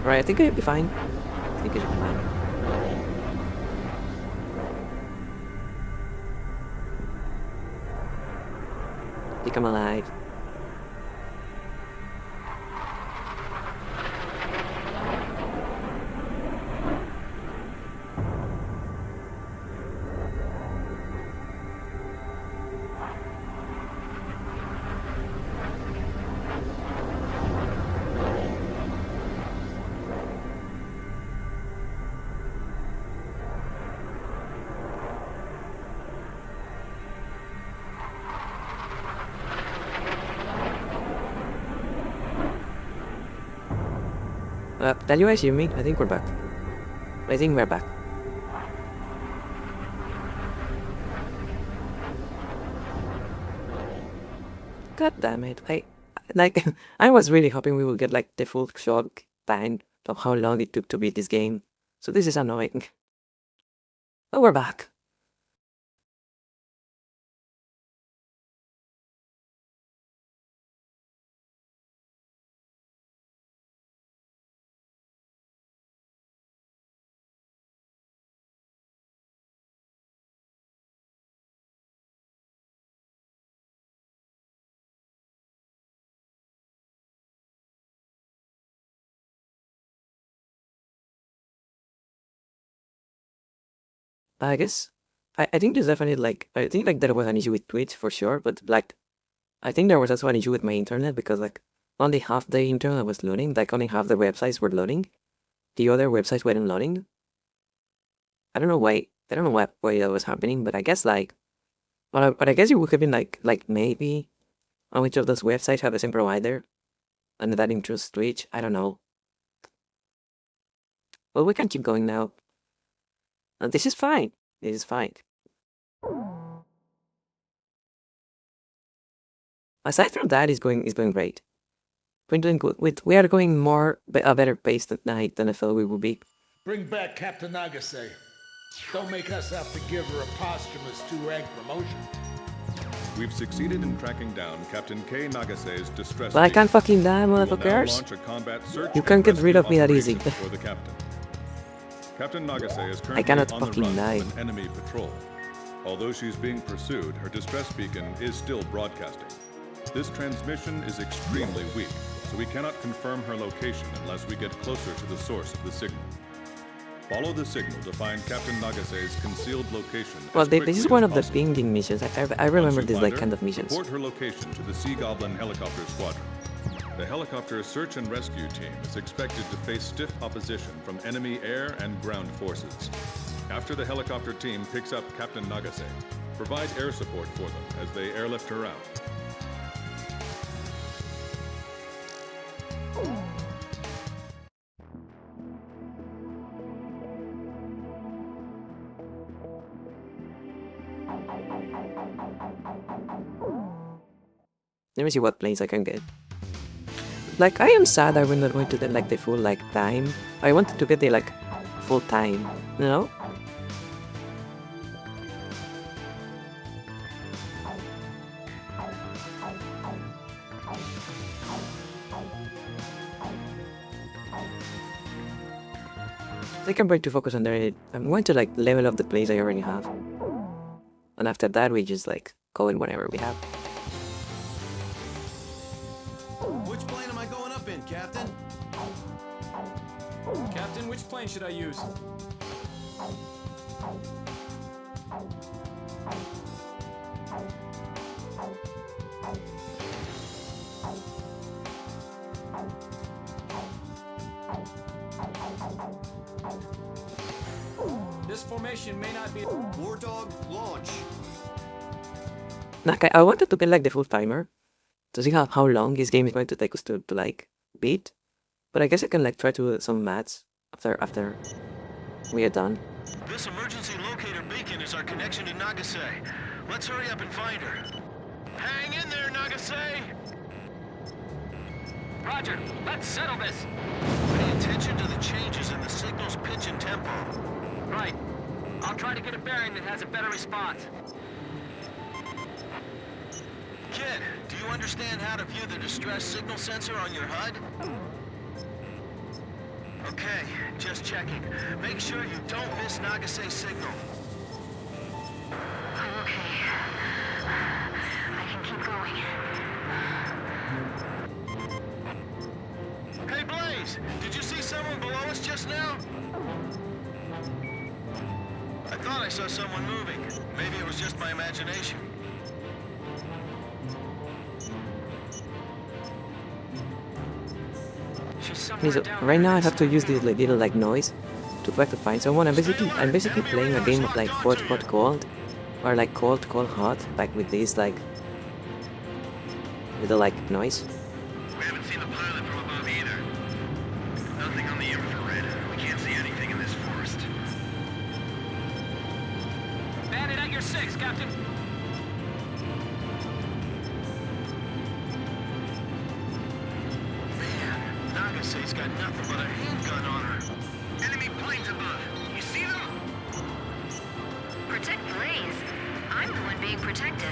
Alright, I think it'll be fine. I think it'll be fine. I think I'm alive. Did you guys hear me? I think we're back. I think we're back. God damn it. I was really hoping we would get like the full shot time of how long it took to beat this game. So this is annoying. But we're back. I guess I think there's definitely like I think like there was an issue with Twitch for sure, but like I think there was also an issue with my internet because like only half the internet was loading, like only half the websites were loading. The other websites weren't loading. I don't know why. I don't know why that was happening, but I guess like but I guess it would have been like maybe on which of those websites have the same provider and that intrudes Twitch. I don't know. Well, we can keep going now. This is fine. This is fine. Aside from that, it's going great. We're doing good. We are going a better pace tonight than I thought we would be. Bring back Captain Nagase. Don't make us have to give her a posthumous 2-rank promotion. We've succeeded in tracking down Captain K. Nagase's distress. But I can't fucking die, motherfuckers. You can't get rid of me that easy. For the captain. Captain Nagase is I currently cannot on the fucking run die. from an enemy patrol. Although she's being pursued, her distress beacon is still broadcasting. This transmission is extremely weak, so we cannot confirm her location unless we get closer to the source of the signal. Follow the signal to find Captain Nagase's concealed location. Well, this is one of the pinging missions. I remember this like kind of missions. Report her location to the Sea Goblin helicopter squadron. The helicopter search and rescue team is expected to face stiff opposition from enemy air and ground forces. After the helicopter team picks up Captain Nagase, provide air support for them as they airlift her out. Let me see what planes I can get. Like, I am sad that we're not going to get like the full like time. I wanted to get the like full time, you know? I think I'm going to focus on the. I'm going to like level up the planes I already have. And after that we just like go in whatever we have. Which plane am I going up in, Captain? Captain, which plane should I use? This formation may not be... War Dog, launch. Like, I wanted to get like the full timer to see how long this game is going to take us to like beat. But I guess I can like try to do some maths after we are done. This emergency locator beacon is our connection to Nagase. Let's hurry up and find her. Hang in there, Nagase! Roger, let's settle this. Pay attention to the changes in the signal's pitch and tempo. Right. I'll try to get a bearing that has a better response. Kid, do you understand how to view the distress signal sensor on your HUD? Okay, just checking. Make sure you don't miss Nagase's signal. I'm okay. I can keep going. Hey, Blaze! Did you see someone below us just now? I thought I saw someone moving. Maybe it was just my imagination. She's somewhere Okay, so down right there now I next have to to use this like, little like noise to try to find someone. I'm basically playing a game of like hot hot cold, or like cold cold hot, like with this like with the like noise. We haven't seen the pilot from above either. Nothing on the infrared. We can't see anything in this forest. Bandit at your 6, Captain. Man, Nagase's got nothing but a handgun on her. Enemy planes above. You see them? Protect Blaze. I'm the one being protected.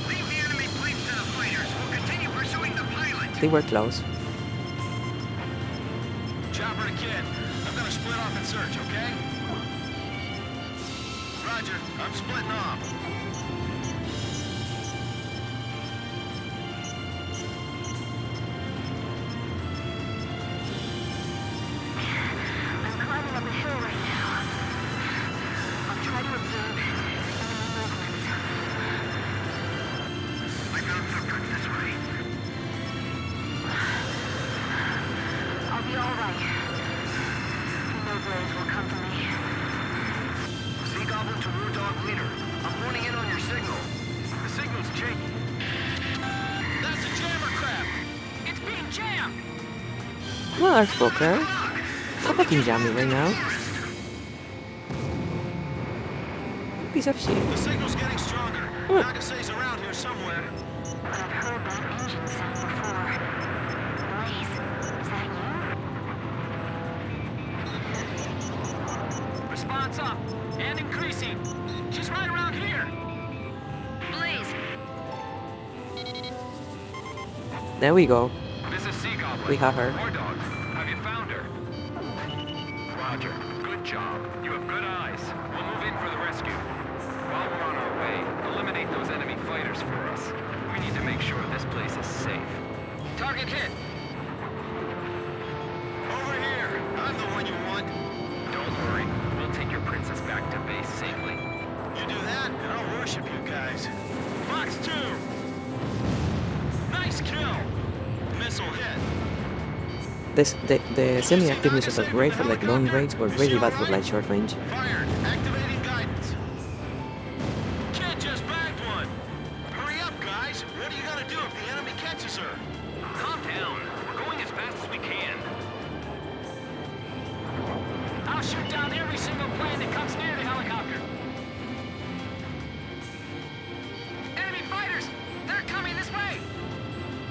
Leave the enemy planes to the fighters. We'll continue pursuing the pilot. They were close. Chopper to Kid. I'm gonna split off and search, okay? Roger. I'm splitting off. I'm climbing up a hill right now. I'll try to observe enemy movements. I found footprints this way. I'll be all right. You know Blaze will come for me. Sea Goblin to War Dog Leader. I'm honing in on your signal. The signal's shaky. That's a jammer crab! It's being jammed! Well, Poker. Stop fucking jam me right now. Piece of shit. The signal's getting stronger. What? Nagase's around here somewhere. I've heard that engine sound before. Blaze, is that you? Response up and increasing. She's right around here. Blaze, There we go. This is Sea Goblin. We have her. War Dog, have you found her? Roger. Good job. You have good eyes. We'll move in for the rescue. While we're on our way, eliminate those enemy fighters for us. We need to make sure this place is safe. Target hit. Over here. I'm the one you want. Don't worry. We'll take your princess back to base safely. You do that, and I'll worship you guys. Fox 2! Nice kill! Missile hit. The semi-active missiles are great for like long range, but really bad for like short range. Fired. Activating guidance. Kid just bagged one. Hurry up, guys. What are you gonna do if the enemy catches her? Calm down. We're going as fast as we can. I'll shoot down every single plane that comes near the helicopter. Enemy fighters! They're coming this way!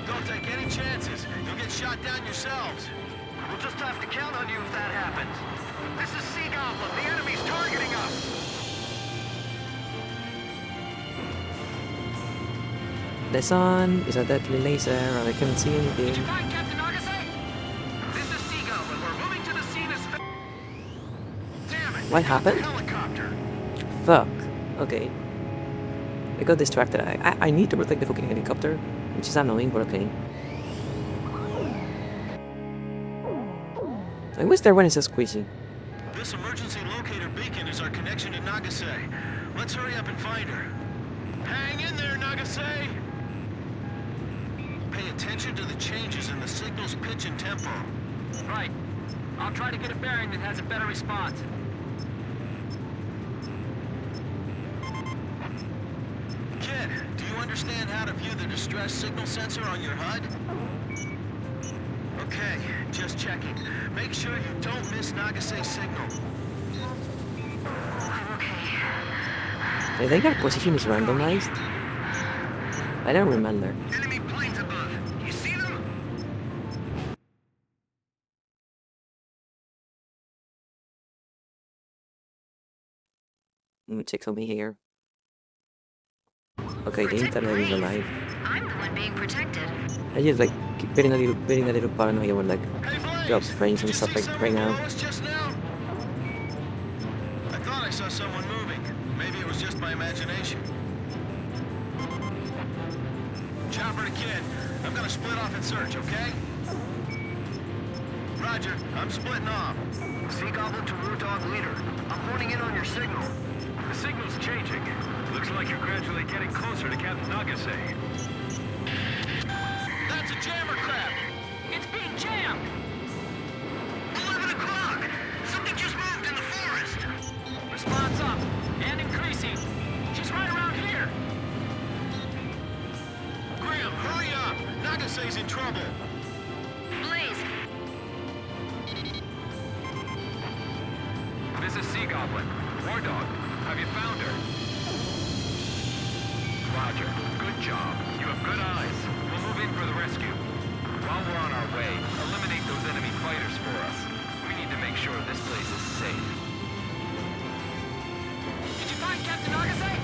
Don't take any chances. You'll get shot down yourselves. We'll just have to count on you if that happens. This is Sea Goblin. The enemy's targeting us. The sun is a deadly laser, and I can't see Did you anything. find Captain Nagase? This is Sea Goblin. We're moving to the scene as fast. Damn it. What happened? Helicopter. Fuck. Okay. I got distracted. I need to protect the fucking helicopter, which is annoying, but okay. I was there when it says squeezy. This emergency locator beacon is our connection to Nagase. Let's hurry up and find her. Hang in there, Nagase! Pay attention to the changes in the signal's pitch and tempo. Right. I'll try to get a bearing that has a better response. Kid, do you understand how to view the distress signal sensor on your HUD? Okay, just checking. Make sure you don't miss Nagase's signal. I'm okay. I think our position is randomized. I don't remember. Enemy planes above. You see them? Let me check something here. Okay, the Protect internet is Blaze. alive. I'm the one being protected. I just like keep getting a little paranoid when like Hey, Blaze! jobs, frames, Did and you stuff see like someone right now. below us just now? I thought I saw someone moving. Maybe it was just my imagination. Chopper to Kid. I'm gonna split off and search, okay? Roger, I'm splitting off. Sea Goblin to War Dog Leader. I'm honing in on your signal. The signal's changing. Looks like you're gradually getting closer to Captain Nagase. That's a jammer crab! It's being jammed! 11 o'clock! Something just moved in the forest! Response up and increasing. She's right around here. Graham, hurry up! Nagase's in trouble! Blaze, This is Sea Goblin. War Dog, have you found her? Roger. Good job. You have good eyes. We'll move in for the rescue. While we're on our way, eliminate those enemy fighters for us. We need to make sure this place is safe. did you find Captain Nagase?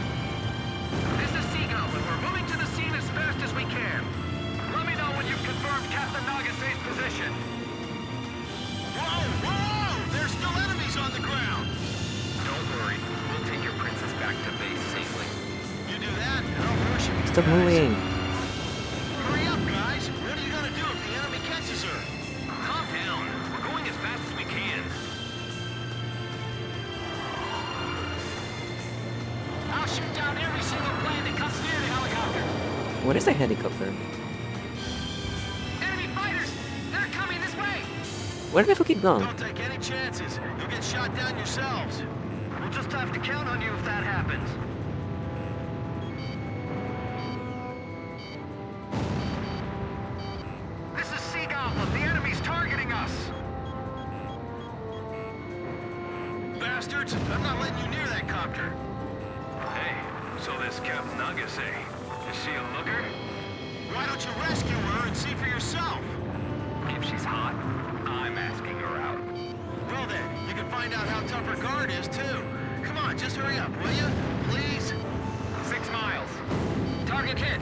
This is Sea Goblin. We're moving to the scene as fast as we can. Let me know when you've confirmed Captain Nagase's position. Whoa, whoa! There's still enemies on the ground! Don't worry. We'll take your princess back to base safely. You do that, and I'll worship you Stop guys. moving. Hurry up, guys! What are you gonna do if the enemy catches her? Calm down. We're going as fast as we can. I'll shoot down every single plane that comes near the helicopter. What is a helicopter? Enemy fighters! They're coming this way! Where did I keep going? Don't take any chances. You'll get shot down yourselves. We'll just have to count on you if that happens. This is Sea Goblin. The enemy's targeting us. Bastards! I'm not letting you near that copter. Hey, so this Captain Nagase, is she a looker? Why don't you rescue her and see for yourself? If she's hot, I'm asking her out. Well then, you can find out how tough her guard is too. Come on, just hurry up, will you? Please? 6 miles. Target hit.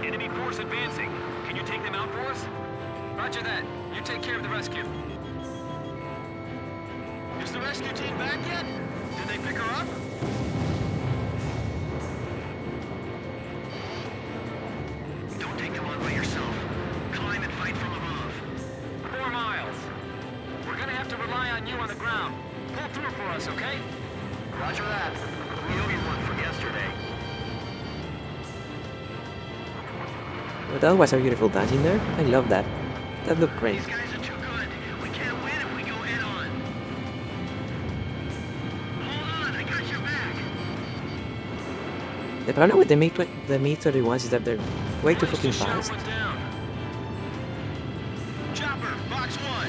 Enemy force advancing. Can you take them out for us? Roger that. You take care of the rescue. Is the rescue team back yet? Did they pick her up? Don't take them on by yourself. Climb and fight from above. 4 miles. We're gonna have to rely on you on the ground. Pull through for us, okay? Roger that. We owe you one from yesterday. Well, that was a beautiful dancing there. I love that. That looked great. These guys are too good. We can't win if we go head on. Hold on, I got your back. The problem with the Me-31s is that they're way too fucking Shot fast. one down. Chopper, box 1.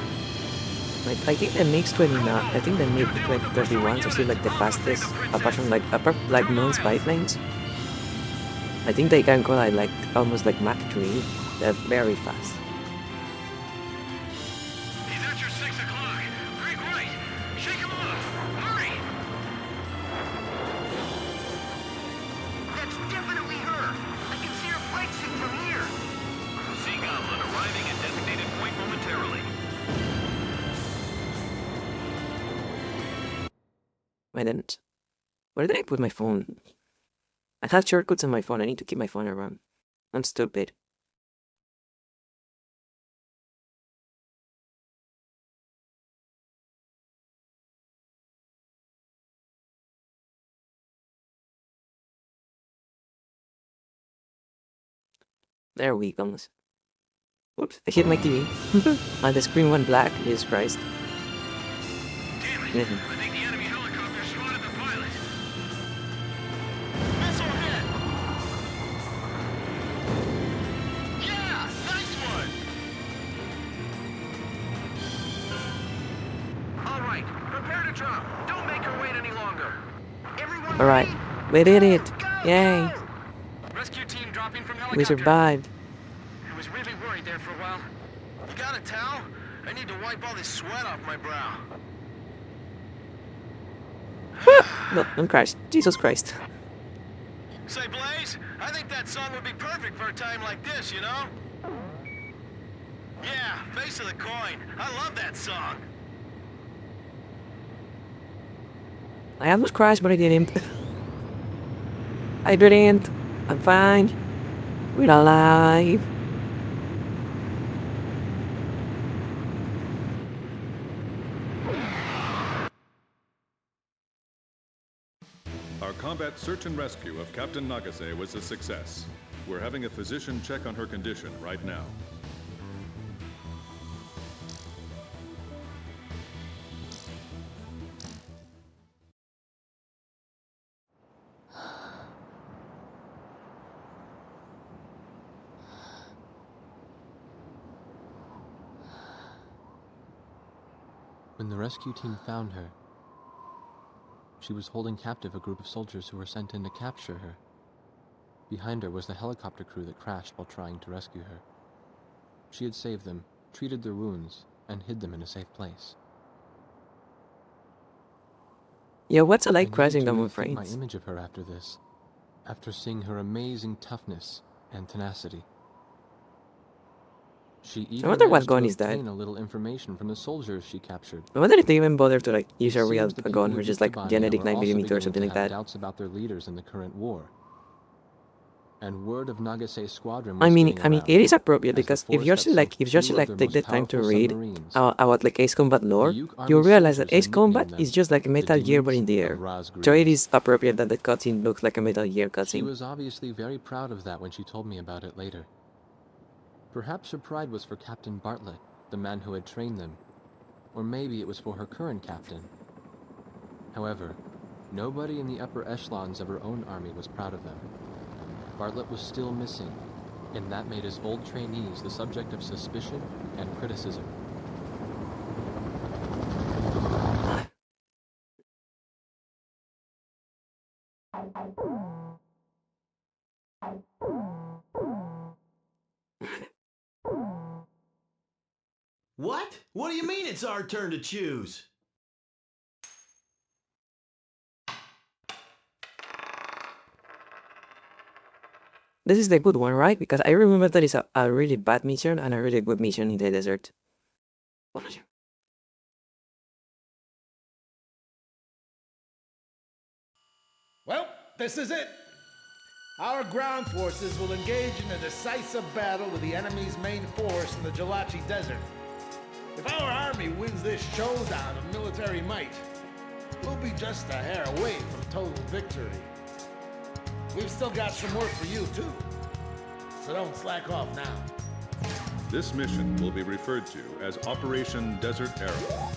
Like, I think the MiG-29, I think the MiG-31s are still like the fastest, apart from like non-spy planes. I think they can go like almost like Mach 3. They're very fast. He's at your 6 o'clock. Break right. Shake him off. Hurry. That's definitely her. I can see her flight suit from here. Sea Goblin arriving at designated point momentarily. I didn't. Where did I put my phone? I had shortcuts on my phone. I need to keep my phone around. I'm stupid. There we go. Oops, I hit my TV. And the screen went black. Jesus Christ. Damn it. Mhm. I think the enemy helicopter spotted the pilot. Missile hit. Yeah, nice one. All right, prepare to drop. Don't make her wait any longer. Everyone Alright, ready? we did it! Go, Yay! go! Rescue team dropping from helicopter. We survived! I was really worried there for a while. You got a towel? I need to wipe all this sweat off my brow. No, don't crash. Jesus Christ. Say, Blaze, I think that song would be perfect for a time like this, you know? Yeah, Face of the Coin. I love that song. I almost crashed, but I didn't. I didn't. I'm fine. We're alive. Our combat search and rescue of Captain Nagase was a success. We're having a physician check on her condition right now. When the rescue team found her, she was holding captive a group of soldiers who were sent in to capture her. Behind her was the helicopter crew that crashed while trying to rescue her. She had saved them, treated their wounds, and hid them in a safe place. Yeah, what's it like I needed crashing to them rethink with friends? my image of her after this, after seeing her amazing toughness and tenacity. She even wonder what managed gun to is that. obtain a little information from the soldiers she captured. I wonder if they even bother to like use It a real seems the people gun who or just beat like Tabania genetic were also 9mm or beginning something to like have that. doubts about their leaders in the current war. And word of Nagase's squadron I was mean, getting around, it is appropriate as the because if force you that actually like, sunk two of their take the most time to powerful read submarines. about like Ace Combat lore, The Yuk you'll Army realize that soldiers Ace had Combat nicknamed them is just like a the Metal Gear but in Demons the of air. Razgriz. So it is appropriate that the cutscene looks like a Metal Gear She cutscene. was obviously very proud of that when she told me about it later. Perhaps her pride was for Captain Bartlett, the man who had trained them, or maybe it was for her current captain. However, nobody in the upper echelons of her own army was proud of them. Bartlett was still missing, and that made his old trainees the subject of suspicion and criticism. What? What do you mean it's our turn to choose? This is the good one, right? Because I remember that is a really bad mission and a really good mission in the desert. Well, this is it. Our ground forces will engage in a decisive battle with the enemy's main force in the Jalachi Desert. If our army wins this showdown of military might, we'll be just a hair away from total victory. We've still got some work for you, too. So don't slack off now. This mission will be referred to as Operation Desert Arrow.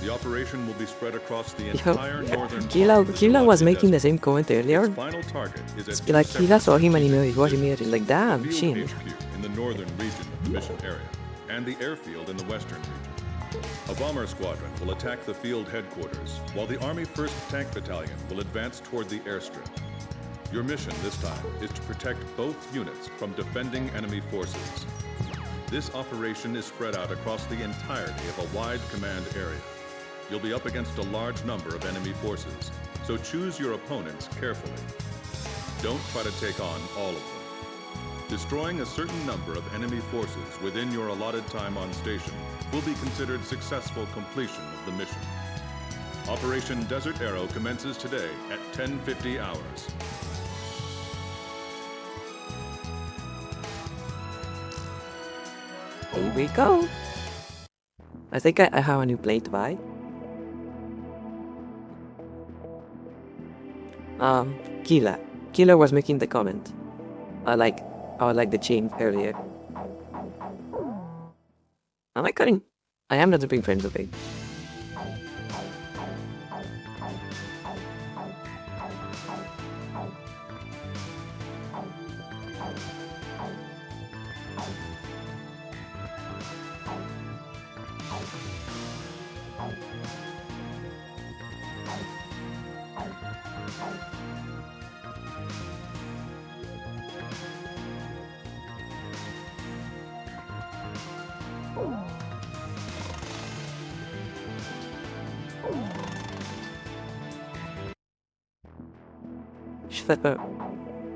The operation will be spread across the entire northern Kila was making the same comment earlier. Its final target is at Like Kila saw him and strategic he was immediately like, damn, field Shin. HQ in the northern region of the mission area, and the airfield in the western region. A bomber squadron will attack the field headquarters, while the Army 1st Tank Battalion will advance toward the airstrip. Your mission this time is to protect both units from defending enemy forces. This operation is spread out across the entirety of a wide command area. You'll be up against a large number of enemy forces, so choose your opponents carefully. Don't try to take on all of them. Destroying a certain number of enemy forces within your allotted time on station will be considered successful completion of the mission. Operation Desert Arrow commences today at 10:50 hours. Here we go. I think I have a new plane to buy. Kila. Kila was making the comment. I like the chain earlier. Am I cutting? I am not a big friend of it.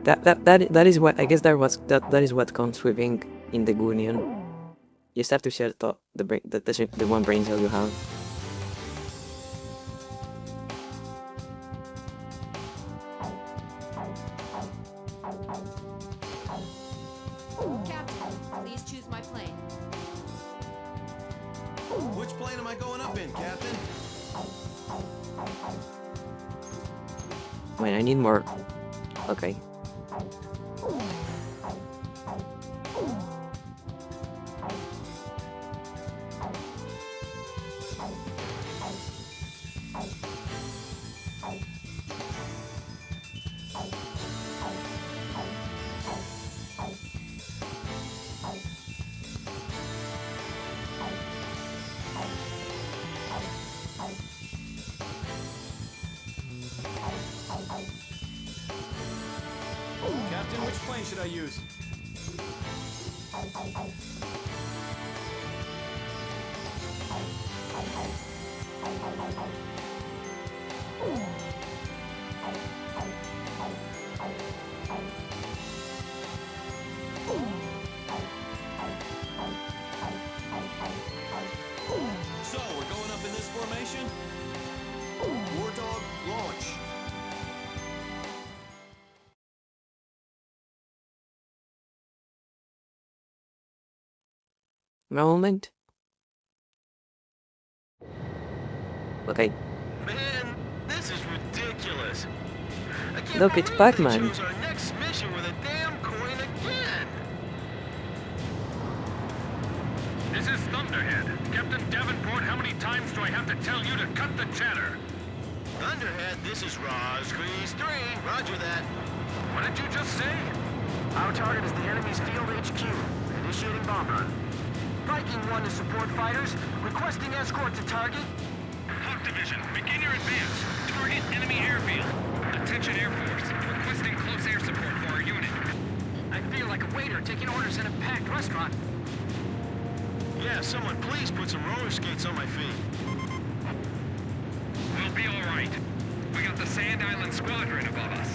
That is what I guess that is what comes with being in the Gunion. You just have to share the one brain cell you have. Captain, please choose my plane. Which plane am I going up in, Captain? Wait, I need more. Okay. Captain, which plane should I use? So, we're going up in this formation? War Dog, launch. Moment. Okay. Man, this is ridiculous. I can't Look, it's believe Pac-Man. They chose our next mission with a damn coin again. This is Thunderhead. Captain Davenport, how many times do I have to tell you to cut the chatter? Thunderhead, this is Rosgrease 3. Roger that. What did you just say? Our target is the enemy's field HQ. Initiating bomb run. Viking 1 to support fighters. Requesting escort to target. Hawk Division, begin your advance. Target enemy airfield. Attention Air Force, requesting close air support for our unit. I feel like a waiter taking orders in a packed restaurant. Yeah, someone please put some roller skates on my feet. We'll be all right. We got the Sand Island Squadron above us.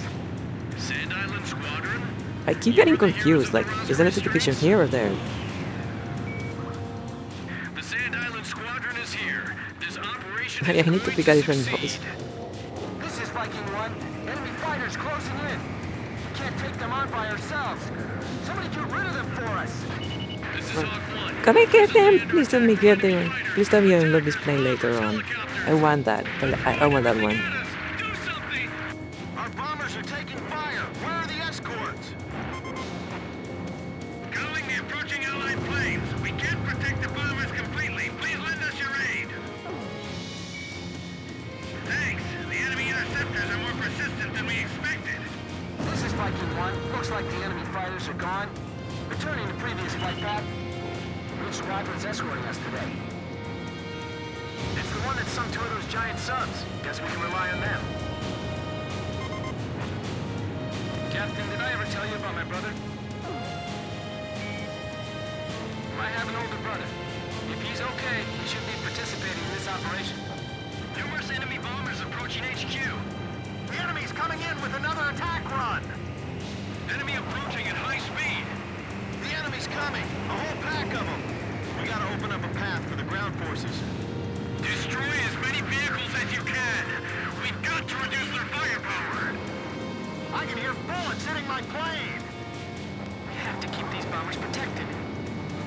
Sand Island Squadron? I keep getting confused. Like, is the notification here or there? The Sand Island Squadron is here. This operation I need to pick a different voice. This is Viking 1. Enemy fighters closing in. We can't take them on by ourselves. Somebody get rid of them for us. This is Hawk 1. Can I get them? Please let me get them. Please tell me I unlock this plane later on. I want that. I want that one. Do something! Our bombers are taking fire. Where are the escorts? Calling the approaching Allied planes. We can't protect the bombers completely. Please lend us your aid. Thanks. The enemy interceptors are more persistent than we expected. This is Viking 1. Looks like the enemy fighters are gone. Returning to previous flight path. Which squadron's escorting us today? It's the one that sunk two of those giant subs. Guess we can rely on them. Captain, did I ever tell you about my brother? I have an older brother. If he's okay, he should be participating in this operation. Numerous enemy bombers approaching HQ. The enemy's coming in with another attack run. Enemy approaching at high speed. The enemy's coming. A whole pack of them. We gotta open up a path for the ground forces. Destroy as many vehicles as you can. We've got to reduce their firepower. I can hear bullets hitting my plane. We have to keep these bombers protected.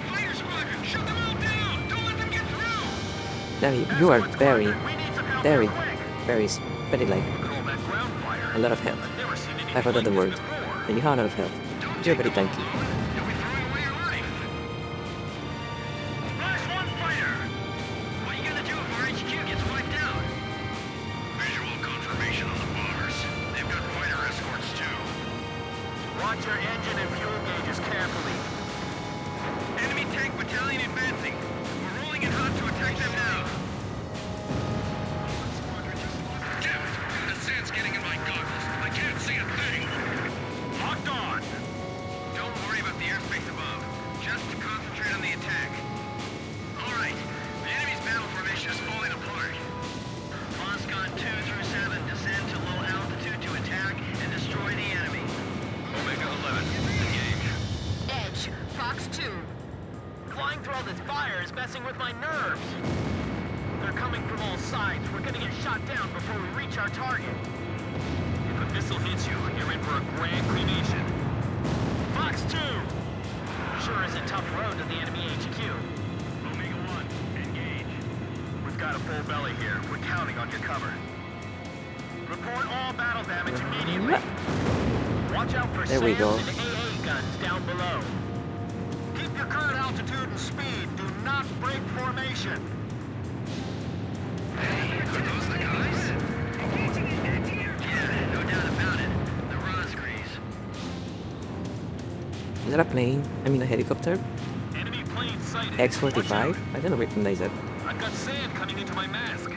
Fighter squadron, shut them all down. Don't let them get through. Daddy, you are very, We need some help very, here quick. very like Call that ground fire. a lot of help. I've never seen anything I forgot the like word. this before. And you have a lot of help. You're very thank you. You'll be throwing away your life. Splash one fighter. What are you gonna do if our HQ gets wiped out? Visual confirmation on the bombers. They've got fighter escorts too. Watch your engine and fuel gauges carefully. Enemy tank battalion advancing. We're rolling in hot to attack them now. Damn it! The sand's getting in my goggles. I can't see a thing. Locked on. Don't worry about the airspace above. Just concentrate on the attack. All right. The enemy's battle formation is falling apart. Moscon 2 through 7 descend to low altitude to attack and destroy the enemy. messing with my nerves. They're coming from all sides. We're gonna get shot down before we reach our target. If a missile hits you, you're in for a grand cremation. Fox 2! Sure is a tough road to the enemy HQ. Omega 1, engage. We've got a full belly here. We're counting on your cover. Report all battle damage immediately. Watch out for There we SAMs go. and AA guns down below. Keep your current altitude and speed. Do not break formation. Hey, are those the guys? Yeah, no doubt about it. The Rosgrees. Is that a plane? I mean a helicopter? Enemy plane sighted. X-45? Watch out. I don't know which one that is. I've got sand coming into my mask.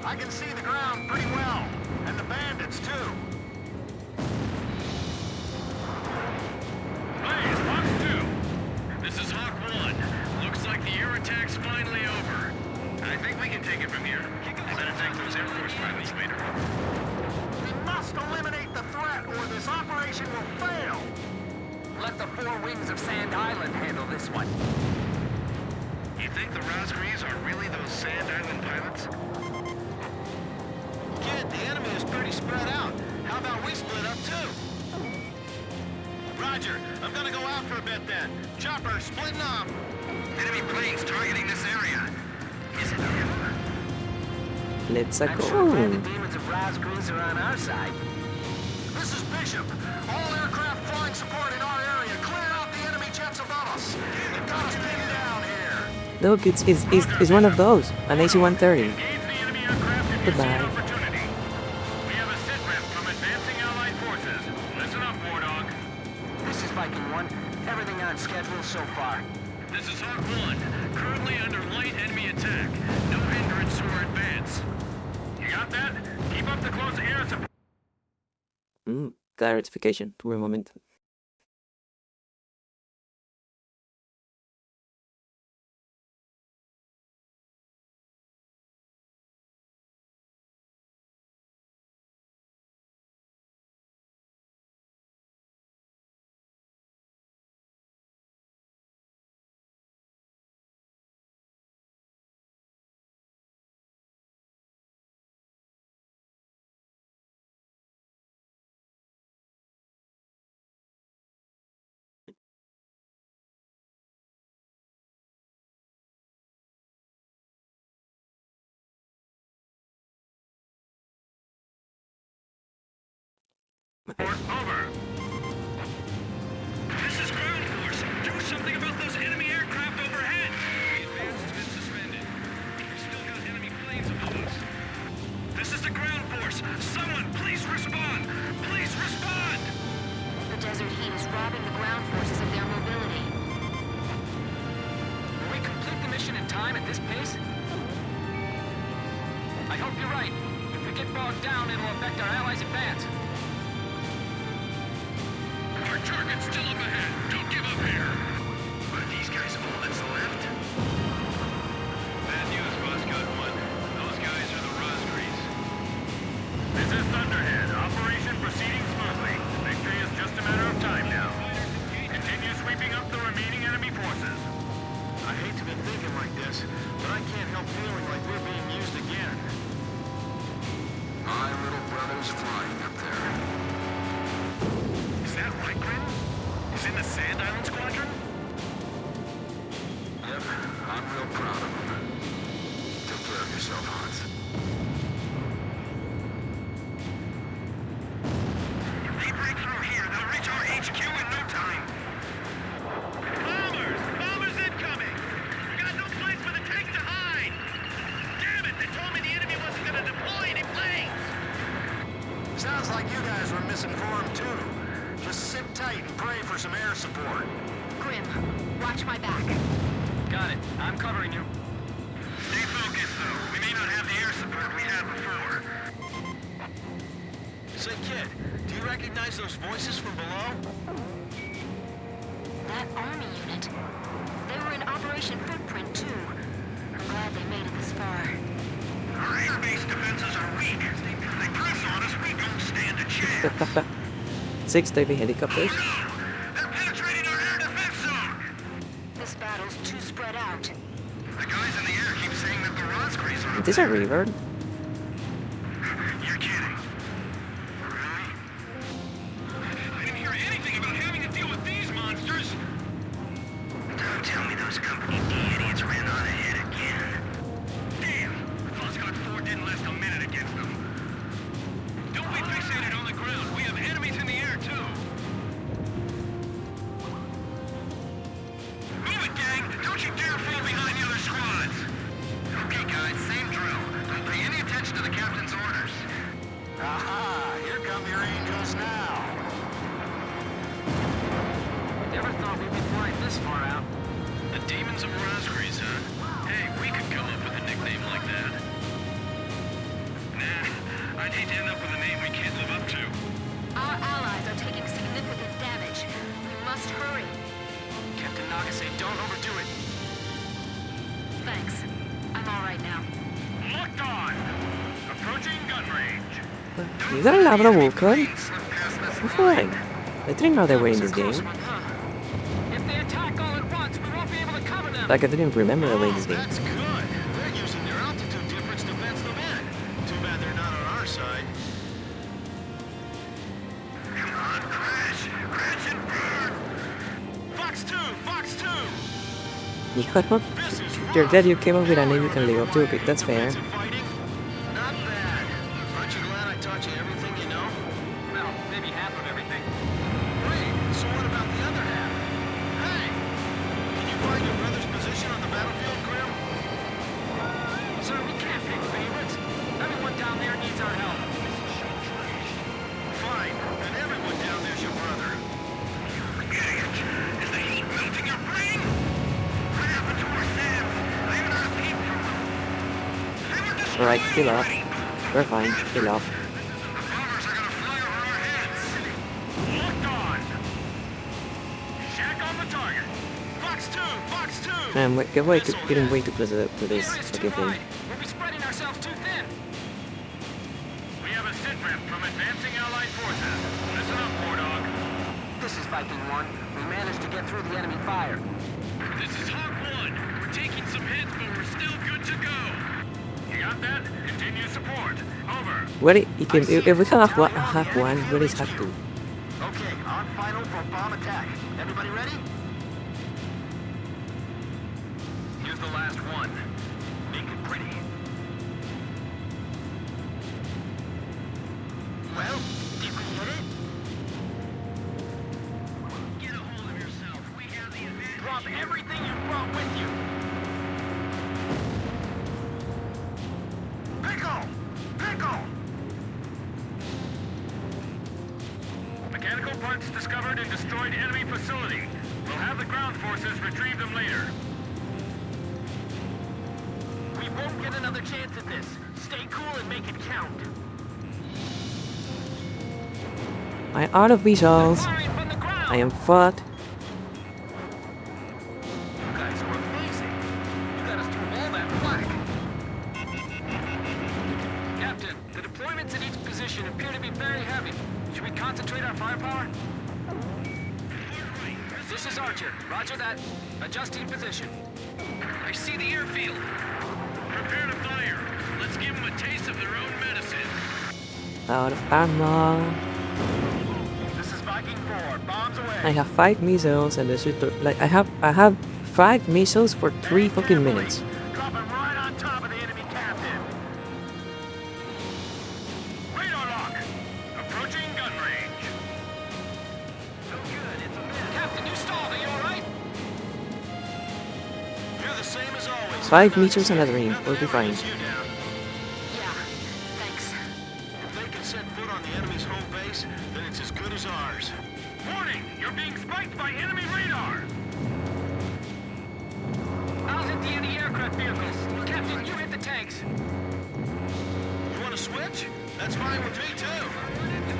I can see the ground pretty well. And the bandits, too. Hey, it's Fox 2. This is Hawk 1. Looks like the air attack's finally over. I think we can take it from here. Better take those Air Force pilots later. We must eliminate the threat or this operation will fail. Let the four wings of Sand Island handle this one. You think the Rosgrees are really those Sand Island pilots? Kid, the enemy is pretty spread out. How about we split up too? Roger, I'm gonna go out for a bit then. Chopper, splitting off. Enemy planes targeting this area. Is it real? Let's I'm sure glad the go. demons of Rosgrees are on our side. This is Bishop. All aircraft flying support in our area. Clear out the enemy jets above us. They've got us pinned down here. Look, it's one of those. An AC-130. Engage the enemy aircraft if you see Goodbye. an opportunity. We have a sit rep from advancing Allied forces. Listen up, War Dog. This is Viking 1. Everything on schedule so far. This is Hawk 1. Currently under light enemy attack. No hindrance to our advance. You got that? Keep up the close air support. Clarification. Tuve un momento. Over. This is ground force. Do something about those enemy aircraft overhead. The advance has been suspended. We've still got enemy planes above us. This is the ground force. Someone, please respond. Please respond. The desert heat is robbing the ground forces of their mobility. Will we complete the mission in time at this pace? I hope you're right. If we get bogged down, it'll affect our allies' advance. Our target's still up ahead. Don't give up here. Are these guys all that's left? Bad news, Boss Gun 1. Those guys are the Rosgrees. This is Thunderhead. Operation proceeding smoothly. Victory is just a matter of time now. Continue sweeping up the remaining enemy forces. I hate to be thinking like this, but I can't help feeling like we're being used again. My little brother's flying up there. Is that right, Grim? He's in the Sand Island Squadron? Yep, I'm real proud of him. Take care of yourself, Hans. If they break through here, they'll reach our HQ in no time. Bombers! Bombers incoming! We got no place for the tanks to hide! Damn it! They told me the enemy wasn't gonna deploy any planes! Sounds like you guys were misinformed too. Just sit tight and pray for some air support. Grim, watch my back. Got it. I'm covering you. Stay focused, though. We may not have the air support we had before. Say, kid, do you recognize those voices from below? That army unit. They were in Operation Footprint, too. I'm glad they made it this far. Our air base defenses are weak. They press on us, we don't stand a chance. 6 Navy helicopters. They're penetrating our air defense zone! This battle's too spread out. this a river? You're kidding. Really? I didn't hear anything about having to deal with these monsters. Don't tell me those Company D idiots ran on ahead again. Damn! Foscot 4 didn't last a minute against them. Don't be fixated on the ground. We have enemies in the air, too. Move it, gang! Don't you dare fall behind the other squads! Okay, guys, same drill. Don't pay any attention to the captain's orders. Aha! Here come your angels now. Never thought we'd be flying this far out. The Demons of Rosgrees, huh? Hey, we could come up with a nickname like that. Nah, I'd hate to end up with a name we can't live up to. Our allies are taking significant damage. We must hurry. Captain Nagase, don't overdo it. Thanks. I'm all right now. Locked on! Approaching gun range. Is that a lava vulcan? Slip past this We're fine. I didn't know they were in this game. Huh. If they attack all at once, we won't be able to cover them. Like I didn't remember they were in this game. That's good. They're using their altitude difference to fence them in. Too bad they're not on our side. Come on, crash! Crash and burn! Fox 2! Fox 2! Yeah, This is you're glad you came up with a name you can live up to. Okay, that's fair. fighting? Not bad. Aren't you glad I taught you everything you know? Well, maybe half of everything. Great. So what about the other half? Hey! Can you find your brother's position on the battlefield, Grim? Sir, we can't pick favorites. Everyone down there needs our help. Fine. Then everyone down there's your brother. Idiot! Is the heat melting your brain? What happened to our Sabs? I haven't heard a peep from them. They were destroyed Alright, chill off. already. We're fine. Chill off. The bombers are gonna fly over our heads. Locked on. Shack on the target. Fox 2! Fox 2! I'm getting way too close to this The area's fucking too thing. wide. We'll be spreading ourselves too thin. We have a sit rep from advancing Allied forces. Listen up, War Dog. This is Viking 1. We managed to get through the enemy fire. This is Hawk 1. We're taking some hits, but we're still good to go. You got that? Continue support. Over. Where if we can have one, where is have to? Okay, on final for bomb attack. Everybody ready? Here's the last one. Make it pretty. Well, did we hit it? Get a hold of yourself. We have the advantage. Drop everything you brought with you. Pickle! Pickle! Mechanical parts discovered in destroyed enemy facility. We'll have the ground forces retrieve them later. We won't get another chance at this. Stay cool and make it count. I'm out of missiles. Firing from the ground. I am fucked. You guys are amazing. You got us through all that flak. Captain, the deployments in each position appear to be very heavy. Should we concentrate our firepower? This is Archer. Roger that. Adjusting position. I see the airfield. Prepare to fire. Let's give them a taste of their own medicine. Out of ammo. This is Viking 4. Bombs away. I have 5 missiles and the shooter like I have 5 missiles for 3 fucking minutes. Dropping right on top of the enemy captain. Radar lock. Approaching gun range. So good, it's a miss. Captain, you stalled. Are you alright? You're the same as always. 5 missiles and a dream. We'll be fine. Yeah, thanks. If they can set foot on the enemy's home base, then it's as good as ours. Warning! You're being spiked by enemy radar! I'll hit the anti-aircraft vehicles. Captain, you hit the tanks. You want to switch? That's fine with me, too.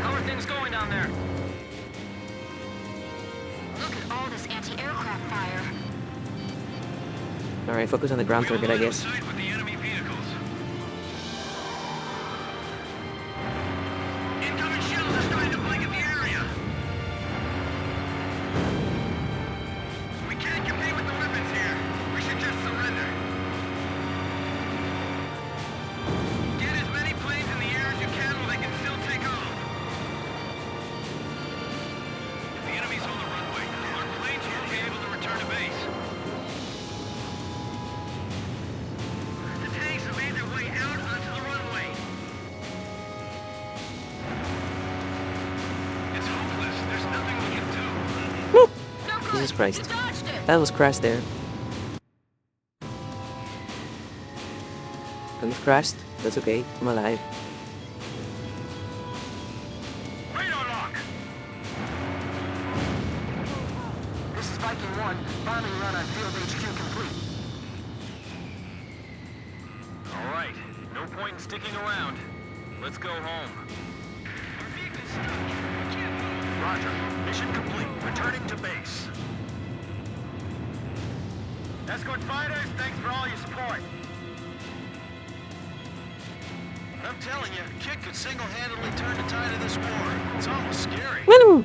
How are things going down there? Look at all this anti-aircraft fire. Alright, focus on the ground target, I guess. Side with the enemy vehicles. Incoming shells are starting to blanket the area. We can't compete with the weapons here. We should just surrender. Jesus Christ. That was crashed there. And it crashed. That's okay. I'm alive. Radar lock! This is Viking 1. Bombing run on Field HQ complete. Alright. No point in sticking around. Let's go home. Our vehicle's stuck. We can't move. Roger. Mission complete. Returning to base. Escort fighters, thanks for all your support. I'm telling you, Kit could single-handedly turn the tide of this war. It's almost scary. Woo!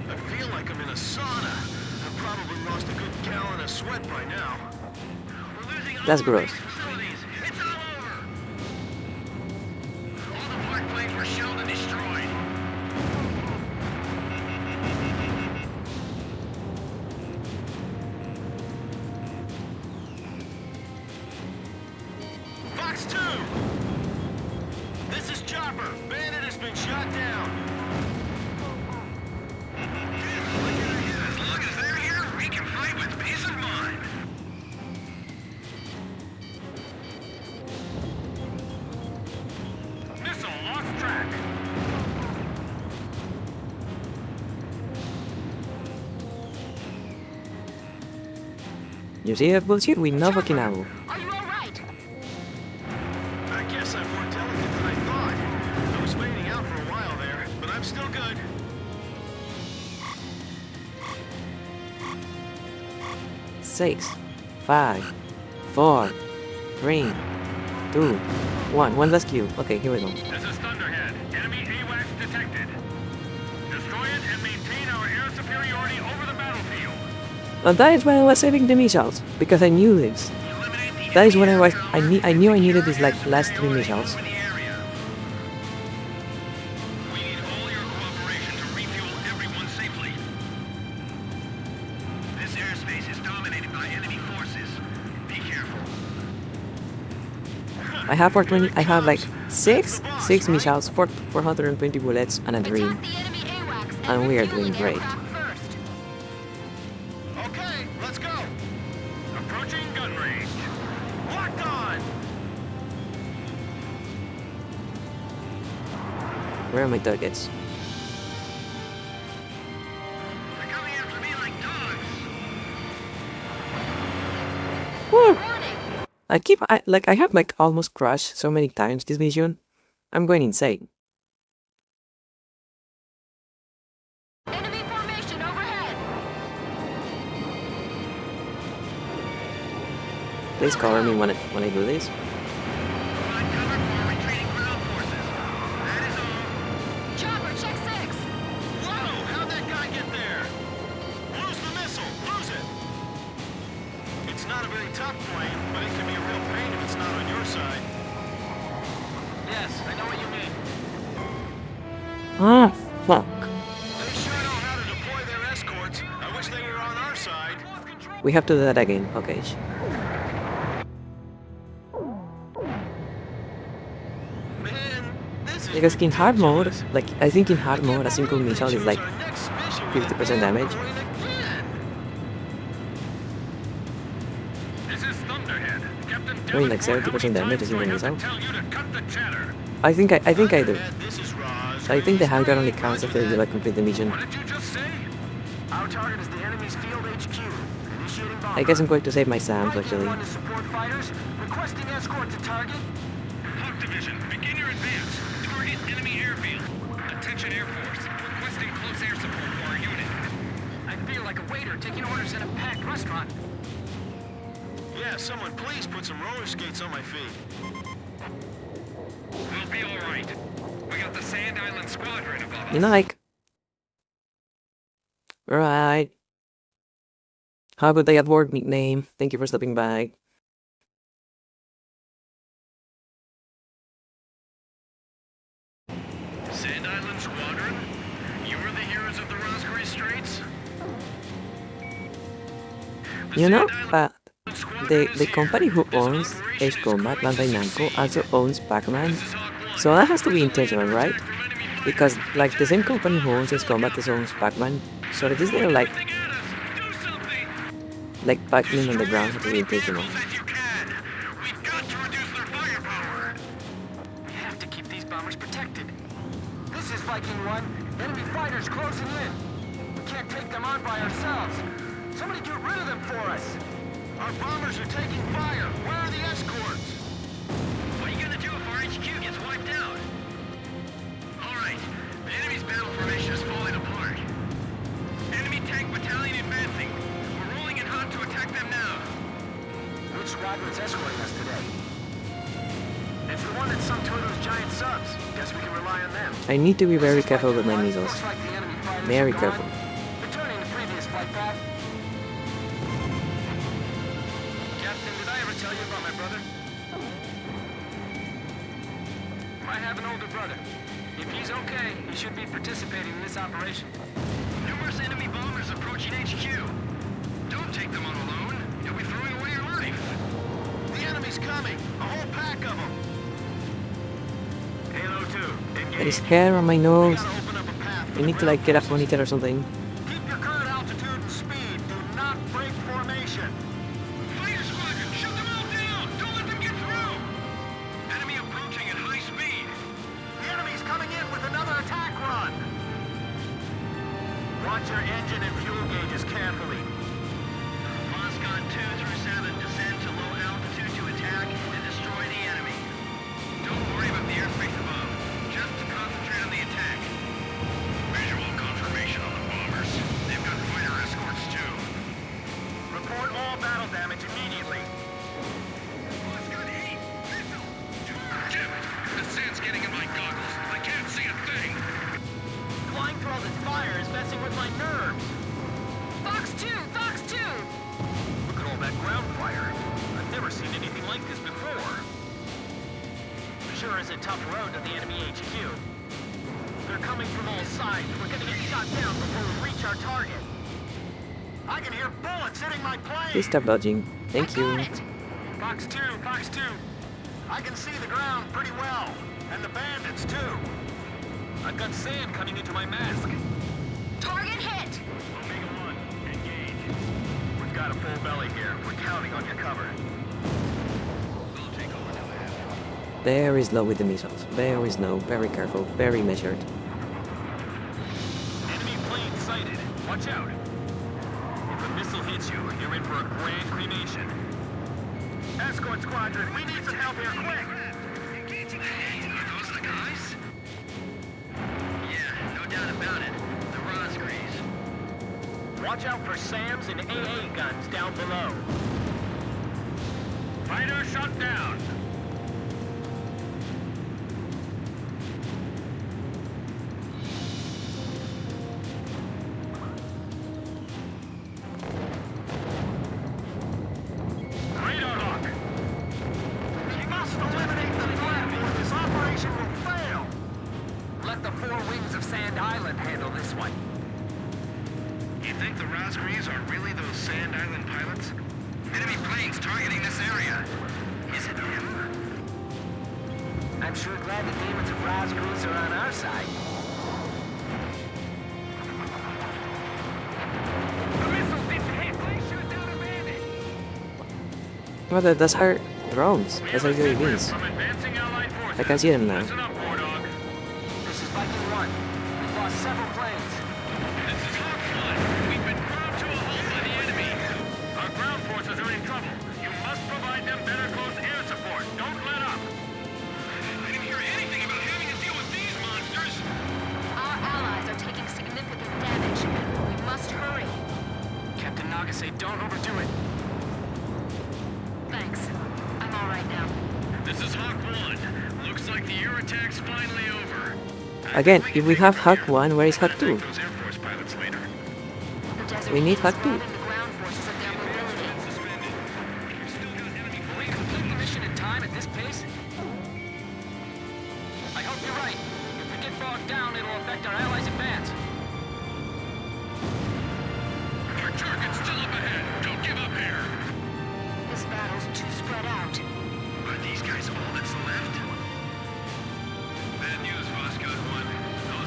I feel like I'm in a sauna. I've probably lost a good gallon of sweat by now. We're losing all That's our gross. base facilities. It's all over. All the park planes were shelled and destroyed. Fox 2! This is Chopper. Bandit has been shot down. As long as they're here, we can fight with peace of mind. Missile lost track. You see that bullshit? We know fucking now. Are you alright? I guess I'm more delicate than I thought. I was fading out for a while there, but I'm still good. Six, 5, 4, 3, 2, 1. One last cue. Okay, here we go. This is Thunderhead. Enemy AWACS detected. Destroy it and maintain our air superiority over the battlefield. And that is when I was saving the missiles, because I knew this. That is when I knew I needed these like last 3 missiles. We need all your cooperation to refuel everyone safely. This airspace is dominated by enemy forces. Be careful. I have 420. I have like 6 missiles, 420 bullets, and a dream. Attack the enemy AWACS And we are refueling doing great. aircraft first. Okay, let's go. Approaching gun range. Locked on. Where are my targets? They're coming after me like dogs. Woo! Warning! I have like almost crashed so many times this mission. I'm going insane. Enemy formation overhead! Please cover me when I do this. Provide cover for our retreating ground forces. That is all. Chopper, check 6! Whoa, how'd that guy get there? Lose the missile, lose it. It's not a very tough plane, but it can be a real pain if it's not on your side. Yes, I know what you mean. Ah, fuck. They sure know how to deploy their escorts. I wish they were on our side. We have to do that again. Okay. Man, this is Because in hard mode, ridiculous. like I think in hard mode, a single They missile is choose like our next mission 50% with a damage. damn again. This is Thunderhead. Captain I mean, like Davenport, 70% how many damage is in times the do I have missile. to tell you to cut the chatter? I think I do. Thunderhead, this is Roz. I think the handgun only counts after you like complete the mission. What did you just say? Our target is the enemy's field HQ. Initiating bomb. I guess I'm going to save my SAMs actually. One to support fighters. Requesting escort to target. Hawk Division, begin your advance. Target enemy airfield. Attention Air Force. Requesting close air support for our unit. I feel like a waiter taking orders in a packed restaurant. Yeah, someone please put some roller skates on my feet. We'll be all right. We got the Sand Island Squadron above us. You know, like, right. How about the at-work nickname? Thank you for stopping by. Sand Island Squadron? You were the heroes of the Roscary Straits? The You know, Sand Island Squadron the is here. company who This owns operation Ace is Combat, Bandai Namco, also owns Pac-Man. This is Hawk 1. So that has to be intentional, Personal right? attack from enemy Because like the same company who owns this combat is owns Pac-Man, so it is there like Pac-Man on the ground has been taken off. We've got to reduce their firepower. We have to keep these bombers protected. This is Viking 1. Enemy fighters closing in. We can't take them on by ourselves. Somebody get rid of them for us. Our bombers are taking fire. Where are the escorts? What are you gonna do if our HQ gets wiped out? All right, the enemy's battle formation is falling apart. Enemy tank battalion advancing. We're rolling in hot to attack them now. Which squadron's escorting us today? It's the one that sunk two of those giant subs. Guess we can rely on them. I need to be very careful with my missiles. Looks like the enemy fighters Very are careful. gone. Returning to previous flight path. Captain, did I ever tell you about my brother? I have an older brother. If he's okay, he should be participating in this operation. Numerous enemy bombers approaching HQ. Don't take them on alone. You'll be throwing away your life. The enemy's coming. A whole pack of them. Halo 2, engage. There is hair on my nose. Gotta open up a path. I need to like get a ponytail or something. Keep your current altitude and speed. Do not break formation. Fighter squadron, shoot them all down. Don't let them get through. Enemy approaching at high speed. The enemy's coming in with another attack run. Watch your engine and fuel gauges carefully. Moscon 2 through 7 descend to low altitude to attack and destroy the enemy. Don't worry about the airspace above. Just concentrate on the attack. Visual confirmation on the bombers. They've got fighter escorts too. Report all battle damage immediately. Moscon 8! Missile! Damn it! The sand's getting in my goggles. I can't see a thing. Flying through all this fire is messing with my nerves. Fox 2! Fox 2! Look at all that ground fire. I've never seen anything like this before. Sure is a tough road to the enemy HQ. They're coming from all sides. We're gonna get shot down before we reach our target. I can hear bullets hitting my plane. Please stop dodging. Thank I you. got it! Fox 2, Fox 2. I can see the ground pretty well. And the bandits, too. I've got sand coming into my mask. Target hit! Omega 1, engage. We've got a full belly here. We're counting on your cover. We'll take over now. Very slow with the missiles. Very slow. Very careful. Very measured. Enemy plane sighted. Watch out. If a missile hits you, you're in for a grand cremation. Escort squadron, we need some help here, quick! Are those the guys? Yeah, no doubt about it. The Rosgrees. Watch out for SAMs and AA guns down below. Fighter shut down. Radar lock. We must eliminate the threat or this operation will fail. Let the four wings of Sand Island handle this one. You think the Rosgrees are really those Sand Island pilots? Enemy planes targeting this area. Is it him? I'm sure glad the demons of Rosgrees are on our side. The missile didn't hit. Please shoot down a bandit. Well, that's our drones. That's our UAVs. From advancing Allied forces. I can see them now. Listen up, War Dog. This is Viking 1. We've lost several planes. This is Hawk 1. We've been ground to a halt by the enemy. Our ground forces are in trouble. You must provide them better close air support. Don't let up. I didn't hear anything about having to deal with these monsters. Our allies are taking significant damage. We must hurry. Captain Nagase, don't overdo it. Thanks. I'm all right now. This is Hawk 1. Looks like the air attack's finally over. Again, if we have Hawk 1, where is Hawk 2? Those Air Force pilots later. The desert We need is Hawk 2. robbing the ground forces of their mobility. Suspended. You've still got enemy Will we complete the mission in time at this pace? I hope you're right. If we get bogged down, it'll affect our allies' advance. Our target's still up ahead. Don't give up here. This battle's too spread out. Are these guys all that's left? Bad news, Moscon 1. Those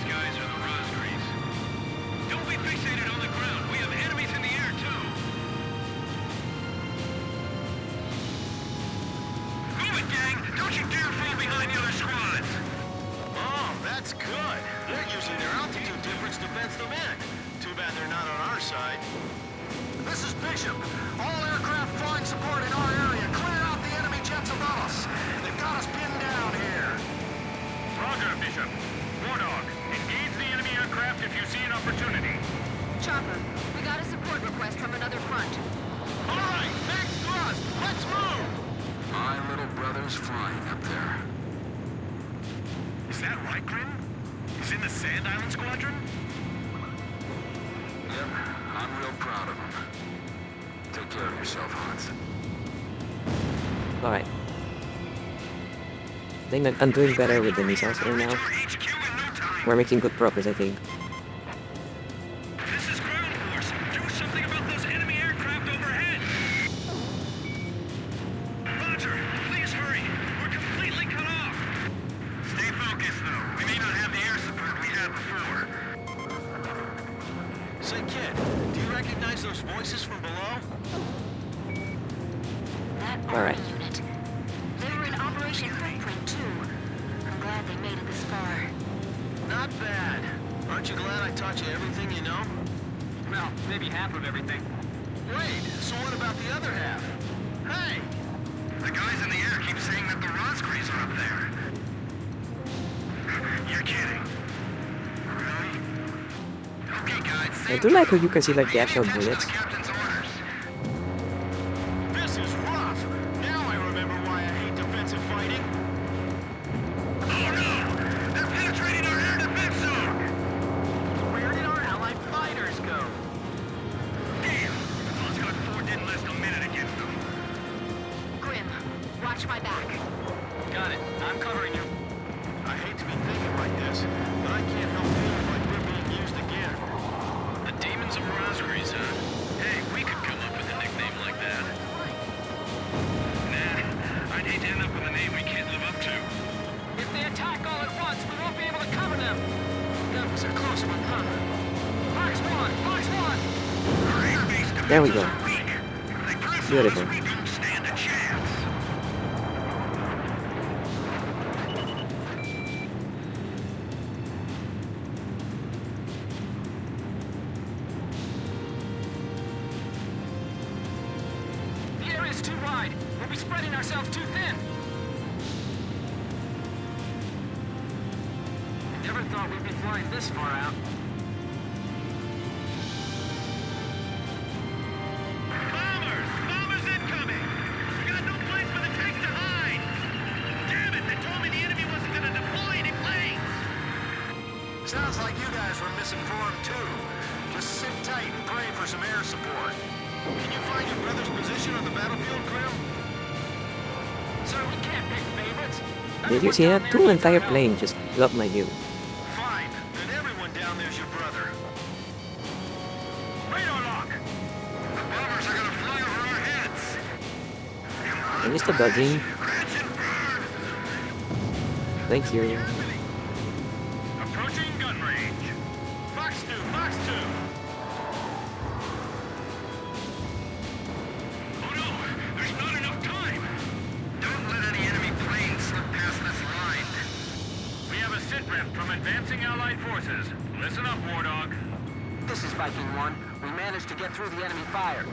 behind the other squads. Oh, that's good. They're using their altitude difference to fence them in. Too bad they're not on our side. This is Bishop. All aircraft flying support in our area. Clear out the enemy jets above us. They've got us pinned down here. Roger, Bishop. Wardog, engage the enemy aircraft if you see an opportunity. Chopper, we got a support request from another front. All right, next thrust. Let's move. My little brother's flying up there. Is that right, Grim? He's in the Sand Island Squadron? Yep, I'm real proud of him. Take care of yourself, Hans. Alright. I think that I'm doing better with the missiles right now. HQ in no time. We're making good progress, I think. This is ground force. Do something about those enemy aircraft overhead. Roger, please hurry. We're completely cut off. Stay focused, though. We may not have the air support we had before. Say, kid, do you recognize those voices from below? That Alright. army unit. They were in Operation Footprint, too. I'm glad they made it this far. Not bad. Aren't you glad I taught you everything you know? Well, maybe half of everything. Wait, so what about the other half? Hey! The guys in the air keep saying that the Roscrees are up there. You're kidding. Really? Okay, guys. I do like how you can see like the actual Pay attention to bullets. the captain's orders. This is rough. Now I remember why I hate defensive fighting. Oh no! They're penetrating our air defense zone! Where did our allied fighters go? Damn! Oscar 4 didn't last a minute against them. Grim, watch my back. Got it. I'm covering you. I hate to be thinking like this, but I can't help feeling like we're being used again. The demons of Roscrees, huh? Hey, we could come up with a nickname like that. Nah, I'd hate to end up with a name we can't live up to. If they attack all at once, we won't be able to cover them. That was a close one, huh? Fox 1! Fox 1! Our air-based There we defenses go. are weak. If they press on Beautiful. us, we don't stand a chance. The area's too wide. We'll be spreading ourselves too thin. Never thought we'd be flying this far out. Bombers! Bombers incoming! We got no place for the tanks to hide! Damn it! They told me the enemy wasn't gonna deploy any planes! Sounds like you guys were misinformed too. Just sit tight and pray for some air support. Can you find your brother's position on the battlefield, Grim? Sir, we can't pick favorites. Did you see that? Two entire planes just blocked my view. Fine. Then everyone down there's your brother. Radar lock! The bombers are gonna fly over our heads! Can you stop dodging? Crash and burn! Thank you. Approaching gun range. Fox 2, Fox 2! Oh no! There's not enough time! Don't let any enemy planes slip past this line. We have a sit rep from advancing Allied forces. Listen up, Wardog. This is Viking 1. We managed to get through the enemy fire.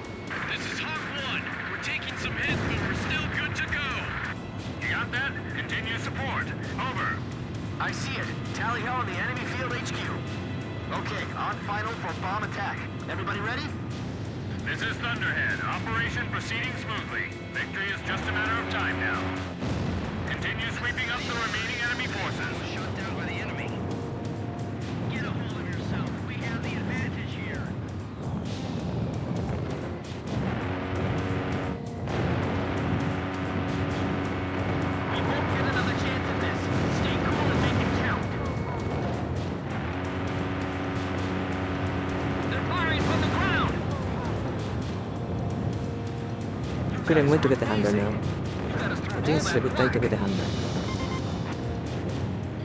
This is Hawk 1. We're taking some hits, but we're still good to go. You got that? Continue support. Over. I see it. Tally ho on the enemy field HQ. Okay, on final for bomb attack. Everybody ready? This is Thunderhead. Operation proceeding smoothly. Victory is just a matter of time now. Continue sweeping up the remaining enemy forces. Shot down by the enemy. Get a hold of yourself. We have the advantage here. We won't get another chance at this. Stay cool and make it count. They're firing from the ground. Good, I'm going to get the handler now. You got us through I all think it's a that good time to get the handler.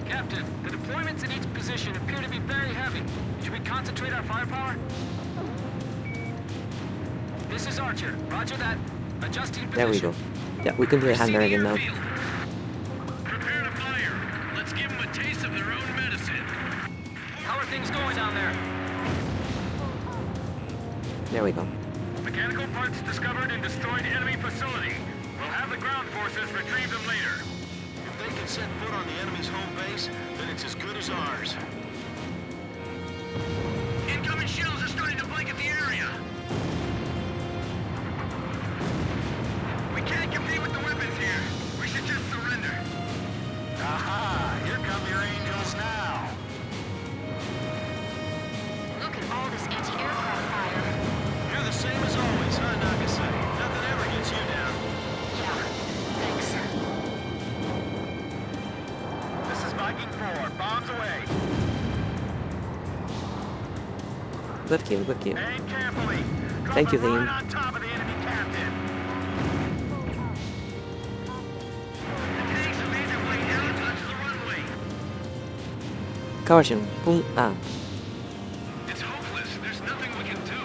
Captain, the deployments in each position appear to be very heavy. Should we concentrate our firepower? This is Archer. Roger that. Adjusting position. There we go. Yeah, we can do the handler again now. Prepare things going down there? There we go. Mechanical parts discovered in destroyed enemy facility. We'll have the ground forces retrieve them later. If they can set foot on the enemy's home base, then it's as good as ours. Incoming shells are starting to blanket the area. We can't compete with the weapons here. We should just surrender. Aha! Here come your angels now. Look at all this anti-aircraft fire. You're the same as always, huh, Nagasaki? Nothing ever gets you down. Yeah, thanks. This is Viking 4. Bombs away. Good kill, good kill. Aim carefully. Drop Thank you, it right Liam. on top of the enemy captain. The tanks have made their way down onto the runway. Caution. Pull. Ah. It's hopeless. There's nothing we can do.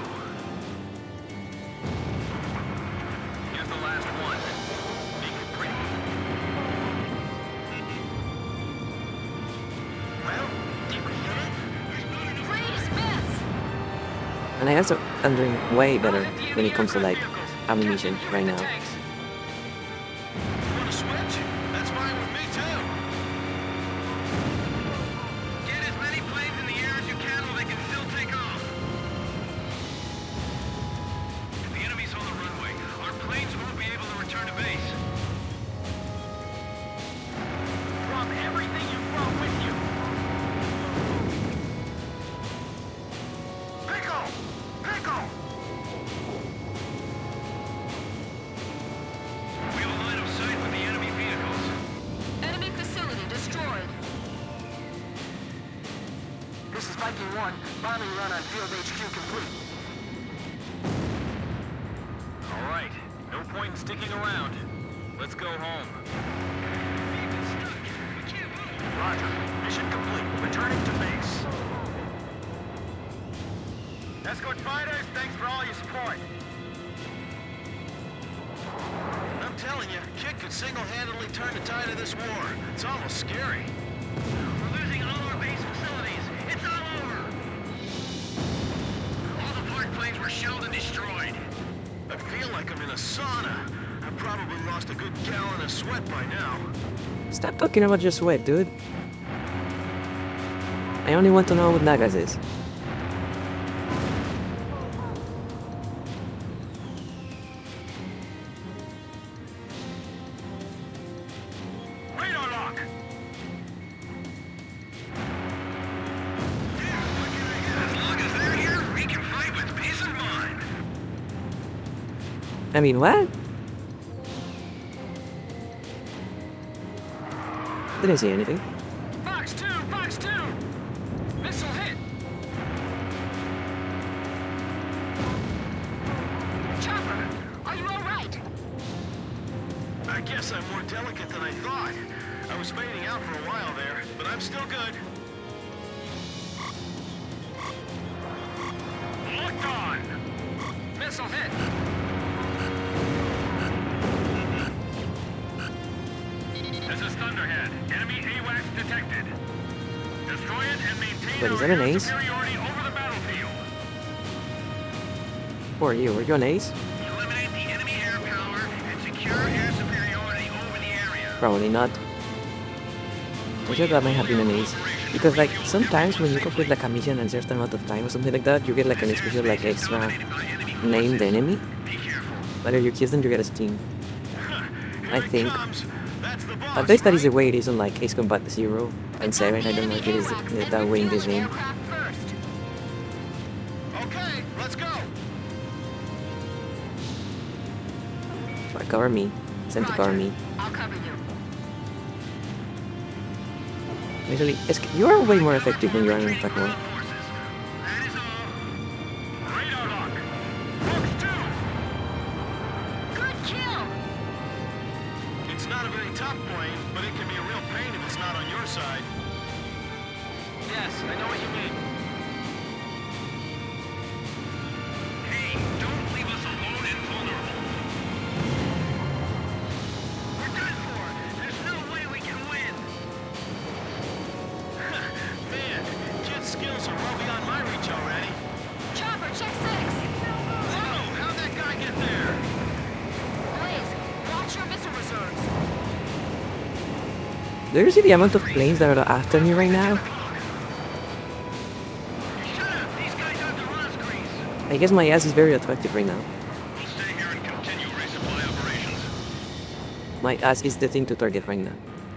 Here's the last one. Make it pretty. Well, did we hit it? Please, miss! And I'm doing way better when it comes to like ammunition right now. You want to switch? That's fine with me, too. Get as many planes in the air as you can while they can still take off. If the enemy's on the runway, our planes won't be able to return to base. Drop everything you brought with you. Pickle! Pickle! We have a line of sight with the enemy vehicles. Enemy facility destroyed. This is Viking 1. Bombing run on Field HQ complete. All right. No point in sticking around. Let's go home. Roger. Mission complete. Returning to base. Escort fighters, thanks for all your support. I'm telling you, Kit could single-handedly turn the tide of this war. It's almost scary. We're losing all our base facilities. It's all over. All the parked planes were shelled and destroyed. I feel like I'm in a sauna. I've probably lost a good gallon of sweat by now. Stop talking about your sweat, dude. I only want to know what Nagas is. Radar lock. As long as they're here, we can fight with peace of mind. I mean, what? Didn't see anything. Fox 2! Fox 2! Missile hit! Chopper, are you alright? I guess I'm more delicate than I thought. I was fading out for a while there, but I'm still good. Locked on! Missile hit! This is Thunderhead. Enemy AWACS detected. Destroy it and maintain But is our that an air ace? superiority over the battlefield. Who are you? Were you an ace? Eliminate the enemy air power and secure air superiority over the area. Probably not. I thought that might have been an ace. Because like sometimes when you complete like a mission in a certain amount of time or something like that, you get like an special like extra named enemy. But if you kill them you get a steam. I think. At least that is the way it is on like Ace Combat 0 and 7. I don't know if it is that way in this game. Aircraft first. Okay, let's go. Cover me. Send to cover me. I'll cover you. Actually, you are way more effective when you are in attack mode. That is all. Radar lock. Fox 2! Good kill! It's not a very tough plane, but it can be a real pain if it's not on your side. Yes, I know what you mean. Hey, don't leave us alone and vulnerable. We're done for. There's no way we can win. Man, Kit's skills are Do you see the amount of planes that are after me right now? Shut up! These guys aren't the run screens. I guess my ass is very attractive right now. We'll stay here and continue resupply operations. My ass is the thing to target right now.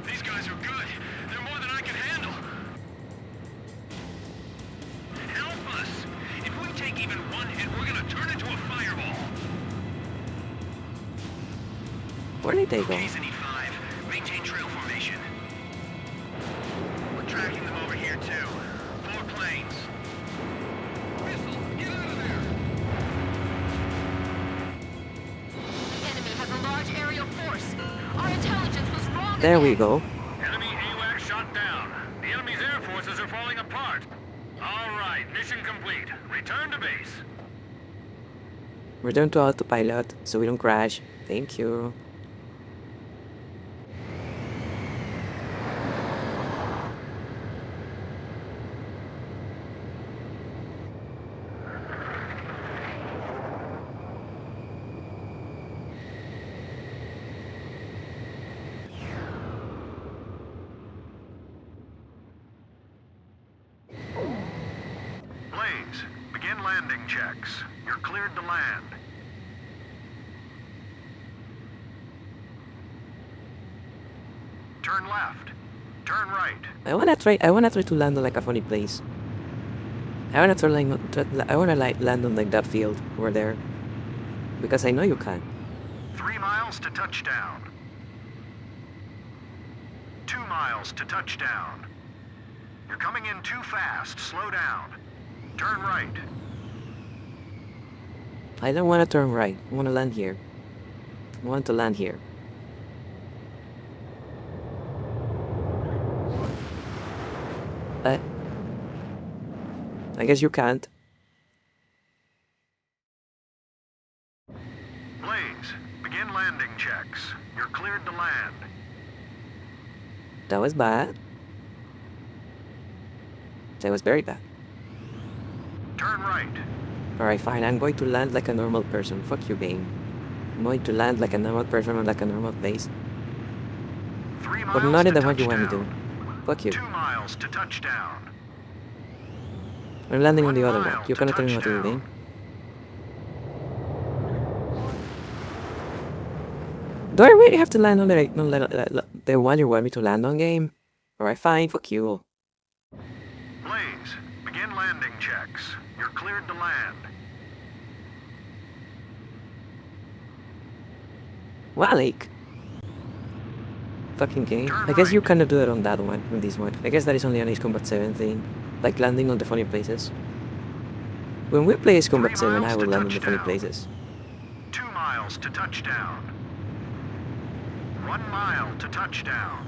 These guys are good. They're more than I can handle. Help us! If we take even one hit, we're gonna turn into a fireball. Where did they go? Case E5. Maintain trail formation. We're tracking them over here too. 4 planes. Missile, get out of there! The enemy has a large aerial force. Our intelligence was wrong. There we again. go. Enemy AWAC shot down. The enemy's air forces are falling apart. All right, mission complete. Return to base. Return to autopilot so we don't crash. Thank you. Blaze, begin landing checks. You're cleared to land. Turn left. Turn right. I wanna try to land on like a funny place. I wanna like land on like that field over there. Because I know you can. 3 miles to touchdown. 2 miles to touchdown. You're coming in too fast. Slow down. Turn right. I don't wanna turn right. I wanna land here. I want to land here. I guess you can't. Blaze, begin landing checks. You're cleared to land. That was bad. That was very bad. Turn right. Alright, fine. I'm going to land like a normal person. Fuck you, game. I'm going to land like a normal person on like a normal place. 3 miles But not in to the one you want me to. touchdown. Fuck you. 2 miles to touchdown. I'm landing on 1 the other one. mile You're to gonna tell me what to do, touchdown. game. Do I really have to land on the one you want me to land on, game? Alright, fine. Fuck you. Blaze, begin landing checks. You're cleared to land. Walik. Fucking game. Turn I guess you right. cannot do it on that one, on this one. I guess that is only an Ace Combat 7 thing. Like landing on the funny places. When we play Ace Combat 7, I miles will to land on the funny touchdown. places. 2 miles to touchdown. 1 mile to touchdown.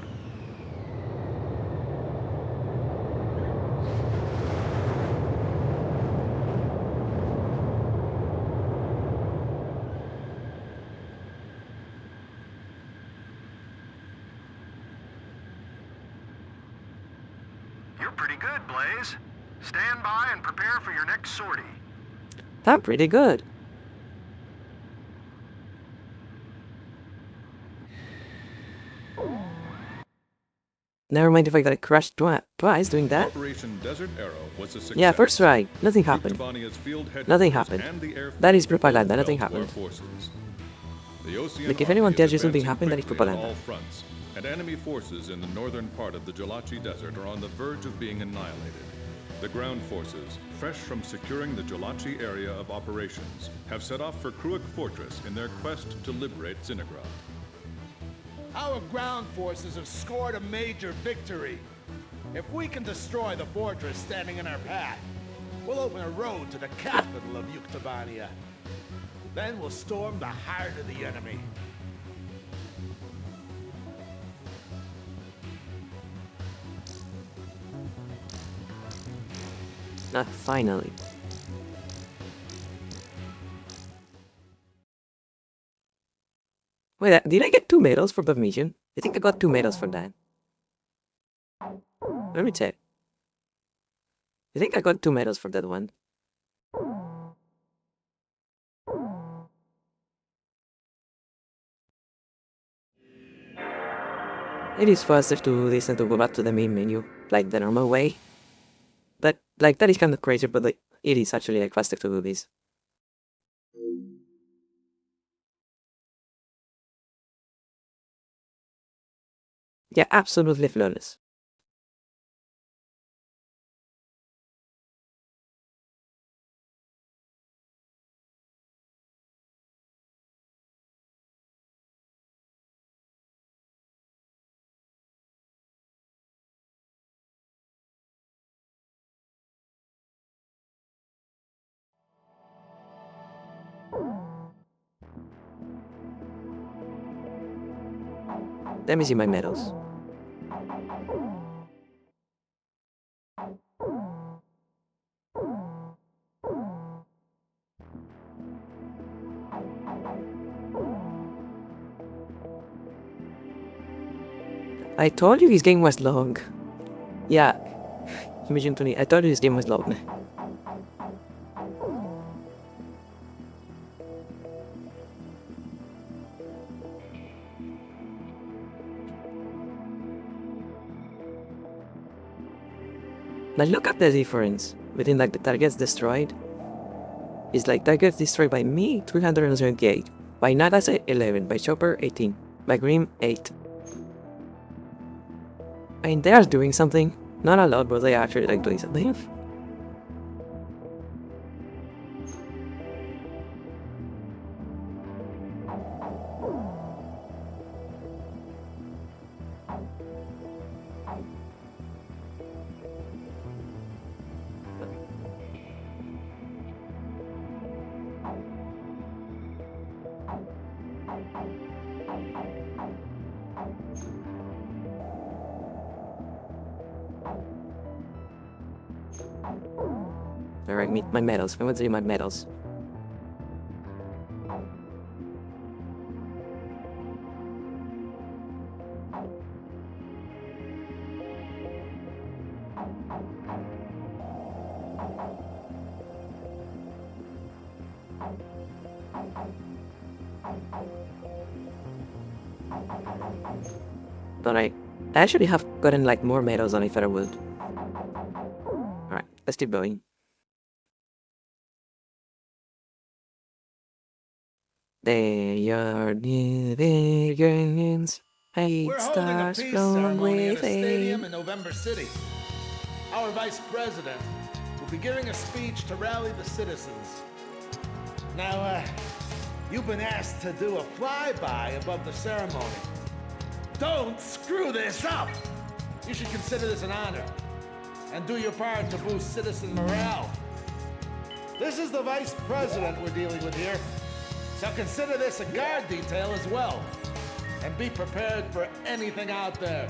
You're pretty good, Blaze. Stand by and prepare for your next sortie. That's pretty good. Never mind if I got crashed twice doing that. Operation Desert Arrow was a success. Yeah, first try. Nothing happened. Tabania's field Nothing headquarters happened. and the air That is force were propaganda. both Nothing held to our happened. forces. The Ocean Like, if Army anyone is tells you something advancing happened, that is quickly on propaganda. all fronts, and enemy forces in the northern part of the Jalachi Desert are on the verge of being annihilated. The ground forces, fresh from securing the Jalachi area of operations, have set off for Kruik Fortress in their quest to liberate Zinagrad. Our ground forces have scored a major victory. If we can destroy the fortress standing in our path, we'll open a road to the capital of Yuktavania. Then we'll storm the heart of the enemy. Finally. Wait, did I get 2 medals for that mission? I think I got 2 medals for that. Let me check. I think I got 2 medals for that one. It is faster to do this than to go back to the main menu, like the normal way. But, like, that is kind of crazy, but, like, it is actually, like, faster to do this. Yeah, absolutely flawless. Let me see my medals. I told you this game was long. Yeah, Imagine Tony, I told you this game was long. Now look at the difference between like the targets destroyed. It's like targets destroyed by me 378, by Nadase 11, by Chopper 18, by Grim 8. I mean, they are doing something. Not a lot, but they are actually like doing something. Alright, meet my medals. I want to see my medals. But I actually have gotten like more medals than I thought I would. Alright, let's keep going. They are the Vegas. We're holding a peace ceremony at a stadium in November City. Our vice president will be giving a speech to rally the citizens. Now, you've been asked to do a flyby above the ceremony. Don't screw this up! You should consider this an honor and do your part to boost citizen morale. This is the vice president we're dealing with here, so consider this a guard detail as well. And be prepared for anything out there.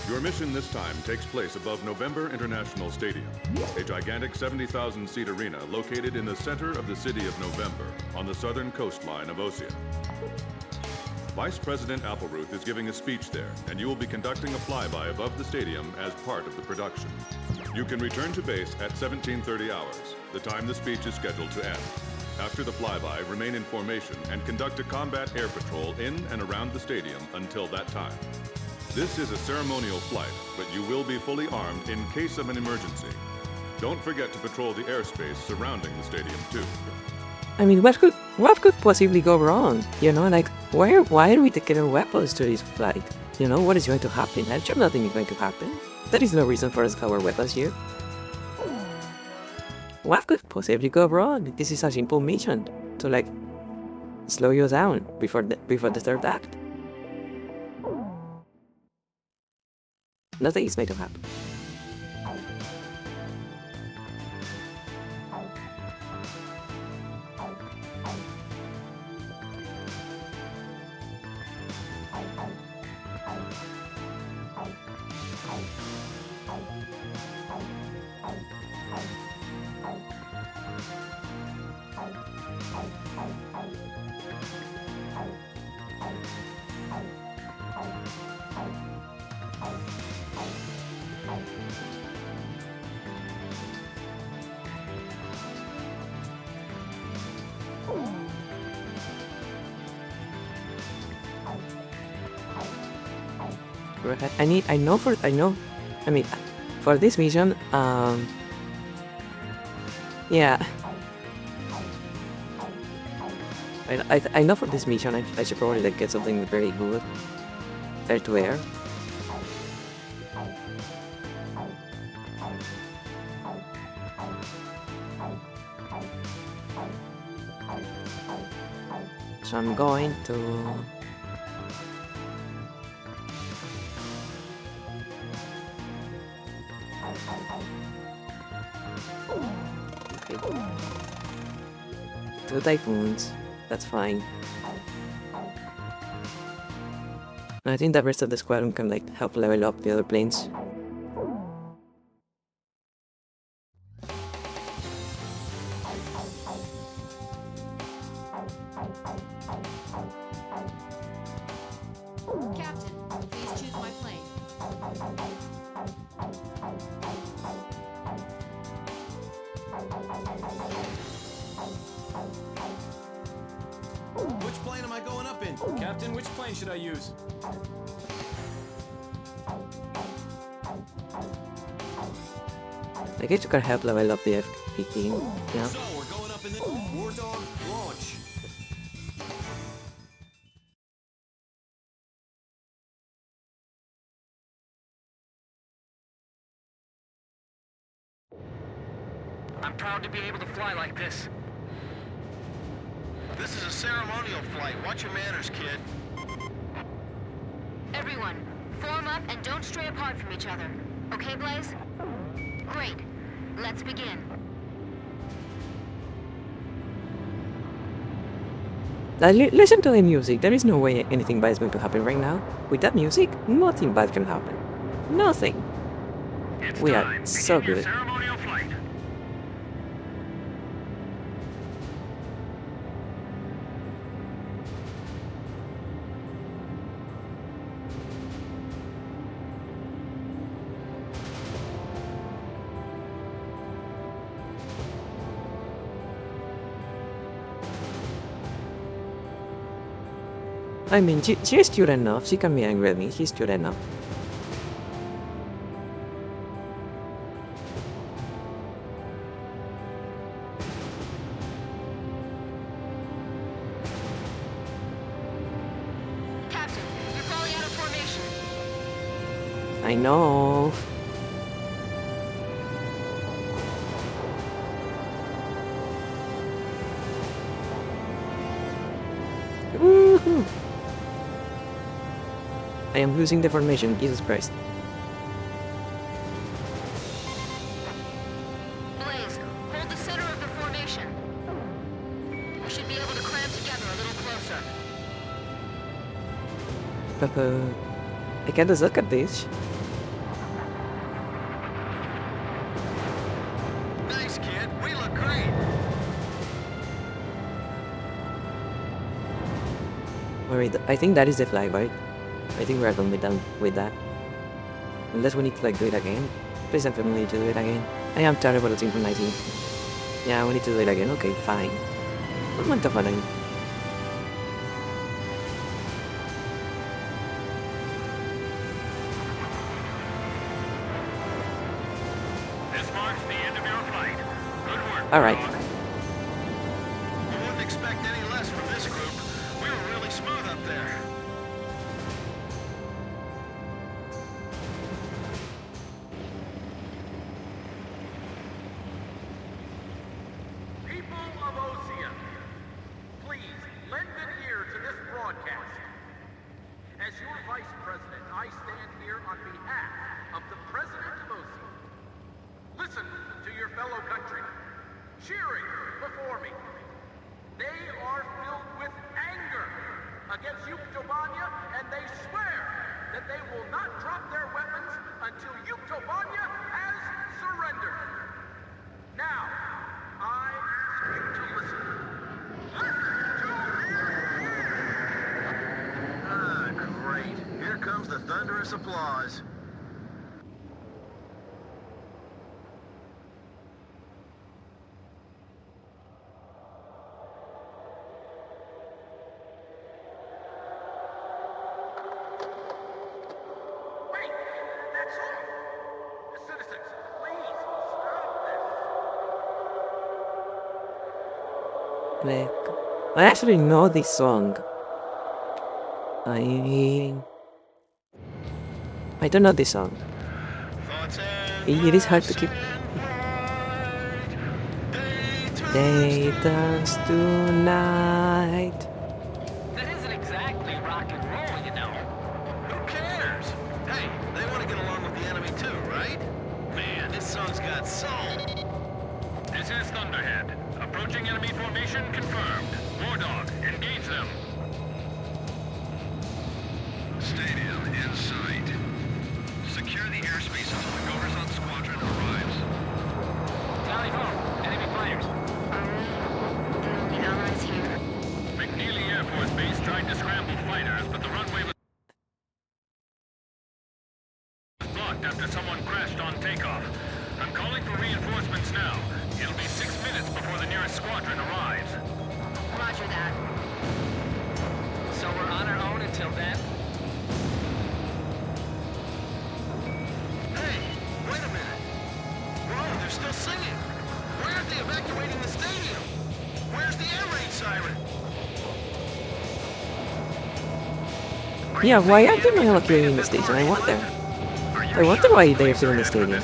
Your mission this time takes place above November International Stadium, a gigantic 70,000-seat arena located in the center of the city of November on the southern coastline of Osea. Vice President Appleruth is giving a speech there, and you will be conducting a flyby above the stadium as part of the production. You can return to base at 17:30 hours, the time the speech is scheduled to end. After the flyby, remain in formation and conduct a combat air patrol in and around the stadium until that time. This is a ceremonial flight, but you will be fully armed in case of an emergency. Don't forget to patrol the airspace surrounding the stadium too. I mean, what could possibly go wrong? You know, like, why are we taking our weapons to this flight? You know, what is going to happen? I'm sure nothing is going to happen. There is no reason for us to have our weapons here. What could possibly go wrong? This is a simple mission to, like, slow you down before the third act. Nothing is made to happen. I know, I mean, for this mission, yeah. I know for this mission, I should probably like get something very good. Air to air. So I'm going to... Okay. 2 typhoons. That's fine. And I think the rest of the squadron can like help level up the other planes. Captain, please choose my plane. Which plane am I going up in? Captain, which plane should I use? I guess you can help level up the F-15, yeah. So, we're going up in the War Dog launch. I'm proud to be able to fly like this. This is a ceremonial flight. Watch your manners, kid. Everyone, form up and don't stray apart from each other. Okay, Blaze? Great. Let's begin. Listen to the music. There is no way anything bad is going to happen right now. With that music, nothing bad can happen. Nothing. It's We are time. so Begin your good. ceremonial flight. I mean, she's cute enough. She can be angry at me. She's cute enough. Captain, you're falling out of formation. I know. Woohoo! I am losing the formation, Jesus Christ. Blaze, hold the center of the formation. We should be able to cram together a little closer. I can't just look at this. Nice, kid. We look great. Alright, I think that is the flag, right? I think we are done with that. Unless we need to like do it again. Please don't me to do it again. I am terrible at synchronizing. Yeah, we need to do it again. Okay, fine. What month of fun? This marks the end of your flight. Good work. Alright. dog. You wouldn't expect any less from this group. We were really smooth up there. People of Osea, please lend an ear to this broadcast. As your vice president, I stand here on behalf of the president of Osea. Listen to your fellow countrymen, cheering before me. They are filled with anger against Yuktobanya, and they swear that they will not drop their weapons until Yuktobanya has surrendered. Now, I ask you to listen. Ah, great. Here comes the thunderous applause. Like, I actually know this song. I don't know this song. It is hard to keep. Day turns to night. That isn't exactly rock and roll, you know. Who cares? Hey, they want to get along with the enemy too, right? Man, this song's got soul. This is Thunderhead. Approaching enemy formation confirmed. War Dog, engage them. Stadium in sight. Secure the airspace until the Goverzon squadron arrives. Tally ho, enemy fighters. The allies here. McNeely Air Force Base tried to scramble fighters, but the runway was blocked after someone crashed on takeoff. I'm calling for reinforcements now. It'll be 6 minutes before the nearest squadron arrives. Roger that. So we're on our own until then? Hey, wait a minute. Whoa, they're still singing. Why aren't they evacuating the stadium? Where's the air raid siren? Yeah, why aren't they evacuating the station? I wonder. I wonder why they're still in the stadium.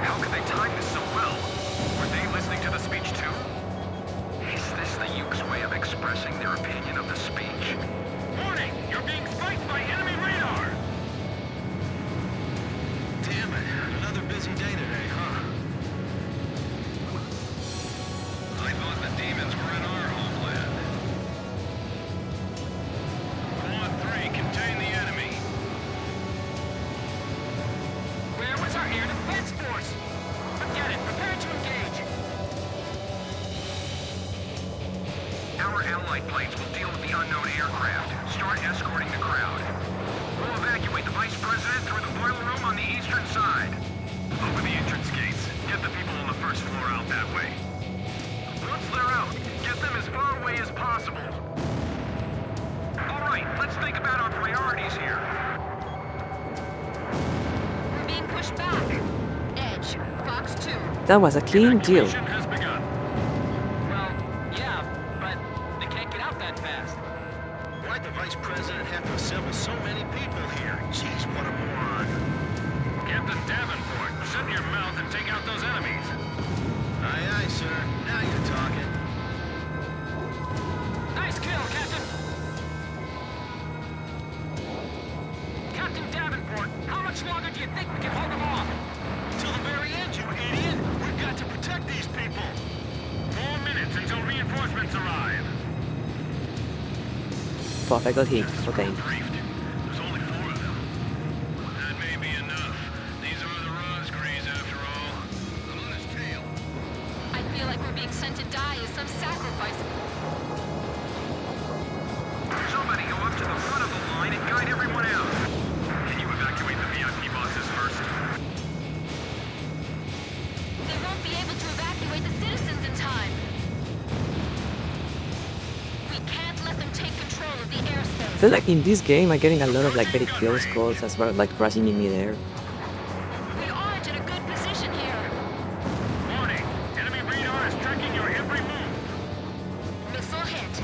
How could they time this so well? Were they listening to the speech too? Is this the Yuke's way of expressing their opinion of the speech? Warning! You're being spiked by enemy radar! Damn it, another busy day today, huh? I thought the demons were in our homeland. Quad 3, contain the enemy. Where was our air defense force? Forget it, prepare to engage. Our allied planes will deal with the unknown aircraft. Start escorting the crowd. We'll evacuate the Vice President through the boiler room on the eastern side. Open the entrance gates. Get the people on the first floor out that way. Once they're out, get them as far away as possible. All right, let's think about our priorities here. We're being pushed back. Edge, Fox 2. That was a clean deal. Evacuation has begun. Well, yeah, but they can't get out that fast. Why'd the Vice President have to assemble so many people here? Jeez, what a moron. Captain Davenport, shut your mouth and take out those enemies. Aye, aye, sir. Now you're talking. Nice kill, Captain. Captain Davenport, how much longer do you think we can hold them off? Till the very end, you idiot! We've got to protect these people! 4 minutes until reinforcements arrive. Fuck, I got hit. Okay. There's only 4 of them. That may be enough. These are the Rosgrees, after all. I'm on his tail. I feel like we're being sent to die as some sacrifice. Somebody go up to the front of the line and guide everyone out. Can you evacuate the VIP boxes first? They won't be able to evacuate the citizens in time. We can't let them take control of the airspace. I feel like in this game I'm getting a lot of like very close calls as well, like crashing in midair. We aren't in a good position here. Warning! Enemy radar is tracking your every move. Missile hit.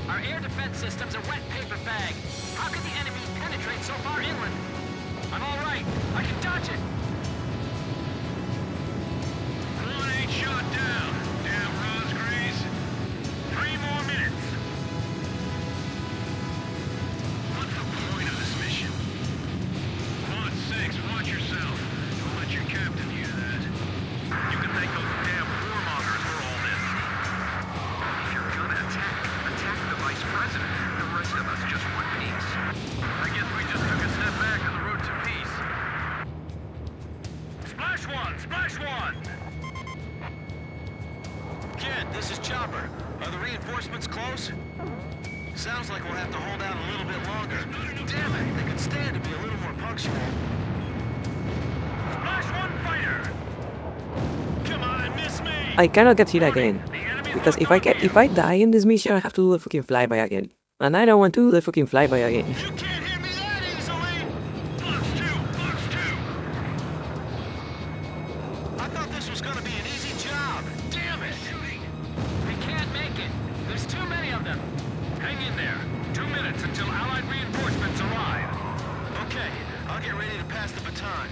Our air defense system's a wet paper bag. How could the enemy penetrate so far inland? I'm all right. I can dodge it. One ain't shot down. Damn Rosgrees. 3 more minutes. What's the point of this mission? Quad 6, watch yourself. Don't let your captain hear that. You can thank those damn warmongers for all this. If you're gonna attack the Vice President. The rest of us just want peace. I guess we just took a step back on the road to peace. Splash one! Splash one! Kid, this is Chopper. Are the reinforcements close? Sounds like we'll have to hold out a little bit longer. Damn it, they could stand to be a little more punctual. Splash one fighter! Come on, miss me! I cannot get hit again. Because if I die in this mission, I have to do the fucking flyby again. And I don't want to do the fucking flyby again. You can't hear me that easily! Fox 2! Fox 2! I there. 2 minutes until Allied reinforcements arrive. Okay, I'll get ready to pass the baton.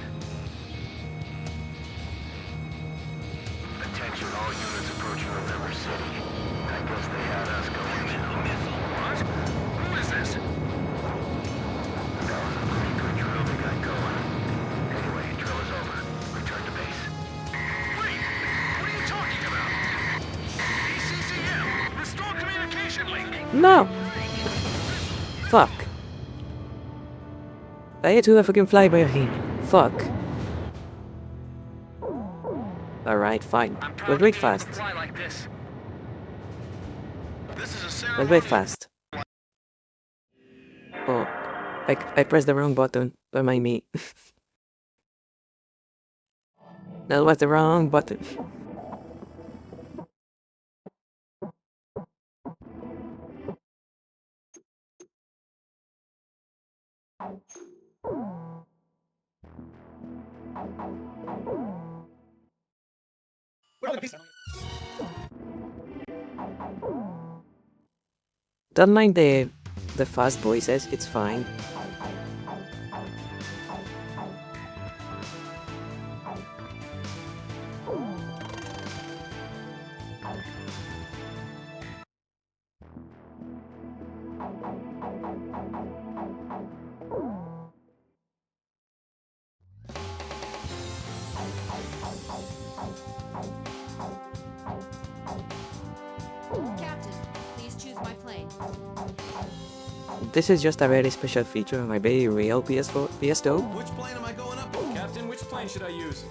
Attention all units approaching the River City. I guess they had us going to the missile. What? Who is this? That was a pretty good drill they got going. Anyway, drill is over. Return to base. Wait! What are you talking about? ECCM! Restore communication link! No! Fuck. I hate to fucking fly by again. Fuck. Alright, fine. I'm proud We'll to do it be able to fast. fly like this. This is a We'll ceremony. do it fast. Oh. I pressed the wrong button. Don't mind me. That was the wrong button. Don't mind the fast voices, it's fine. Captain, please choose my plane. This is just a very special feature of my very real PS2. Which plane am I going up on? Captain, which plane should I use?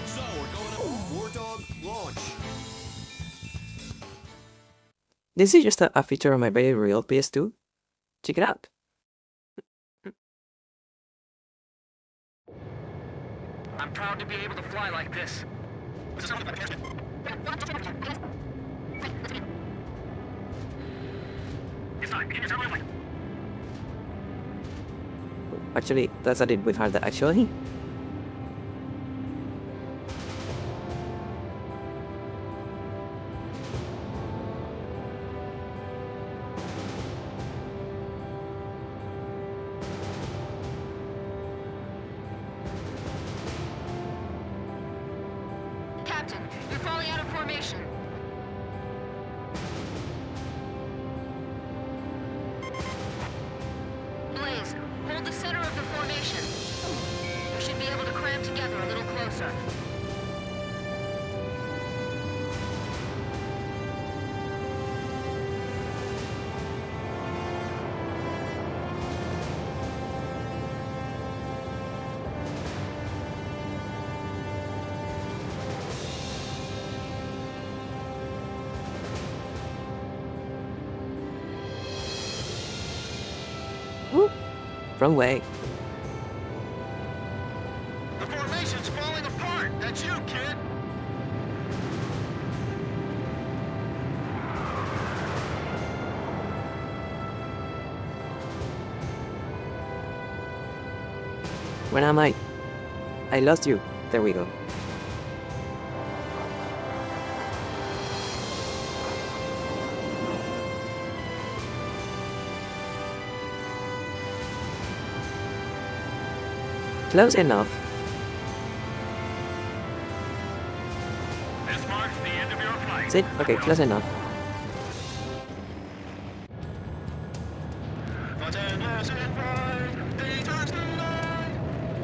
So, we're going up on War Dog launch. This is just a feature of my very real PS2. Check it out. I'm proud to be able to fly like this. It's time. Begin your terminal flight. Actually, that's a little bit harder actually. Captain, you're falling out of formation. Blaze, hold the center of the formation. You should be able to cram together a little closer. Woo! Wrong way. The formation's falling apart. That's you, kid. When am I? I lost you. There we go. Close enough. This marks the end of your flight. That's it? Okay, close enough.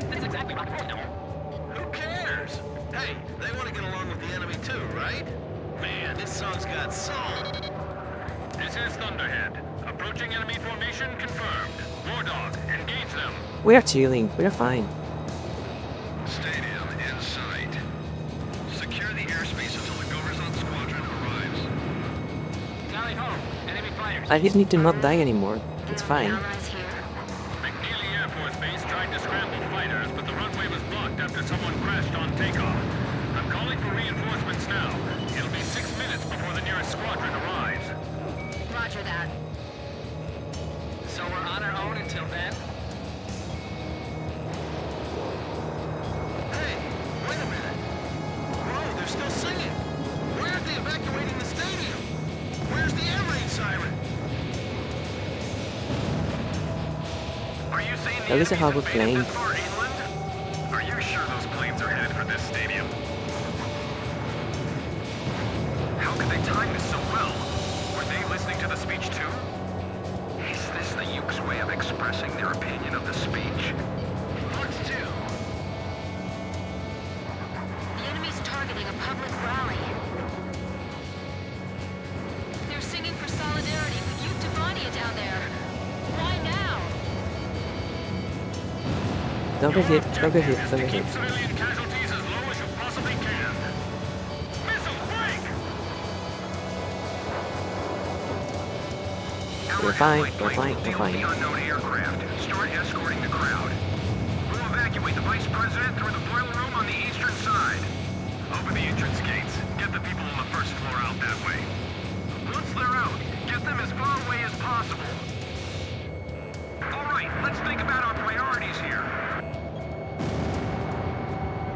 That's exactly my point. Who cares? Hey, they want to get along with the enemy too, right? Man, this song's got soul. This is Thunderhead. Approaching enemy formation confirmed. War Dog, engage them. We are chilling. We are fine. Stadium in sight. Secure the airspace until the Goverzon squadron arrives. Tally ho, enemy fighters. I just need to not die anymore. It's fine. Allies here. McNeely Air Force Base tried to scramble fighters, but the runway was blocked after someone crashed on takeoff. I'm calling At least I have a plane. Are you sure those planes are headed for this stadium? How could they time this so well? Were they listening to the speech too? Is this the Yuke's way of expressing their opinion of the speech? What's two? The enemy's targeting a public rally. They're singing for solidarity with Yuke Devania down there. Why now? Don't get hit, don't get hit, don't get hit. Keep civilian casualties as low as you possibly can. Missile break! We're fine, we're fine, we're The fine. unknown aircraft. Start escorting the crowd. We'll evacuate the vice president through the boiler room on the eastern side. Open the entrance gates. Get the people on the first floor out that way. Once they're out, get them as far away as possible. All right, let's think about our priorities here.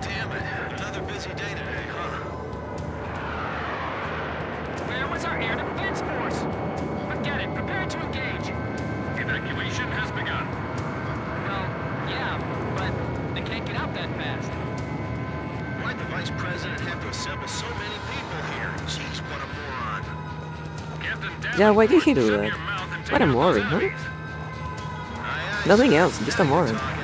Damn it. Another busy day today, huh? Where was our air defense force? Forget it. Prepare to engage. Evacuation has begun. Well, yeah, but they can't get out that fast. Why'd the vice president have to assemble so many people here? Jeez, what a moron. Captain Yeah, why did he do Shut that? your mouth and take What a out those moron, huh? enemies. Aye, aye, Nothing sir. else, just a Now you're moron. talking.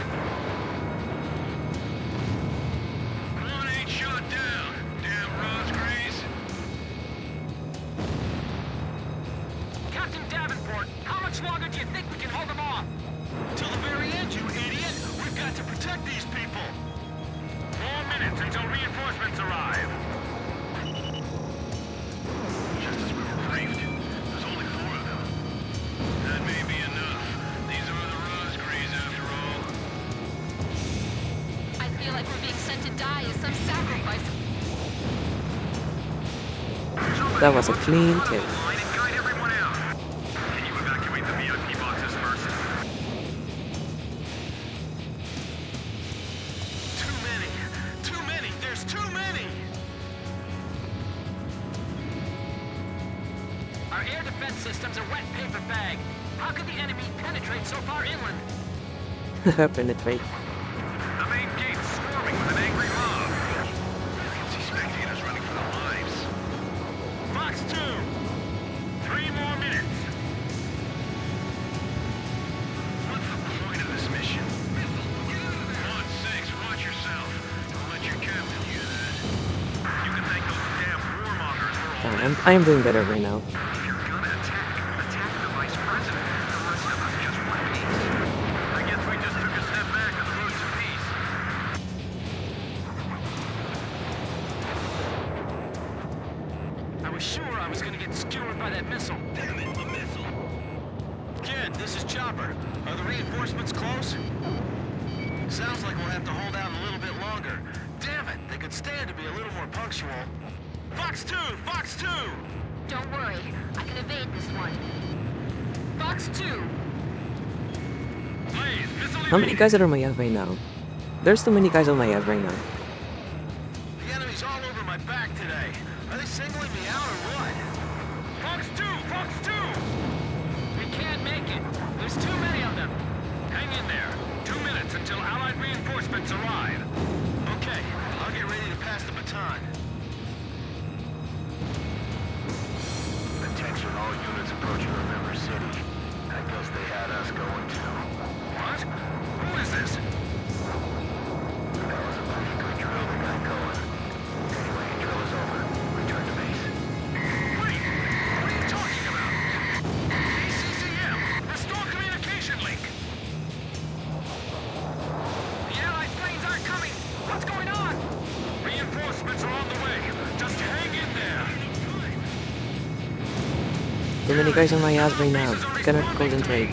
One ain't shot down. Damn Rosgreaves. Captain Davenport, how much longer do you think we can hold them off? Till the very end, you idiot! We've got to protect these people! 4 minutes until reinforcements arrive. Just as we were briefed, there's only 4 of them. That may be enough. These are the Rosgreaves after all. I feel like we're being sent to die as some sacrifice. That was a clean kill. Line and guide everyone out. Can you evacuate the VIP boxes first? Too many! Too many! There's too many! Our air defense system's a wet paper bag. How could the enemy penetrate so far inland? Penetrate. The main gate's swarming with an angry mob. I can see spectators running for their lives. Fox 2. 3 more minutes. What's the point of this mission? 1-6, watch yourself. Don't let your captain hear that. You can thank those damn warmongers for all I am doing better right now. If you're gonna attack the vice president. The rest of us just want peace. I guess we just took a step back on the road to peace. I was sure I was gonna get skewered by that missile. Damn it, a missile. Kid, this is Chopper. Are the reinforcements close? Sounds like we'll have to hold out a little bit longer. Damn it, they could stand to be a little more punctual. Fox 2! Fox 2! Don't worry, I can evade this one. Fox 2. Blaze, missile How many guys are on my ass right now? There's too many guys on my ass right now. The enemy's all over my back today. Are they singling me out or what? Fox 2! Fox 2! We can't make it. There's too many of them. Hang in there. 2 minutes until Allied reinforcements arrive. Okay, I'll get ready to pass the baton. Attention all units approaching Remember City. I guess they had us going too. What? Who is this? That was a pretty good drill they got going. Anyway, drill is over. Return to base. Wait! What are you talking about? ACCM! Restore communication link! The Allied planes aren't coming. What's going on? Reinforcements are on the way. Just hang in there. Too many guys on my ass right now. Cannot concentrate.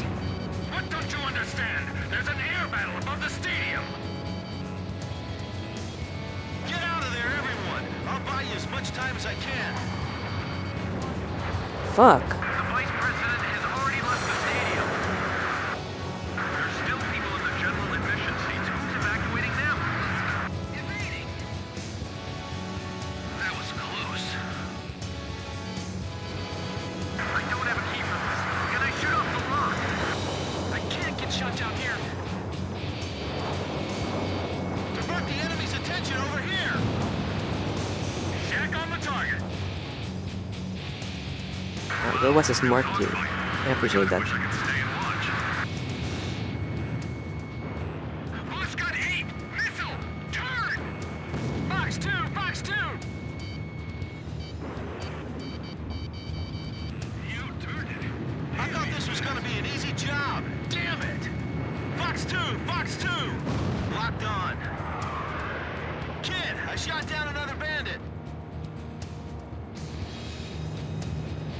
What don't you understand? There's an air battle above the stadium. Get out of there, everyone! I'll buy you as much time as I can. Fuck. The vice president has already left the stadium. There's still people in the general admission seats. Who's evacuating them? Evading! That was close. I don't have a key for this. Can I shoot off the lock? I can't get shot down here. That was a smart kill. I appreciate that. Stay and watch. Boss got 8! Missile! Turn! Fox 2! Fox 2! You turned it. I thought this was gonna be an easy job. Damn it! Fox 2! Fox 2! Locked on. Kid, I shot down another bandit.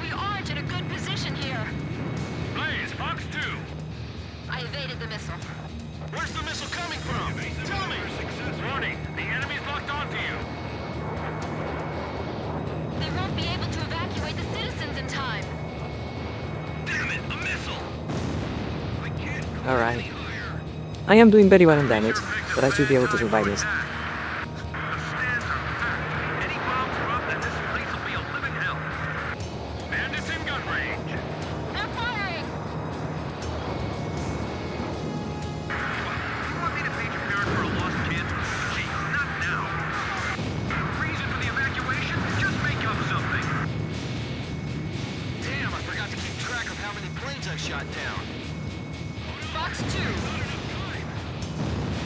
We aren't in a good position here. Blaze, Fox 2. I evaded the missile. Where's the missile coming from? Tell me! Warning, the enemy's locked onto you. They won't be able to evacuate the citizens in time. Damn it, a missile! I can't go Alright. any higher. I am doing very well on damage, but I should be able to survive this. Stands are packed. Any bombs dropped and this place will be a living hell. Bandits in gun range. They're firing! You want me to page a parent for a lost kid? Gee, not now. Reason for the evacuation? Just make up something. Damn, I forgot to keep track of how many planes I shot down. Fox 2.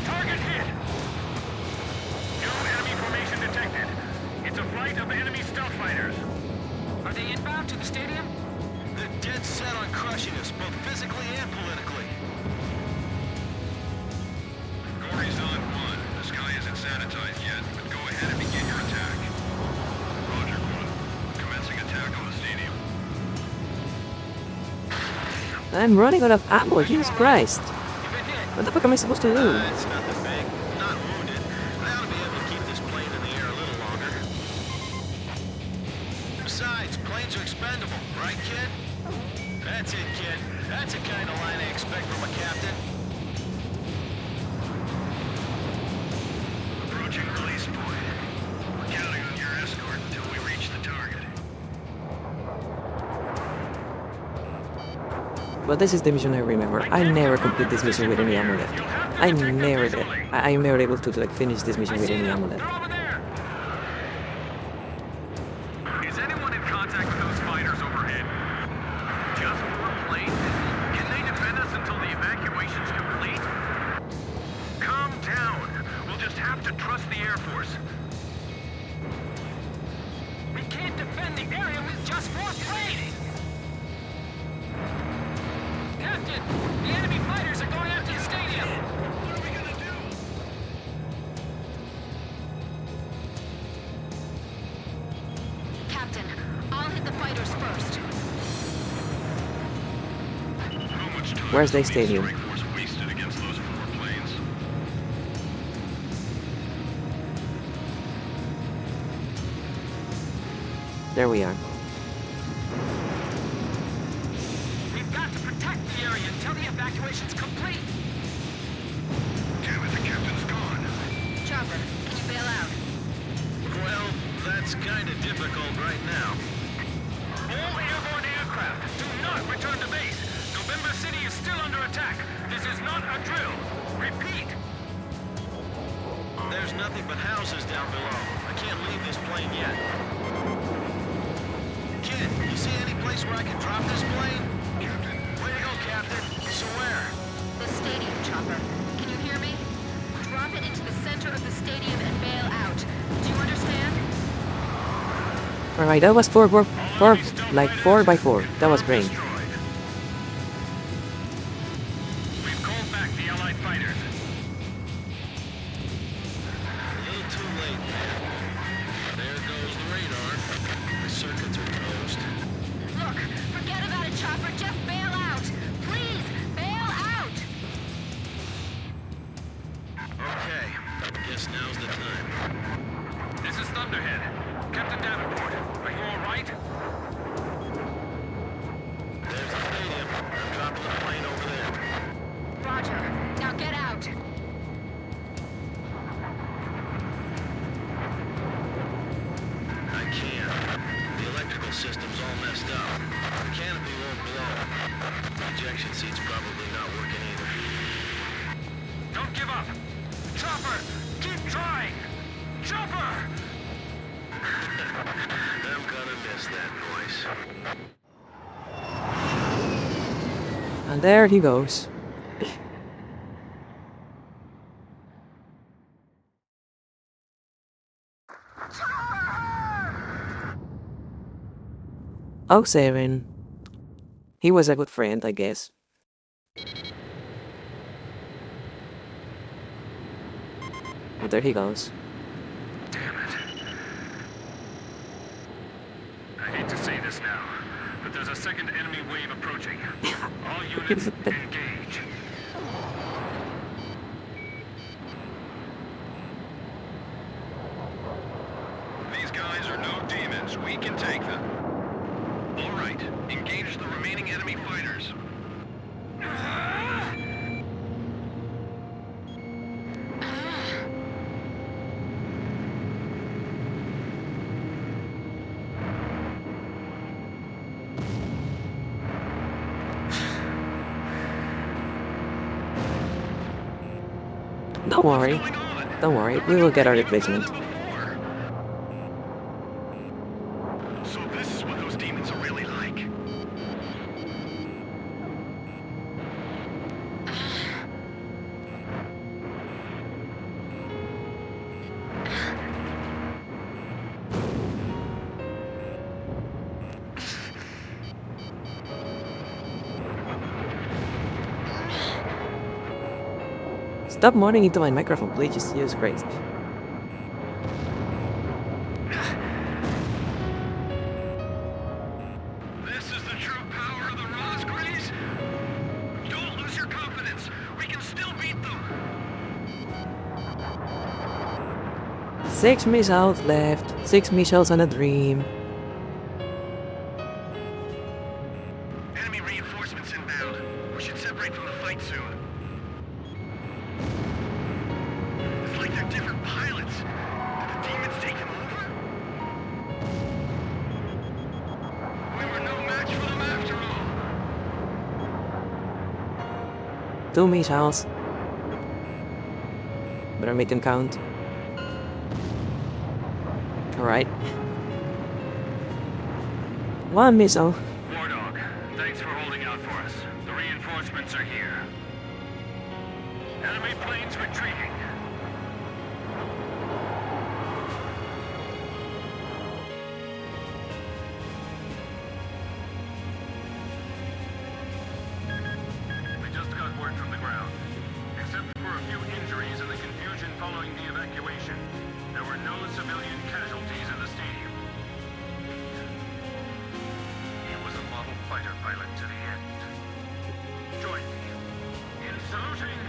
Target hit! New enemy formation detected. It's a flight of enemy stealth fighters. Are they inbound to the stadium? They're dead set on crushing us, both physically and politically. Gory's on 1. The sky isn't sanitized yet, but go ahead and begin your attack. Roger, 1. Commencing attack on the stadium. I'm running out of ammo, Jesus Christ! What the fuck am I supposed to do? It's nothing big. Not wounded. They ought to be able to keep this plane in the air a little longer. Besides, planes are expendable, right, kid? That's it, kid. That's the kind of line I expect from a captain. Approaching release point. We're counting on your escort until we reach the target. But this is the mission I remember. I never complete this mission with any ammo left. I never did. I am never able to like finish this mission with any ammo left. Over there! Is anyone in contact with those fighters overhead? Just 4 planes? Can they defend us until the evacuation's complete? Calm down. We'll just have to trust the Air Force. We can't defend the area with just 4 planes! Captain, the enemy fighters are going after the stadium! What are we gonna do? Captain, I'll hit the fighters first. How much time Where's the will stadium? Strike Force wasted against those 4 planes? There we are. We've got to protect the area until the evacuation's complete! Damn it, the captain's gone. Chopper, can you bail out? Well, that's kind of difficult right now. All airborne aircraft, do not return to base. November City is still under attack. This is not a drill. Repeat. There's nothing but houses down below. I can't leave this plane yet. Kid, you see any place where I can drop this plane? Captain. Way to go, Captain. So where? The stadium, Chopper. Can you hear me? Drop it into the center of the stadium and bail out. Do you understand? Alright, that was 4 by 4. That was great. Destroyed. We've called back the Allied fighters. A little too late, man. There goes the radar. The circuits are toast. Look, forget about it, Chopper. Just bail out. Please, bail out! Okay, guess now's the time. This is Thunderhead. Captain Davenport, are you all right? There's the stadium. I'm dropping the plane over there. Roger. Now get out. I can't. The electrical system's all messed up. The canopy won't blow. The ejection seat's probably not working either. Don't give up. Chopper, keep trying. Chopper! I'm gonna miss that voice. And there he goes. Oh, Saren. He was a good friend, I guess. And there he goes. Damn it. I hate to say this now, but there's a second enemy wave approaching. All units, engage. These guys are no demons. We can take them. All right, engage the remaining enemy fighters. Don't worry. Don't worry, we will get our replacement. So this is what those demons are really like. Stop moaning into my microphone, please. Jesus Christ. This is the true power of the Rosgrays. Don't lose your confidence. We can still beat them. 6 missiles left. 6 missiles and a dream. Enemy reinforcements inbound. We should separate from the fight soon. It's like they're different pilots. Did the demons take them over? We were no match for them after all. 2 missiles. Better make them count. Alright. 1 missile. War Dog, thanks for holding out for us. The reinforcements are here. Enemy planes retreating. We just got word from the ground. Except for a few injuries and the confusion following the evacuation, there were no civilian casualties in the stadium. He was a model fighter pilot to the end. Join me in saluting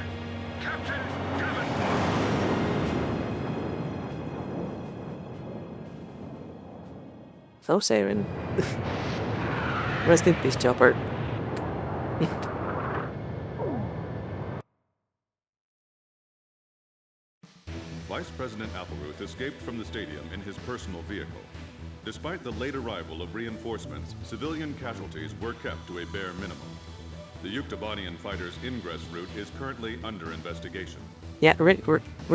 Captain Davenport. So Saren. Rest in peace, Chopper. Vice President Appleruth escaped from the stadium in his personal vehicle. Despite the late arrival of reinforcements, civilian casualties were kept to a bare minimum. The Yuktobanian fighters' ingress route is currently under investigation. Yeah, we're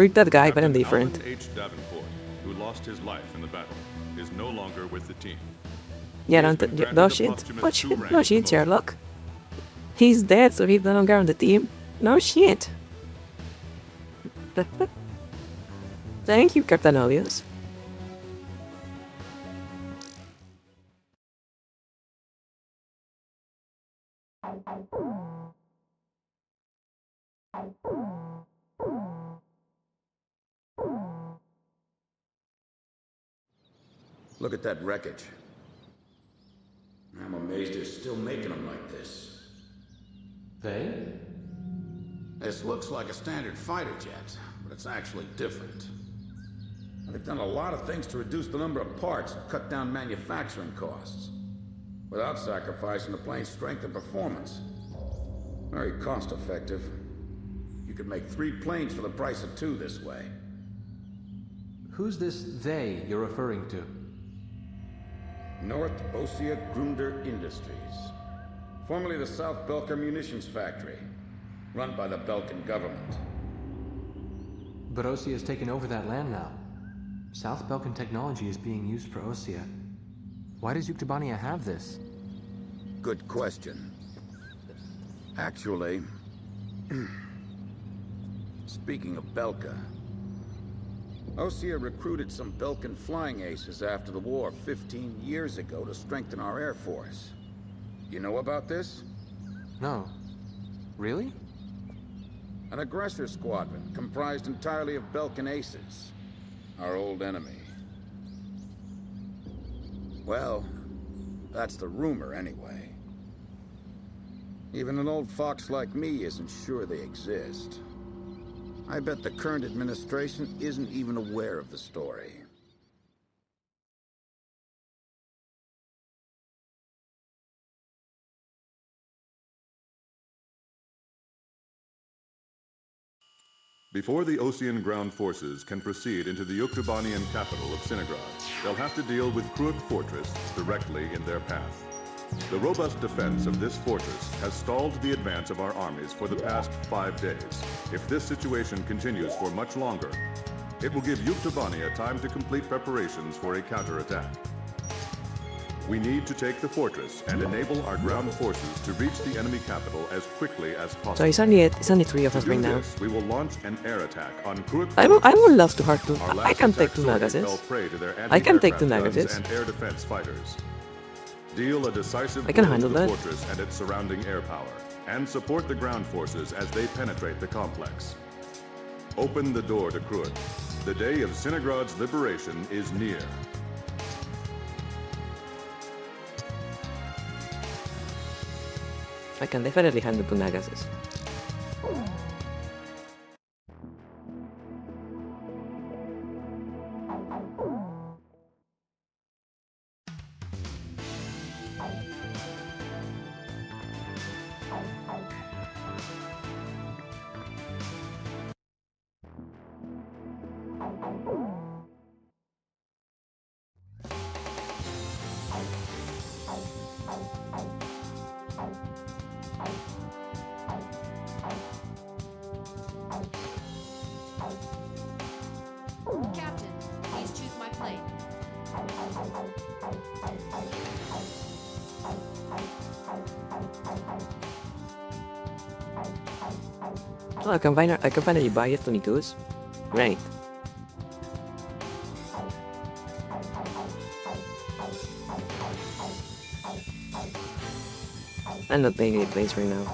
that guy, but I'm Captain different. Alvin H. Davenport, who lost his life in the battle, is no longer with the team. Yeah, He has don't. been granted No a shit. posthumous What shit? two-rank No shit, promotion. Sherlock. He's dead, so he's no longer on the team. No shit. Thank you, Captain Obvious. Look at that wreckage. I'm amazed they're still making them like this. They? This looks like a standard fighter jet, but it's actually different. They've done a lot of things to reduce the number of parts and cut down manufacturing costs, without sacrificing the plane's strength and performance. Very cost-effective. You could make 3 planes for the price of 2 this way. Who's this they you're referring to? North Ossia Grunder Industries. Formerly the South Belka Munitions Factory, run by the Belkan government. But Ossia has taken over that land now. South Belkan technology is being used for Ossia. Why does Yuktobania have this? Good question. Actually, speaking of Belka, Osea recruited some Belkan flying aces after the war 15 years ago to strengthen our Air Force. You know about this? No. Really? An aggressor squadron comprised entirely of Belkan aces, our old enemy. Well, that's the rumor anyway. Even an old fox like me isn't sure they exist. I bet the current administration isn't even aware of the story. Before the Osean ground forces can proceed into the Yuktubanian capital of Sinigrad, they'll have to deal with Kruik Fortress directly in their path. The robust defense of this fortress has stalled the advance of our armies for the past 5 days. If this situation continues for much longer, it will give Yuktubania time to complete preparations for a counterattack. We need to take the fortress and enable our ground forces to reach the enemy capital as quickly as possible. So it's only 3 of us To do right now. this, we will launch an air attack on Kruik I would love to hard to. Our I last can take attack 2 sortie Nagases. fell prey to their I can take 2 anti-aircraft guns negatives. and air defense fighters. Deal a decisive I can blow to handle the that. fortress and its surrounding air power, and support the ground forces as they penetrate the complex. Open the door to Kruik. The day of Sinigrad's liberation is near. I can definitely handle 2 Nagases. Captain, please choose my plane. Oh, I can finally buy it 22s. Great. I'm not paying 8 planes right now.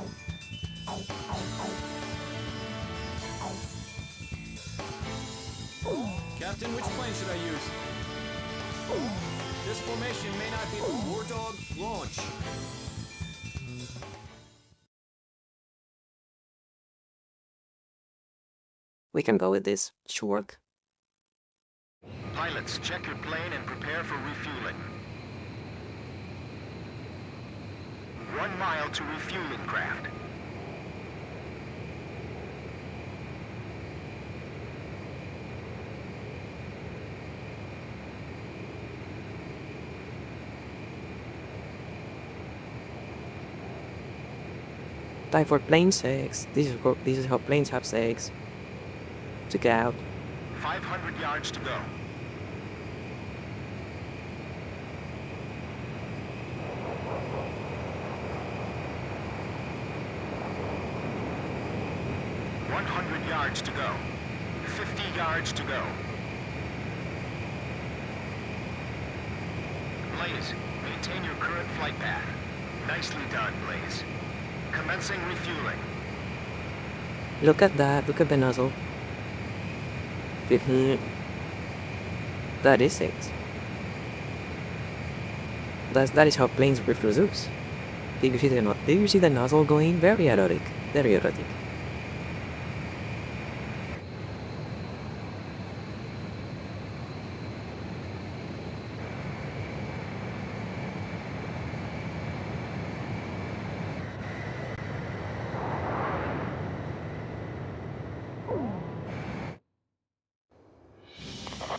Captain, which plane should I use? This formation may not be War Dog, launch. We can go with this. Should work. Pilots, check your plane and prepare for refueling. 1 mile to refueling craft. Time for plane 6. This is how planes have 6. To get out. 500 yards to go. Yards to go. 50 yards to go. Blaze, maintain your current flight path. Nicely done, Blaze. Commencing refueling. Look at that. Look at the nozzle. 15. That is 6. That is how planes reproduce. Did you see the nozzle going? Very erotic. Very erotic.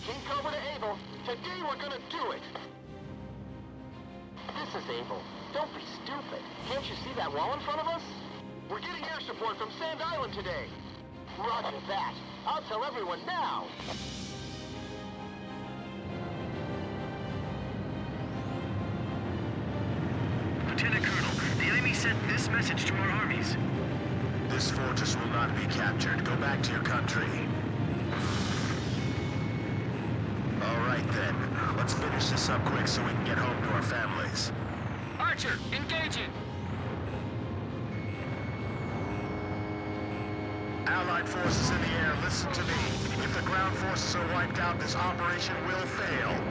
King Cobra to Able. Today we're gonna do it. This is Able. Don't be stupid. Can't you see that wall in front of us? We're getting air support from Sand Island today. Roger that. I'll tell everyone now. Lieutenant Colonel, the enemy sent this message to our armies. This fortress will not be captured. Go back to your country. All right then. Let's finish this up quick so we can get home to our families. Archer, engaging! Allied forces in the air, listen to me. If the ground forces are wiped out, this operation will fail.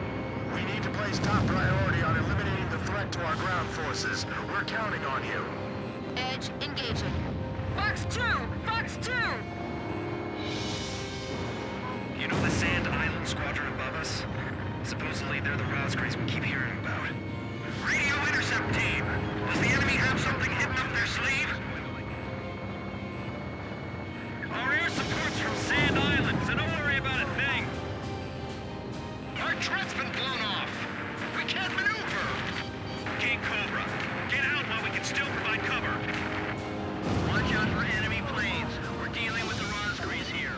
We need to place top priority on eliminating the threat to our ground forces. We're counting on you. Edge, engaging. Fox 2! Fox 2! You know the Sand Island squadron above us? Supposedly they're the Rosgraves we keep hearing about. Radio intercept team! Does the enemy have something hidden up their sleeve? Our air support's from Sand Island, so don't worry about a thing. Our threat's been blown off. We can't maneuver. King Cobra, get out while we can still provide cover. Watch out for enemy planes. We're dealing with the Rosgraves here.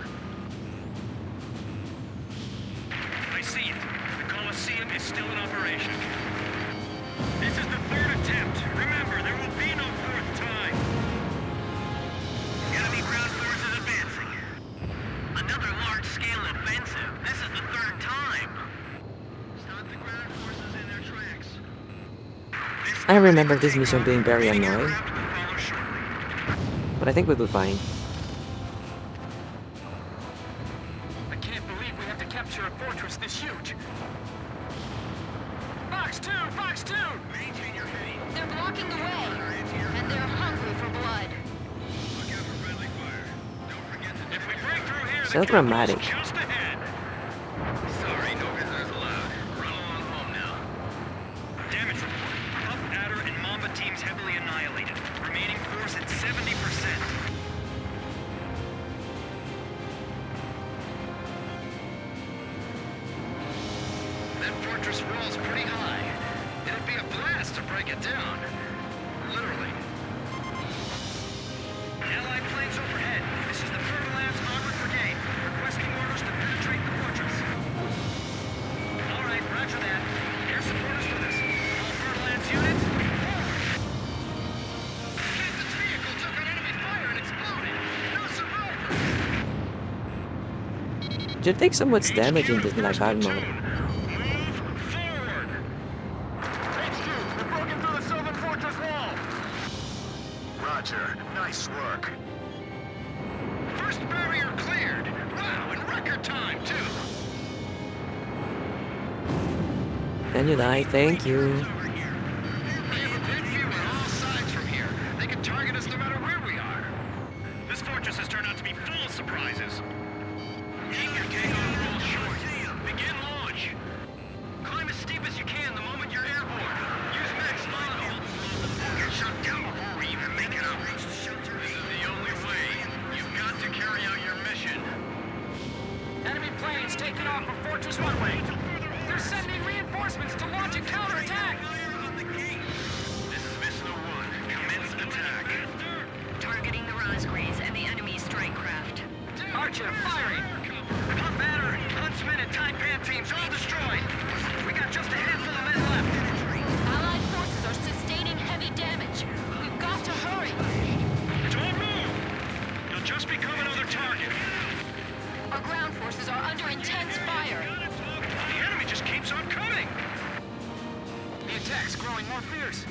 I see it. The Coliseum is still in operation. This is the third attempt. Remember, there will be no fourth time. Enemy ground forces advancing. Another large-scale offensive. This is the third time. Stop the ground forces in their tracks. I remember this mission being very annoying, Aircraft will follow shortly. but I think we'll be fine. I can't believe we have to capture a fortress this huge. Fox 2! Fox 2! Maintain your heading. They're blocking the way, and they're hungry for blood. Look out for friendly fire. Don't forget to If we break through here, So the dramatic. capital's just ahead. Sorry, no visitors allowed. Run along home now. Damage report. Puff, Adder, and Mamba teams heavily annihilated. Remaining force at 70%. That fortress wall's pretty high. It'd be a blast to break it down. Literally. Allied planes overhead. This is the Fertile Lands Armored Brigade. Requesting orders to penetrate the fortress. All right, roger that. Air support is with us. All Fertile Lands units, forward! Captain's vehicle took on enemy fire and exploded. No survivors. You take so much damage in this live hard mode. Move forward! HQ, we're broken through the Sylvan Fortress wall. Roger. Nice work. First barrier cleared. Wow, in record time, too. Then you die, thank you. Over here. They have a good view on all sides from here. They can target us no matter where we are. This fortress has turned out to be full of surprises. Keep your takeoff roll short. Begin launch. Climb as steep as you can the moment you're airborne. Use max throttle. Get shut down before we even make it up. This is the only way. You've got to carry out your mission. Enemy planes taking off from Fortress Runway. They're sending reinforcements to launch a counterattack. This is Missile 1. Commence attack. Targeting the Rosgraves and the enemy strike craft. Archer, firing! Pump Banner, Huntsman, and Taipan teams all destroyed. We got just a handful of men left. Allied forces are sustaining heavy damage. We've got to hurry. Don't move! You'll just become another target. Our ground forces are under intense fire. The enemy just keeps on coming! The attack's growing more fierce.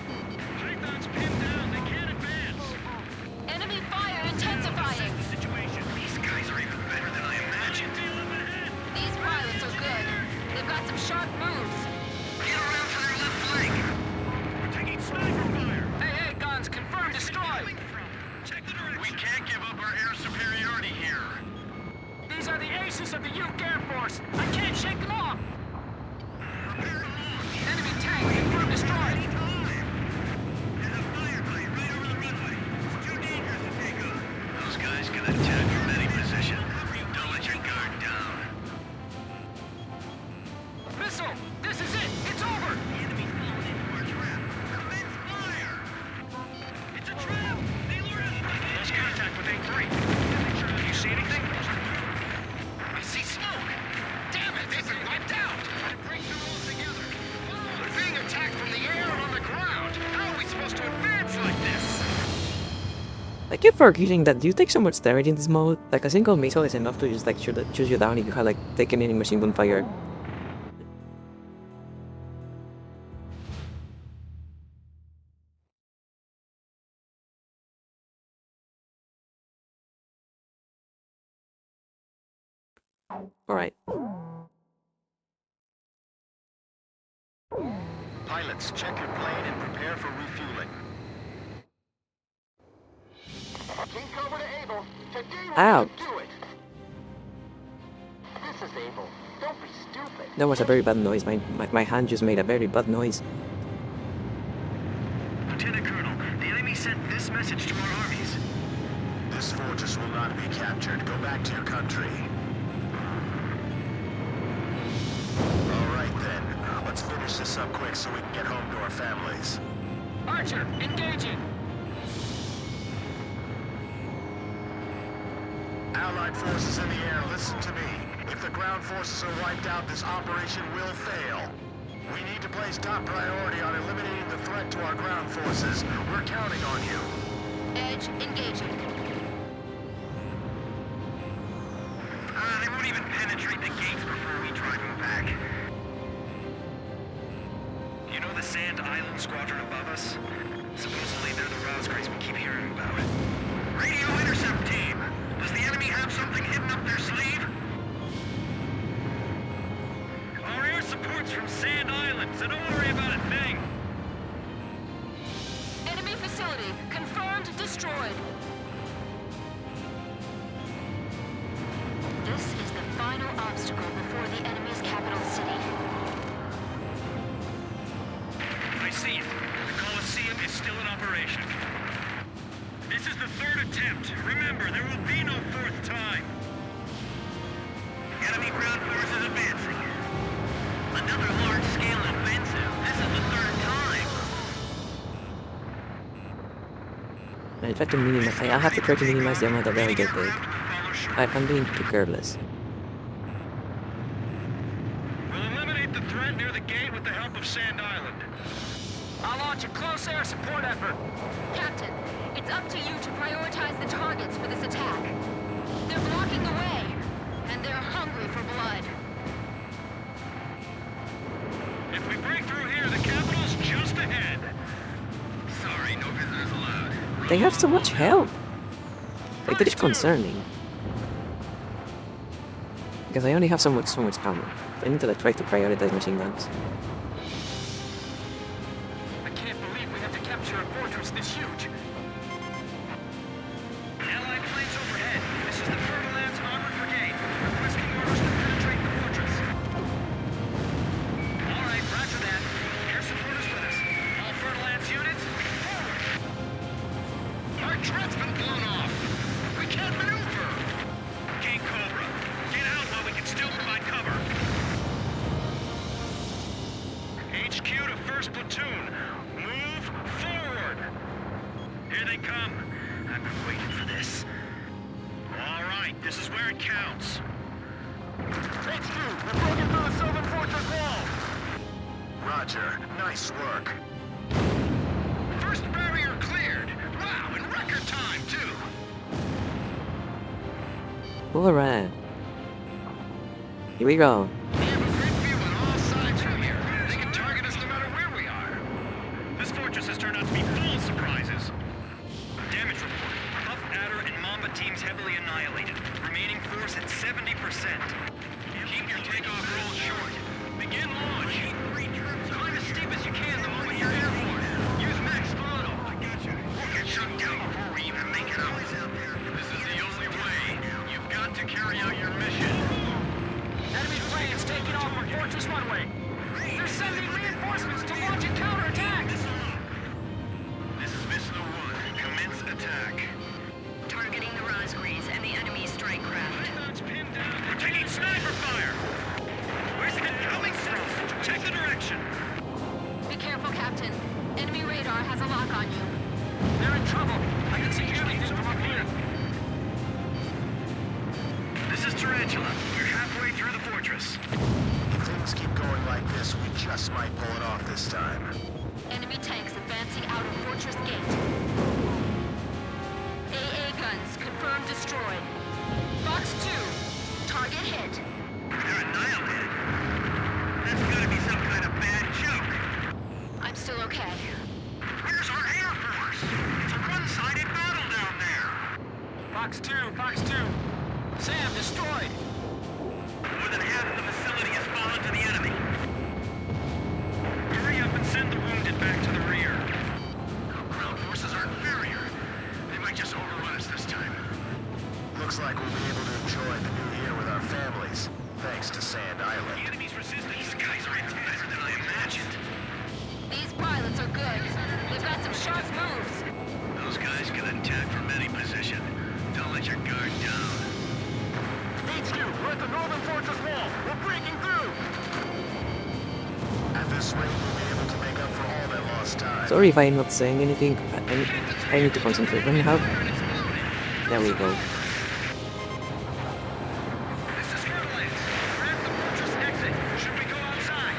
Python's pinned down, they can't advance. Enemy fire intensifying. Situation. These guys are even better than I imagined. These pilots are good. They've got some sharp moves. Get around to their left flank. We're taking sniper fire! Hey, guns, confirmed destroyed! Check the direction. We can't give up our air superiority here. These are the aces of the Uke Air Force! I can't shake them off! Enemy tank confirmed destroyed! Those guys can attack from any position. Don't let your guard down. Missile! This is it! It's over! It's a trap! They lured us right in! Lost contact with A3. You see anything? I see smoke. Damn it, they've been wiped out. Break through altogether. We're being attacked from the air and on the ground. How are we supposed to advance like this? I keep forgetting that you take so much damage in this mode. Like a single missile is enough to just like shoot you down if you have like taken any machine gun fire. Alright. Pilots, check your plane and prepare for refueling. Team Cobra to Able. Today we're Ow. gonna do it. This is Able. Don't be stupid. That was a very bad noise. My hand just made a very bad noise. Lieutenant Colonel, the enemy sent this message to our armies. This fortress will not be captured. Go back to your country. All right then. Let's finish this up quick so we can get home to our families. Archer, engaging. Allied forces in the air, listen to me. If the ground forces are wiped out, this operation will fail. We need to place top priority on eliminating the threat to our ground forces. We're counting on you. Edge, engaging. They won't even penetrate the gates before we drive them back. You know the Sand Island squadron above us? Supposedly they're the Rosgraves we keep hearing about. Radio intercept team! Does the enemy have something hidden up their sleeve? Our air support's from Sand Island, so don't worry about a thing. Enemy facility confirmed destroyed. This is the final obstacle before the enemy's capital city. I see it. The Coliseum is still in operation. This is the third attempt. Remember, there will be no fourth time. Enemy ground forces advancing. Another large-scale offensive. This is the third time. I try to minimize. I have to try to minimize the amount of damage I take. I'm being too careless. We'll eliminate the threat near the gate with the help of Sand Island. I'll launch a close air support effort. Captain, it's up to you to prioritize the targets for this attack. They're blocking the way, and they're hungry for blood. If we break through here, the capital's just ahead. Sorry, no visitors allowed. They have so much help. Like that is concerning. Because I only have so much counter. I need to like try to prioritize machine guns. I can't believe we have to capture a fortress this huge. Allied planes overhead. This is the Fertile Lands Armored Brigade. Requesting orders to penetrate the fortress. All right, roger that. Air support is with us. All Fertile Lands units, forward! Our jet's been blown off. We can't maneuver. King Cobra, get out while we can still provide cover. HQ to first platoon. Move forward. Here they come. I've been waiting for this. All right, this is where it counts. HQ, we're broken through the southern fortress wall. Roger, nice work. First barrier cleared. Wow, in record time, too. Alright. Here we go. We have a great view on all sides from here. They can target us no matter where we are. This fortress has turned out to be full of surprises. Damage report. Puff, Adder, and Mamba teams heavily annihilated. Remaining force at 70%. Keep your takeoff roll short. Begin launch. Climb as steep as you can the moment you're airborne. Use max throttle. I got you. We'll get shut down before we even make it out. This is the only way. You've got to carry out your mission. Enemy planes taking off from Fortress Runway. They're sending reinforcements to launch a counterattack. This is Mission 1. Commence attack. Targeting the Rosgreaves and the enemy strike craft. We're taking sniper fire. Where's it coming from? Check the direction. Be careful, Captain. Enemy radar has a lock on you. They're in trouble. I can see everything from up here. This is Tarantula. We're halfway through the fortress. If things keep going like this, we just might pull it off this time. Enemy tanks advancing out of Fortress Gate. destroyed. Fox 2, target hit. They're annihilated. That's gotta be some kind of bad joke. I'm still okay. Where's our Air Force? It's a one-sided battle down there. Fox 2, Fox 2. Sam, destroyed. More than half the facility has fallen to the enemy. Hurry up and send the wounded back to the rear. Our ground forces are inferior. They might just overrun us this time. Looks like we'll be able to enjoy the new year with our families, thanks to Sand The Island. enemy's resistance. These guys are even better than I imagined. These pilots are good. They've got some sharp moves. Those guys can attack from any position. Don't let your guard down. HQ, we're at the northern fortress wall. We're breaking through. At this rate, we'll be able to make up for all that lost time. Sorry if I'm not saying anything. I need to concentrate right now. There we go. This is Fairlands. We're at the fortress exit. Should we go outside?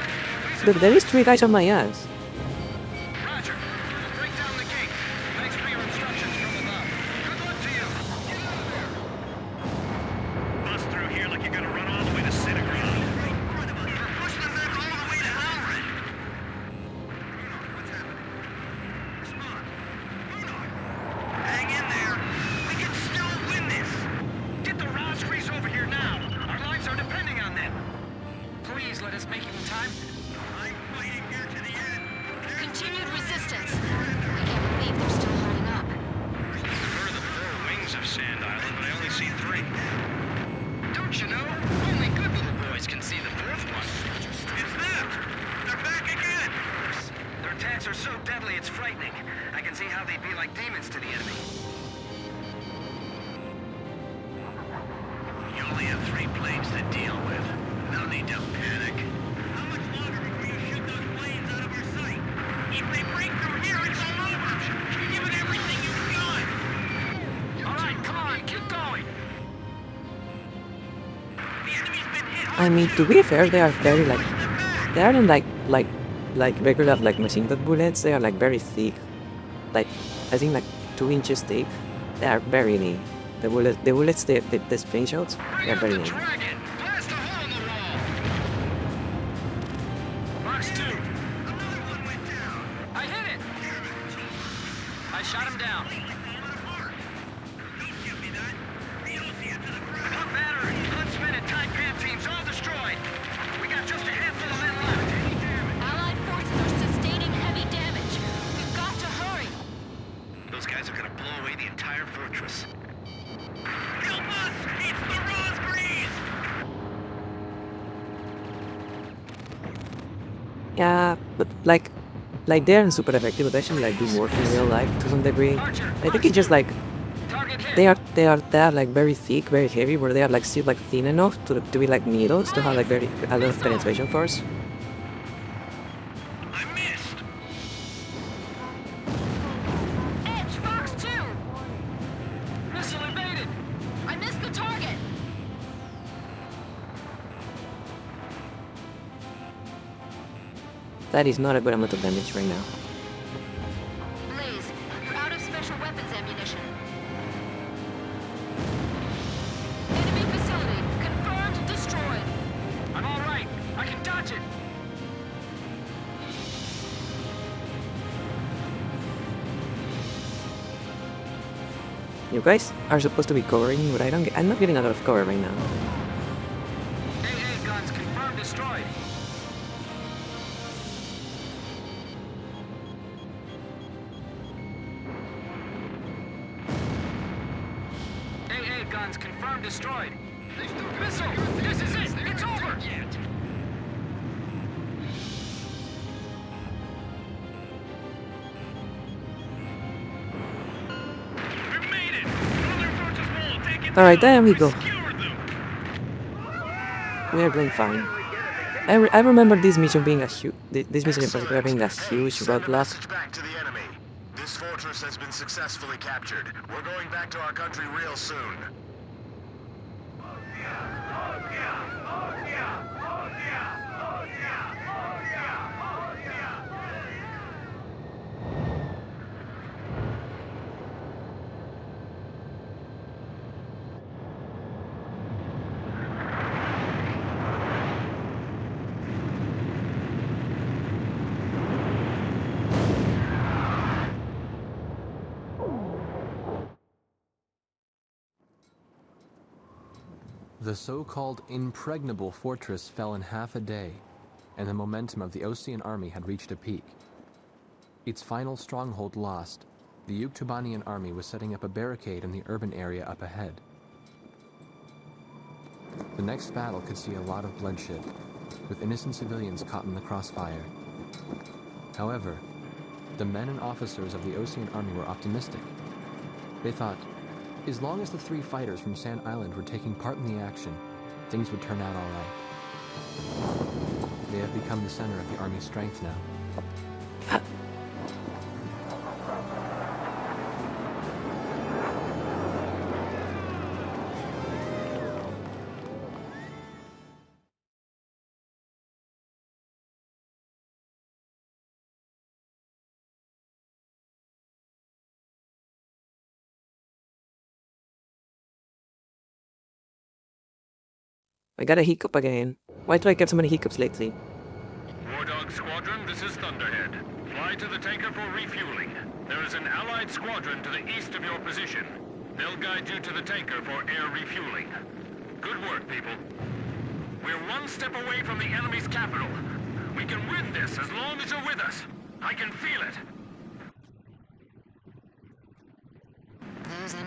Please Look, there is 3 guys on my ass. Roger. We'll break down the gate. Thanks for your instructions from above. Good luck to you. Get out of there. Bust through here like you're gonna run all the way to Cineground. We're pushing them back all the way to Halred. What's happening? Respond. Hang in there. We can still win this. Get the Rosgrees over here now. Our lives are depending on them. Please let us make even time. I'm fighting here to the end. Continued resistance. I can't believe they're still holding up. Prefer the 4 wings of Sand Island, but I only see 3. Don't you know? Only good little boys can see the 4th one. It's them. They're back again. Their attacks are so deadly, it's frightening. I can see how they'd be like demons to the enemy. You only have 3 planes to deal with. No need to panic. How much longer before you shoot those planes out of our sight? If they break through here, it's all over. Give it everything you've got. All right, come on, keep going. The enemy's been hit hard. I mean, to be fair, they are very like, they aren't like regular like machine gun bullets. They are like very thick, like I think like 2 inches thick. They are very lean. The bullets, the spring shots, they are very lean. Dragon! Blast a hole in the wall! Box 2. Another one went down. I hit it! I shot him down. Don't give me that. Needles you to the ground. Pump battery, huntsman, and Taipan teams all destroyed. We got just a handful of men left. Allied forces are sustaining heavy damage. We've got to hurry. Those guys are gonna blow away the entire fortress. Help us! It's the Rosgrees! Yeah, but like they aren't super effective, but actually like do work in real life to some degree. I think it's just like Target hit. they are like very thick, very heavy, where they are like still like thin enough to be like needles to have like a lot of penetration force. I missed! Edge, Fox 2! Missile evaded. I missed the target! That is not a good amount of damage right now. Blaze, you're out of special weapons ammunition. Enemy facility, confirmed destroyed. I'm all right. I can dodge it. You guys are supposed to be covering, but I'm not getting a lot of cover right now. AA guns confirmed destroyed. AA guns confirmed destroyed. Missile! This is it! It's over! We made it! Northern Fortress Wall, take it Alright, down! there we go. Skewer them! We are doing fine. I remember this mission being a huge, this mission in particular being a huge Send a roadblock. message back to the enemy. This fortress has been successfully captured. We're going back to our country real soon. The so-called impregnable fortress fell in half a day, and the momentum of the Osean army had reached a peak. Its final stronghold lost, the Yuktubanian army was setting up a barricade in the urban area up ahead. The next battle could see a lot of bloodshed, with innocent civilians caught in the crossfire. However, the men and officers of the Osean army were optimistic. They thought, as long as the 3 fighters from Sand Island were taking part in the action, things would turn out all right. They have become the center of the army's strength now. I got a hiccup again. Why do I get so many hiccups lately? War Dog Squadron, this is Thunderhead. Fly to the tanker for refueling. There is an allied squadron to the east of your position. They'll guide you to the tanker for air refueling. Good work, people. We're one step away from the enemy's capital. We can win this as long as you're with us. I can feel it.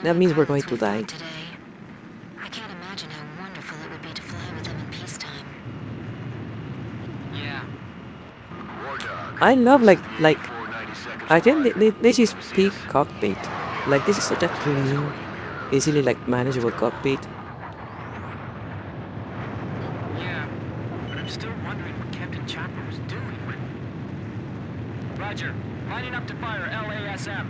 That means we're going to die. Today. I can't imagine how wonderful it would be to fly with them in peacetime. Yeah. War Dog. I love like I 492nd think Squadron. this is peak cockpit. Like this is such a clean, easily like manageable cockpit. Yeah. But I'm still wondering what Captain Chopper was doing when... Roger. Lining up to fire LASM.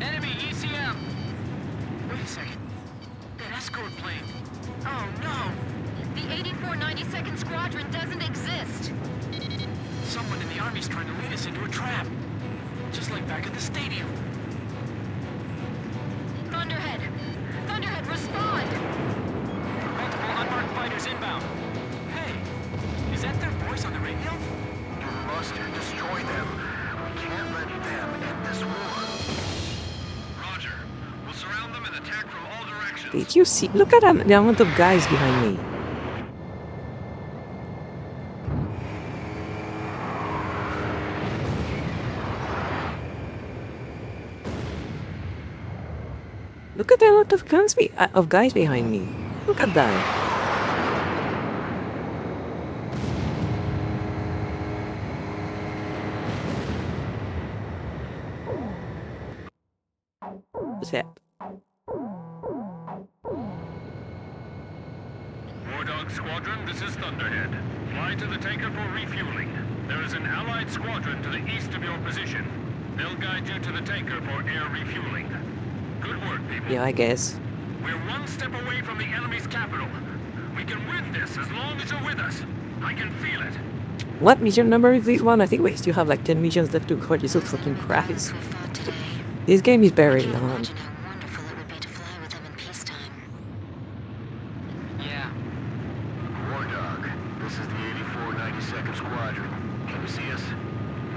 Enemy ECM! Wait a second. That escort plane. Oh no! The 8492nd Squadron doesn't exist. Someone in the Army's trying to lead us into a trap. Just like back at the stadium. Thunderhead! Thunderhead, respond! Multiple unmarked fighters inbound. Hey, is that their voice on the radio? You must destroy them. We can't let them end this war. Roger. We'll surround them and attack from all directions. Did you see? Look at the amount of guys behind me. Look at the lot of guys behind me. Look at that. What's that? War Dog Squadron, this is Thunderhead. Fly to the tanker for refueling. There is an allied squadron to the east of your position. They'll guide you to the tanker for air refueling. Good work, people. Yeah, I guess. We're one step away from the enemy's capital. We can win this as long as you're with us. I can feel it. What mission number is this one? I think we still have like 10 missions left to go. Jesus fucking Christ. We fought today. This game is very I can't long. imagine how wonderful it would be to fly with them in peacetime. Yeah. War Dog, this is the 8492nd Squadron. Can you see us?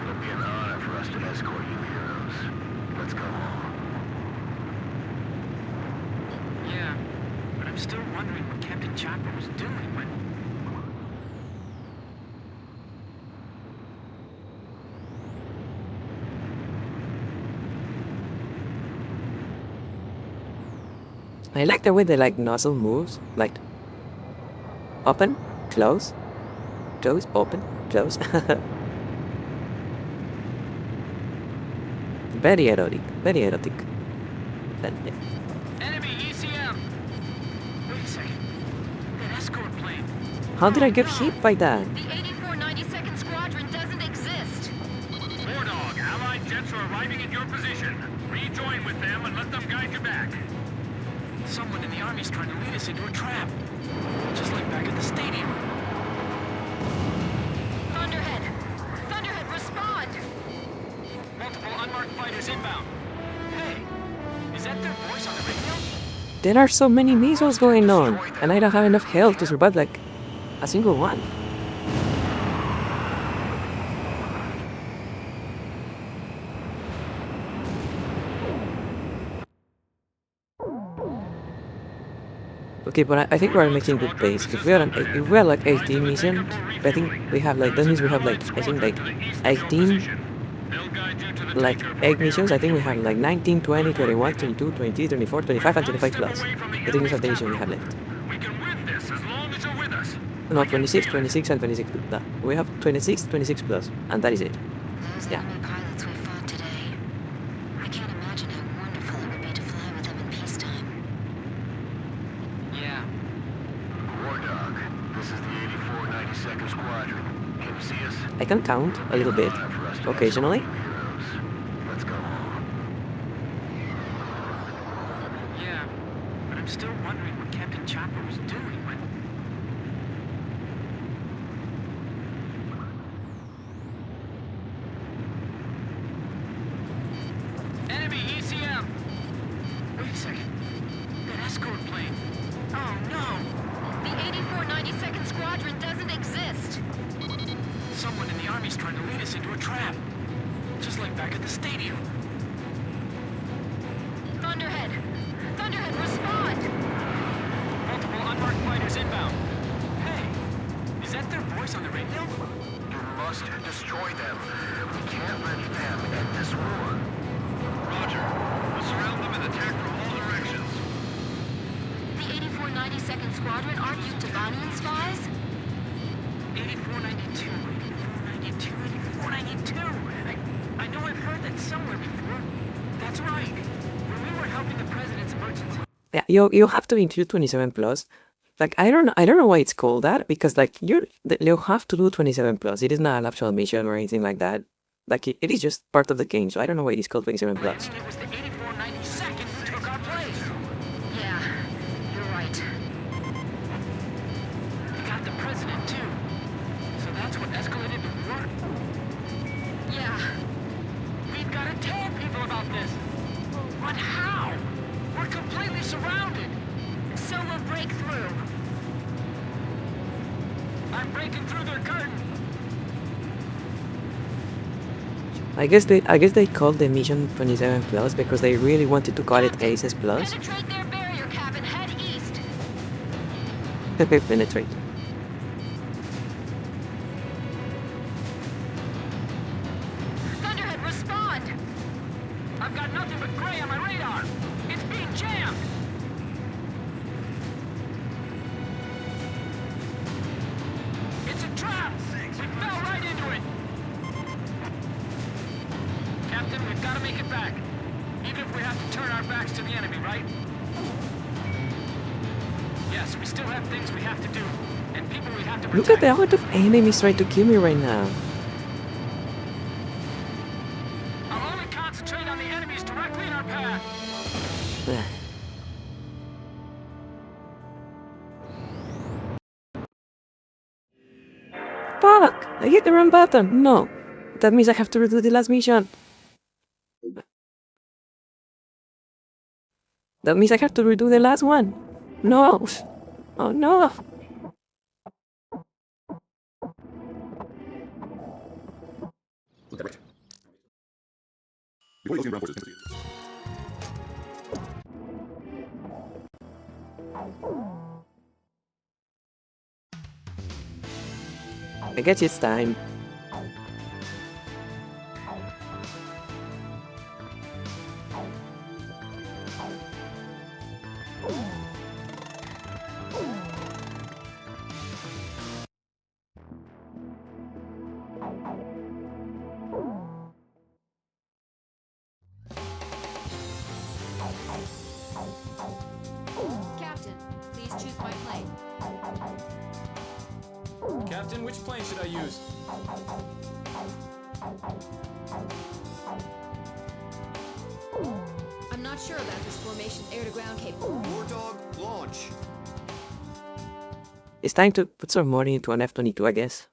It'll be an honor for us to escort you heroes. Let's go home. Yeah. But I'm still wondering what Captain Chopper was doing when... I like the way the like nozzle moves. Like open, close, close, open, close. Very erotic, very erotic. Enemy ECM! Wait a second. That escort plane. How did I get hit by that? The 8492nd Squadron doesn't exist. War Dog, allied jets are arriving at your position. Rejoin with them and let them guide you back. Someone in the Army's trying to lead us into a trap. Just like back at the stadium. Thunderhead! Thunderhead, respond! Multiple unmarked fighters inbound. Hey, is that their voice on the radio? There are so many missiles going on, and I don't have enough health to survive like a single one. Okay, but I think we're making good pace. If we are like 18 missions, I think we have like, that means we have like, I think like 18, like 8 missions. I think we have like 19, 20, 21, 22, 23, 24, 25, and 25 plus. I think these are the missions we have left. We can win this as long as you're with us. No, 26, 26, and 26. No, we have 26, 26 plus, and that is it. Those Yeah. enemy pilots we fought today. I can't imagine how wonderful it would be to fly with them in peacetime. Yeah. War Dog, this is the 8492nd Squadron. Can you see us? I can count a little bit, occasionally. Let's go home. Yeah, but I'm still wondering what Captain Chopper was doing when... Enemy ECM! Wait a second. That escort plane. Oh no! The 8492nd Squadron doesn't exist. Someone in the Army's trying to lead us into a trap. Just like back at the stadium. Thunderhead! Thunderhead, respond! Multiple unmarked fighters inbound. Hey, is that their voice on the radio? You must destroy them. We can't let them end this war. Roger. We'll surround them and attack from all directions. The 8492nd Squadron aren't you Devonian spies? 8492, 8492, 8492. I know I've heard that somewhere before. That's right. When we were helping the president's emergency. Yeah, you have to include 27 plus. Like I don't know why it's called that, because like you have to do 27 plus. It is not an optional mission or anything like that. Like it is just part of the game, so I don't know why it is called 27 plus. It was the 8492nd who took our place. Yeah, you're right. We got the president too. So that's what escalated the war. Yeah. We've got to tell people about this. But how? We're completely surrounded. So we'll break through. I'm breaking through their curtain. I guess they called the mission 27 plus because they really wanted to call it Aces plus. Penetrate their barrier cap and head east. Penetrate. Thunderhead, respond! I've got nothing but gray on my radar. It's being jammed. It's a trap. We fell right into it. Captain, we've got to make it back. Even if we have to turn our backs to the enemy, right? Yes, we still have things we have to do. And people we have to protect. Look at the amount of enemies trying to kill me right now. I'll only concentrate on the enemies directly in our path. Fuck! I hit the wrong button. No. That means I have to redo the last mission. That means I have to redo the last one. No. Oh no. I guess it's time. Captain, please choose my plane. Captain, which plane should I use? I'm not sure about this formation's air-to-ground capable. War Dog, launch. It's time to put some money into an F-22, I guess.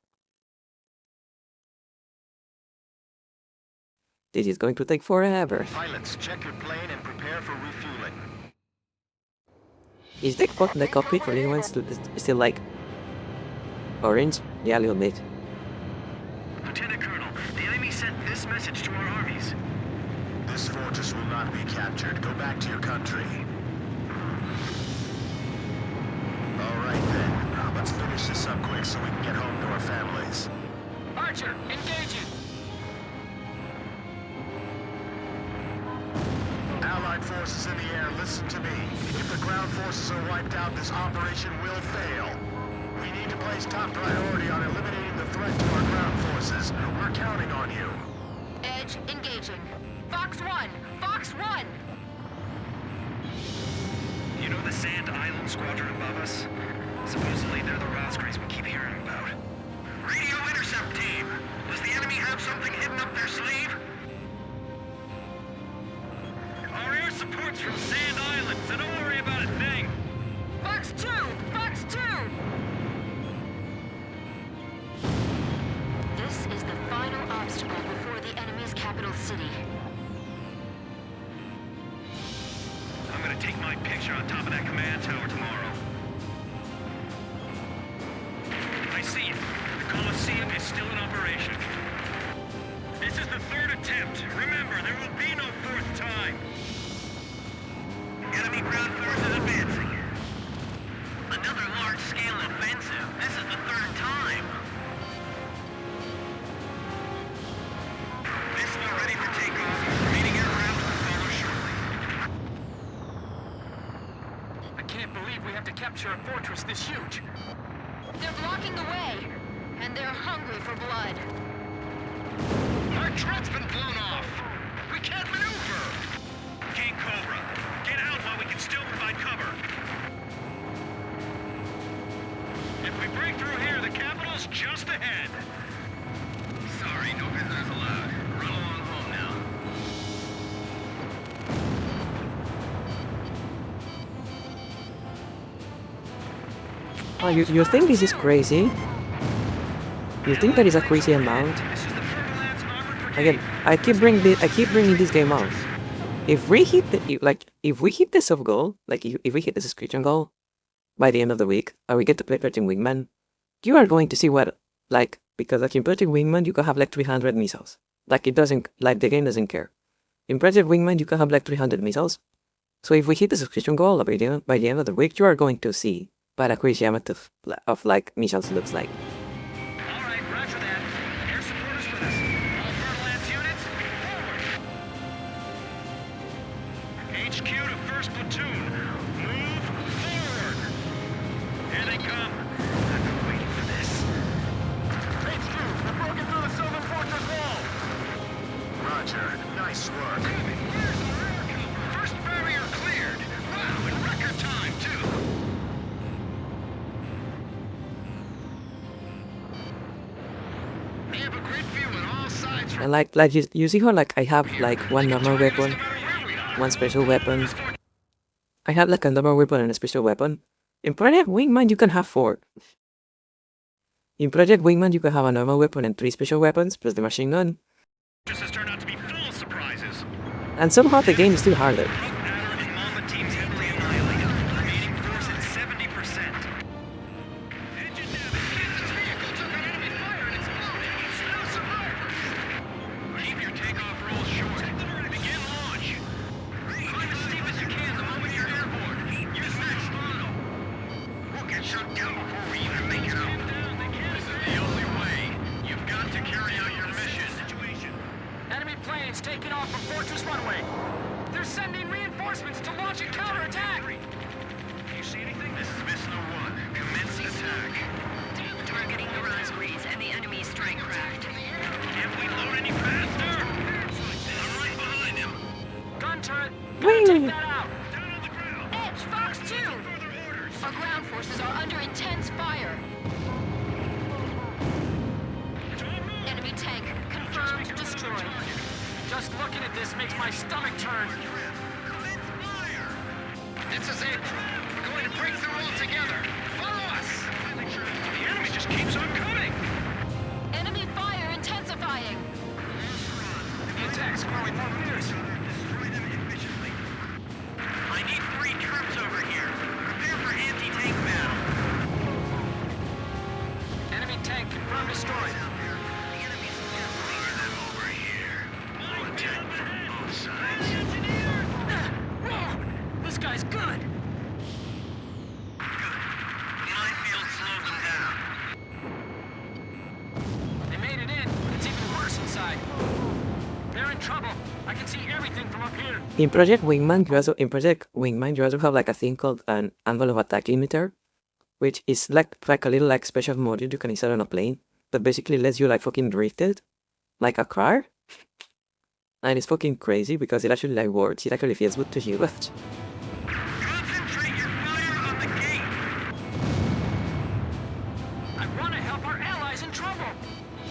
This is going to take forever. Pilots, check your plane and prepare for refueling. Is the cockpit for anyone still like orange? Yeah, a little bit. Lieutenant Colonel, the enemy sent this message to our armies. This fortress will not be captured. Go back to your country. right then. Let's finish this up quick so we can get home to our families. Archer, engaging! Allied forces in the air, listen to me. If the ground forces are wiped out, this operation will fail. We need to place top priority on eliminating the threat to our ground forces. We're counting on you. Edge engaging. Fox 1! Fox 1! You know the Sand Island Squadron above us? Supposedly they're the Rosgrays we keep hearing about. Radio intercept team! Does the enemy have something hidden up their sleeve? Our air support's from Sand Island, so don't worry about a thing! Fox 2! Fox 2! This is the final obstacle before the enemy's capital city. I'm gonna take my picture on top of that command tower tomorrow. I see it. The Colosseum is still in operation. This is the third attempt. Remember, there will be no fourth time. Enemy ground forces advancing. Another large-scale offensive. This is the third time. Missile ready for takeoff. Remaining aircraft will follow shortly. I can't believe we have to capture a fortress this huge. They're blocking the way, and they're hungry for blood. Our truck's been blown off. We can't maneuver. King Cobra, get out while we can still provide cover. If we break through here, the capital's just ahead. Sorry, no visitors allowed. Run along home now. Oh, you think this is crazy? You think that is a crazy amount? This is the Fertile Lands Armored Brigade. Again, I keep bringing this game out. If we hit if we hit the soft goal, like if we hit the subscription goal by the end of the week, or we get to play Project Wingman, you are going to see what, like, because like in Project Wingman you can have like 300 missiles. Like it doesn't, like the game doesn't care. In Project Wingman you can have like 300 missiles. So if we hit the subscription goal by the end of the week, you are going to see what a crazy amount of like missiles looks like. All right, roger that. Air support is with us. All Fertile Lands units, forward. HQ to first platoon. Move forward. Here they come. I've been waiting for this. HQ, we're broken through the Sylvan Fortress wall. Roger, nice work. First barrier cleared. Wow, in record time, too. They have a great view on all sides. And like you see how like I have like one normal weapon, one special weapon. I have like a normal weapon and a special weapon. In Project Wingman you can have 4. In Project Wingman you can have a normal weapon and 3 special weapons plus the machine gun. This has turned out to be full of surprises. And somehow the game is still harder. Adder and Mamba teams heavily annihilated. Remaining force at 70%. Engine damage. This vehicle took on enemy fire and exploded. No survivors. Keep your takeoff rolls short. Begin launch. Climb as steep as you can the moment you're airborne. Use max throttle. We'll get shut down before we even make it out. This is the only way. You've got to carry out your mission. Enemy planes taking off from Fortress Runway. They're sending reinforcements to launch a counterattack. Do you see anything? This is Missile 1. Commence attack. Targeting the Rosgrays and the enemy strike craft. Can't we load any faster? I'm right behind him. Gun turret. Gotta take that out. Down on the ground. Edge, Fox 2! Further orders. Our ground forces are under intense fire. Enemy tank confirmed destroyed. Just looking at this makes my stomach turn. Commence fire. This is it. We're going to break through all together. Follow us. The enemy just keeps on coming. Enemy fire intensifying. The attack's growing more fierce. Destroy them efficiently. I need 3 troops over here. Prepare for anti-tank battle. Enemy tank confirmed destroyed. Whoa! This guy's good. Behind I can see everything from up here. In Project Wingman you also have like a thing called an envelope attack limiter, which is like a little like special module you can install on a plane that basically lets you like fucking drift it like a car. And it's fucking crazy because it actually like works. It actually feels good to use. Concentrate your fire on the gate! I want to help our allies in trouble.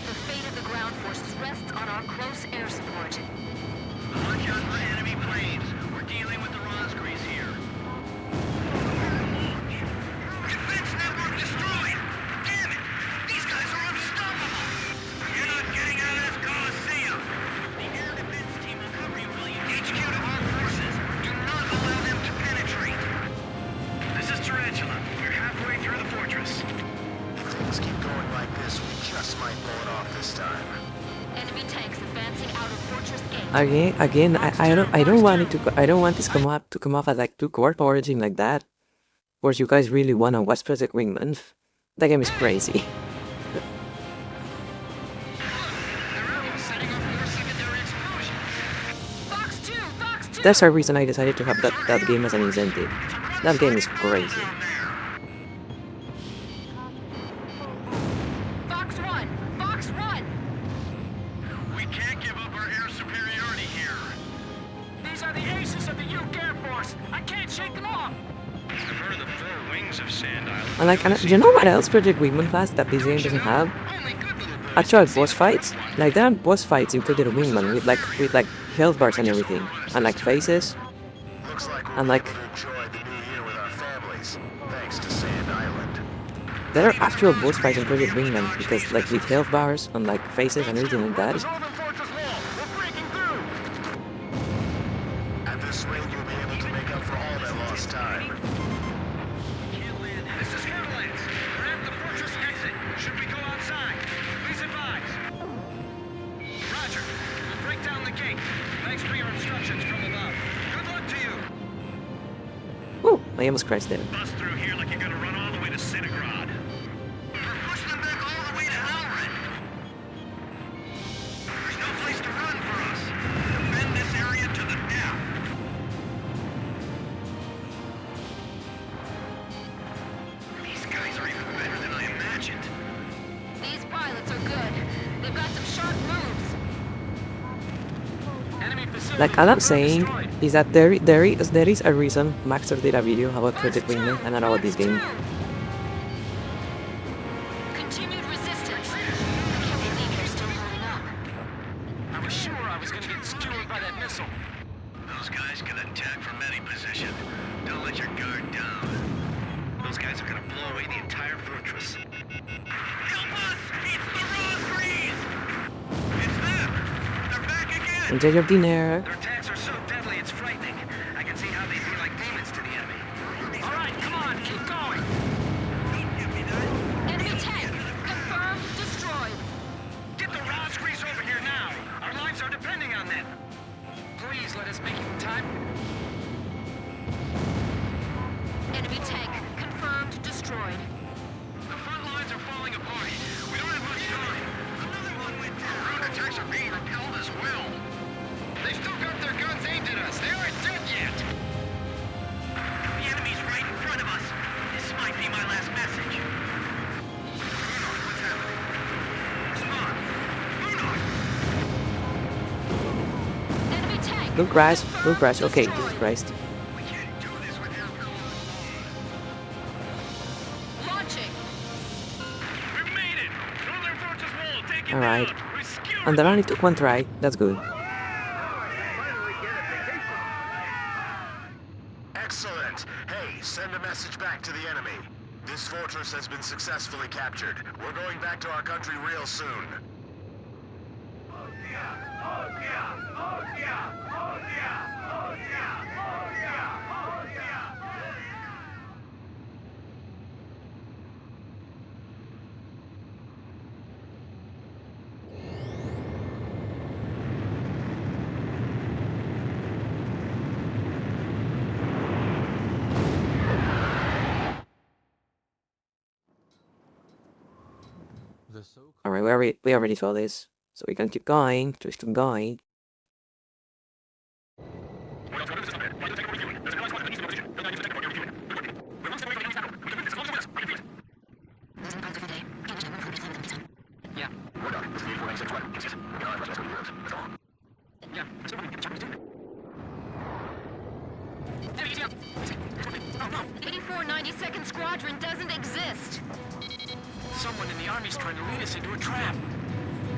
The fate of the ground forces rests on our close air support. Watch out for enemy planes. We're dealing with the Rosgrees here. Defense network destroyed! Damn it! These guys are unstoppable! You're not getting out of this Coliseum! The air defense team will cover you, William. HQ to all forces. Do not allow them to penetrate. This is Tarantula. We're halfway through the fortress. If things keep going like this, we just might pull it off this time. Enemy tanks advancing out of fortress gate. Again, I don't want it to I don't want this to come off as like too corporate like that. Whereas you guys really wanna watch Project Wingman. That game is crazy. That's a reason I decided to have that game as an incentive. That game is crazy. Fox 1! Fox 1! We can't give up our air superiority here. These are the aces of the Uke Air Force. I can't shake them off. I've heard of the four wings of Sand Island. And like, do you know what else Project Wingman has that this game doesn't have? Actual boss fights. Like there are boss fights in Project Wingman with like health bars and everything, and like faces, Looks like we'll and be like able to enjoy the new year with our families, thanks to Sand Island. there are actual boss fights in Project Wingman because like with health bars and like faces and everything like that. Northern Fortress Wall. We're breaking through. At this rate, you'll be able to make up for all that lost time. This is Fairlands. We're at the fortress exit. Should we go outside? Please advise. Roger. We'll break down the gate. Thanks for your instructions from above. Good luck to you. Woo! I almost crashed there. Bust through here like you're gonna run all the way to Citigrad. We're pushing them back all the way to Halrin. There's no place to run for us. Defend this area to the death. These guys are even better than I imagined. These pilots are good. They've got some sharp moves. Enemy facility. Like all I'm saying destroyed. is that there is a reason Maxter did a video about Project Wingman and not about this game. Continued resistance. I can't believe they're still holding up. I was sure I was going to get skewered by that missile. Those guys can attack from any position. Don't let your guard down. Those guys are gonna blow away the entire fortress. Help us! It's the Rosgrees! It's them! They're back again! Enjoy your dinner. Their attacks are so deadly, it's frightening. I can see how they'd be like demons to the enemy. All right, come on, keep going. Don't give me that. Enemy tank. Confirmed destroyed. Get the Rosgrees over here now! Our lives are depending on them! Please let us make it in time. Enemy tank. Confirmed destroyed. The front lines are falling apart. We don't have much time. Another one went down. Ground attacks are being repelled as well. They've still got their guns aimed at us. They aren't dead yet. The enemy's right in front of us. This might be my last message. Bruno, what's happening? Spawn! Bruno! Enemy tank. Don't crash. Don't crash. Okay, Jesus Christ. We can't do this with air power. Launching. We've made it! Northern Fortress Wall, take it Alright. down! We skewered And that only took one try. That's good. Excellent. Hey, send a message back to the enemy. This fortress has been successfully captured. We're going back to our country real soon. Alright, we already saw this. So we can keep going. Just keep going. Yeah. 8492nd Squadron doesn't exist. Someone in the Army's trying to lead us into a trap.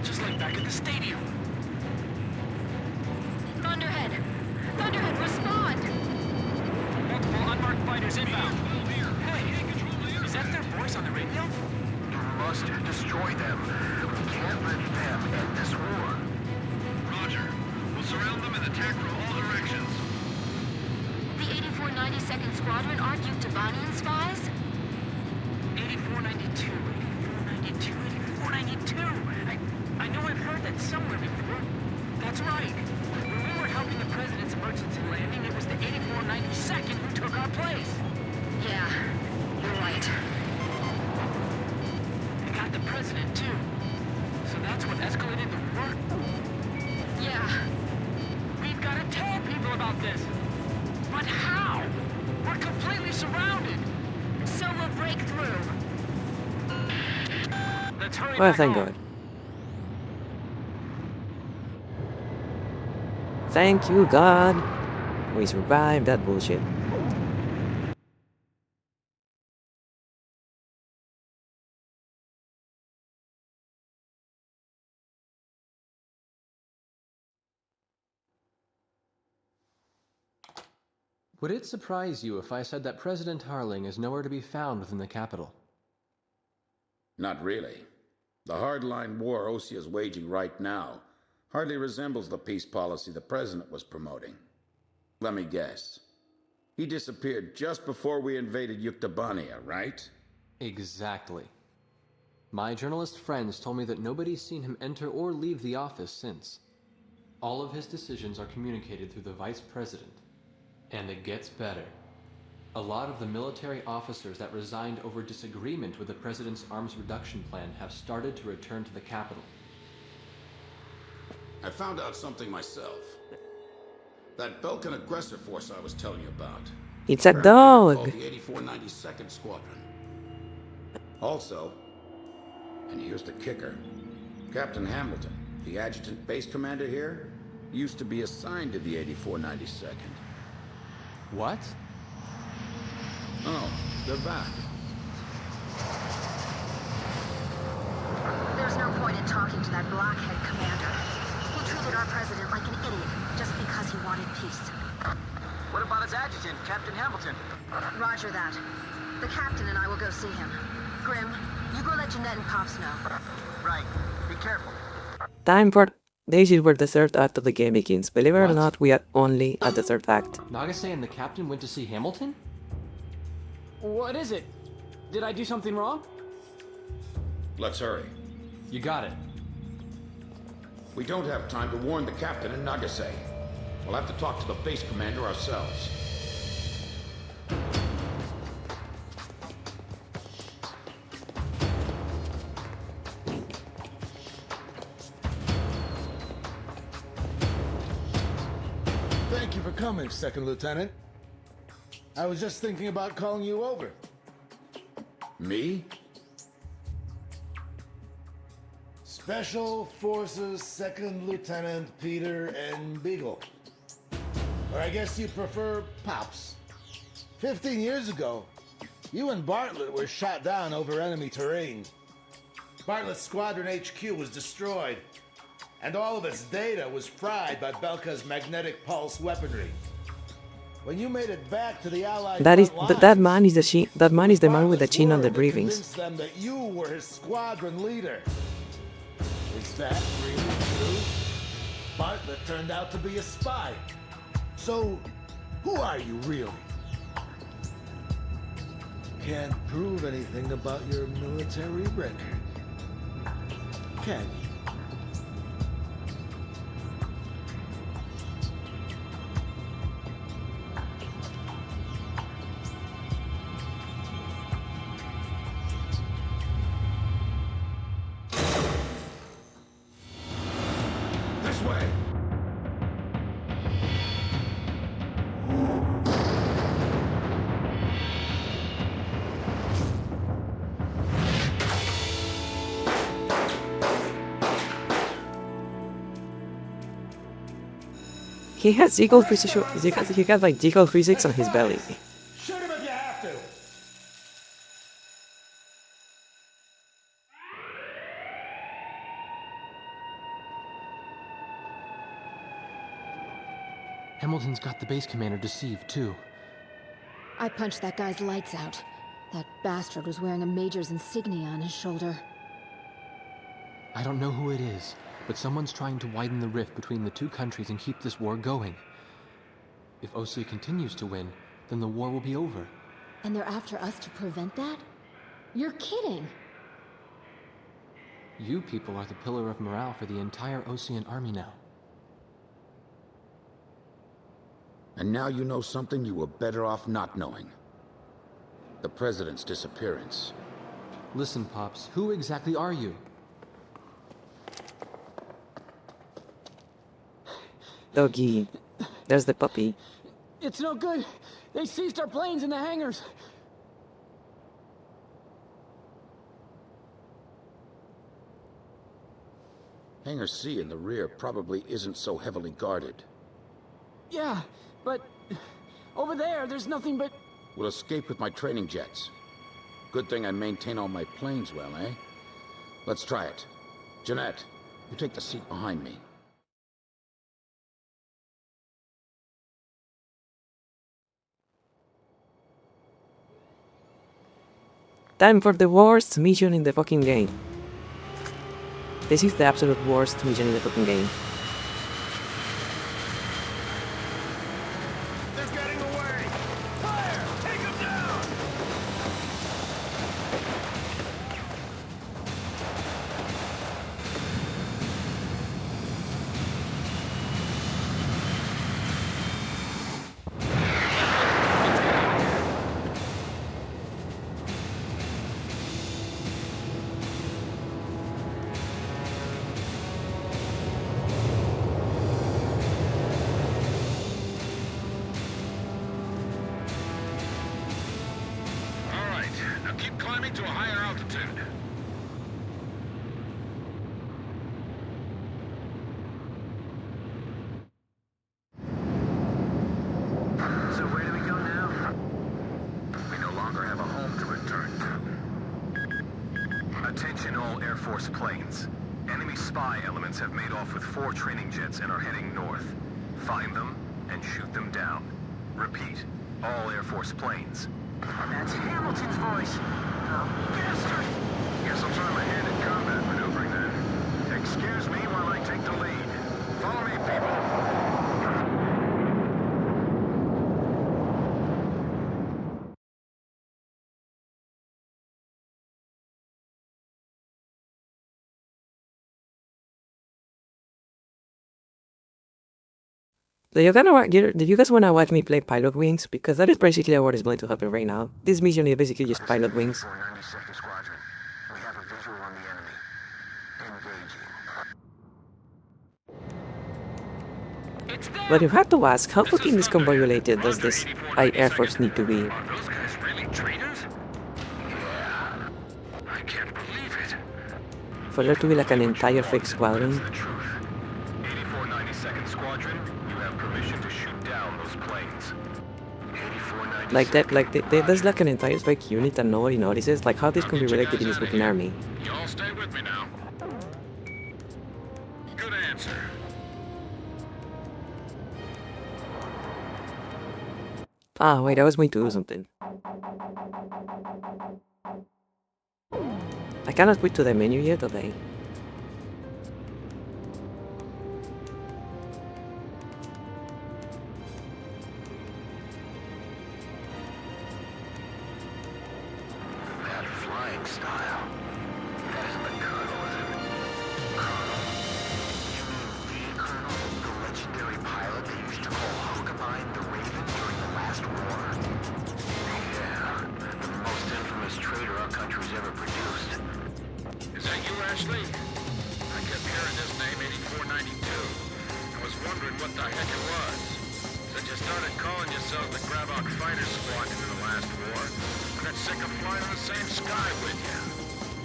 Just like back at the stadium. Thunderhead! Thunderhead, respond! Multiple unmarked fighters inbound. Hey, is that their voice on the radio? You must destroy them. We can't let them end this war. Roger. We'll surround them and attack from all directions. The 8492nd Squadron aren't Yuktobanian spies? 8492, 8492, 8492. I know I've heard that somewhere before. That's right. When we were helping the President's emergency landing, it was the 8492nd who took our place. Yeah, you're right. They got the President, too. So that's what escalated the war? Yeah. We've got to tell people about this. But how? We're completely surrounded. So we'll break through. Let's hurry Well, back thank home. God. Thank you, God. We survived that bullshit. Would it surprise you if I said that President Harling is nowhere to be found within the capital? Not really. The hardline war Osea is waging right now hardly resembles the peace policy the president was promoting. Let me guess. He disappeared just before we invaded Yuktobania, right? Exactly. My journalist friends told me that nobody's seen him enter or leave the office since. All of his decisions are communicated through the Vice President. And it gets better. A lot of the military officers that resigned over disagreement with the President's arms reduction plan have started to return to the capital. I found out something myself. That Belkan aggressor force I was telling you about. It's a Apparently they're dog. called the 8492nd Squadron. Also, and here's the kicker, Captain Hamilton, the adjutant base commander here, used to be assigned to the 8492nd. What? Oh, they're back. There's no point in talking to that blockhead commander. He treated our president like an idiot just because he wanted peace. What about his adjutant, Captain Hamilton? Roger that. The captain and I will go see him. Grim, you go let Jeanette and Pops know. Right. Be careful. Time for... This is where the third act of the game begins. Believe it or What? not, we are only at the third act. Nagase and the captain went to see Hamilton? What is it? Did I do something wrong? Let's hurry. You got it. We don't have time to warn the captain in Nagase. We'll have to talk to the base commander ourselves. Thank you for coming, Second Lieutenant. I was just thinking about calling you over. Me? Special Forces Second Lieutenant Peter N. Beagle. Or I guess you prefer Pops. 15 years ago, you and Bartlett were shot down over enemy terrain. Bartlett's Squadron HQ was destroyed, and all of its data was fried by Belka's magnetic pulse weaponry. When you made it back to the Allied That is front that lines, man is the chin. That man is the man with the Bartlett's chin on the word briefings. convinced them that you were his squadron leader. Is that really true? Bartlett turned out to be a spy. So, who are you really? Can't prove anything about your military record, can you? This way! He has decal precision. He got like decal physics on his belly. Shoot him if you have to. Hamilton's got the base commander deceived, too. I punched that guy's lights out. That bastard was wearing a major's insignia on his shoulder. I don't know who it is, but someone's trying to widen the rift between the two countries and keep this war going. If Osea continues to win, then the war will be over. And they're after us to prevent that? You're kidding! You people are the pillar of morale for the entire Osean army now. And now you know something you were better off not knowing. The President's disappearance. Listen, Pops, who exactly are you? Doggy. There's the puppy. It's no good. They seized our planes in the hangars. Hangar C in the rear probably isn't so heavily guarded. Yeah, but over there's nothing but... We'll escape with my training jets. Good thing I maintain all my planes well, eh? Let's try it. Jeanette, you take the seat behind me. Time for the worst mission in the fucking game. This is the absolute worst mission in the fucking game. They're getting away. Fire! Take them down! All right, now keep climbing to a higher altitude. So where do we go now? We no longer have a home to return to. Attention all Air Force planes. Enemy spy elements have made off with 4 training jets and are heading north. Find them and shoot them down. Repeat, all Air Force planes. That's Hamilton's voice. Oh, bastard. Guess I'll try my hand at combat maneuvering then. Excuse me while I take the lead. Follow me, people. Did you guys wanna watch me play Pilot Wings? Because that is basically what is going to happen right now. This mission is basically just Pilot Wings. 92nd Squadron. We have a visual on the enemy. Engaging. It's there! But you have to ask, how fucking discombobulated does this Air Force need to be? Are those guys really traitors? Yeah. I can't believe it. For there to be like an entire fake squadron? The truth. 84 92nd Squadron, you have permission to shoot down those planes. 84 92nd. Like that, there's like an entire fake unit that nobody notices. Like how this can be related to this fucking army. You all stay with me now. Good answer. Ah, wait, I was going to do something. I cannot quit to the menu yet, okay? That flying style. That isn't the Colonel, is it? Colonel? You mean the Colonel? The legendary pilot they used to call Huckabine the Raven during the last war? Yeah, the most infamous traitor our country's ever produced. Is that you, Ashley? I kept hearing this name 8492. I was wondering what the heck it was. Since you started calling yourselves the Grabok Fighter Squadron in the last war, I got sick of flying in the same sky with you.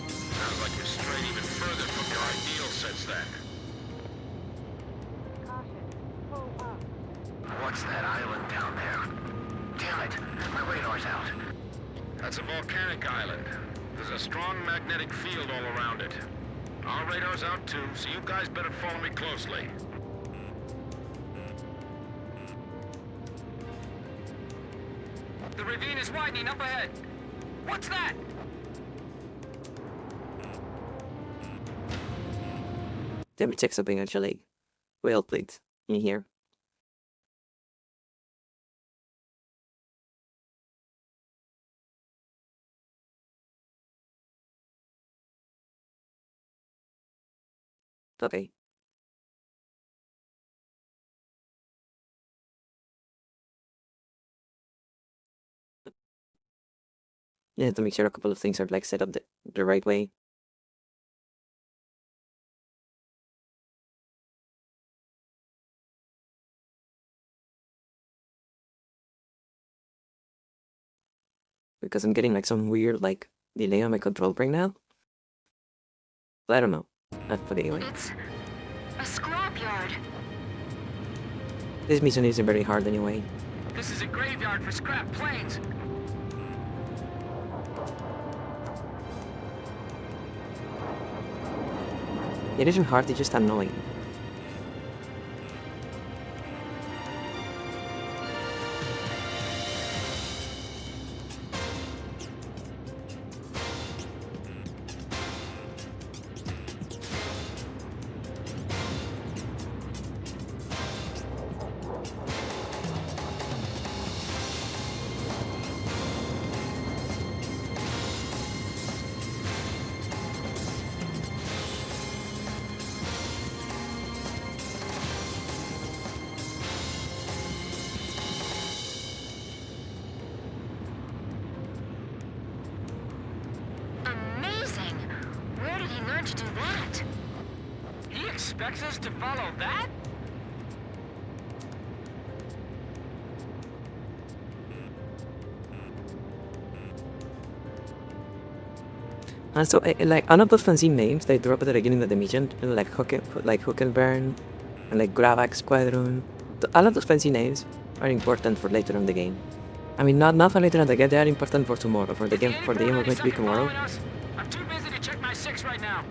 Sounds like you've strayed even further from your ideals since then. Caution. Pull up. What's that island down there? Damn it, my radar's out. That's a volcanic island. There's a strong magnetic field all around it. Our radar's out too, so you guys better follow me closely. The ravine is widening up ahead. What's that? Let me check something actually. Well played in here. Okay. Yeah, to make sure a couple of things are like set up the right way. Because I'm getting like some weird like delay on my control right now. But I don't know. But anyway. It's a scrapyard. This mission isn't very hard anyway. This is a graveyard for scrap planes. It isn't hard, it's just annoying. Amazing! Where did he learn to do that? He expects us to follow that? And so, like, one of those fancy names they drop at the beginning of the mission, like Huckenburn, and like Gravax Squadron. All of those fancy names are important for later in the game. I mean, not for later in the game, they are important for tomorrow, for the game we're going to be tomorrow. I'm too busy to check my 6 right now.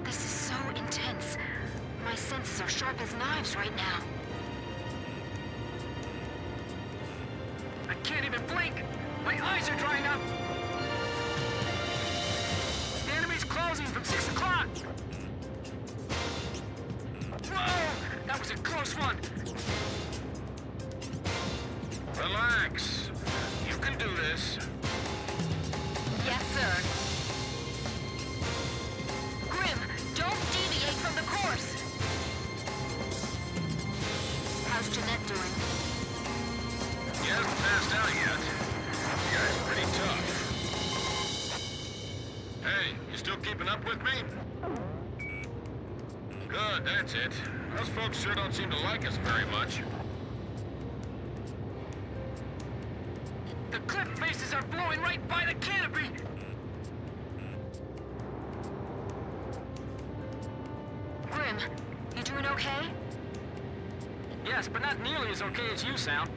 This is so intense. My senses are sharp as knives right now. I can't even blink. My eyes are drying up. The enemy's closing from 6 o'clock. Whoa! That was a close one. Relax. You can do this. Yes, sir. Grim, don't deviate from the course. How's Jeanette doing? He hasn't passed out yet. The guy's pretty tough. Hey, you still keeping up with me? Good, that's it. Those folks sure don't seem to like us very much. The cliff faces are blowing right by the canopy. Grim, you doing okay? Yes, but not nearly as okay as you sound.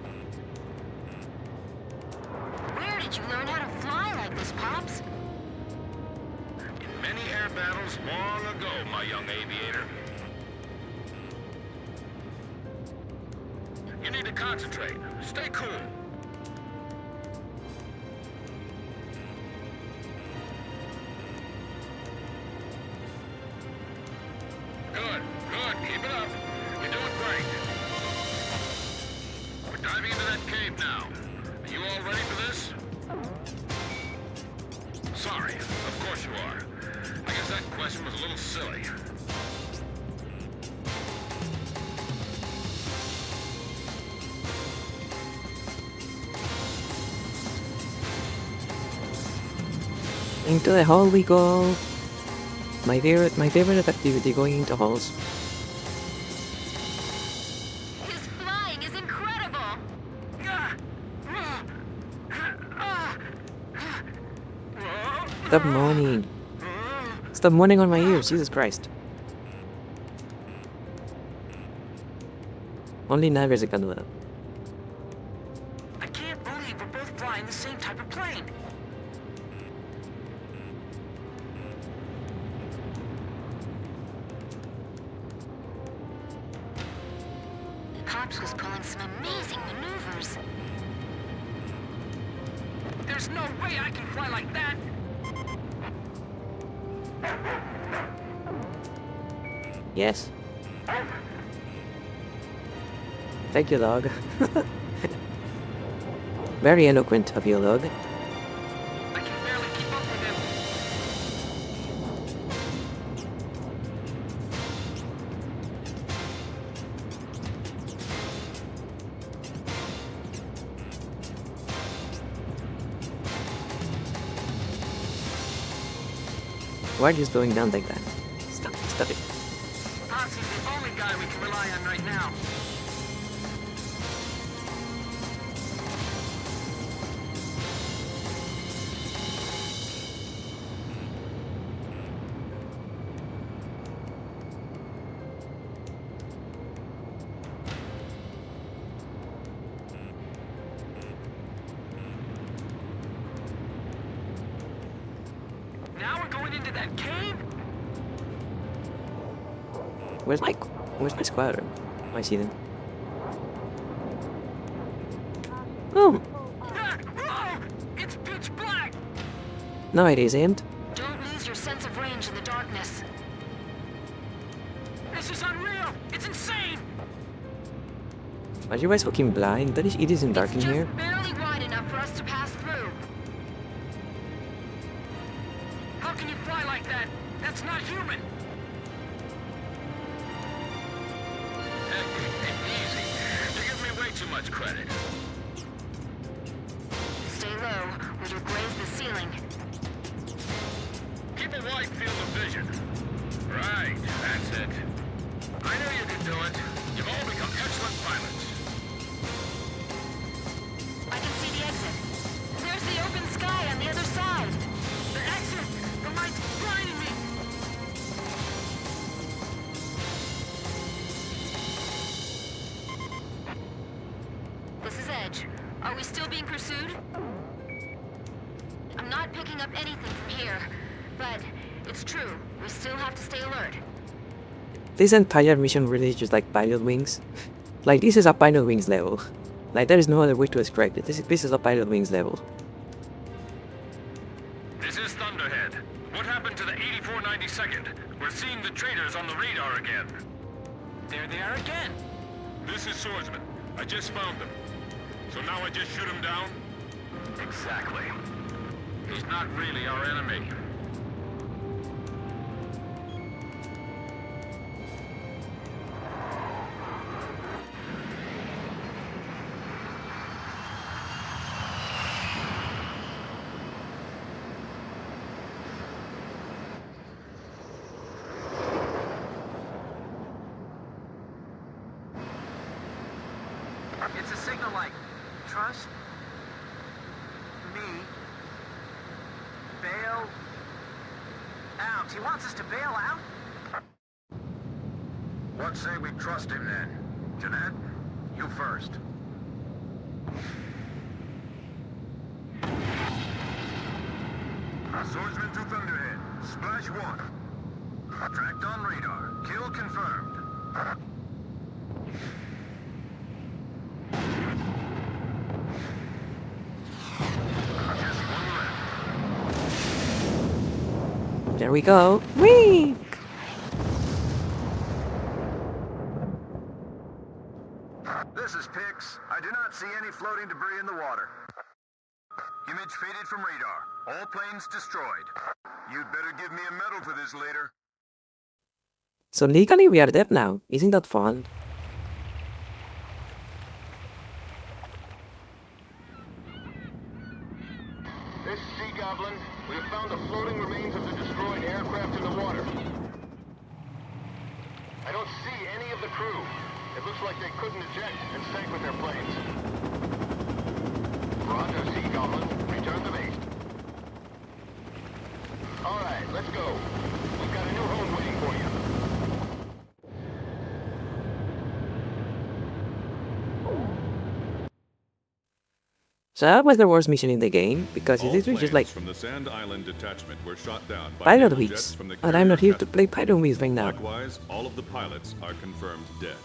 Where did you learn how to fly like this, Pops? In many air battles long ago, my young aviator. You need to concentrate. Stay cool. Good, good. Keep it up. You're doing great. We're diving into that cave now. Are you all ready for this? Sorry, of course you are. I guess that question was a little silly. Into the hole we go. My favorite activity, going into holes. His flying is incredible! Stop moaning. Stop moaning on my ears, Jesus Christ. Only Navi's can do that. I can't believe we're both flying the same type of plane. Pops was pulling some amazing maneuvers. There's no way I can fly like that! Yes. Thank you, dog. Very eloquent of you, dog. I can barely keep up with him. Why are you slowing down like that? Stop it. Pops is the only guy we can rely on right now. Now we're going into that cave? Where's my squadron? I see them. Oh, Ah! It's pitch black! no it isn't. Don't lose your sense of range in the darkness. This is unreal! It's insane! Are you guys fucking blind? It isn't dark in It's here. just barely wide enough for us to pass through. How can you fly like that? That's not human! Easy. You give me way too much credit. Stay low, or you'll graze the ceiling. Keep a wide field of vision. Right, that's it. I knew you could do it. You've all become excellent pilots. I can see the exit. There's the open sky on the other side. The exit! The light's blinding me! This is Edge. Are we still being pursued? I'm not picking up anything from here, but it's true. We still have to stay alert. This entire mission really is just like pilot wings. Like this is a pilot wings level. Like there is no other way to describe it. This is a pilot wings level. This is Thunderhead. What happened to the 8492nd? We're seeing the traitors on the radar again. There they are again! This is Swordsman. I just found them. So now I just shoot him down? Exactly. He's not really our enemy. It's a signal like, trust me, bail out. He wants us to bail out? What say we trust him then? Jeanette, you first. Swordsman to Thunderhead. Splash 1. Tracked on radar. Kill confirmed. Just one left. There we go. Whee! This is Pix. I do not see any floating debris in the water. Image faded from radar. All planes destroyed. You'd better give me a medal for this later. So legally we are dead now. Isn't that fun? This is Sea Goblin. We have found the floating remains of the destroyed aircraft in the water. I don't see any of the crew. It looks like they couldn't eject and sank with their planes. Roger, Sea Goblin. Return to base. All right, let's go. We've got a new home waiting for you. So that was the worst mission in the game, because All it literally just like planes from the Sand Island detachment were shot down by pilot naval jets weeks. from the And I'm not here carrier to play pilot weeks right now. Likewise, all of the pilots are confirmed dead.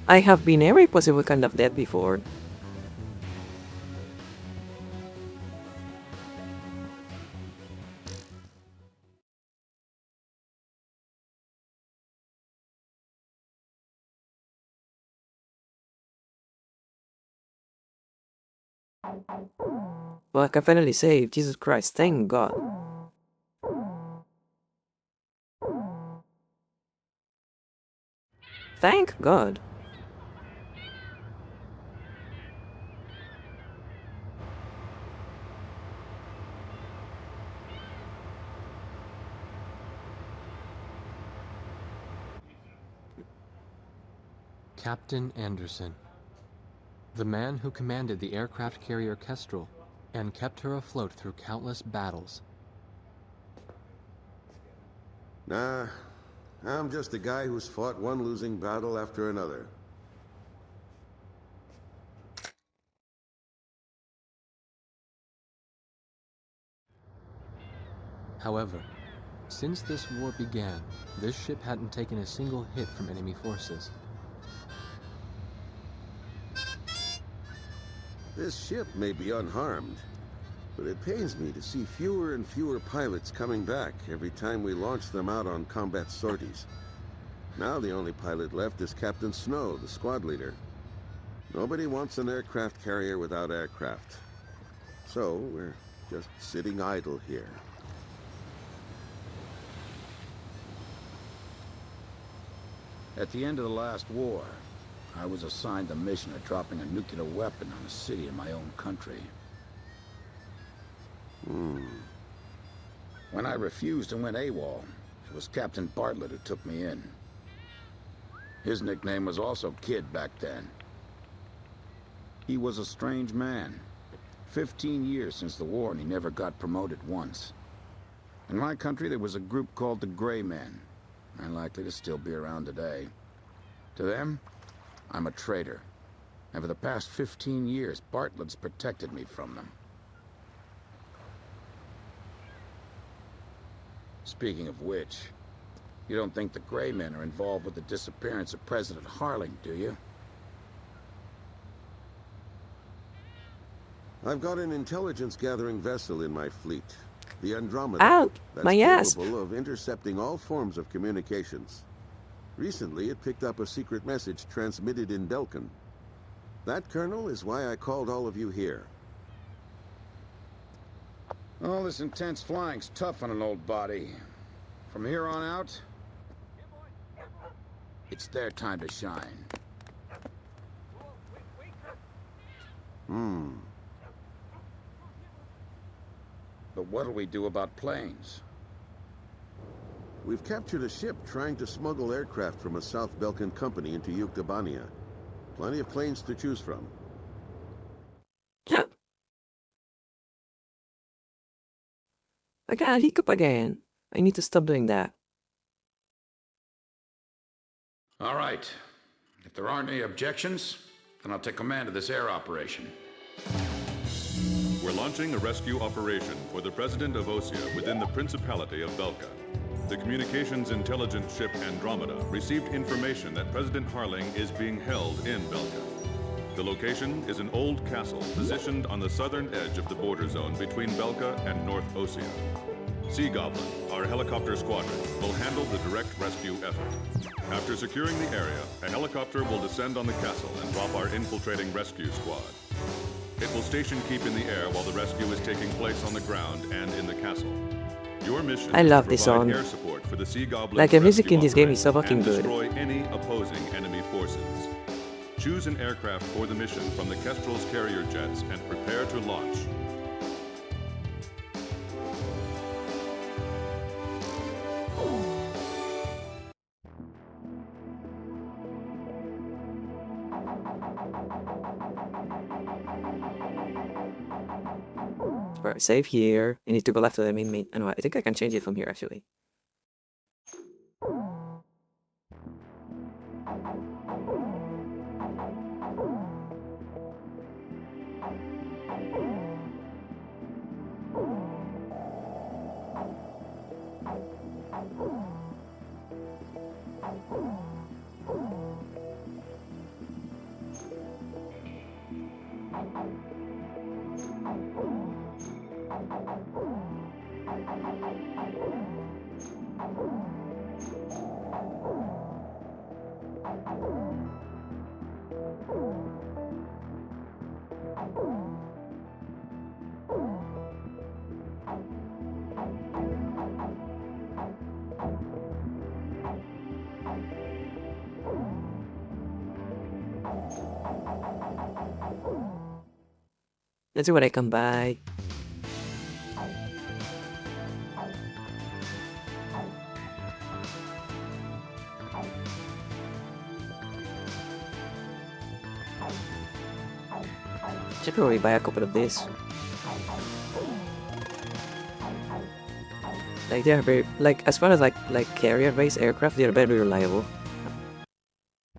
I have been every possible kind of dead before. Well, I can finally save. Jesus Christ, thank God. Thank God. Captain Anderson, the man who commanded the aircraft carrier Kestrel and kept her afloat through countless battles. Nah, I'm just a guy who's fought one losing battle after another. However, since this war began, this ship hadn't taken a single hit from enemy forces. This ship may be unharmed, but it pains me to see fewer and fewer pilots coming back every time we launch them out on combat sorties. Now the only pilot left is Captain Snow, the squad leader. Nobody wants an aircraft carrier without aircraft. So we're just sitting idle here. At the end of the last war, I was assigned the mission of dropping a nuclear weapon on a city in my own country. When I refused and went AWOL, it was Captain Bartlett who took me in. His nickname was also Kid back then. He was a strange man. 15 years since the war and he never got promoted once. In my country there was a group called the Gray Men, unlikely to still be around today. To them, I'm a traitor. And for the past 15 years, Bartlett's protected me from them. Speaking of which, you don't think the Gray Men are involved with the disappearance of President Harling, do you? I've got an intelligence-gathering vessel in my fleet, the Andromeda, Ow! that's My ass! capable of intercepting all forms of communications. Recently, it picked up a secret message transmitted in Belkan. That, Colonel, is why I called all of you here. All this intense flying's tough on an old body. From here on out, it's their time to shine. But what'll we do about planes? We've captured a ship trying to smuggle aircraft from a South Belkan company into Yuktobania. Plenty of planes to choose from. I got a hiccup again. I need to stop doing that. All right. If there aren't any objections, then I'll take command of this air operation. We're launching a rescue operation for the President of Osea within the Principality of Belka. The communications intelligence ship Andromeda received information that President Harling is being held in Belka. The location is an old castle positioned on the southern edge of the border zone between Belka and North Osea. Sea Goblin, our helicopter squadron, will handle the direct rescue effort. After securing the area, a helicopter will descend on the castle and drop our infiltrating rescue squad. It will station keep in the air while the rescue is taking place on the ground and in the castle. Your mission I love is to this provide song. air support for the Sea Goblin Like, the music in this game is so fucking good. Destroy any opposing enemy forces. Choose an aircraft for the mission from the Kestrel's carrier jets and prepare to launch. Save here. You need to go left to the main. I know. I think I can change it from here actually. Let's see what I can buy. Should probably buy a couple of these. Like they're very as far as like carrier-based aircraft, they're very reliable.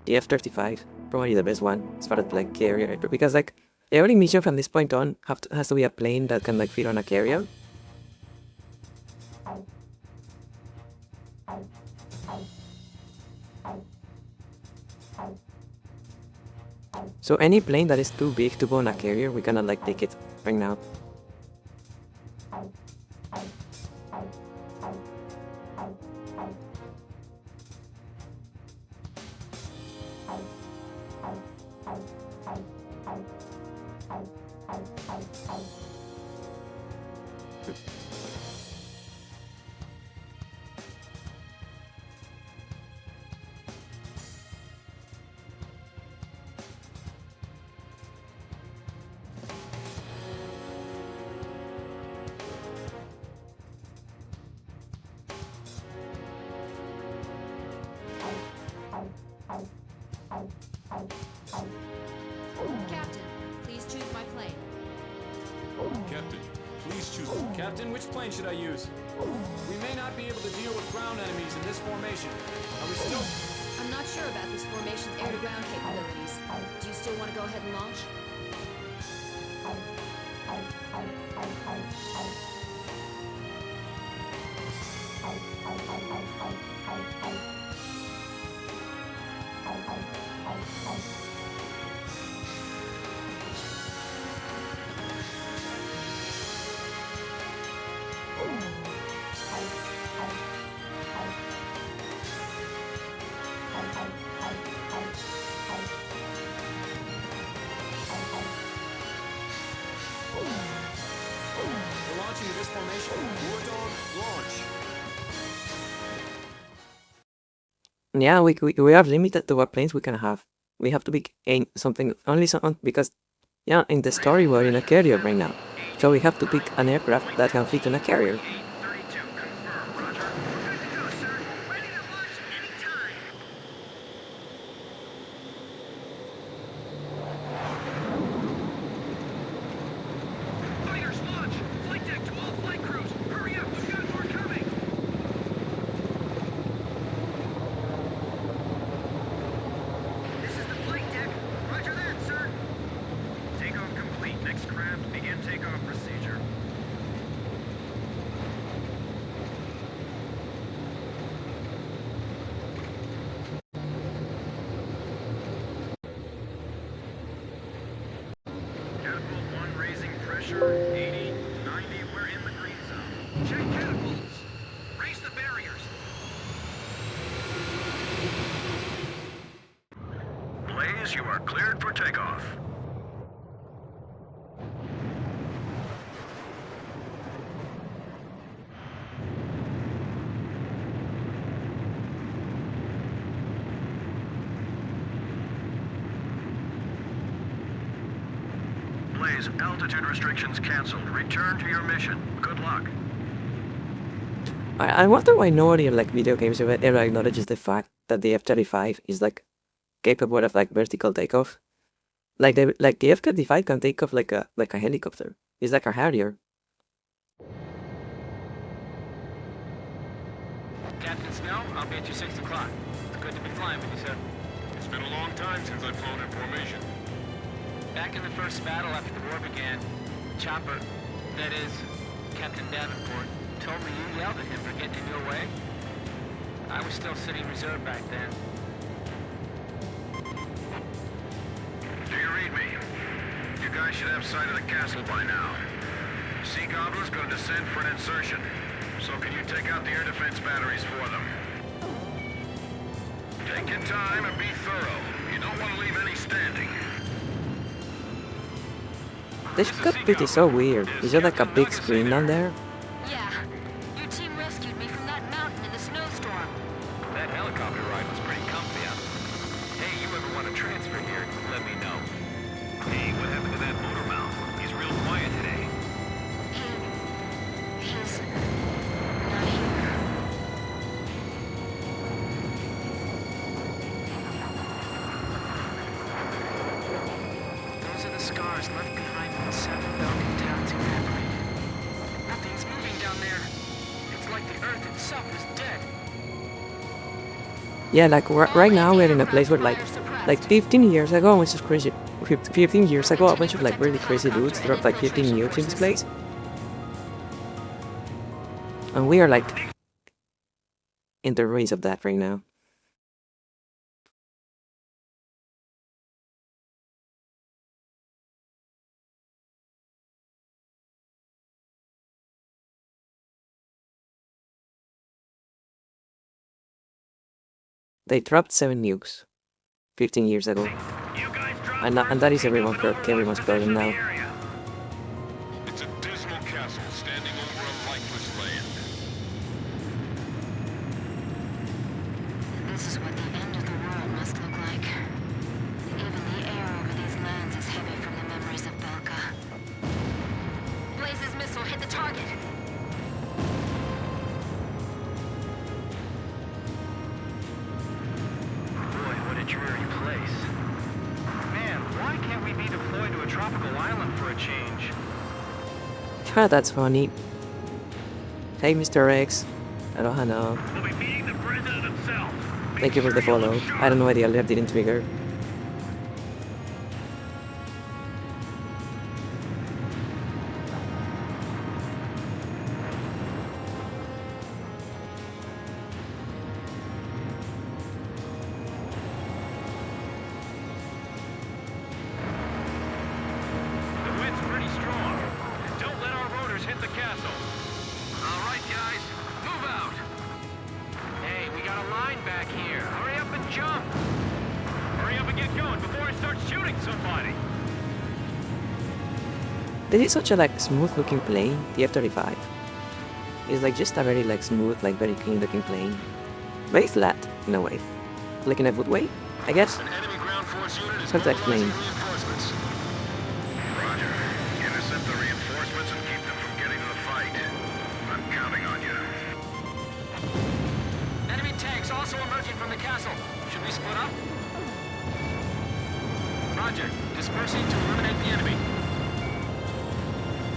The F-35 probably the best one as far as like carrier, because like every mission from this point on has to be a plane that can like fit on a carrier. So any plane that is too big to go on a carrier, we cannot like take it right now. Captain, please choose my plane. Captain, please choose. Captain, which plane should I use? We may not be able to deal with ground enemies in this formation. Are we still... I'm not sure about this formation's air-to-ground capabilities. Do you still want to go ahead and launch? We're launching to this formation. War Dog, launch. Yeah, we are limited to what planes we can have. We have to pick something only because yeah, in the story we're in a carrier right now, so we have to pick an aircraft that can fit in a carrier. Pressure 80, 90, we're in the green zone. Check catapults. Raise the barriers. Blaze, you are cleared for takeoff. Blaze, altitude restrictions canceled. Return to your mission. Good luck. I wonder why nobody in like video games ever acknowledges the fact that the F-35 is like capable of like vertical takeoff. Like the F-35 can take off like a helicopter. It's like a Harrier. Captain Snow, I'll be at you 6 o'clock. It's good to be flying with you, sir. It's been a long time since I've flown in formation. Back in the first battle after the war began, Chopper, that is, Captain Davenport, told me you yelled at him for getting in your way. I was still sitting reserve back then. Do you read me? You guys should have sight of the castle by now. Sea Goblin's gonna descend for an insertion. So can you take out the air defense batteries for them? Take your time and be thorough. You don't want to leave any standing. This cockpit is so weird. Is there like a big screen down there? Yeah. Your team rescued me from that mountain in the snowstorm. That helicopter ride was pretty comfy out there. Hey, you ever want to transfer here, let me know. Hey, what happened to that motor mouth? He's real quiet today. He's not here. Those are the scars left behind when 7 Belgian towns evaporated. Nothing's moving down there. It's like the Earth itself is dead. Yeah, like right now we're in a place where like 15 years ago, which is crazy. 15 years ago, a bunch of like really crazy dudes dropped like 15 nukes in this place. And we are like in the ruins of that right now. They dropped 7 nukes 15 years ago. And that is everyone's problem now. It's a dismal castle standing over a lifeless land. This is what the end of the world must look like. Even the air over these lands is heavy from the memories of Belka. Blaze's missile hit the target. Boy, what a dreary place. Man, why can't we be deployed to a tropical island for a change? Ah, that's funny. Hey, Mr. X. Hello, Hannah. We'll be meeting the president himself. Thank you for the follow. I don't know why the alert didn't trigger. The wind's pretty strong. Don't let our rotors hit the castle. All right, guys, move out. Hey, we got a line back here. Hurry up and jump. Hurry up and get going before I start shooting somebody. This is such a like smooth looking plane, the F-35. It's like just a very like smooth, like very clean looking plane. Very flat, in a way. Like in a good way, I guess. An enemy ground force unit is Hard to explain. mobilizing reinforcements. Roger. Intercept the reinforcements and keep them from getting to the fight. I'm counting on you. Enemy tanks also emerging from the castle. Should we split up? Roger. Dispersing to eliminate the enemy.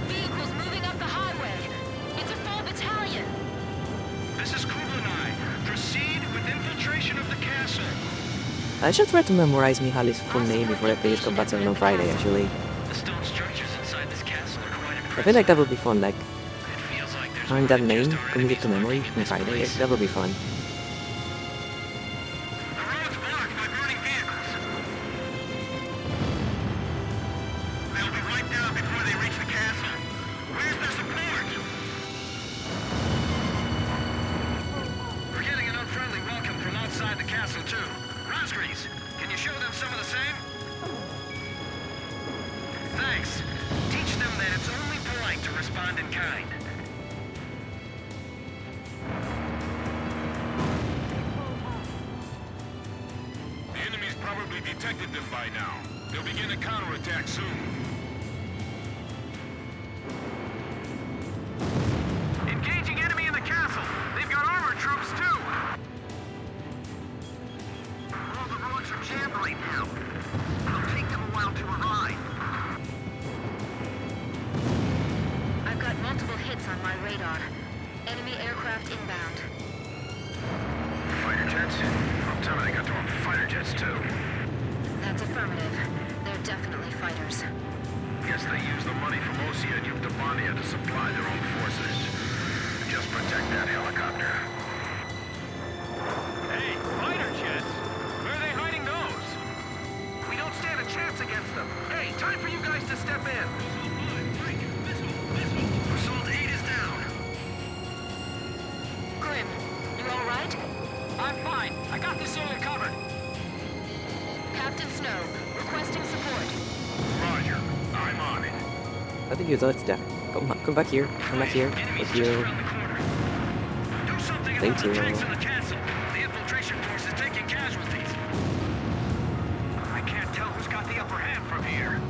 Vehicles moving up the highway. It's a full battalion. This is Kublai. Proceed with infiltration of the castle. I should try to memorize Mihali's full name before I play this Combat 7 on Friday, actually. The stone structures inside this castle are quite impressive. I feel like that would be fun, like, It feels like there's having that name committed to memory on Friday. That would be fun. The road's blocked by burning vehicles. They'll be wiped out before they reach the castle. Where's their support? We're getting an unfriendly welcome from outside the castle, too. Rosgreaves, can you show them some of the same? Thanks. Teach them that it's only polite to respond in kind. The enemy's probably detected them by now. They'll begin a counterattack soon. engaging enemy in the castle. They've got armored troops too. All the roads are jammed right now. It'll take them a while to arrive. I've got multiple hits on my radar. Enemy aircraft inbound. fighter jets? Don't tell me they got their own fighter jets, too. That's affirmative. They're definitely fighters. Guess they use the money from Osia and Yuktabania to supply their own forces. Just protect that helicopter. Hey, fighter jets? Where are they hiding those? We don't stand a chance against them. Hey, time for you guys to step in. Assault 8 is down. Grim, you all right? I'm fine. I got this area covered. Captain Snow, requesting support. Roger. I'm on it. I think it's there. Come back here. Come back here. Thank you. Do something Thank about you. the tanks in the castle. The infiltration force is taking casualties. I can't tell who's got the upper hand from here.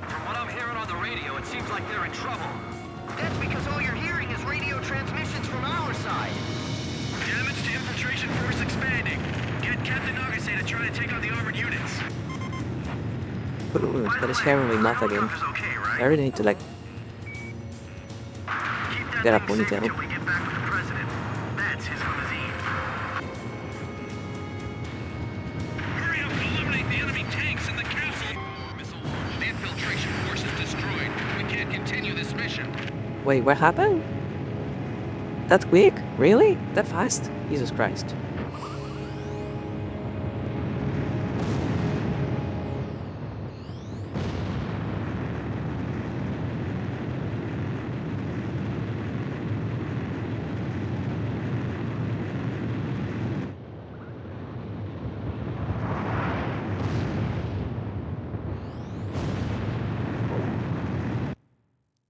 From what I'm hearing on the radio, it seems like they're in trouble. That's because all you're hearing is radio transmissions from our side. Damage to infiltration force expanding. Get Captain Nagase to try to take out the armored units. Ooh, it's got a sharing my mouth again. I really need to like get a ponytail. Until we get back with the president. That's his limousine. Hurry up and eliminate the enemy tanks in the castle. Missile launch. The infiltration force is destroyed. We can't continue this mission. Wait, what happened? That quick? Really? That fast? Jesus Christ.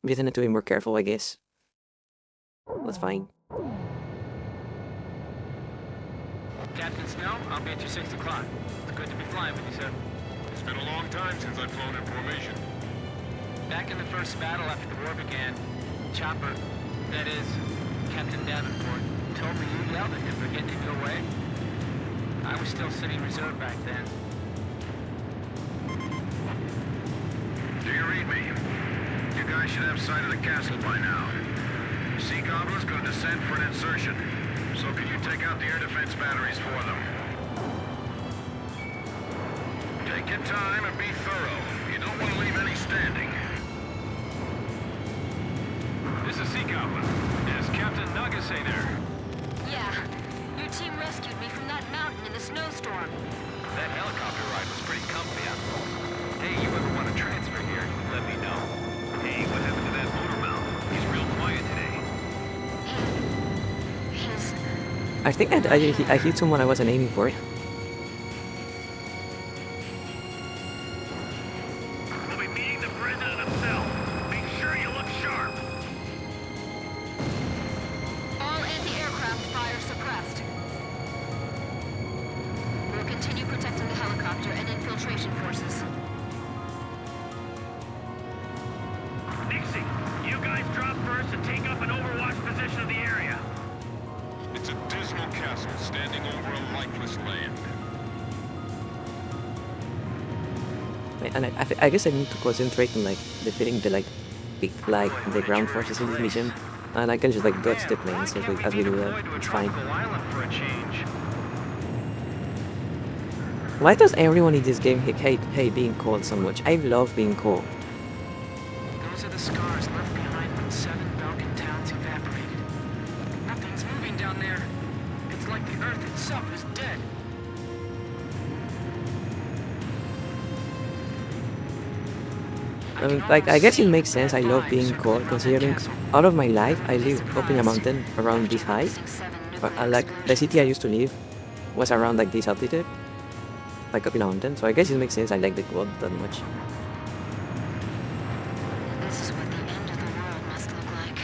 We need to be more careful, I guess. That's fine. Captain Snow, I'll be at you 6 o'clock. It's good to be flying with you, sir. It's been a long time since I've flown in formation. Back in the first battle after the war began, Chopper, that is, Captain Davenport, told me you yelled at him for getting in your way. I was still sitting reserve back then. Do you read me? You guys should have sight of the castle by now. Sea Goblin's gonna descend for an insertion. So can you take out the air defense batteries for them? Take your time and be thorough. You don't want to leave any standing. This is Sea Goblin. Is Captain Nagase there? Yeah. Your team rescued me from that mountain in the snowstorm. That helicopter ride was pretty comfy. Hey, you ever want to transfer here? Let me know. Hey, what happened to that motor mount? He's real quiet today. He's... I think I hit someone I wasn't aiming for. We'll be meeting the president himself. Make sure you look sharp. All anti-aircraft fire suppressed. We'll continue protecting the helicopter and infiltration forces. Nixie, you guys drop first and take up an overwatch position of the area. It's a dismal castle standing over a lifeless land. Wait, and I guess I need to concentrate on like defeating the the ground forces in this mission, and I can just like dodge the planes as we do that. It's fine. Why does everyone in this game hate being cold so much? I love being cold. Those are the scars left behind when 7 Balkan towns evaporated. Nothing's moving down there. It's like the Earth itself is dead. Like, I guess it makes sense I love being cold, considering all of my life I lived up in a mountain around this high. But like, the city I used to live was around like this altitude, like up in a mountain, so I guess it makes sense I like the cold that much. This is what the end of the world must look like.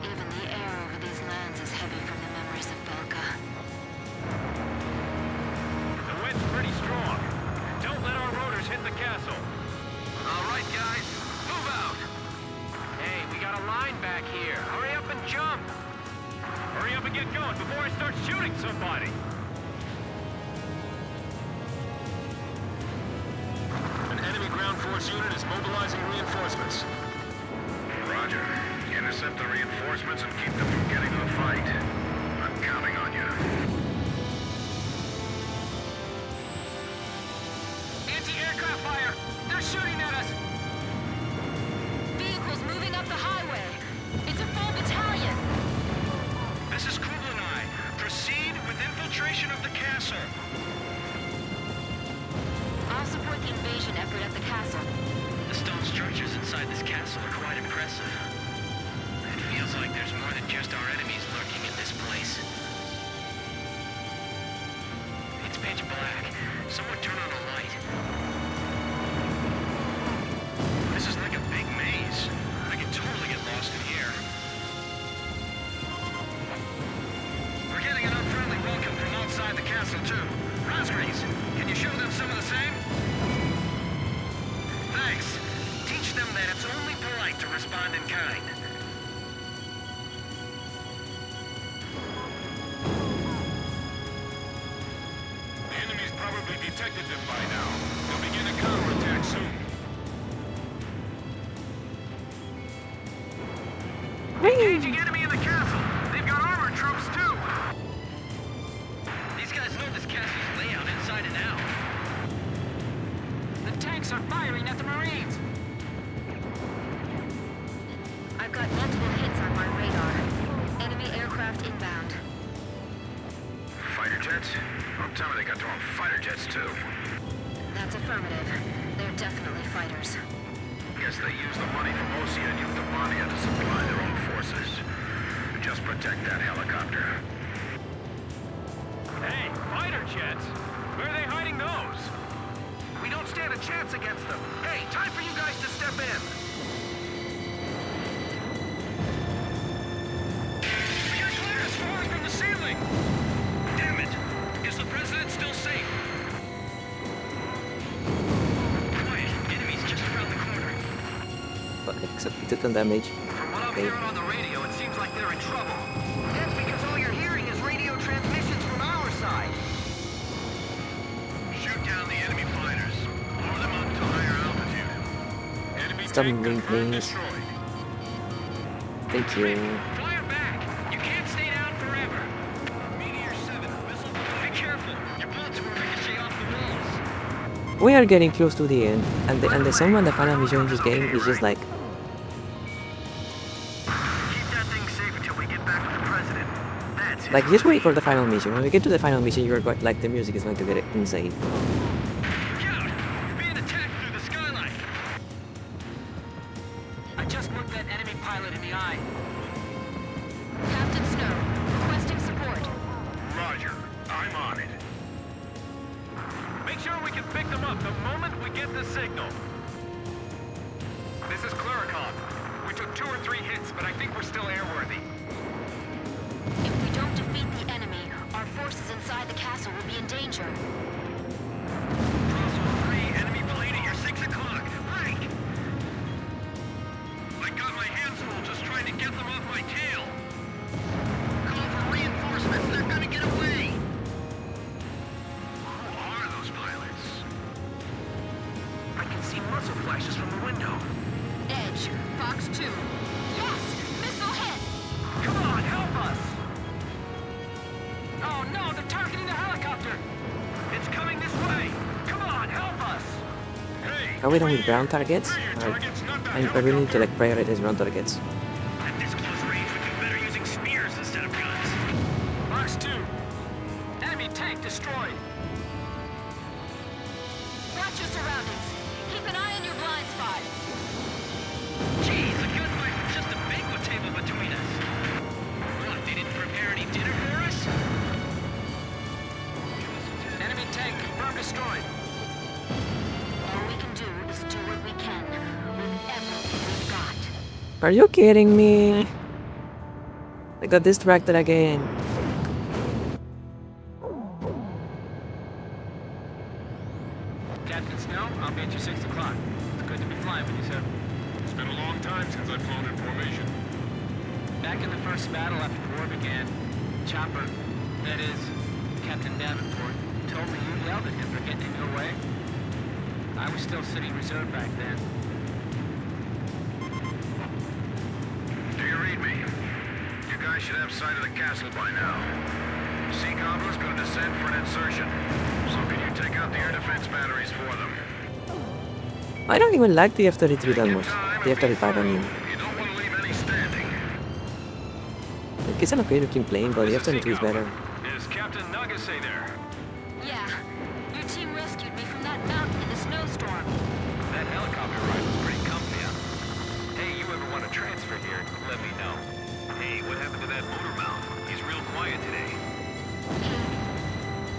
Even the air over these lands is heavy from the memories of Belka. The wind's pretty strong. Don't let our rotors hit the castle. All right, guys, move out. Hey, we got a line back here. Hurry up and jump. Hurry up and get going before I start shooting somebody. An enemy ground force unit is mobilizing reinforcements. Roger. Intercept the reinforcements and keep them from getting to the fight. I'm counting on you. castle are quite impressive. It feels like there's more than just our enemies lurking in this place. It's pitch black. Someone turn on a light. This is like a big maze. I could totally get lost in here. We're getting an unfriendly welcome from outside the castle, too. Raspberries, can you show them some of the same? Thanks. Teach them that it's only polite to respond in kind. The enemy's probably detected them by now. They'll begin a counterattack soon. Engaging enemy in the castle. They've got armored troops too. These guys know this castle's layout inside and out. The tanks are firing at the Marines. I've got multiple hits on my radar. Enemy aircraft inbound. Fighter jets? Don't tell me they got their own fighter jets, too. That's affirmative. They're definitely fighters. Guess they use the money from Osia and Euthymania to supply their own forces. Just protect that helicopter. Hey, fighter jets? Where are they hiding those? We don't stand a chance against them. Hey, time for you guys to step in. We got glass falling from the ceiling! Damn it! Is the president still safe? Quiet. Enemies just around the corner. But except he took some damage. From what I'm Okay. hearing on the radio, it seems like they're in trouble. That's because all you're hearing is radio transmissions from our side. Shoot down the enemy fighters. Lower them up to higher altitude. Enemy Stop tank moving, confirmed please. destroyed. Thank you. Fly 'em back! You can't stay down forever! Meteor 7, missile... Be careful! Your bullets will ricochet off the walls! We are getting close to the end, and the someone the final mission in this game is just like, Keep that thing safe until we get back to the president. That's it. like just wait for the final mission. When we get to the final mission, you're going like the music is going to get insane. Look out! You're being attacked through the skylight! I just looked that enemy pilot in the eye. Captain Snow, requesting support. Roger. I'm on it. Make sure we can pick them up the moment we get the signal. This is Cluricon. We took 2 or 3 hits, but I think we're still airworthy. If we don't defeat the enemy, our forces inside the castle will be in danger. Crosswell 3, enemy plane at your 6 o'clock. Break! I got my hands full just trying to get them off my tail. Call for reinforcements. They're gonna get away. Who are those pilots? I can see muzzle flashes from the window. Edge, Fox 2. Yes! Missile hit! Come on, help us! Oh no, they're targeting the helicopter! It's coming this way! Come on, help us! Hey! Are we done with ground targets? Where are your targets? Not that I really need to helicopter. like prioritize ground targets. At this close range, we'd be better using spears instead of guns. Fox 2! Enemy tank destroyed! Watch your surroundings. Keep an eye on your blind spot. Jeez, a gunfight with just a banquet table between us. What, they didn't prepare any dinner for us? Enemy tank confirmed destroyed. All we can do is do what we can with everything we've got. Are you kidding me? I got distracted again. Captain Snow, I'll be at your 6 o'clock. It's good to be flying with you, sir. It's been a long time since I've flown in formation. Back in the first battle after the war began, Chopper, that is, Captain Davenport, told me you yelled at him for getting in your way. I was still sitting reserve back then. Do you read me? You guys should have sight of the castle by now. Sea Goblin's gonna descend for an insertion. So can you take out the air defense batteries for them? I don't even like the F-33 that much. The F-35, I mean. You don't want to leave any standing. Like, it's an okay looking plane, but the F-32 is better. Is Captain Nagase there? Yeah. Your team rescued me from that mountain in the snowstorm. That helicopter ride was pretty comfy, huh? Hey, transfer here, let me know. Hey, what happened to that motor mouth? He's real quiet today.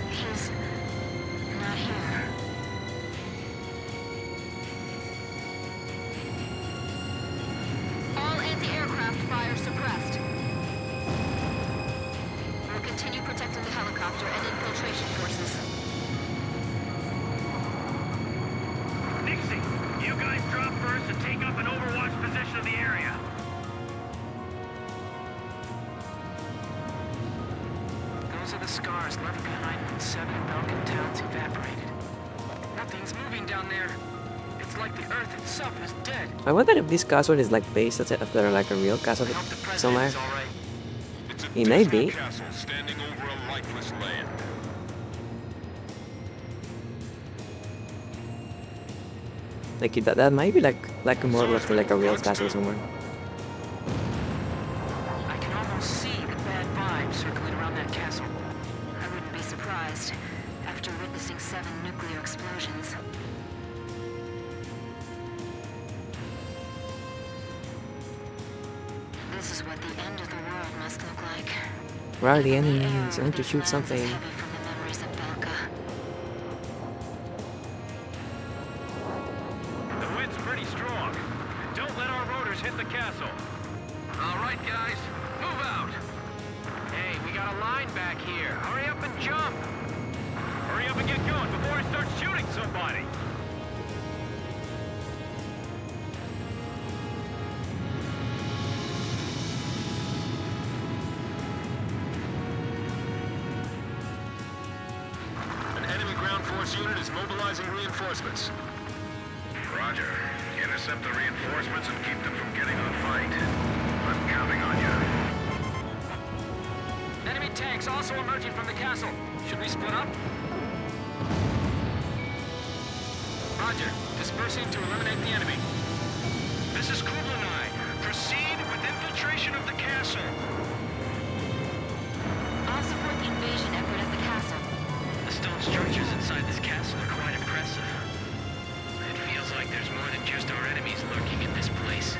He's not here. All anti-aircraft fire suppressed. We'll continue protecting the helicopter and infiltration forces. Nixie, you guys drop first and take up an overwatch position of the area. Those are the scars left behind when 7 Belgian towns evaporated. Nothing's moving down there. It's like the Earth itself is dead. I wonder if this castle is like based after like a real castle somewhere. It may be. Castle standing over a lifeless land. Like that might be like more of like a real castle somewhere. I can almost see the bad vibes circling around that castle. I wouldn't be surprised after witnessing 7 nuclear explosions. This is what the end of the world must look like. Where are the enemies? I want to shoot something. Heavy from the memories of Belka. The wind's pretty strong. Don't let our rotors hit the castle. All right, guys, move out. Hey, we got a line back here. Hurry up and jump. Hurry up and get going before I start shooting somebody. An enemy ground force unit is mobilizing reinforcements. Roger. Intercept the reinforcements and keep them from getting on fight. I'm counting on you. Enemy tanks also emerging from the castle. Should we split up? Roger. Dispersing to eliminate the enemy. This is Kublai. Proceed with infiltration of the castle. I'll support the invasion effort at the castle. The stone structures inside this castle are quite impressive. It feels like there's more than just our enemies lurking in this place.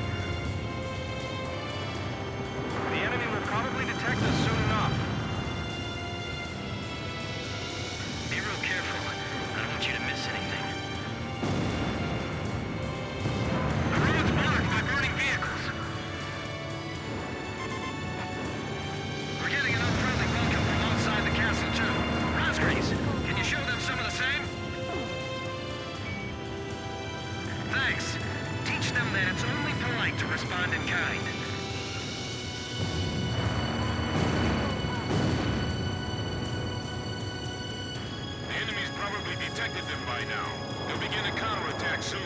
The enemy will probably detect us soon enough. Be real careful. I don't want you to miss anything. The road's blocked by burning vehicles. We're getting an unfriendly welcome from outside the castle, too. Rosgreaves, can you show them some of the same? Thanks. Teach them that it's only polite to respond in kind. The enemy's probably detected them by now. They'll begin a counterattack soon.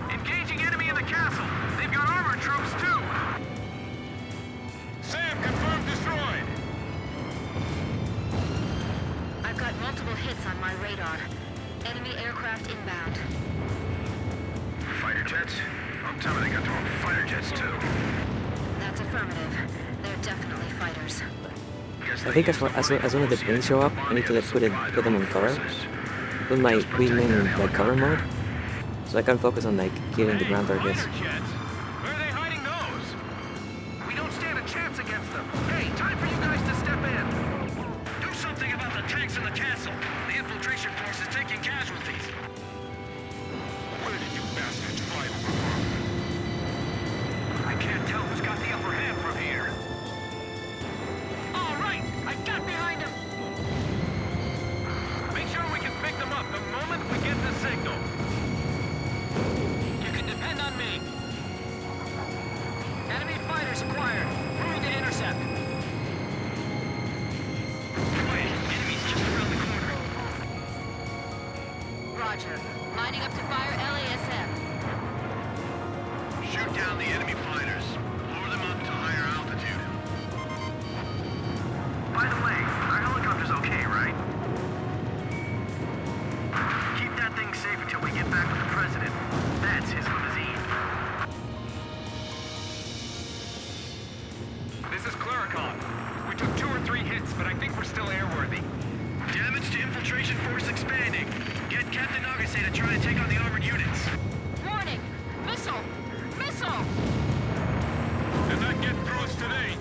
Engaging enemy in the castle. They've got armored troops too. Sam, confirmed destroyed. I've got multiple hits on my radar. Enemy aircraft inbound. Fighter jets? I'm telling you, they got their own fighter jets too. That's affirmative. They're definitely fighters. I think as soon as the planes show up, I need to like put them on cover. Put my wingman in like cover mode, so I can focus on like killing the ground targets. Fighter jets. Where are they hiding those? We don't stand a chance against them. Hey, time for you guys to step in. Do something about the tanks in the castle. The infiltration force is taking casualties. Where did you bastards fly over? I can't tell who's got the upper hand from here. All right, I got behind them. Make sure we can pick them up the moment we get the signal. You can depend on me. Enemy fighters acquired. Moving to intercept. Wait, enemies just around the corner. Roger. Lining up to fire LASM. Shoot down the enemy fighters. Lure them up to higher altitude. By the way, our helicopter's okay, right? Keep that thing safe until we get back with the president. That's his limousine. This is Claricon. We took 2 or 3 hits, but I think we're still airworthy. Damage to infiltration force expanding. Get Captain Agassi to try to take take on the armored units. Warning! Missile! Missile! They're not getting through us today.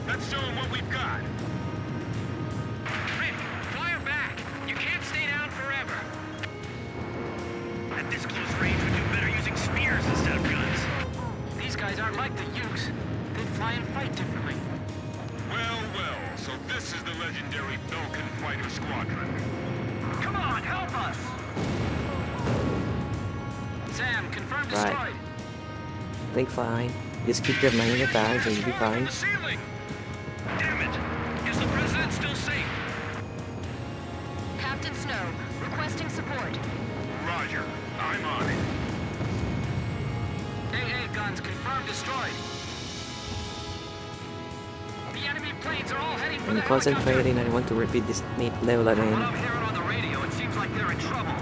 Let's show them what we've got. Rick, fire back! You can't stay down forever. At this close range, we do better using spears instead of guns. These guys aren't like the Ukes. They fly and fight differently. Well, well, so this is the legendary Belkin Fighter Squadron. Come on, help us! Sam, confirmed Right. destroyed. Think fine. Just keep your money in the bags and you'll be fine. The ceiling! Damn it! Is the president still safe? Captain Snow, requesting support. Roger. I'm on it. AA guns confirmed destroyed. The enemy planes are all heading for I'm the helicopter. concentrating. I want to repeat this level What again. I'm hearing on the radio, it seems like they're in trouble.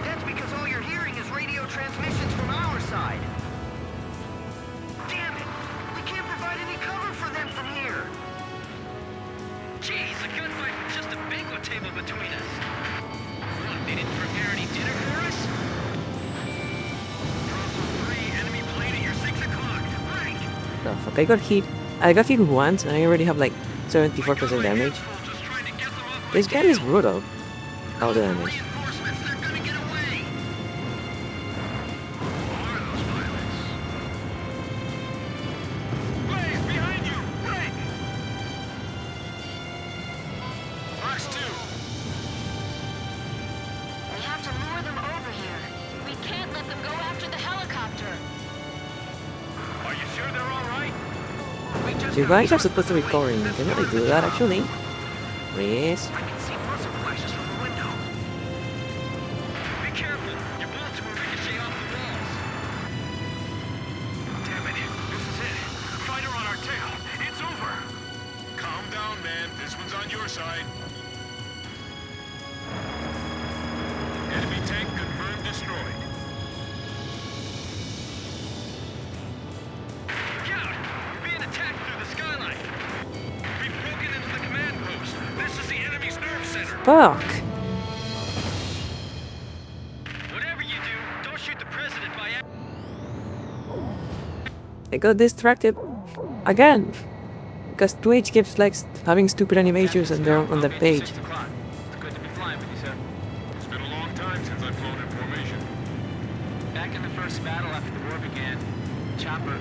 That's because all you're hearing is radio transmissions from our side. Damn it! We can't provide any cover for them from here. Jeez, a gunfight with just a banquet table between us. What, they didn't prepare any dinner for us? Bravo 3, enemy plane at your 6 o'clock. Right! The fuck, I got hit once and I already have like 74% damage. This gun is brutal. All the damage. Reinforcements, they're gonna get away! Who are those pilots? Blaze, behind you! Break! Fox 2, We have to lure them over here. We can't let them go after the helicopter. are you sure they're all right? You guys are supposed to be covering me. Can I do that actually? Please? I can see muzzle flashes from the window. Be careful! Your bullets will ricochet off the walls. Damn it! This is it. Fighter on our tail. It's over. Calm down, man. This one's on your side. Enemy tank confirmed destroyed. Look out! We're being attacked through the skyline. We've broken into the command post. This is the enemy's nerve center. Fuck! Whatever you do, don't shoot the president by accident. I got distracted again because Twitch keeps like having stupid animations and they're on the page. 6 o'clock. It's good to be flying with you, sir. It's been a long time since I've flown in formation. Back in the first battle after the war began, Chopper,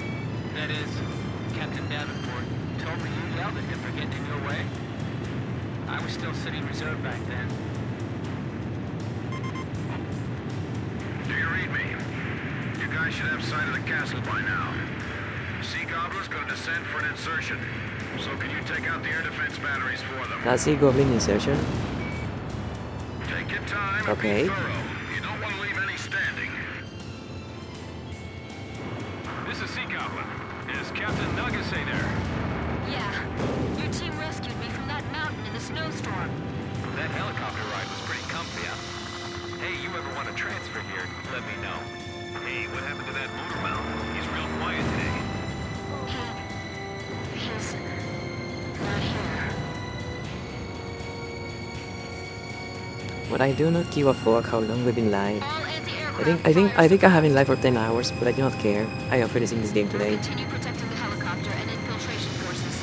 that is, Captain Davenport, told me you yelled at him for getting in your way. I was still sitting reserve back then. Do you read me? You guys should have sight of the castle by now. Sea Goblin's gonna descend for an insertion. So can you take out the air defense batteries for them? That's the Goblin insertion. Take your time and Okay. be thorough. You don't want to leave any standing. This is Sea Goblin. Is Captain Nagase there? Yeah. Your team rescued me from that mountain in the snowstorm. That helicopter ride was pretty comfy, huh? Hey, you ever want to transfer here, let me know. Hey, what happened to that motor mount? He's real quiet today. He's not here. But I do not give a fuck how long we've been live. All anti-aircraft I think I have been live for 10 hours, but I do not care. I am finishing this game today. Continue protecting the helicopter and infiltration forces.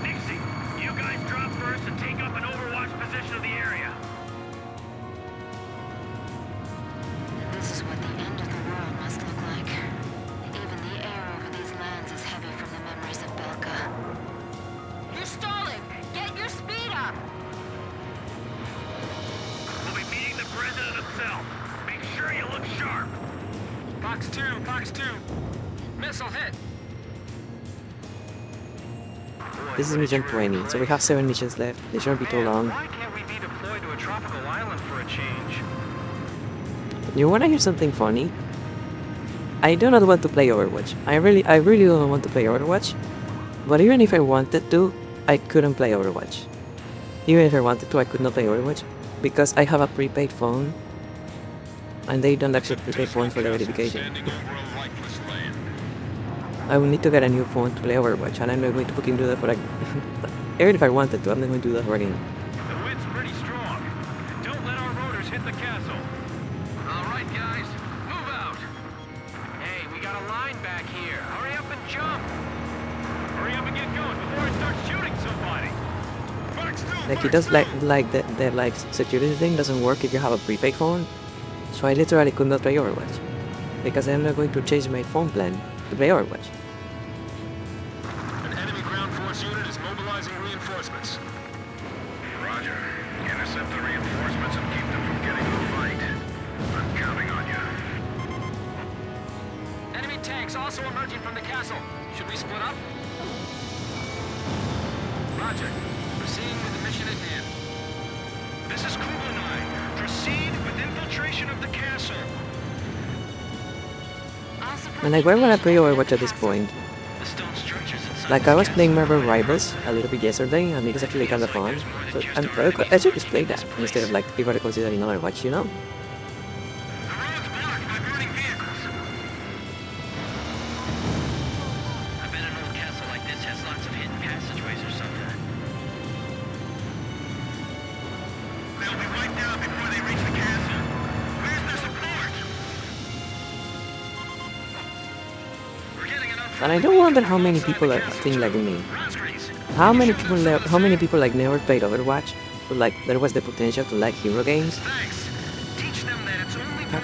Nixie, you guys drop first and take up an overwatch position of the area. This is what the end of the world must look like. Even the air over these lands is heavy from the memories of Belka. You're stalling! Get your speed up! We'll be meeting the president himself. Make sure you look sharp. Fox 2, Fox 2. Missile hit. This is mission 20, so we have 7 missions left. They shouldn't be too long. Why can't we be deployed to a tropical island for a change? You wanna hear something funny? I do not want to play Overwatch. I really don't want to play Overwatch. But even if I wanted to, I couldn't play Overwatch. Even if I wanted to, I could not play Overwatch. Because I have a prepaid phone. And they don't accept prepaid phones for the verification. Standing over a lifeless land. I will need to get a new phone to play Overwatch, and I'm not going to fucking do that for even if I wanted to, I'm not going to do that for again. The wind's pretty strong. Don't let hit the castle. All right, guys, move out. Hey, we got a line back here. Hurry up and jump. Hurry up and get going before I start shooting somebody. Like it does like the like security thing doesn't work if you have a prepaid phone. So I literally could not play Overwatch because I'm not going to change my phone plan to play Overwatch. An enemy ground force unit is mobilizing reinforcements. Roger. Intercept the reinforcements and keep them from getting in the fight. I'm counting on you. Enemy tanks also emerging from the castle. Should we split up? Roger. Proceeding with the mission at hand. This is Kublai. Proceed with infiltration of the castle. And like, why would I play Overwatch at this point? The stone structures inside Like, I was playing Marvel Rivals a little bit yesterday, and it was actually kind of fun. So I should just play that instead of like people considering Overwatch, you know? I bet an old castle like this has lots of hidden passageways or something. They'll be wiped out before they reach the castle. Where's their support? We're getting enough. And I don't wonder how many people are think like me. How many people like never played Overwatch, but like there was the potential to like hero games?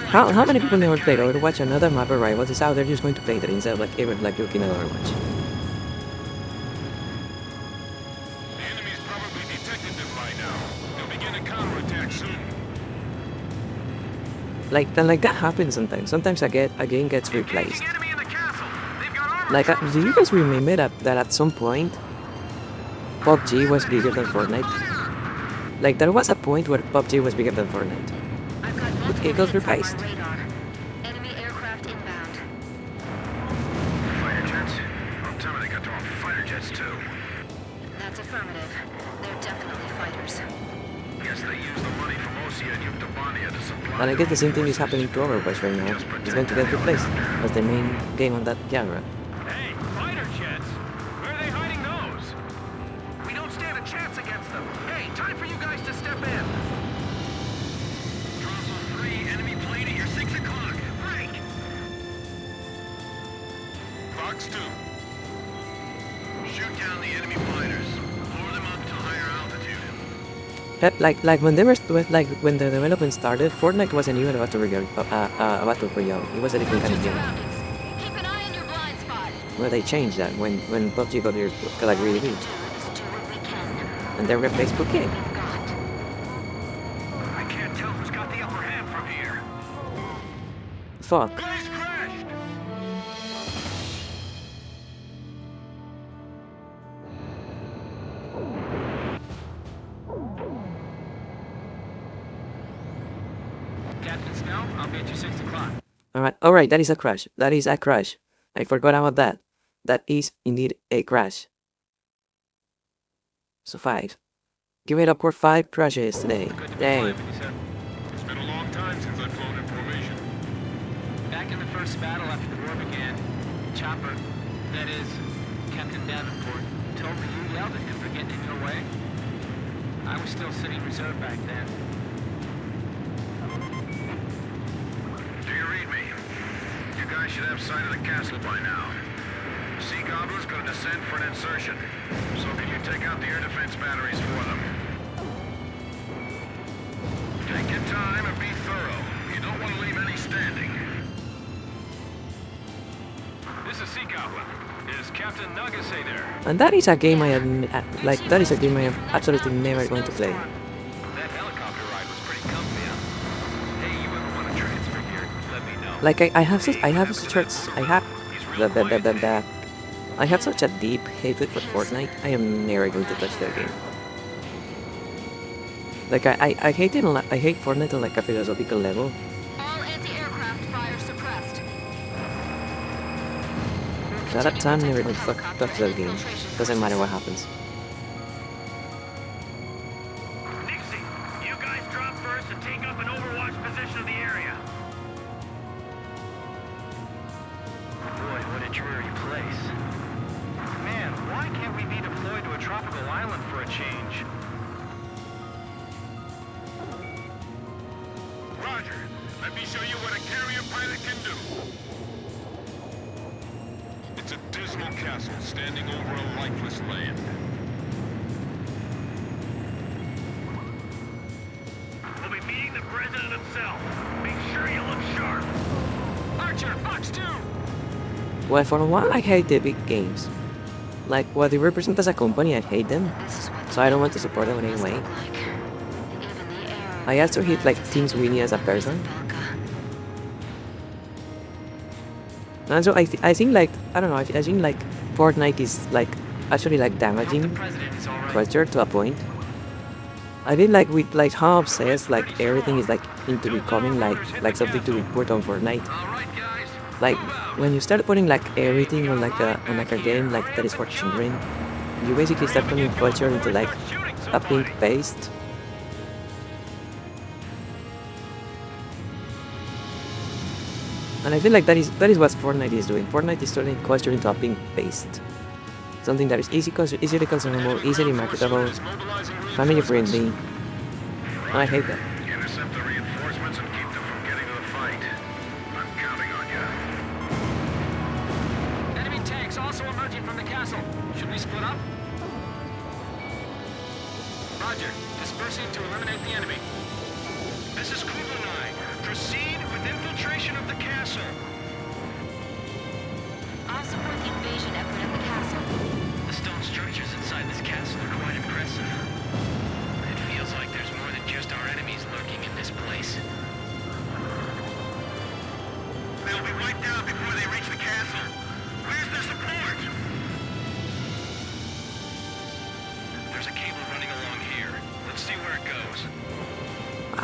How many people never played Overwatch and other Marvel Rivals is out there just going to play that instead of like ever like looking at Overwatch? The enemy's probably detected them by now. They'll begin a counterattack soon. Like that happens sometimes. Sometimes a game gets replaced. Like, do you guys remember that at some point PUBG was bigger than Fortnite? Like, there was a point where PUBG was bigger than Fortnite. It got replaced. Enemy aircraft inbound. Fighter jets? Don't tell me they got their own fighter jets too. That's affirmative. They're definitely fighters. Guess they use the money from Osia and Yuktabania to supply. And I guess the same thing is happening to Overwatch right now. It's going to get replaced as the main game on that genre. Hey, fighter jets! Where are they hiding those? We don't stand a chance against them. Hey, time for you guys to step in. Console 3, enemy plane at your 6 o'clock. Break! Fox 2. Shoot down the enemy fighters. Lower them up to higher altitude. Like when they were when the development started, Fortnite wasn't even about to battle royale. It was a different kind of game. Keep an eye on your blind spot. Well, they changed that when PUBG got like really big, and they replaced PUBG. I can't tell who's got the upper hand from here. Fuck. Blaze crashed! Captain Snow, I'll be at you 6 o'clock. Alright, that is a crash. That is a crash. I forgot about that. That is indeed a crash. So 5. Give it up for 5 crashes today. Dang. It's been a long time since I've flown in formation. Back in the first battle after the war began, Chopper, that is, Captain Davenport, told me you yelled at him for getting in your way. I was still sitting reserve back then. Do you read me? You guys should have sight of the castle by now. Sea Goblin's gonna descend for an insertion. So can you take out the air defense batteries for them? Take your time and be thorough. You don't want to leave any standing. This is Sea Goblin. Is Captain Nagase there? And that is a game I am that is a game I am absolutely never going to play. That helicopter ride was pretty comfy, huh? Hey, you ever want to transfer here? Let me know. Like I have such a deep hatred for Fortnite. I am never going to touch that game. Like I hate it. I hate Fortnite on like a philosophical level. All anti-aircraft fire suppressed. So at that time, I'm never going to touch that game. Doesn't matter what happens. Nixie, you guys drop first and take up an overwatch position of the area. Boy, what a dreary place. Man, why can't we be deployed to a tropical island for a change? Let me show you what a carrier pilot can do. It's a dismal castle standing over a lifeless land. We'll be meeting the president himself. Make sure you look sharp. Archer, Fox 2! Well, for one, I hate the big games. Like, what they represent as a company, I hate them. So I don't want to support them in any way. I also hate, like, Team Sweeney as a person. And so I think, like, I don't know, I think, like, Fortnite is, like, actually, like, damaging culture to a point. I feel like with, like, how obsessed, like, everything is, like, into becoming, like something to report on Fortnite. Like, when you start putting, like, everything on, like, a game, like, that is for children, you basically start turning culture into, like, a pink paste. And I feel like that is what Fortnite is doing. Fortnite is turning culture into a pink paste. Something that is easily consumable, easily marketable, family friendly. And I hate that. Intercept the reinforcements and keep them from getting to the fight. I'm counting on you. Enemy tanks also emerging from the castle. Should we split up? Roger. Dispersing to eliminate the enemy. This is Kublai. Proceed with infiltration of the castle. I'll support the invasion effort at the castle. The stone structures inside this castle are quite impressive. It feels like there's more than just our enemies lurking in this place. They'll be wiped out before they reach the castle. Where's their support? There's a cable running along here. Let's see where it goes.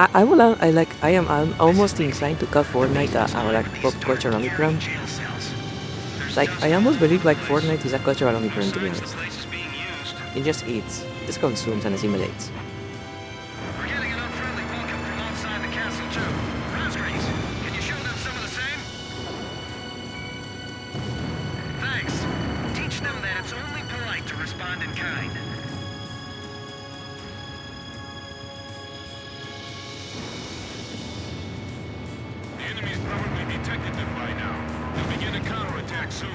I'm almost inclined to call Fortnite like pop culture omicron. Like, I almost believe like Fortnite is a cultural omicron, to be honest. It just eats, just consumes and assimilates. We're getting an unfriendly welcome from outside the castle too. Rosgreens, can you show them some of the same? Thanks. Teach them that it's only polite to respond in kind. The enemy's probably detected them by now. They'll begin a counterattack soon.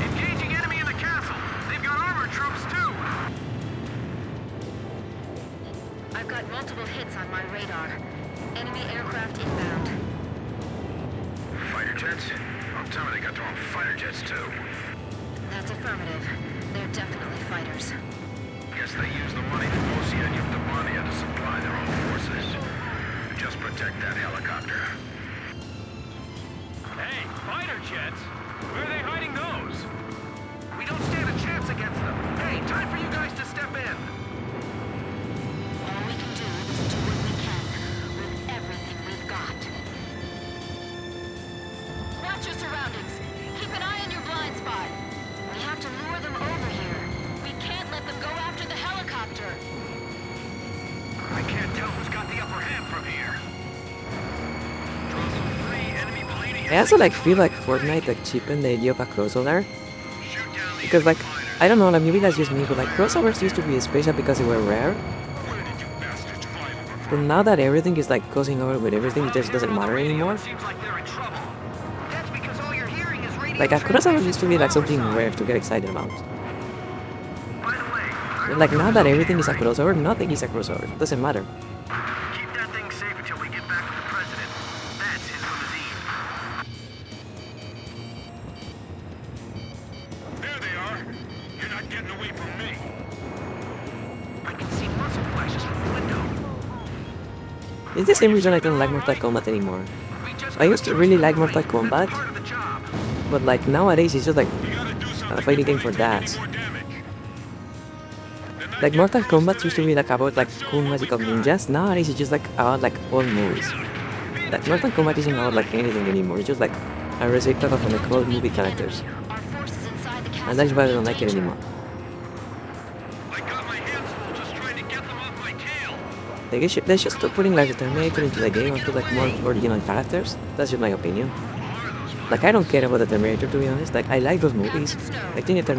Engaging enemy in the castle. They've got armored troops too. I've got multiple hits on my radar. Enemy aircraft inbound. Fighter jets? Oh, tell me they got their own fighter jets too. That's affirmative. They're definitely fighters. Guess they use the money from Osia and Yuktabania to supply their own forces. Just protect that helicopter. Hey, fighter jets? Where are they hiding those? We don't stand a chance against them. Hey, time for you guys to step in. All we can do is do what we can with everything we've got. Watch your surroundings. Keep an eye on your blind spot. We have to lure them over here. We can't let them go after the helicopter. I can't tell who's got the upper hand from here. Draw some free enemy plane. I also like feel like Fortnite like cheapened the idea of a crossover. Because like, I don't know, like maybe that's just me, but like crossovers used to be special because they were rare. But now that everything is like crossing over with everything, it just doesn't matter anymore. Like a crossover used to be like something rare to get excited about. But like now that everything is a crossover, nothing is a crossover. It doesn't matter. Keep that thing safe until we get back to the president. That's his limousine. There they are. You're not getting away from me. I can see muzzle flashes from the window. It's the same reason I don't like Mortal Kombat anymore. I used to really like Mortal Kombat, but like nowadays it's just like a fighting game for dads. Like Mortal Kombat used to be like about like cool magical ninjas, nowadays it's just like about like old movies. Like Mortal Kombat isn't about like anything anymore, it's just like a receptacle of like old movie characters. And that's why I don't like it anymore. They should stop putting like the Terminator into the game and put like more original characters. That's just my opinion. Like I don't care about the Terminator, to be honest. Like I like those movies. I think the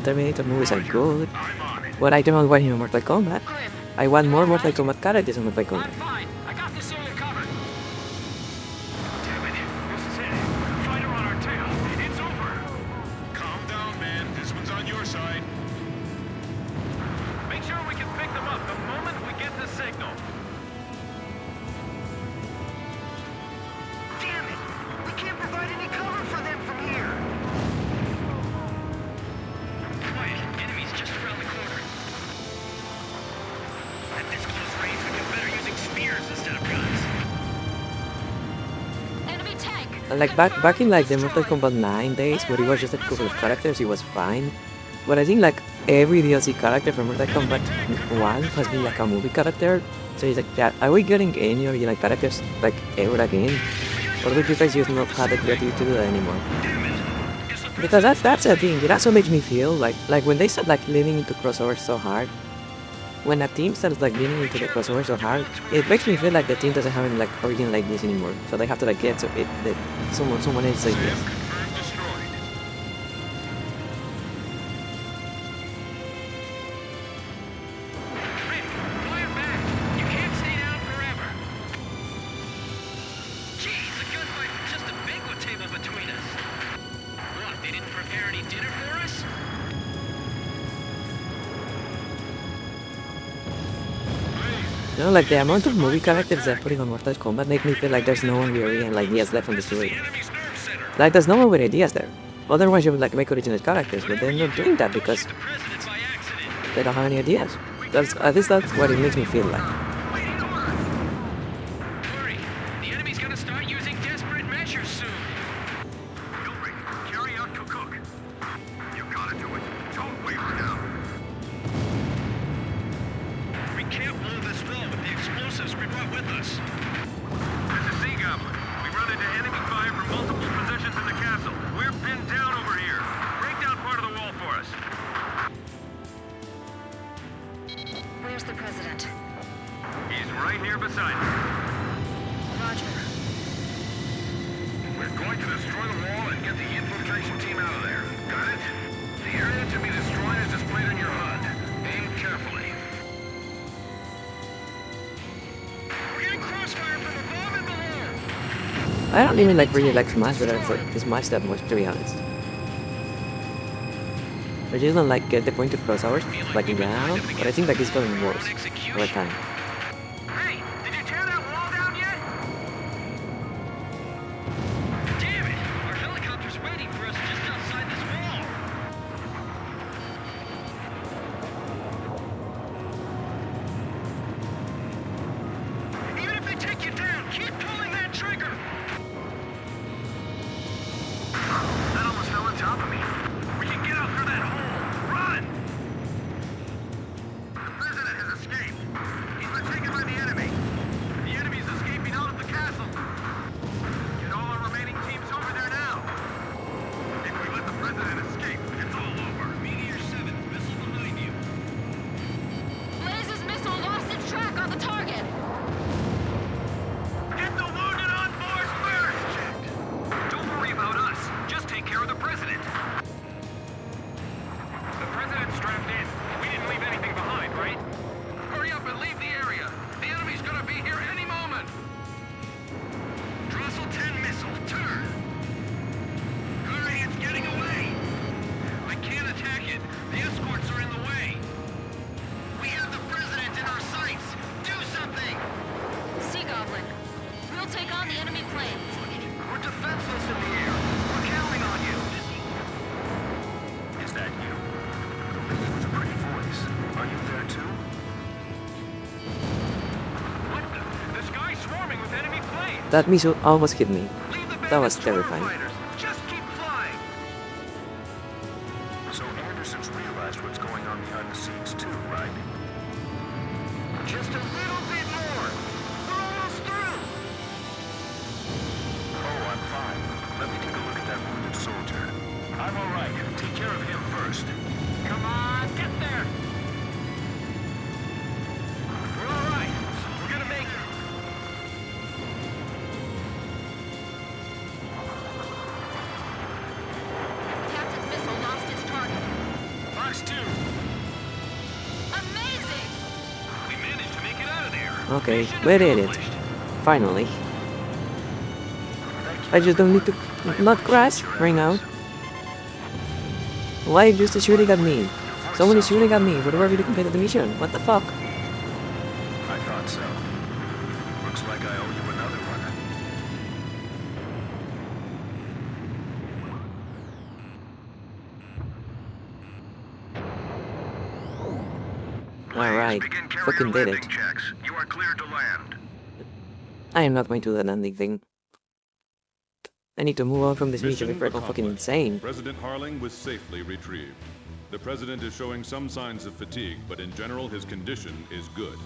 Terminator movies are good, but I don't watch him in Mortal Kombat. I want more Mortal Kombat characters on my Kombat. I'm fine. I got this area covered. Damn it. This is it. Fighter on our tail. It's over. Calm down, man. This one's on your side. Make sure we can pick them up the moment we get the signal. Damn it. We can't provide any cover for them from here. Quiet. Enemies just around the corner. At this close range, we get better using spears instead of guns. Enemy tank! Like back in like the Mortal Kombat 9 days, where it was just a couple of characters, it was fine. But I think like every DLC character from Mortal Kombat 1 has been like a movie character. So it's like, yeah, are we getting any of like characters like ever again? Or would you guys just not have the creativity to do that anymore? Because that's the thing. That's what makes me feel like when they start like leaning into crossovers so hard. When a team starts like leaning into the crossover so hard, it makes me feel like the team doesn't have any like origin like this anymore. So they have to like get someone else like this. You know, like the amount of movie characters they're putting on Mortal Kombat make me feel like there's no one with like ideas left on the story. Like there's no one with ideas there. Otherwise you would like make original characters, but they're not doing that because they don't have any ideas. That's at least that's what it makes me feel like. The enemy's gonna start using desperate measures soon. Carry out Cook. You gotta do it. Don't waver now. We can't blow this wall with the explosives we brought with us. This is Sea Goblin. We run into enemy fire from multiple positions in the castle. We're pinned down over here. Break down part of the wall for us. Where's the president? He's right here beside me. Roger. We're going to destroy the wall and get the infiltration team out of there. Got it? The area to be destroyed is displayed on your HUD. Aim carefully. We're getting crossfire from above and below. I don't even like really like Smash, but it's Smash that much to be honest. I just don't like get the point of crossovers, like in general, but I think like it's getting worse over time. Hey, did you tear that wall down yet? Damn it! Our helicopter's waiting for us just outside this wall. Even if they take you down, keep pulling that trigger. That almost fell on top of me. We can get out through that hole. Run! The president has escaped. He's been taken by the enemy. The enemy's escaping out of the castle. Get all our remaining teams over there now. If we let the president escape, it's all over. Meteor 7, missile behind you. Blaze's missile lost its track on the target! Get the wounded on board first! Don't worry about us. Just take care of the president. The president's strapped in. We didn't leave anything behind, right? Hurry up and leave the area. The enemy's gonna be here any moment. Drossel 10 missile, turn. Hurry, it's getting away. I can't attack it. The escorts are in the way. We have the president in our sights. Do something. Sea Goblin. We'll take on the enemy planes. We're defenseless in the air. We're counting on you. Is that you? It was a pretty voice. Are you there too? What the? The sky's swarming with enemy planes. That missile almost hit me. Leave the That was bandits to our terrifying. fighters. Just keep flying. So Anderson's realized what's going on behind the scenes too, right? Just a little bit more. We're almost through. Oh, I'm fine. Let me take a look at that wounded soldier. I'm all right. Take care of him first. Come on, get there. We're all right. We're gonna make it. Captain's missile lost its target. Fox 2. Amazing! We managed Okay, we did it. Finally. I just don't need to not crash right now. Why just shooting at me? Someone is shooting at me. We're already completed the mission. What the fuck? I thought so. Looks like I owe you another one. Alright, fucking did it. Checks. You are cleared to land. I am not going to do that landing thing. I need to move on from this mission before I go fucking insane. President Harling was safely retrieved. The president is showing some signs of fatigue, but in general his condition is good.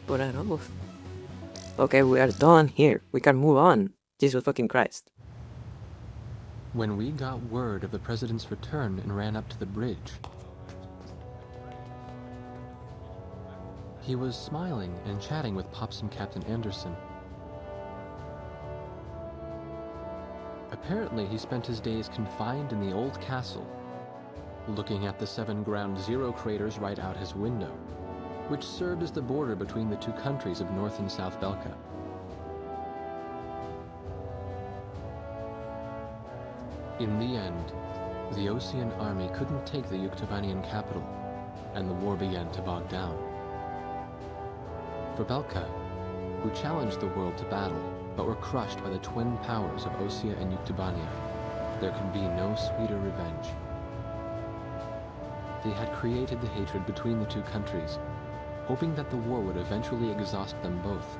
But I don't know. Okay, we are done here. We can move on. Jesus fucking Christ. When we got word of the president's return and ran up to the bridge, he was smiling and chatting with Pops and Captain Anderson. Apparently, he spent his days confined in the old castle, looking at the 7 Ground Zero craters right out his window, which served as the border between the two countries of North and South Belka. In the end, the Osean army couldn't take the Yuktobanian capital, and the war began to bog down. For Belka, who challenged the world to battle, but were crushed by the twin powers of Osea and Yuktobania, there could be no sweeter revenge. They had created the hatred between the two countries, hoping that the war would eventually exhaust them both.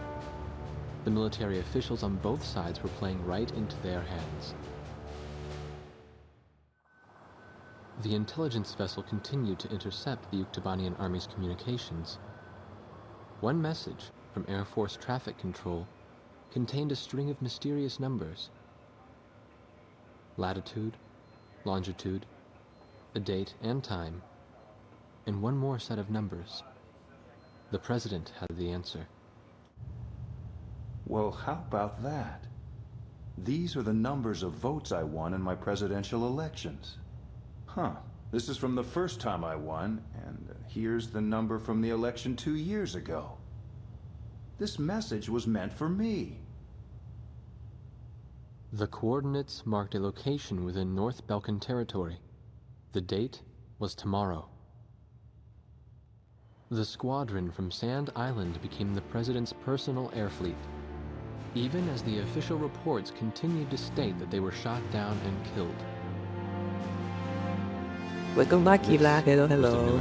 The military officials on both sides were playing right into their hands. The intelligence vessel continued to intercept the Yuktobanian army's communications. One message from Air Force Traffic Control contained a string of mysterious numbers. Latitude, longitude, a date and time, and one more set of numbers. The president had the answer. Well, how about that? These are the numbers of votes I won in my presidential elections. Huh. This is from the first time I won, and here's the number from the election 2 years ago. This message was meant for me. The coordinates marked a location within North Balkan territory. The date was tomorrow. The squadron from Sand Island became the president's personal air fleet, even as the official reports continued to state that they were shot down and killed. Welcome back, Ila. Hello, hello.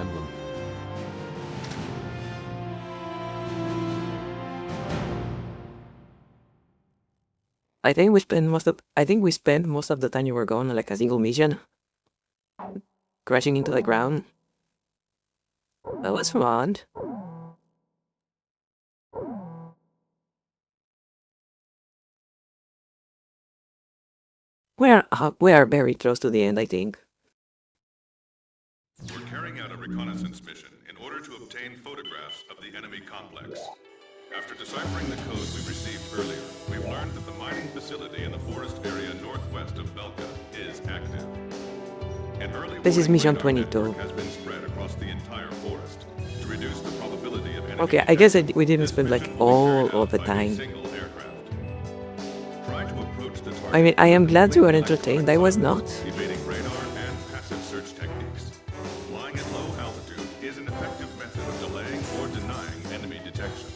I think we spent most of the time you were gone on like a single mission, crashing into the ground. That was fun. We are very close to the end, I think. We're carrying out a reconnaissance mission in order to obtain photographs of the enemy complex. After deciphering the code we received earlier, we've learned that the mining facility in the forest area northwest of Belka is active. An early This is mission radar 22. network has been spread across the entire forest to reduce the probability of enemy Okay, I guess we didn't spend like all of the time. Try to approach the target. I mean, I am glad you were entertained. I was not. Evading radar and passive search techniques. Flying at low altitude is an effective method of delaying or denying enemy detection.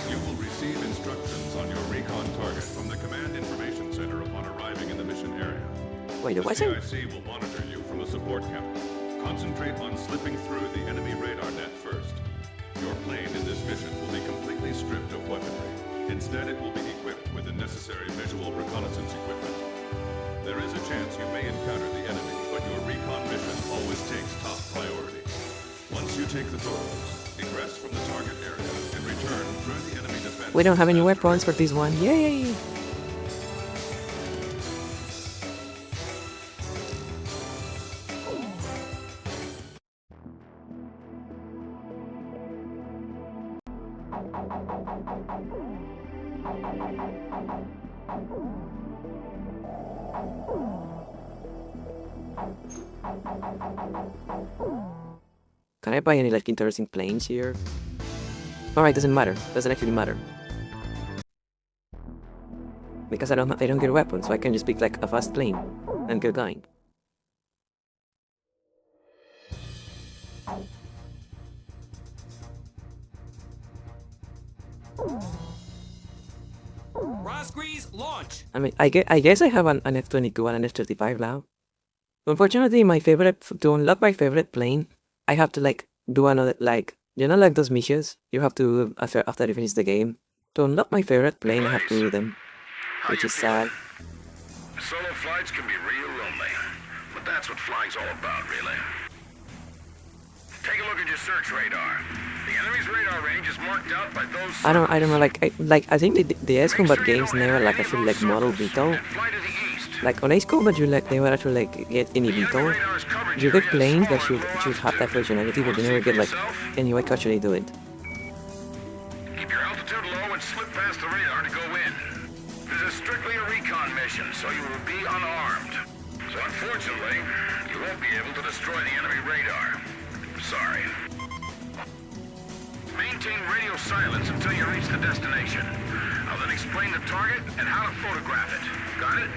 You will receive instructions on your recon target from the Command Information Center upon arriving in the mission area. Wait, The was it? CIC will monitor you from a support camp. Concentrate on slipping through the enemy radar net first. Your plane in this mission will be completely stripped of weaponry. Instead, it will be equipped with the necessary visual reconnaissance equipment. There is a chance you may encounter the enemy, but your recon mission always takes top priority. Once you take the photos, Egress from the target area. In return, turn the enemy defense. We don't have any weapons for this one. Yay! Can I buy any like interesting planes here? Alright, doesn't matter. Doesn't actually matter. Because I don't get weapons, so I can just pick like a fast plane and get going. Rosgrease, launch! I mean, I guess I have an F-22 and an F-35 now. Unfortunately, to unlock my favorite plane, I have to like do another like like those missions you have to after you finish the game. To unlock my favorite plane, I have to do them, which is sad. Solo flights can be real lonely, but that's what flying's all about, really. Take a look at your search radar. The enemy's radar range is marked out by those. I don't know. I think the Ace Combat games never like actually like model VTOL. Like on Ace Combat, you like never actually like get any VTOL. You get planes that should have that functionality, but you never get like any way to actually do it. Keep your altitude low and slip past the radar to go in. This is strictly a recon mission, so you will be unarmed. So unfortunately, you won't be able to destroy the enemy radar. Sorry. Maintain radio silence until you reach the destination. I'll then explain the target and how to photograph it. Got it?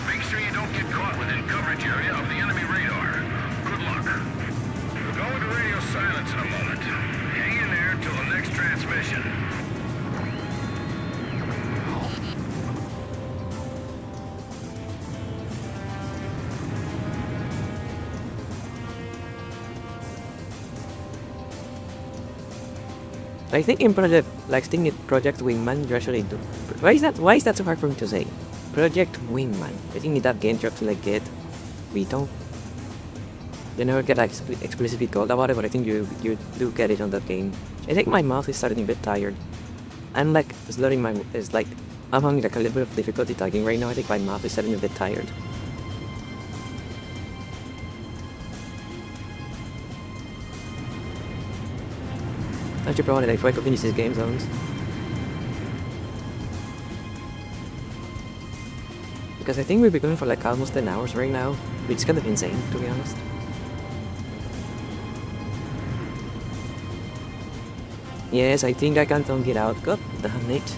Make sure you don't get caught within coverage area of the enemy radar. Good luck. We'll go into radio silence in a moment. Hang in there till the next transmission. I think in Project Wingman you actually do. Why is that so hard for me to say? Project Wingman. I think in that game you have to like get VTOL. You never get like explicitly told about it, but I think you do get it on that game. I think my mouth is starting a bit tired. I'm like slurring I'm having like a little bit of difficulty typing right now. I think my mouth is starting a bit tired. I should probably like try to finish this game zones. Because I think we've been going for like almost 10 hours right now, which is kind of insane to be honest. Yes, I think I can't get out. God damn it.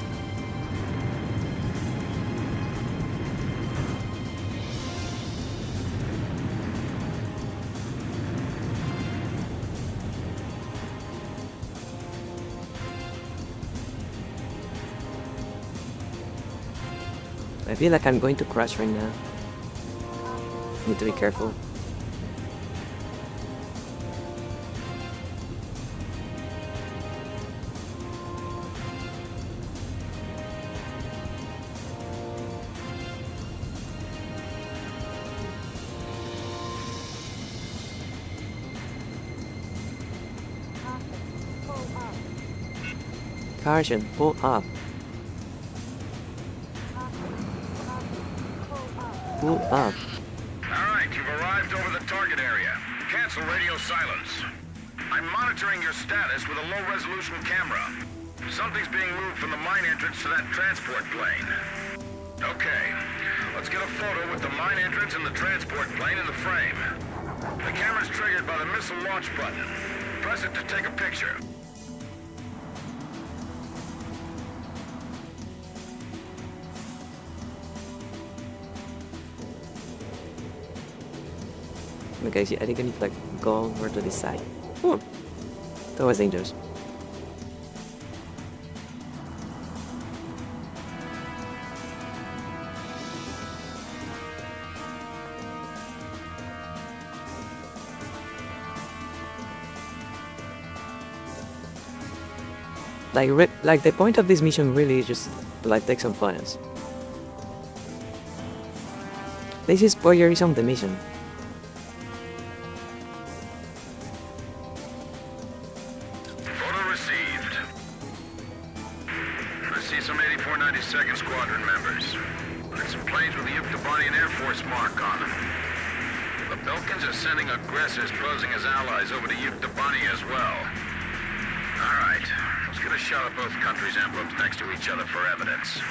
I feel like I'm going to crash right now. Need to be careful. Caution, pull up. Pull up. Alright, you've arrived over the target area. Cancel radio silence. I'm monitoring your status with a low-resolution camera. Something's being moved from the mine entrance to that transport plane. Okay, let's get a photo with the mine entrance and the transport plane in the frame. The camera's triggered by the missile launch button. Press it to take a picture. Okay, see, I think I need to like go over to this side. Oh, that was dangerous. Like the point of this mission really is just to like take some photos. This is spoilerism of the mission. see some 8492nd Squadron members. And some planes with the Yuktobanian Air Force mark on them. The Belkans are sending aggressors posing as allies over to Yuktobani as well. Alright, let's get a shot of both countries' emblems next to each other for evidence.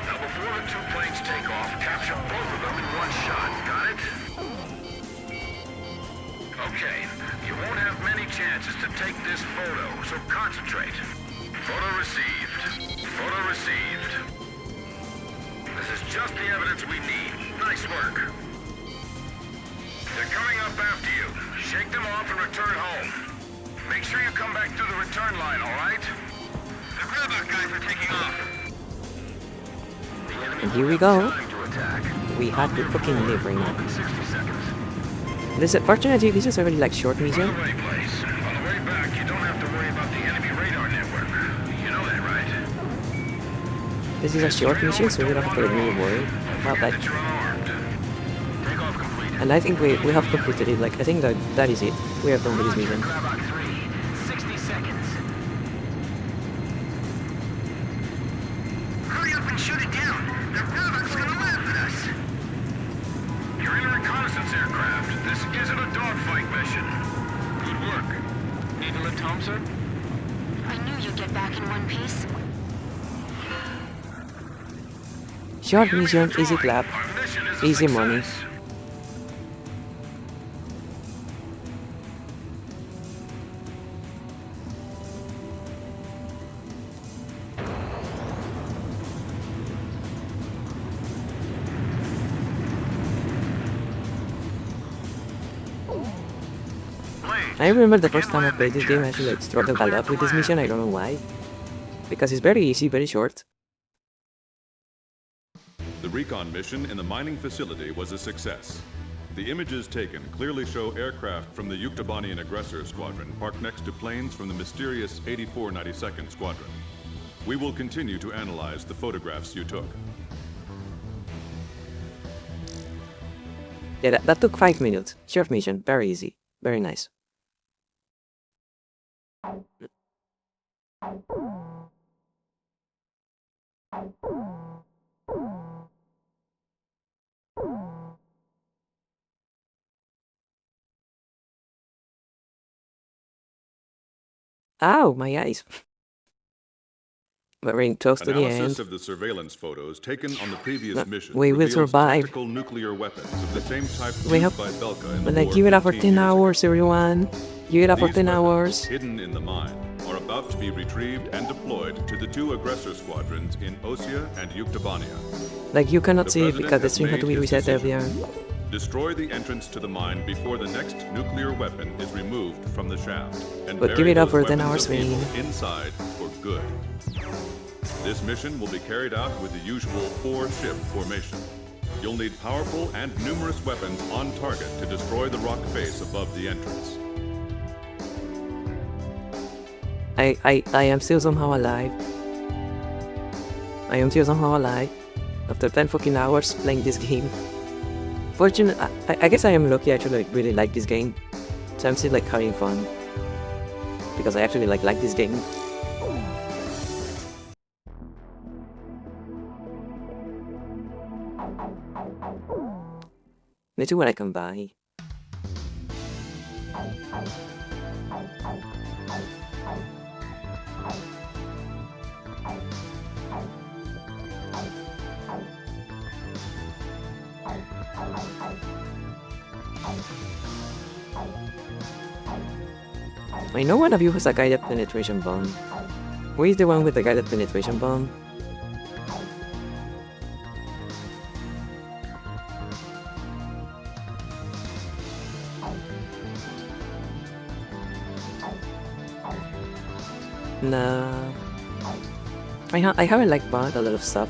Now before the two planes take off, capture both of them in one shot, got it? Okay, you won't have many chances to take this photo, so concentrate. Photo received. Photo received. This is just the evidence we need. Nice work. They're coming up after you. Shake them off and return home. Make sure you come back through the return line, all right? The grab-out guys are taking off. And here we go. We had to fucking live right now. This, fortunately, this is a really like short mission. On the way back, you don't have to worry about the enemy radar network. You know that, right? This is a short mission, so we don't have to like really worry about that. And I think we have completed it. Like I think that is it. We have done with this mission. 60 seconds. Hurry up and shoot it down. The robot's gonna laugh at us. You're in a reconnaissance aircraft. This isn't a dogfight mission. Good work. Needle and Thompson? I knew you'd get back in one piece. Short mission, easy clap, easy money. I remember the first time I played this game, I actually like struggled a lot with this mission. I don't know why. Because it's very easy, very short. The recon mission in the mining facility was a success. The images taken clearly show aircraft from the Yuktobanian Aggressor Squadron parked next to planes from the mysterious 8492nd Squadron. We will continue to analyze the photographs you took. Yeah, that took 5 minutes. Short mission, very easy, very nice. Ow, my eyes. We're very close to the Analysis end. of the surveillance photos taken on the previous mission We will reveals survive. tactical nuclear weapons of the same type We used have, by Belka in but the like, war give it up for 15 10 years hours, everyone. Give it up for These 10 weapons, hours. hidden in the mine, are about to be retrieved and deployed to the two aggressor squadrons in Osea and Yuktobania. Like, you cannot The see it president because the has stream had to made be his reset decision. earlier. Destroy the entrance to the mine before the next nuclear weapon is removed from the shaft, and But give bury it up those for 10 weapons hours, of evil man. inside for good. This mission will be carried out with the usual 4-ship formation. You'll need powerful and numerous weapons on target to destroy the rock face above the entrance. I am still somehow alive. I am still somehow alive. After 10 fucking hours playing this game. I guess I am lucky. I actually really like this game. So I'm still like having fun. Because I actually like this game. Let's see what I can buy. I know one of you has a guided penetration bomb. Who is the one with the guided penetration bomb? Nah. I haven't like bought a lot of stuff.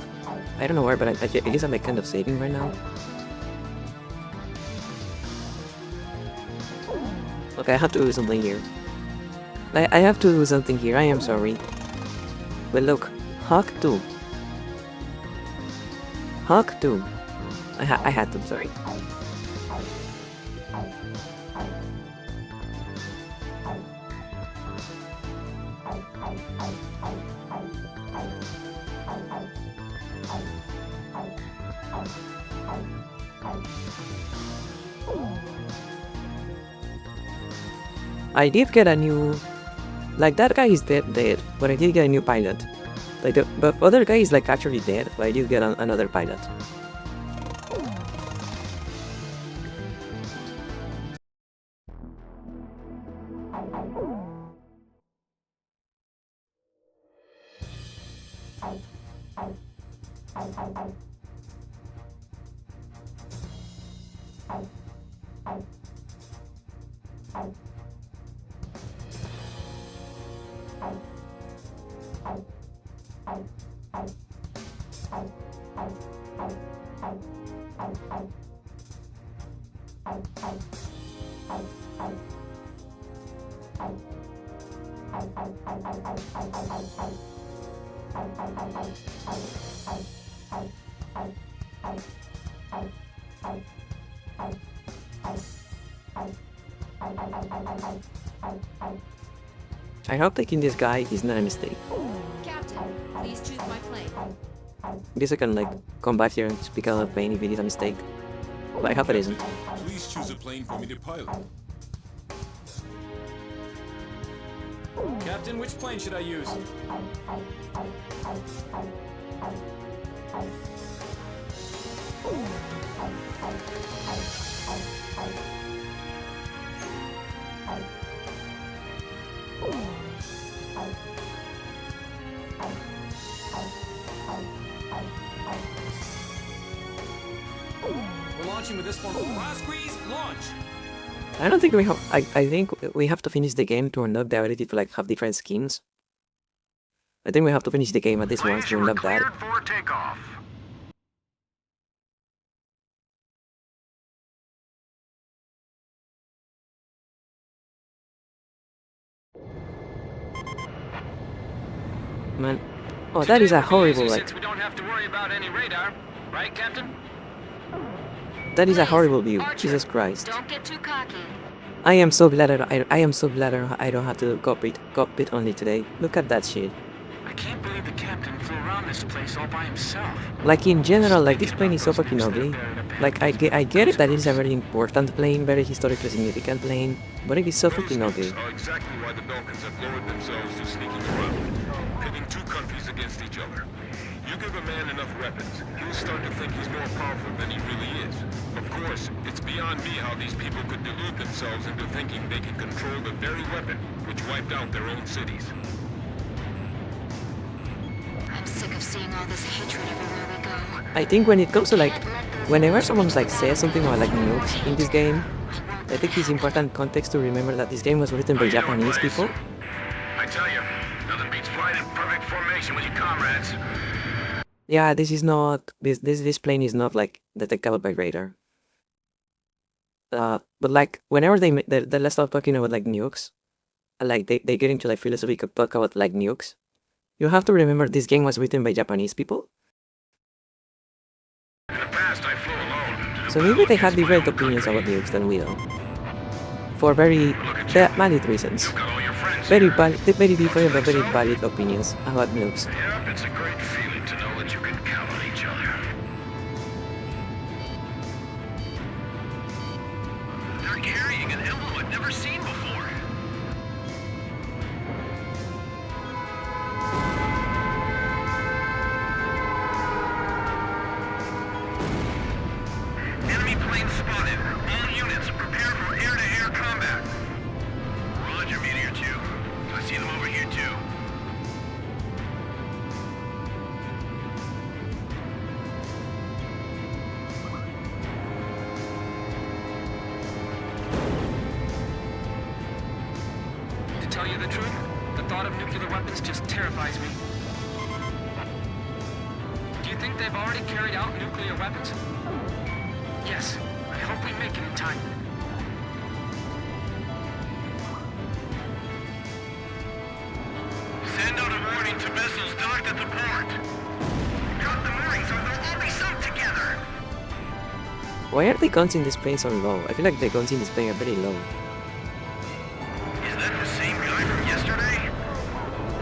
I don't know where, but I guess I'm like kind of saving right now. Okay, I have to do something here. I have to do something here, I am sorry. But look, Hawk 2. Hawk 2. I had to, sorry. I did get a new... Like, that guy is dead, but I did get a new pilot. Like, but other guy is like actually dead, but I did get another pilot. I hope taking this guy is not a mistake. Captain, please choose my plane. I guess I can like come back here and speak out of pain if it is a mistake. But I hope it isn't. Please choose a plane for me to pilot. Captain, which plane should I use? We're launching with this form. Last squeeze, launch! I don't think we have... I think we have to finish the game to unlock the ability to like have different skins. I think we have to finish the game at this once to unlock that. For takeoff. Man. Oh, that is a horrible like... Since we don't have to worry about any radar, right, Captain? That is a horrible view. Jesus Christ. Don't get too cocky. I am so glad I am so glad I don't have to cockpit only today. Look at that shit. I can't believe the captain flew around this place all by himself. Like in general, like this plane is so fucking ugly. Like I get it that it is a very important plane, very historically significant plane, but it is so fucking ugly. Are exactly why the Balkans have lowered themselves to sneaking around, pitting two countries against each other. You give a man enough weapons, he'll start to think he's more powerful than he really is. Of course, it's beyond me how these people could delude themselves into thinking they can control the very weapon which wiped out their own cities. I'm sick of seeing all this hatred everywhere we go. I think when it comes to like, whenever someone like says something about like nukes in this game, I think it's important context to remember that this game was written by Japanese people. I tell you, nothing beats flying in perfect formation with your comrades. Yeah, this is not this plane is not like detectable by radar. But like whenever they let's start talking about like nukes, like they get into like philosophical talk about like nukes, you have to remember this game was written by Japanese people. In the past, I flew alone. So maybe they had different opinions about nukes than we do. For very valid reasons. Very different but very valid opinions about nukes. Yep, it's a great feeling to know that you can count on each other. They're carrying an emblem I've never seen before. Enemy plane spotted. All units prepare for air-to-air combat. Roger, Meteor 2. I see them over here too. To tell you the truth, the thought of nuclear weapons just terrifies me. Do you think they've already carried out nuclear weapons? Yes. I hope we make it in time. Send out a warning to missiles docked at the port. Drop the moorings or they'll all be sunk together. Why are the guns in this plane so low? I feel like the guns in this plane are very low. Is that the same guy from yesterday?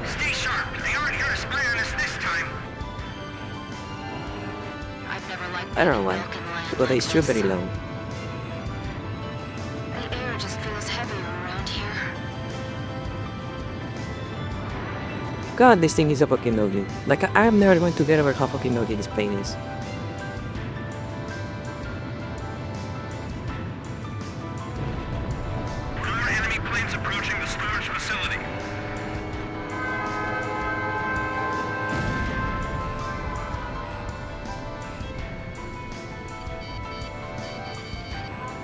Stay sharp. They aren't here to spy on us this time. I've never liked I don't know why, but they shoot very low. The air just feels heavier around here. God, this thing is a fucking ugly. Like, I'm never going to get over how fucking ugly this plane is. More enemy planes approaching the storage facility.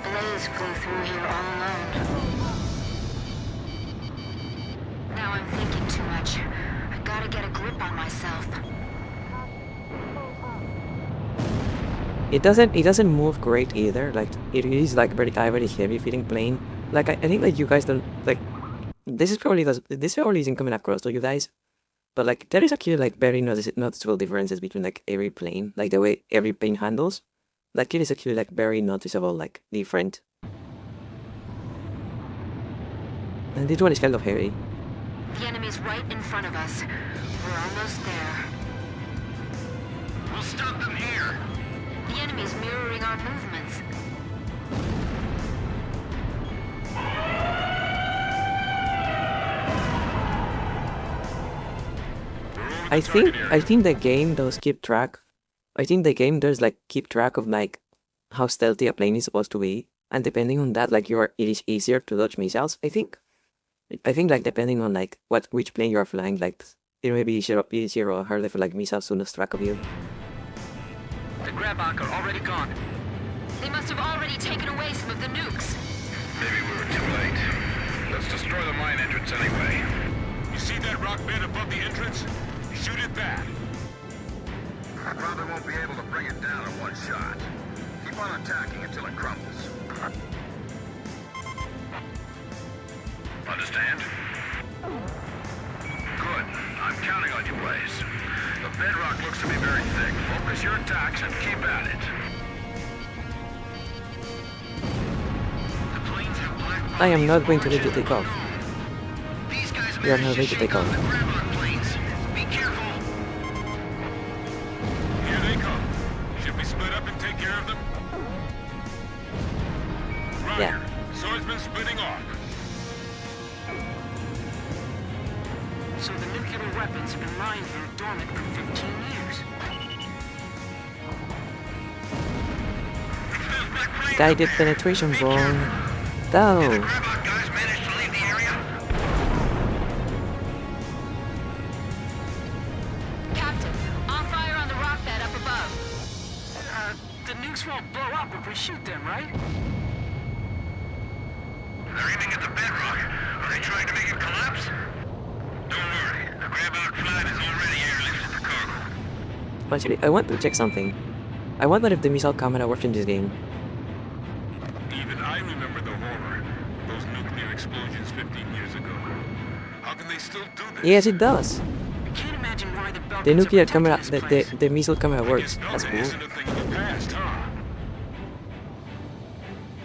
Blaze flew through here all alone. Now I'm thinking too much. I gotta get a grip on myself. It doesn't move great either. Like, it is like very heavy feeling plane. Like, I think like you guys don't like. This probably isn't coming across to you guys, but like there is actually like very noticeable differences between like every plane, like the way every plane handles. Like it is actually like very noticeable, like different. And this one is kind of heavy. The enemy's right in front of us. We're almost there. We'll stop them here. The enemy's mirroring our movements. I think the game does keep track. I think the game does like keep track of like how stealthy a plane is supposed to be, and depending on that, like it is easier to dodge missiles. I think like depending on like which plane you are flying, like it may be easier or harder for like missiles to lose track of you. The Grabok are already gone. They must have already taken away some of the nukes. Maybe we were too late. Let's destroy the mine entrance anyway. You see that rock bed above the entrance? Shoot at that. I probably won't be able to bring it down in one shot. Keep on attacking until it crumbles. Understand? Good. I'm counting on you, Blaze. The bedrock looks to be very thick. Focus your attacks and keep at it. The planes have black. I am not going to let you take off. We are not going to take off. Be careful. Here they come. Should we split up and take care of them? Roger. Yeah. Swordsman splitting off. So the nuclear weapons have been lying here dormant for 15 years. Guy did penetration wrong. No. Captain, on fire on the rock bed up above. The nukes won't blow up if we shoot them, right? They're aiming at the bedrock. Are they trying to make it collapse? Don't worry. The grab-out flight is already airlifted the cargo. Actually, I want to check something. I wonder if the missile camera works in this game. Even I remember the horror. Those nuclear explosions 15 years ago. How can they still do this? Yes, it does. I can't imagine why the Belgians The nuclear are protecting camera, this place. the missile camera works. That's cool. Isn't a thing of the past, huh?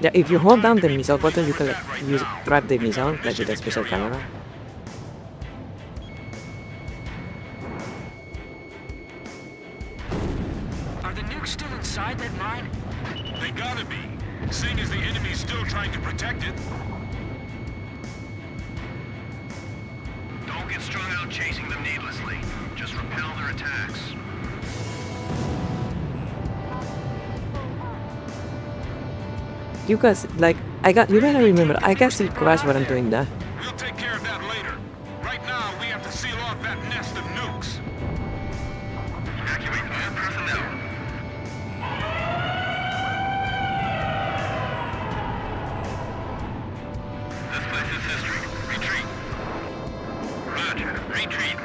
Yeah, if you hold down the missile button, you can like trap the missile like with a special camera. Are the nukes still inside that mine? They gotta be. Seeing as the enemy's still trying to protect it. Don't get strung out chasing them needlessly. Just repel their attacks. You guys, like, you gotta remember, I can still crash when I'm doing that. We'll take care of that later. Right now, we have to seal off that nest of nukes. Evacuate all personnel. This place is history. Retreat. Roger. Retreat.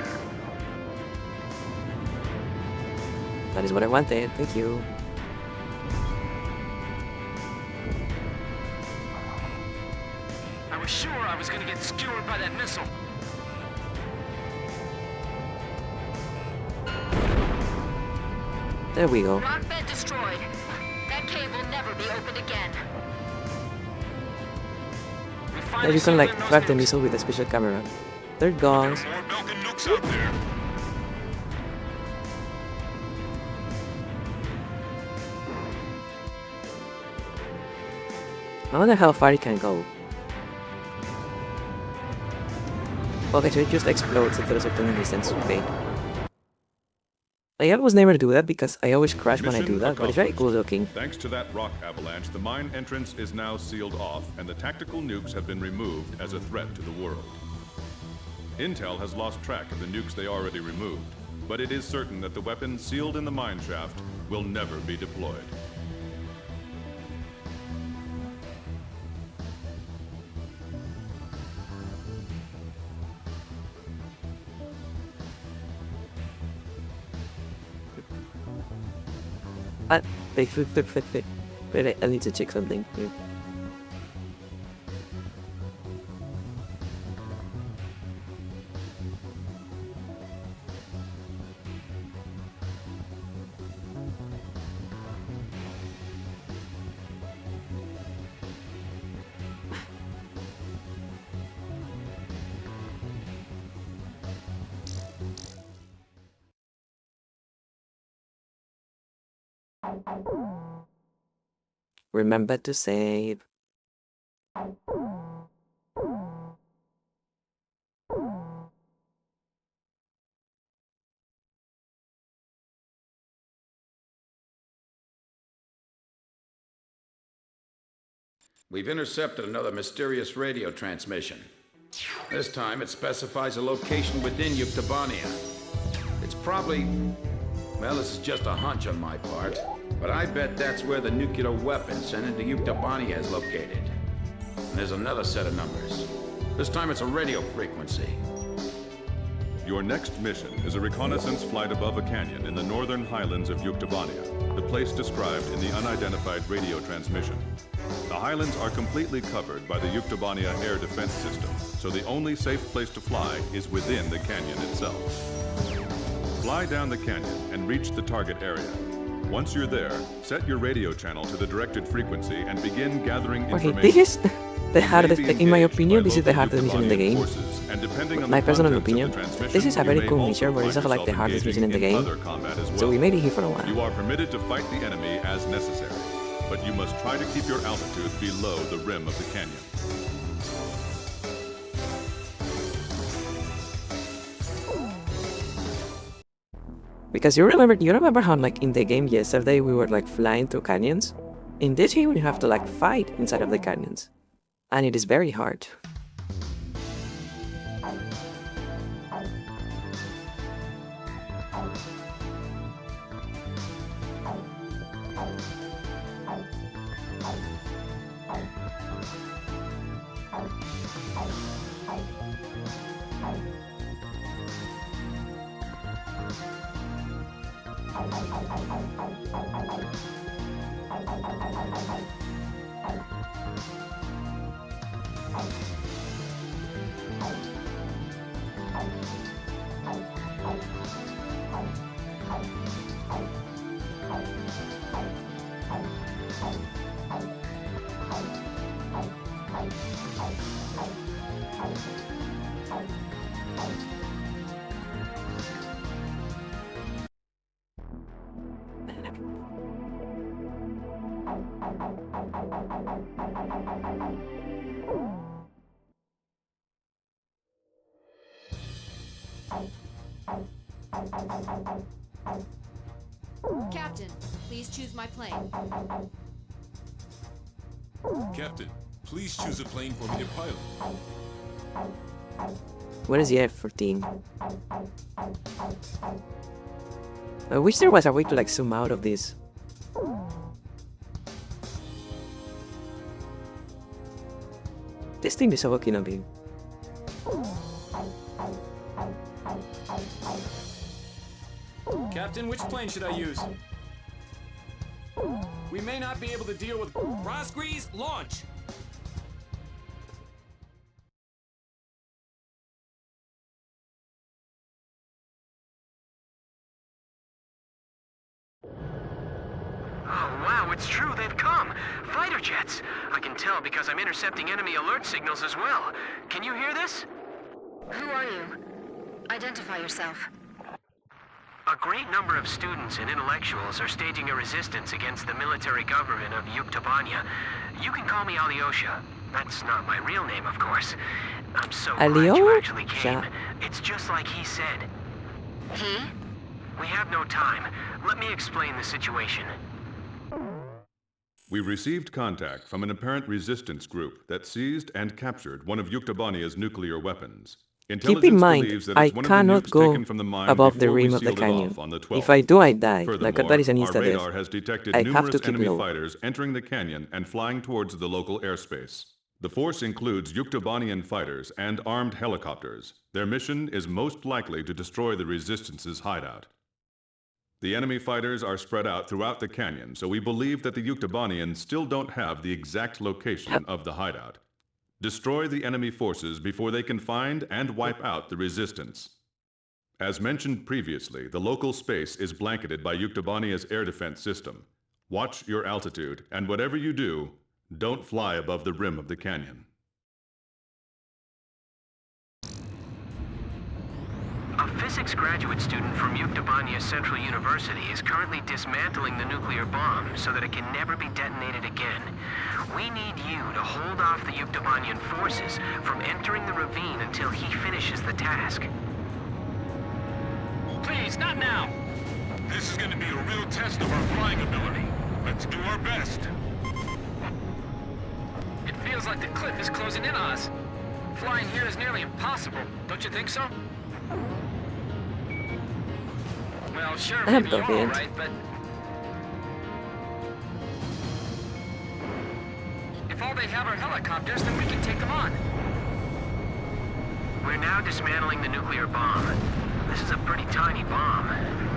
That is what I wanted. Thank you. I was sure I was gonna get skewered by that missile. There we go. Rock bed destroyed. That cave will never be again. And you can like track the missile with a special camera. They're gone. More Belkin nukes out there. I wonder how far it can go. Okay, so it just explodes after a certain distance. Okay. I almost never do that because I always crash when I do that, but it's very cool looking. Thanks to that rock avalanche, the mine entrance is now sealed off, and the tactical nukes have been removed as a threat to the world. Intel has lost track of the nukes they already removed, but it is certain that the weapons sealed in the mine shaft will never be deployed. Wait, I need to check something here. Remember to save. We've intercepted another mysterious radio transmission. This time it specifies a location within Yuktobania. It's probably... well, this is just a hunch on my part, but I bet that's where the nuclear weapon sent into Yuktobania is located. And there's another set of numbers. This time it's a radio frequency. Your next mission is a reconnaissance flight above a canyon in the northern highlands of Yuktobania, the place described in the unidentified radio transmission. The highlands are completely covered by the Yuktobania air defense system, so the only safe place to fly is within the canyon itself. Fly down the canyon and reach the target area. Once you're there, set your radio channel to the directed frequency and begin gathering information. Okay, this is the hardest, in my opinion, this is the hardest mission in the game. My personal opinion, this is a very cool mission, but it's also like the hardest mission in the game. So we made it here for a while. You are permitted to fight the enemy as necessary, but you must try to keep your altitude below the rim of the canyon. Because you remember how like in the game yesterday we were like flying through canyons? In this game you have to like fight inside of the canyons. And it is very hard. Captain, please choose my plane. Captain, please choose a plane for me to pilot. What is the F-14? I wish there was a way to like zoom out of this. This thing is so fucking ugly. Captain, which plane should I use? We may not be able to deal with... Rosgrease, launch! Oh, Wow, it's true, they've come! Fighter jets! I can tell because I'm intercepting enemy alert signals as well. Can you hear this? Who are you? Identify yourself. A great number of students and intellectuals are staging a resistance against the military government of Yuktobania. You can call me Alyosha. That's not my real name, of course. I'm so glad you actually came. It's just like he said. He? We have no time. Let me explain the situation. We received contact from an apparent resistance group that seized and captured one of Yuktobania's nuclear weapons. Keep in mind, I cannot go above the rim of the canyon. If I do, I die. Like a Our radar has detected I have to numerous keep enemy low. fighters entering the canyon and flying towards the local airspace. The force includes Yuktobanian fighters and armed helicopters. Their mission is most likely to destroy the Resistance's hideout. The enemy fighters are spread out throughout the canyon, so we believe that the Yuktobanians still don't have the exact location of the hideout. Destroy the enemy forces before they can find and wipe out the Resistance. As mentioned previously, the local space is blanketed by Yuktobania's air defense system. Watch your altitude, and whatever you do, don't fly above the rim of the canyon. A physics graduate student from Yuktobania Central University is currently dismantling the nuclear bomb so that it can never be detonated again. We need you to hold off the Yuktobanian forces from entering the ravine until he finishes the task. Please, not now! This is going to be a real test of our flying ability. Let's do our best. It feels like the cliff is closing in on us. Flying here is nearly impossible, don't you think so? Well, sure, I'm maybe you're confident. all right, but... If all they have are helicopters, then we can take them on. We're now dismantling the nuclear bomb. This is a pretty tiny bomb.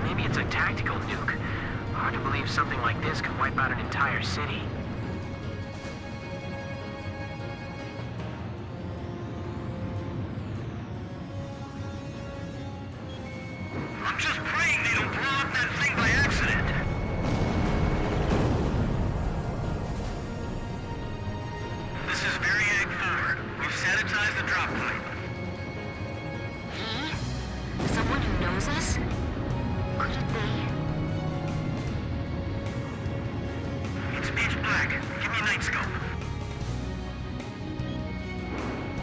Maybe it's a tactical nuke. Hard to believe something like this could wipe out an entire city. I'm just praying they don't blow up that thing by accident. This is Variag 4. We've sanitized the drop pipe. He? Someone who knows us? Could it be? It's pitch black. Give me a night scope.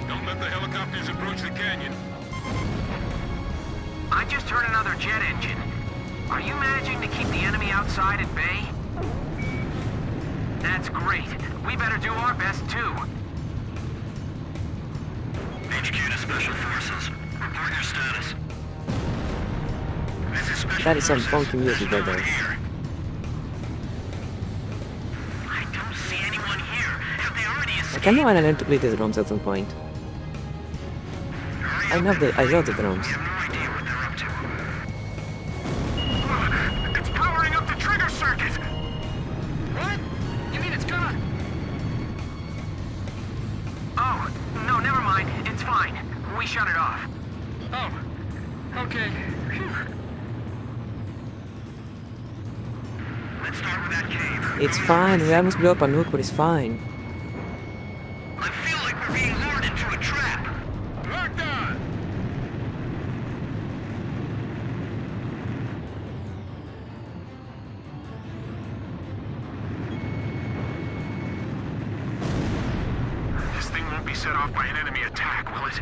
Don't let the helicopters approach the canyon. I just heard another jet engine. Are you managing to keep the enemy outside at bay? That's great. We better do our best too. HQ to Special Forces. Report your status. This is Special That is some Forces. funky music right there. Here. I don't see anyone here. Have they already I escaped? kind of want to learn to play the drums at some point. I love the drums. It's powering up the trigger circuit! What? You mean it's gonna... Oh, no, never mind. It's fine. We shut it off. Oh, okay. Phew. Let's start with that cave. It's fine, we almost blew up a nuke, but it's fine. I feel like we're being lured into a trap. Locked on! This thing won't be set off by an enemy attack, will it?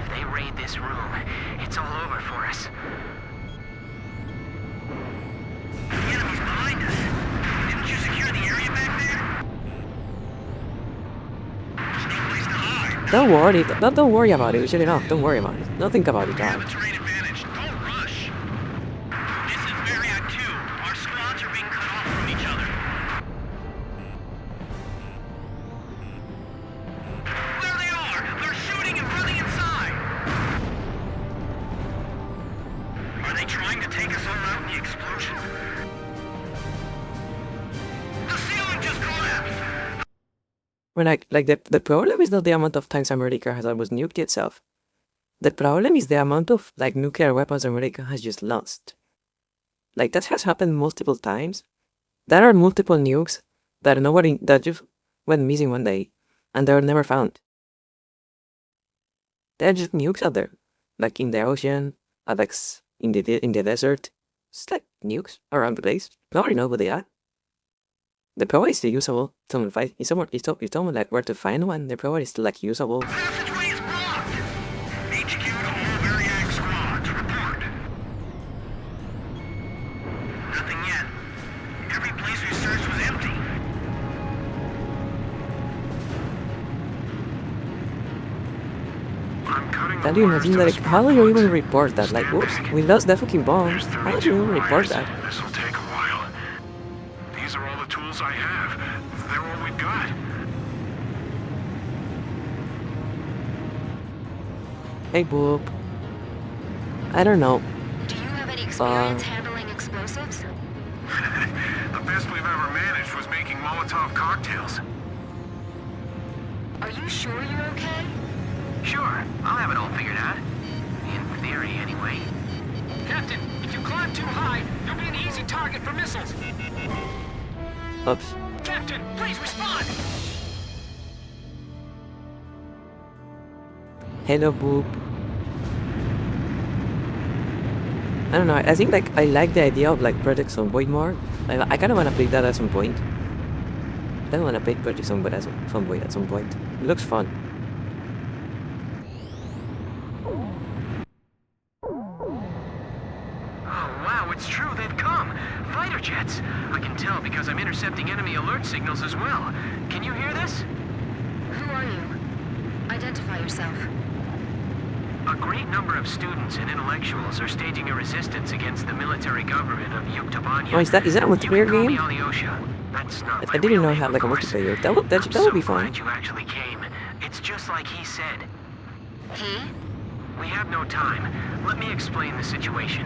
If they raid this room, it's all over for us. The enemy's behind us. Didn't you secure the area back there? There's no place to hide. Don't worry about it, we shut it off, don't worry about it. Don't think about it, We have Dad. a terrain advantage. Don't rush. This is Variag 2. Our squads are being cut off from each other. There they are! They're shooting and running inside! Are they trying to take us all out in the explosion? The ceiling just collapsed! When the problem is not the amount of times America has almost nuked itself. The problem is the amount of nuclear weapons America has just lost. That has happened multiple times, There are multiple nukes that just went missing one day, and they were never found. They're just nukes out there, like in the ocean, like in the desert. It's like nukes around the place. Nobody knows what they are. They're probably still usable. Someone find if someone like where to find one, they're probably still like usable. Passageway is blocked! HQ to all Variag squads, report. Nothing yet. Every place we searched was empty. Can you imagine that? Like, how do you even report that? Like, whoops, we lost the fucking bombs. How do you even report that? This'll take a while. These are all the tools I have. They're all we've got. Hey, Boop. I don't know. Do you have any experience handling explosives? The best we've ever managed was making Molotov cocktails. Are you sure you're okay? Sure, I'll have it all figured out. In theory, anyway. Captain, if you climb too high, you'll be an easy target for missiles. Oops. Captain, please respond! Hello, Boop. I don't know. I think like I like the idea of like Project Zomboid more. I kind of want to play that at some point. I don't want to play Project Zomboid at some point. It looks fun. It's true, they've come. Fighter jets. I can tell because I'm intercepting enemy alert signals as well. Can you hear this? Who are you? Identify yourself. A great number of students and intellectuals are staging a resistance against the military government of Yuktobania. Oh, is that a multiplayer game? That's not I didn't know I had like a multiplayer. That would be fun. Glad you actually came. It's just like he said. He? We have no time. Let me explain the situation.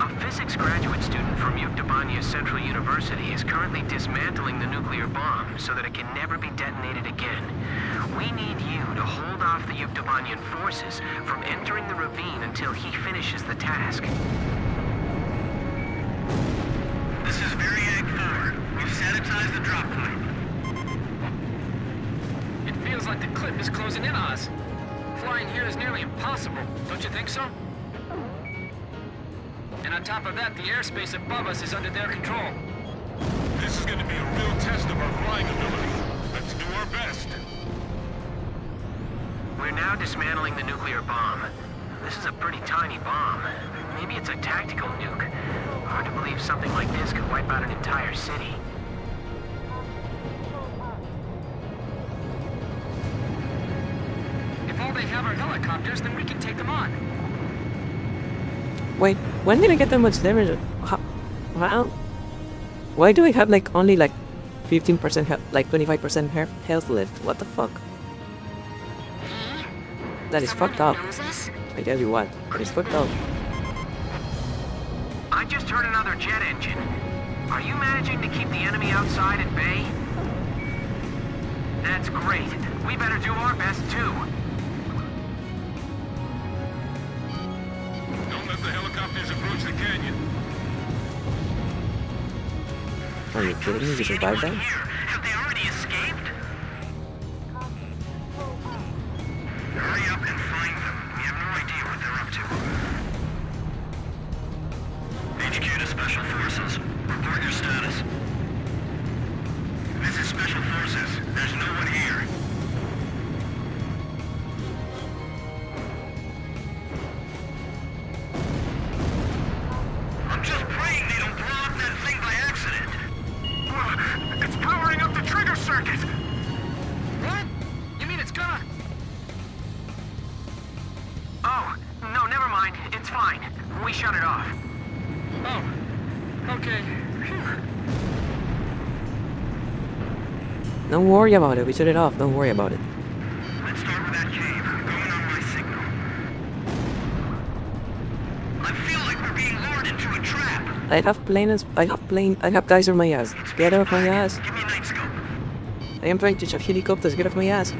A physics graduate student from Yuktobania Central University is currently dismantling the nuclear bomb so that it can never be detonated again. We need you to hold off the Yuktobanian forces from entering the ravine until he finishes the task. This is Variag 4. We've sanitized the drop point. It feels like the cliff is closing in on us. Flying here is nearly impossible, don't you think so? And on top of that, the airspace above us is under their control. This is going to be a real test of our flying ability. Let's do our best. We're now dismantling the nuclear bomb. This is a pretty tiny bomb. Maybe it's a tactical nuke. Hard to believe something like this could wipe out an entire city. If all they have are helicopters, then we can take them on. Wait, when did I get that much damage? How? Why do I have like only like 15% health, like 25% health left? What the fuck? That is fucked up. I tell you what, that is fucked up. I just heard another jet engine. Are you managing to keep the enemy outside at bay? That's great. We better do our best too. Don't let the helicopters approach the canyon. Are you kidding me? You survived that? Have they already escaped? Hurry up and find them. We have no idea what they're up to. HQ to Special Forces. Report your status. This is Special Forces. There's no one here. I'm just praying they don't blow up that thing by accident. It's powering up the trigger circuit! What? You mean it's gonna... Oh, no, never mind. It's fine. We shut it off. Oh, okay. Phew. Don't worry about it. We shut it off. Don't worry about it. Let's start with that cave. Going on my signal. I feel like we're being lured into a trap. I have guys on my ass. Get off my ass. Give me a night scope. I am trying to shoot helicopters. Get off my ass. This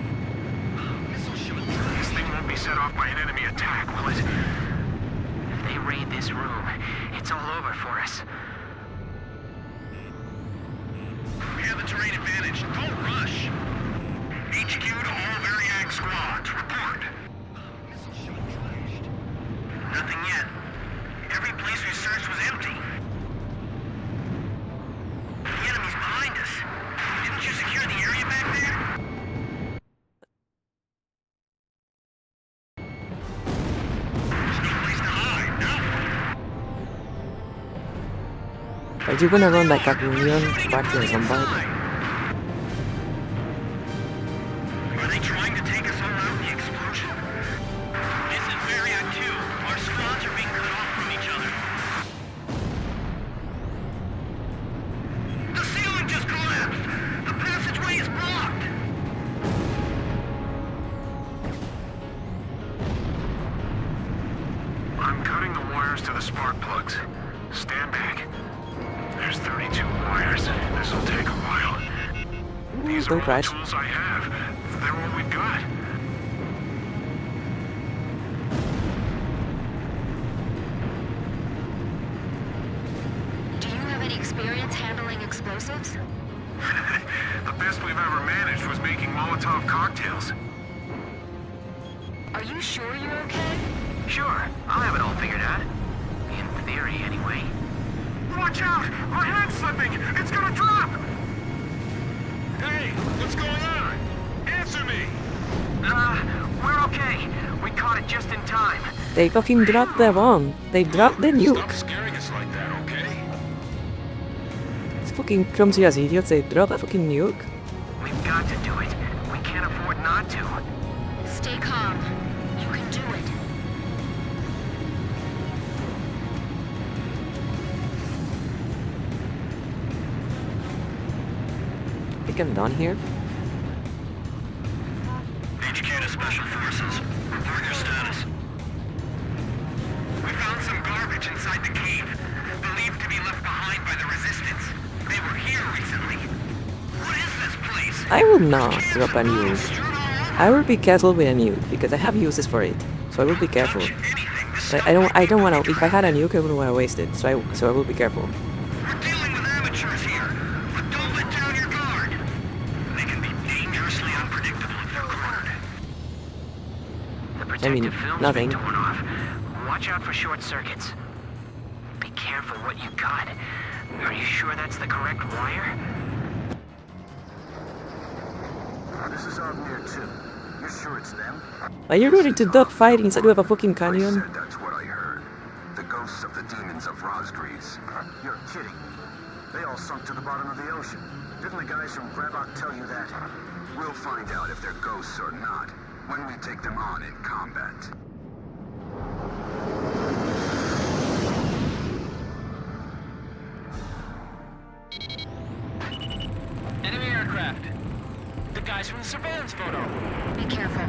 thing won't be set off by an enemy attack, will it? If they raid this room, it's all over for us. We have the terrain advantage. Don't rush. HQ to all Variag squads. Report. Nothing yet. Every place we searched was empty. The enemy's behind us. Didn't you secure the area back there? There's no place to hide, no? Are you gonna run like a million back to somebody? Are they trying to take us all out in the explosion? This is Variag 2. Our squads are being cut off from each other. The ceiling just collapsed! The passageway is blocked! I'm cutting the wires to the spark plugs. Stand back. There's 32 wires. This'll take a while. These are Don't all the crash. tools I have. They're all we've got. Do you have any experience handling explosives? The best we've ever managed was making Molotov cocktails. Are you sure you're okay? Sure, I'll have it all figured out. In theory, anyway. Watch out! My hand's slipping! It's gonna drop! Hey, what's going on? Answer me! We're okay. We caught it just in time. They fucking dropped the bomb. They dropped the nuke. Stop scaring us like that, okay? It's fucking clumsy as idiots. They dropped a fucking nuke. We've got to do it. We can't afford not to. Stay calm. You can do it. Think I'm done here? HQ to Special Forces. Report your status. We found some garbage inside the cave, believed to be left behind by the Resistance. They were here recently. What is this place? I will not drop a nuke. I will be careful with a nuke because I have uses for it. So I will be careful. I don't want to. If I had a nuke, I wouldn't want to waste it. So I will be careful. We're dealing with amateurs here, but don't let down your guard. They can be dangerously unpredictable if they're cornered. The protective film's nothing. been torn off. Watch out for short circuits. Be careful what you got. Are you sure that's the correct wire? This is Avnir 2. You sure it's them? Are you ready to duck fight inside of a fucking canyon? That's what I heard. The ghosts of the demons of Rosgreaves. You're kidding. They all sunk to the bottom of the ocean. Didn't the guys from Grabok tell you that? We'll find out if they're ghosts or not when we take them on in combat. Enemy aircraft. The guys from the surveillance photo. Be careful.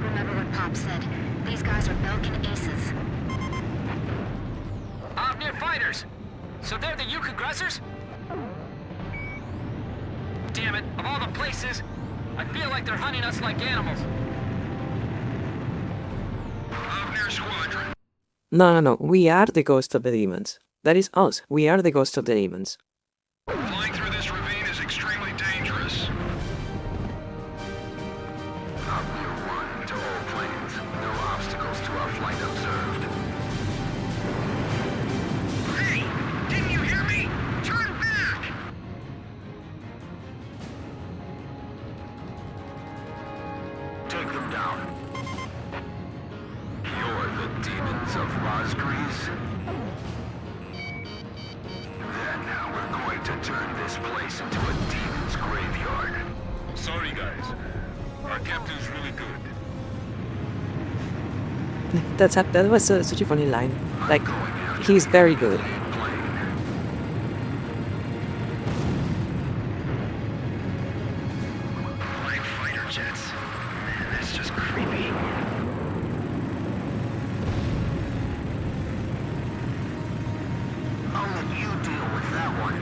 Remember what Pop said. These guys are Belkin aces. Avnir fighters. So they're the Yuk aggressors? Damn it, of all the places, I feel like they're hunting us like animals. Avnir Squadron. No. We are the ghost of the demons. That is us. We are the ghost of the demons. Flying through this ravine is extremely dangerous. Avnir 1 to all planes. No obstacles to our flight observed. Hey! Didn't you hear me? Turn back! Take them down. You're the demons of Rosgreaves? Then we're going to turn this place into a demon's graveyard. Sorry, guys. Our captain's really good. That was such a funny line. Like, he's very good. Flying fighter jets. Man, that's just creepy. I'll let you deal with that one.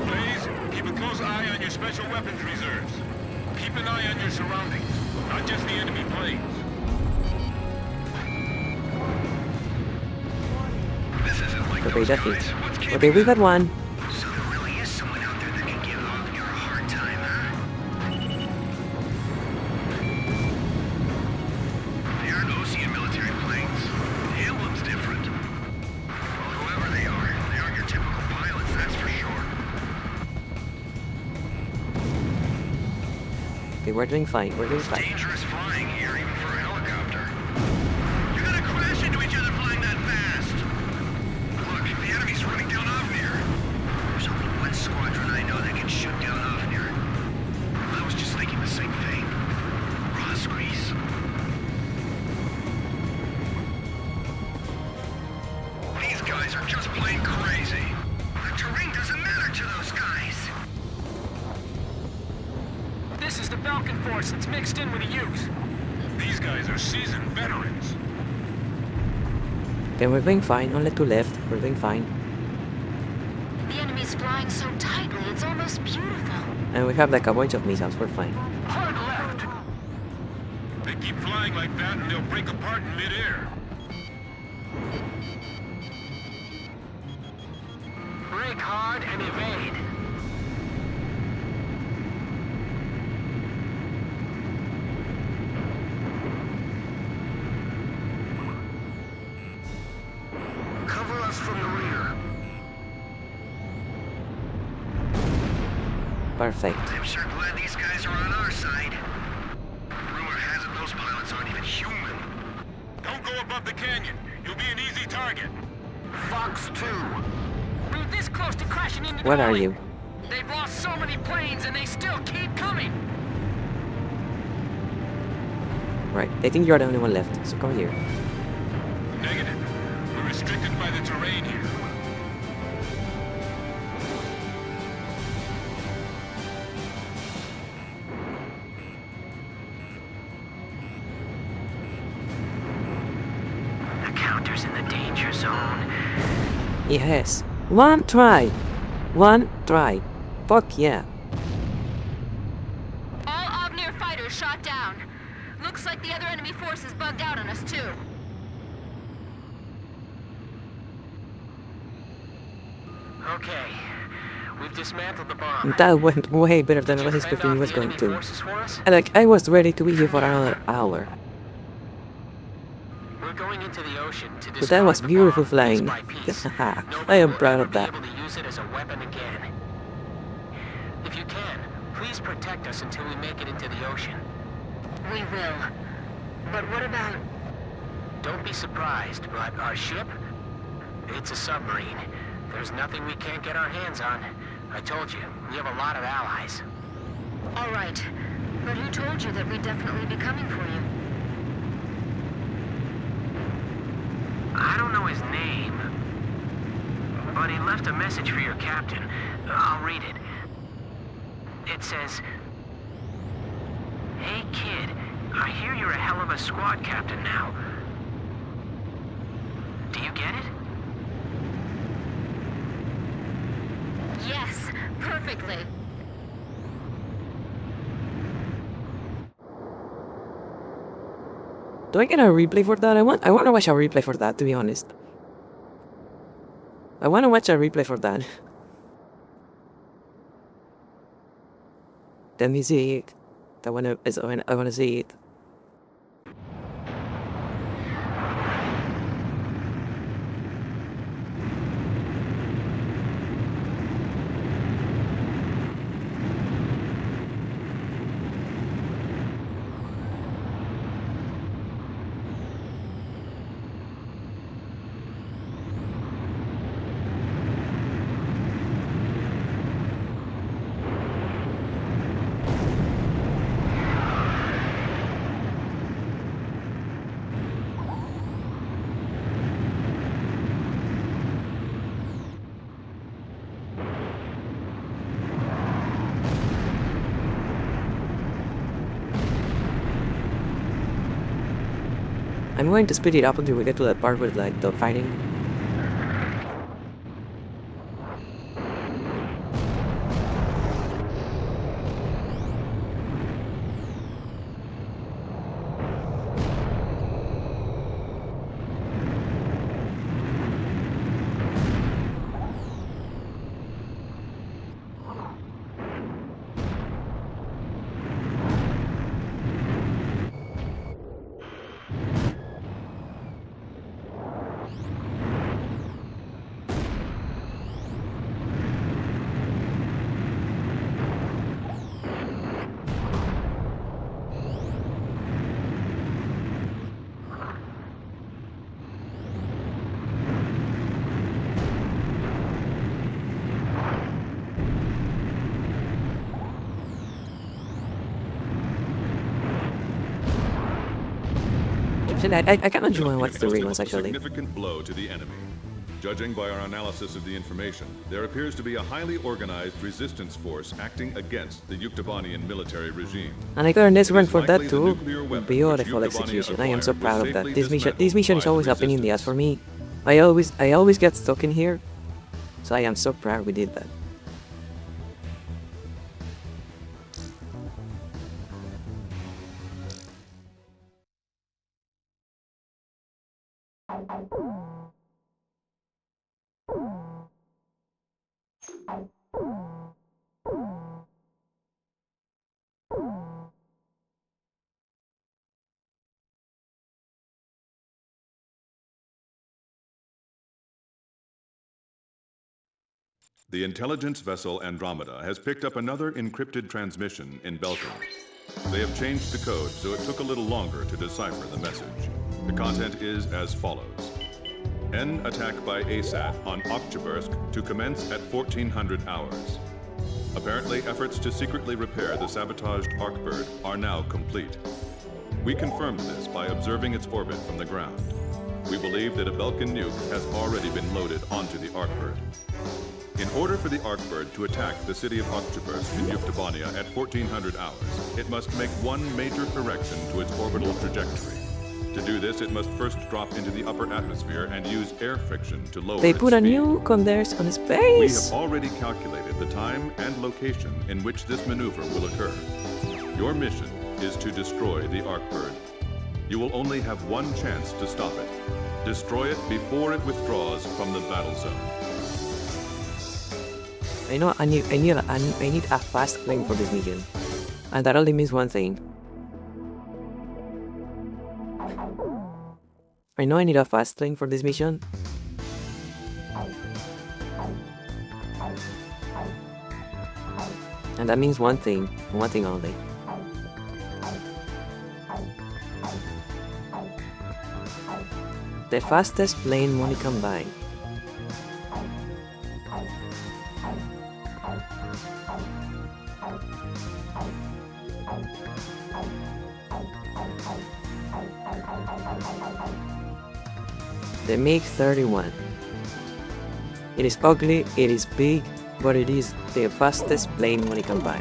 Please, keep a close eye on your special weapons reserves. Keep an eye on your surroundings, not just the enemy planes. Okay, that's it. Okay, we got one. So there really is someone out there that can give Avner a hard time, huh? They aren't Osean military planes. The emblem's different. Well, whoever they aren't your typical pilots, that's for sure. Okay, we're doing fine. We're doing fine. Dangerous flying here, even for a helicopter. You're gonna crash into each other flying that fast. Look, the enemy's running down Avnir. There's only one squadron I know that can shoot down Avnir. I was just thinking the same thing. Ross grease. These guys are just plain crazy. The terrain doesn't matter to those guys. This is the Falcon Force that's mixed in with the Utes. These guys are seasoned veterans. Okay, we're doing fine. Only two left. We're doing fine. The enemy's flying so tightly, it's almost beautiful. And we have like a bunch of missiles. We're fine. Hard left. They keep flying like that and they'll break apart in midair. Brake hard and evade. Cover us from the rear. Perfect. I'm sure glad these guys are on our side. Rumor has it those pilots aren't even human. Don't go above the canyon. You'll be an easy target. Fox 2. We're this close to crashing into the What are valley. you? They've lost so many planes and they still keep coming. Right. I think you're the only one left. So come here. Negative. We're restricted by the terrain here. The counter's in the danger zone. Yes. One try. One try. Fuck yeah. All Avnir fighters shot down. Looks like the other enemy forces bugged out on us too. Okay. We've dismantled the bomb. That went way better than I was Did you fend expecting it off was the going enemy to. forces for us? And like, I was ready to be here for another hour. We're going into the ocean to But that was discard the beautiful bomb flying. piece by piece. I Nobody am will proud ever of be that. able to use it as a weapon again. If you can, please protect us until we make it into the ocean. We will. But what about... Don't be surprised, but our ship? It's a submarine. There's nothing we can't get our hands on. I told you, we have a lot of allies. All right. But who told you that we'd definitely be coming for you? I don't know his name, but he left a message for your captain. I'll read it. It says, "Hey kid, I hear you're a hell of a squad captain now. Do you get it?" Yes, perfectly. Do I get a replay for that? I want to watch a replay for that, to be honest. I want to watch a replay for that. Let me see it. I want to see it. I'm going to speed it up until we get to that part with like the fighting. Actually, I cannot join what's the real ones A actually. significant blow to the enemy. Judging by our analysis of the information, there appears to be a highly organized resistance force acting against the Yuktobanian military regime. And I got an S1 for likely that the too. nuclear weapon which Beautiful Yuktobania execution. I am so acquired was proud of that. safely This mission is dismantled always by the happening in the ass for me. I always get stuck in here. So I am so proud we did that. The intelligence vessel Andromeda has picked up another encrypted transmission in Belkin. They have changed the code, so it took a little longer to decipher the message. The content is as follows. N attack by ASAT on Oktyabrsк to commence at 1400 hours. Apparently, efforts to secretly repair the sabotaged Arkbird are now complete. We confirmed this by observing its orbit from the ground. We believe that a Belkin nuke has already been loaded onto the Arkbird. In order for the Arkbird to attack the city of Oktyabrsk in Yuktobania at 1400 hours, it must make one major correction to its orbital trajectory. To do this, it must first drop into the upper atmosphere and use air friction to lower They its put a speed. nuke on theirs on We space. have already calculated the time and location in which this maneuver will occur. Your mission is to destroy the Arkbird. You will only have one chance to stop it. Destroy it before it withdraws from the battle zone. I know I need a fast plane for this mission. And that only means one thing. I know I need a fast plane for this mission. And that means one thing only. The fastest plane money can buy. The MiG-31. It is ugly, it is big, but it is the fastest plane money can buy.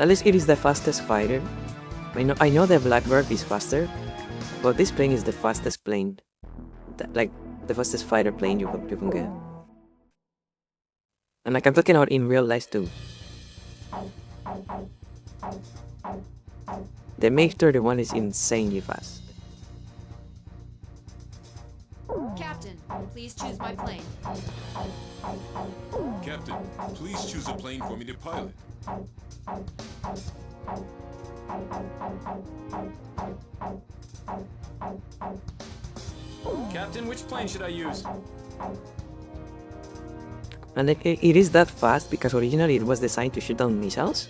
At least it is the fastest fighter. I know the Blackbird is faster, but this plane is the fastest plane. Like, the fastest fighter plane you can get. And like, I'm talking about in real life too. The MiG-31 is insanely fast. Captain, please choose my plane. Captain, please choose a plane for me to pilot. Captain, which plane should I use? And it is that fast because originally it was designed to shoot down missiles.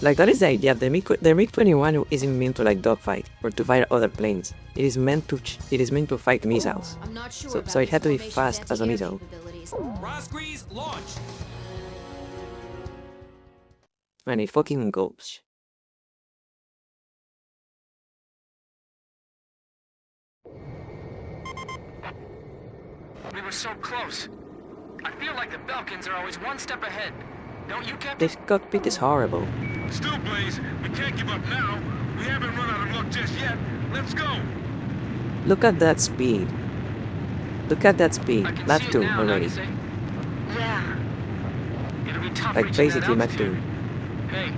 Like, that is the idea. The MiG-21 isn't meant to like dogfight or to fight other planes. It is meant to fight missiles. I'm not sure So it had to be fast as a missile. Rosgrees, launch! And it fucking goes. We were so close. I feel like the Belkins are always one step ahead. Don't you, Captain? This cockpit is horrible. Still, Blaze, we can't give up now. We haven't run out of luck just yet. Let's go. Look at that speed. Look at that speed. Mach 2 already. Yeah. It'll be tough Like, reaching that basically Mach 2. altitude. Hey,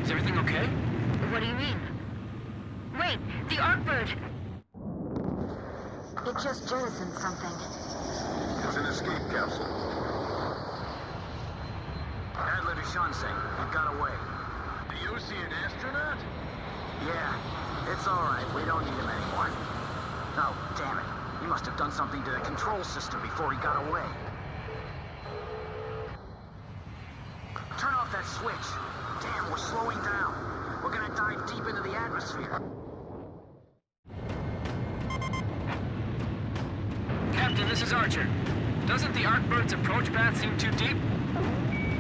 is everything okay? What do you mean? Wait, the Arkbird! It just jettisoned something. It was an escape capsule. Adler to Shanseng. It got away. Do you see an astronaut? Yeah, it's all right. We don't need him anymore. Oh, damn it. He must have done something to the control system before he got away. Turn off that switch. Damn, we're slowing down. We're gonna dive deep into the atmosphere. Captain, this is Archer. Doesn't the Arkbird's approach path seem too deep?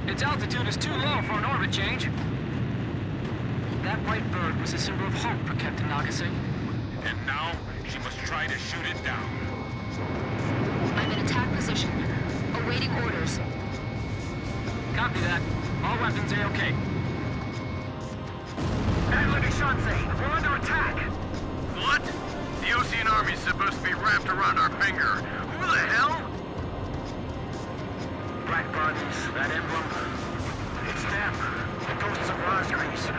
Its altitude is too low for an orbit change. That white bird was a symbol of hope for Captain Nagase. And now, she must try to shoot it down. I'm in attack position. Awaiting orders. Copy that. All weapons A-OK. Adler Shansei, we're under attack! What? The Ocean Army's supposed to be wrapped around our finger. Who the hell? Black bodies, that emblem. It's them. The ghosts of Rosgreaves.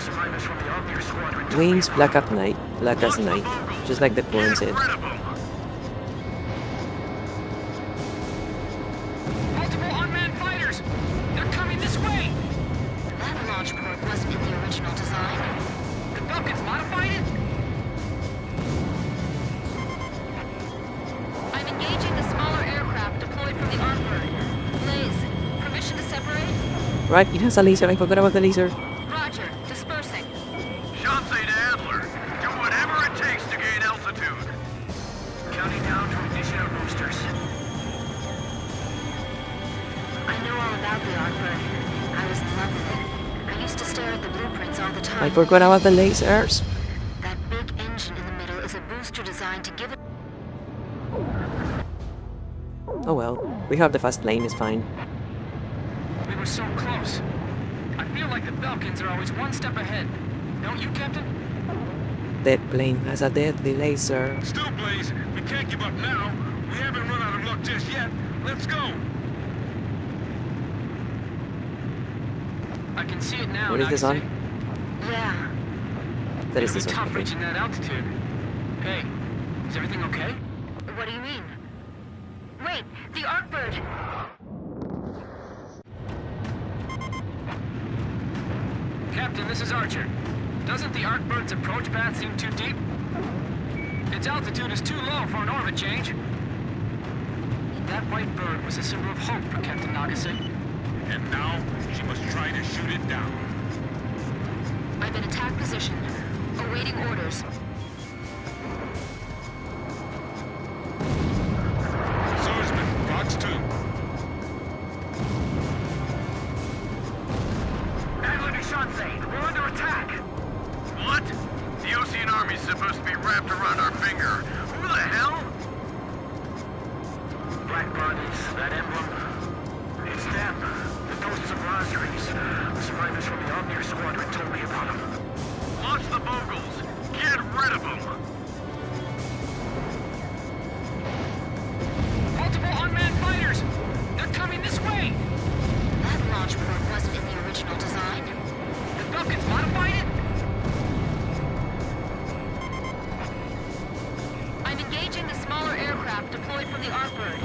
Survivors from the Ognier Squadron. Wings black at night, black as night, just like the poem said. Multiple unmanned fighters! They're coming this way! That launch port wasn't in the original design. The Falcons modified it? I'm engaging the smaller aircraft deployed from the Armbird. Blaze, permission to separate? Right, it has a laser, I forgot about the laser. Roger, dispersing. Shansei to Adler, do whatever it takes to gain altitude. Counting down to initial boosters. I know all about the Armbird. I was in love with it. I used to stare at the blueprints all the time. I forgot about the lasers. That big engine in the middle is a booster designed to give it... Oh well, we have the fast lane, it's fine. We were so close. I feel like the Falcons are always one step ahead. Don't you, Captain? That plane has a deadly laser. Still, Blaze, we can't give up now. We haven't run out of luck just yet. Let's go. I can see it now. What is this on? Yeah. That is It'll this be one. tough Okay. reaching that altitude. Hey, is everything okay? What do you mean? Wait, the Armbird! Captain, this is Archer. Doesn't the Arcbird's approach path seem too deep? Its altitude is too low for an orbit change. That white bird was a symbol of hope for Captain Nagase. And now, she must try to shoot it down. I'm in attack position. Awaiting orders. Swordsman, Fox 2. Adler Shansei, we're under attack! What? The Ocean Army's supposed to be wrapped around our finger. Who the hell? Black bodies, that emblem. It's them. The ghosts of Rosgreaves. The survivors from the Ognier Squadron told me about them. Launch the Vogels! Get rid of them! Multiple unmanned fighters! They're coming this way! That launch port wasn't in the original design. The Falcons modified it? I'm engaging the smaller aircraft deployed from the Armbird.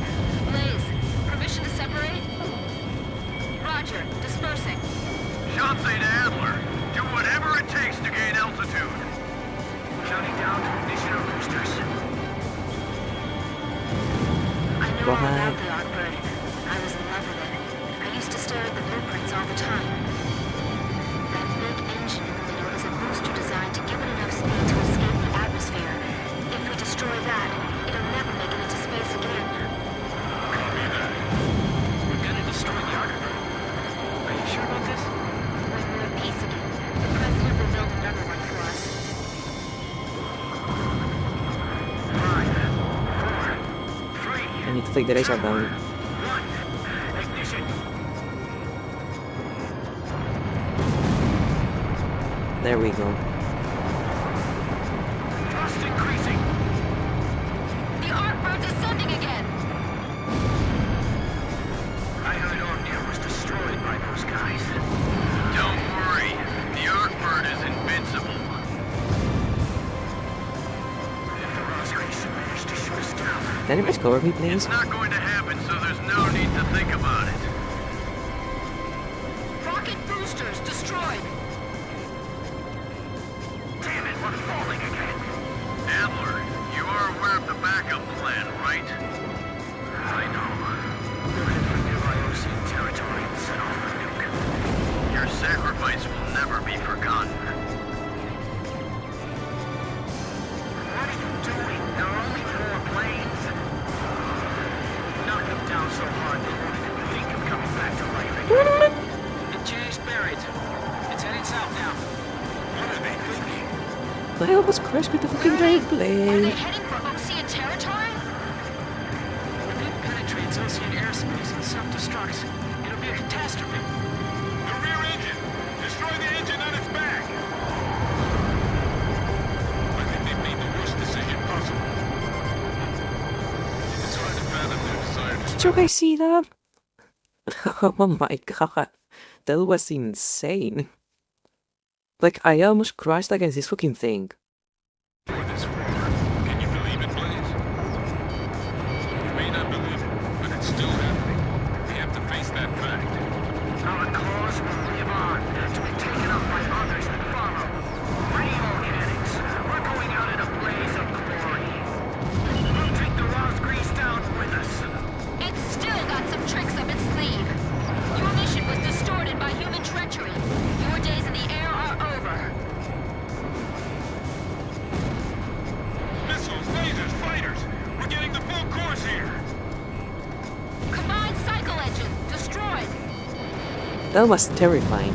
Blaze, permission to separate? Roger, dispersing. Shansei to Adler, do whatever it takes to gain altitude. Counting down to initial boosters. I know Go all ahead. about the Armbird. I was in love with it. I used to stare at the blueprints all the time. That big engine in the middle is a booster designed to give it enough speed to escape the atmosphere. If we destroy that, it'll never make it into space again. We're gonna destroy the Arcbird. Are you sure about this? When we're at peace again, the President will build another one for us. 5, 4, 3, I need to take the laser down. 1. Ignition. There we go. Thrust increasing. The Arcbird's ascending again! I heard Ognier was destroyed by those guys. Don't worry, the Arcbird is invincible. If the Rosgreaves manage to shoot us down, Can you guys cover me, please? It's not going to happen, so there's no need to think about it. Rocket boosters destroyed! damn it, we're falling again. Adler, you are aware of the backup plan, right? I know. We'll head for nearby Ocean territory and set off the nuke. Your sacrifice will never be forgotten. What are you doing? There are only 4 planes. Knock them down so hard they won't even think of coming back to life again. It changed bearings. It's heading south now. I almost crashed with the fucking giant Are plane. they heading for Oxian territory? If it penetrates Ocean airspace and self-destructs, it'll be a catastrophe. The rear engine! Destroy the engine on its back! I think they've made the worst decision possible. It's hard to fathom their desire to... Did you guys see that? Oh my god. That was insane. Like, I almost crashed against this fucking thing. For this war. Can you believe it, Blaze? You may not believe it, but it's still happening. We have to face that fact. Our cause will live on, to be taken up by others that follow. Mighty volcanics, we're going out in a blaze of glory. We'll take the Lost Grease down with us. It's still got some tricks up its sleeve. Your mission was distorted by human treachery. Your days in the air are over. Missiles, lasers, fighters! We're getting the full course here! Combined cycle engine destroyed. That was terrifying.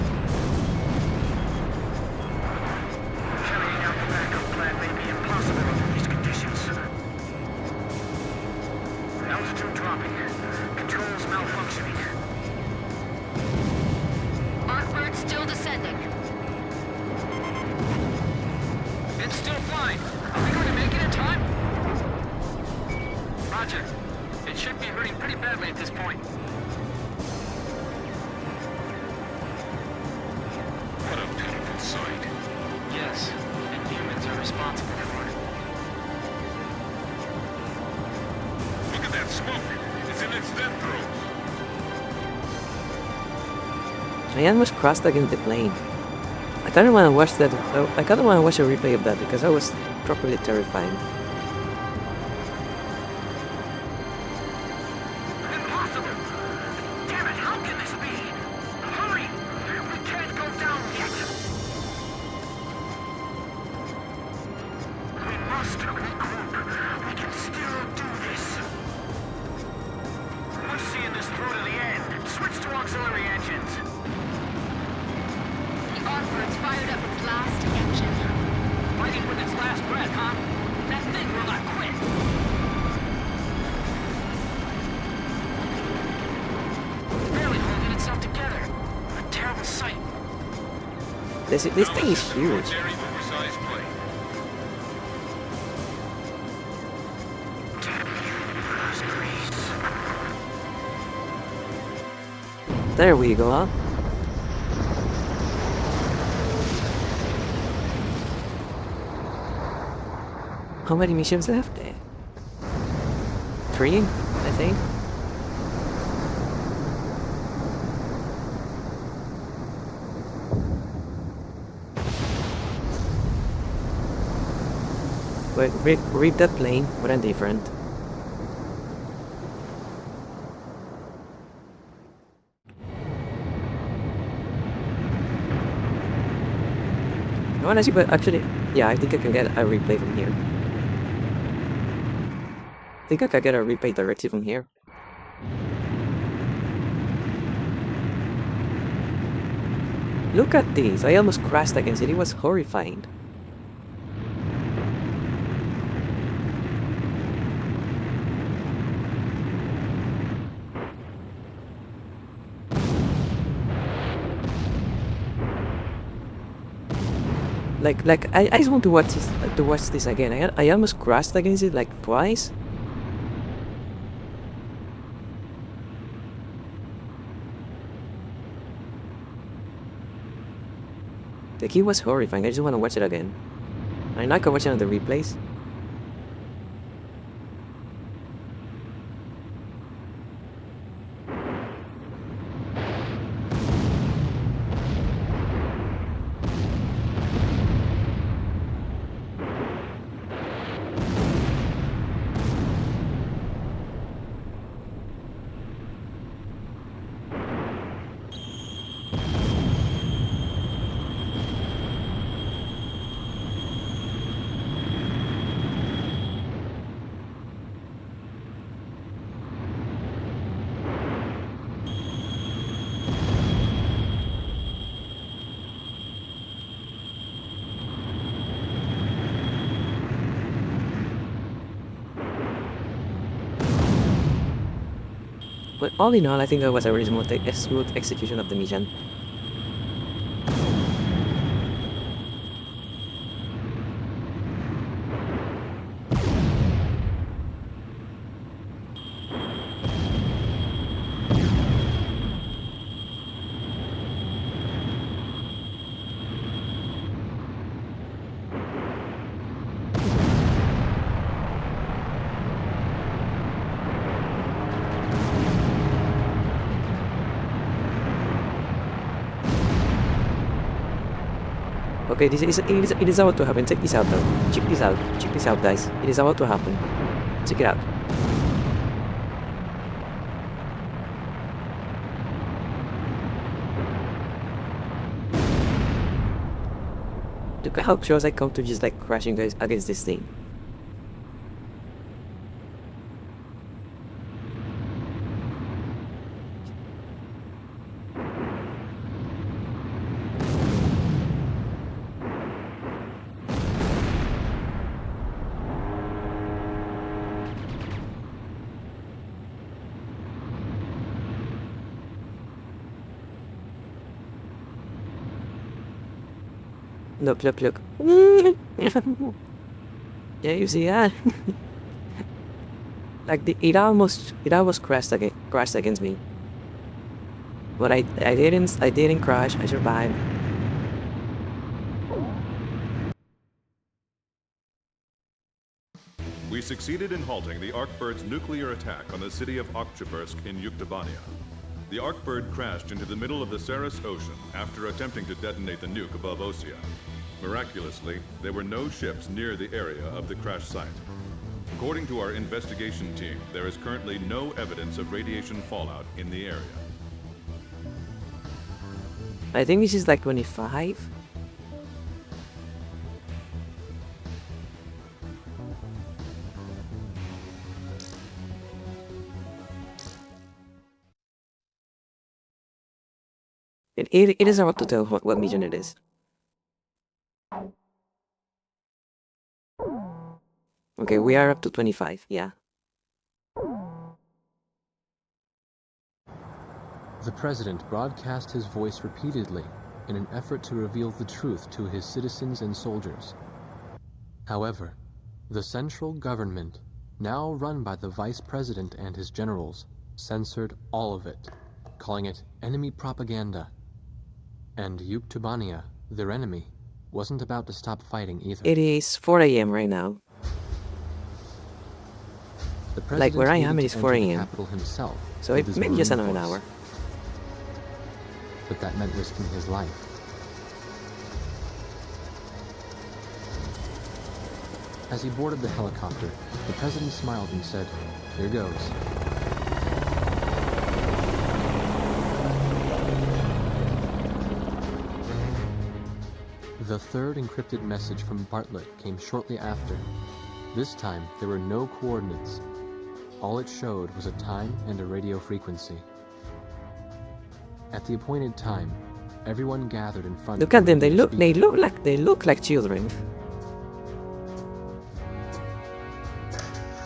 Carrying out the backup plan may be impossible under these conditions. Altitude dropping. Controls malfunctioning. Artbird still descending. It's still flying. Are we going to make it in time? Roger. It should be hurting pretty badly at this point. What a pitiful sight. Yes, and humans are responsible for it. Look at that smoke! It's in its death throes! I almost crashed against the plane. I kind of want to watch that. I kind of want to watch a replay of that because that was properly terrifying. Impossible! Damn it, how can this be? Hurry! We can't go down yet! We must regroup. We can still do this. We're seeing this through to the end. Switch to auxiliary engines. The Artbird's fired up its last engine. Fighting with its last breath, huh? That thing will not quit. Barely holding itself together. A terrible sight. This thing is huge. Ordinary oversized plane. There we go, huh? How many missions left? 3, I think. But reap that plane, but I'm different. I wanna see, but actually, yeah, I think I can get a replay from here. I think I can get a replay directly from here. Look at this, I almost crashed against it, it was horrifying. I just want to watch this again. I almost crashed against it like twice. Like, it was horrifying. I just want to watch it again. I know I can watch it on the replays. But all in all, I think that was a very smooth execution of the mission. Okay, it is about to happen. Check this out, though. Check this out. Check this out, guys. It is about to happen. Check it out. Look at how close I come to just like crashing against this thing. Look. Yeah, you see that? Like it almost crashed against me. But I didn't crash. I survived. We succeeded in halting the Arkbird's nuclear attack on the city of Oktyabrsk in Yuktobania. The Arkbird crashed into the middle of the Saras Ocean after attempting to detonate the nuke above Ossia. Miraculously, there were no ships near the area of the crash site. According to our investigation team, there is currently no evidence of radiation fallout in the area. I think this is like 25. It is about to tell what mission it is. Okay, we are up to 25, yeah. The president broadcast his voice repeatedly in an effort to reveal the truth to his citizens and soldiers. However, the central government, now run by the vice president and his generals, censored all of it, calling it enemy propaganda. And Yuktobania, their enemy, wasn't about to stop fighting either. It is 4 a.m. right now. Like where I am, it is 4 a.m. himself, so it may be just another hour. But that meant risking his life. As he boarded the helicopter, the president smiled and said, "Here goes." The third encrypted message from Bartlett came shortly after. This time, there were no coordinates. All it showed was a time and a radio frequency. At the appointed time, everyone gathered in front. Look at them. They look like children.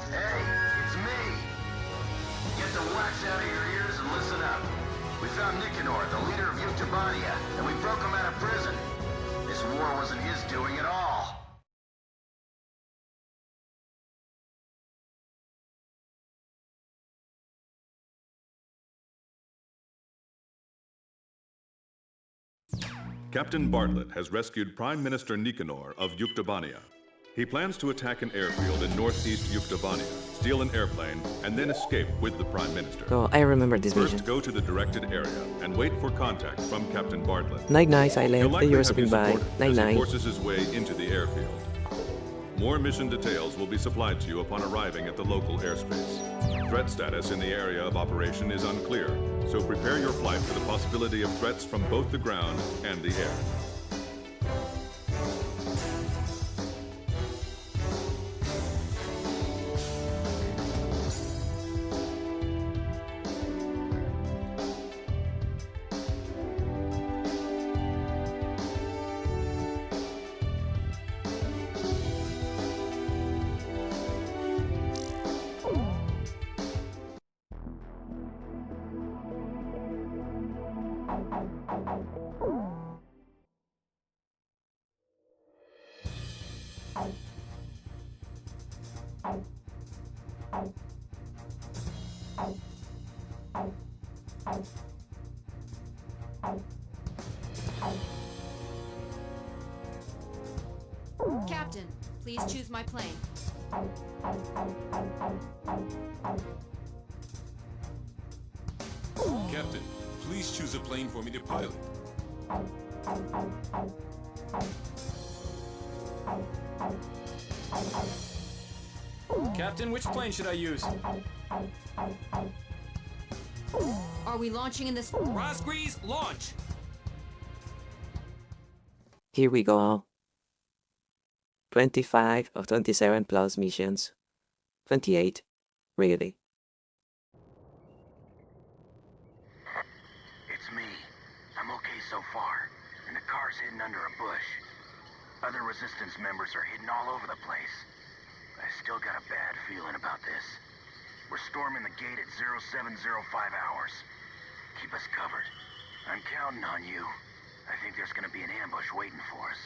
Hey, it's me. Get the wax out of your ears and listen up. We found Nicanor, the leader of Yuktobania, and we broke him out of prison. This war wasn't his doing at all. Captain Bartlett has rescued Prime Minister Nicanor of Yuktobania. He plans to attack an airfield in northeast Yuktobania, steal an airplane, and then escape with the Prime Minister. Oh, I remember this mission. First, go to the directed area and wait for contact from Captain Bartlett. Night, silent. Thank you for stopping by. Night. He forces his way into the airfield. More mission details will be supplied to you upon arriving at the local airspace. Threat status in the area of operation is unclear, so prepare your flight for the possibility of threats from both the ground and the air. Captain, please choose my plane. Captain, please choose a plane for me to pilot. Captain, which plane should I use? Are we launching in this? Rosgrease, launch! Here we go. 25 of 27 plus missions. 28. Really? It's me. I'm okay so far, and the car's hidden under a bush. Other Resistance members are hidden all over the place. I still got a bad feeling about this. We're storming the gate at 0705 hours. Keep us covered. I'm counting on you. I think there's gonna be an ambush waiting for us.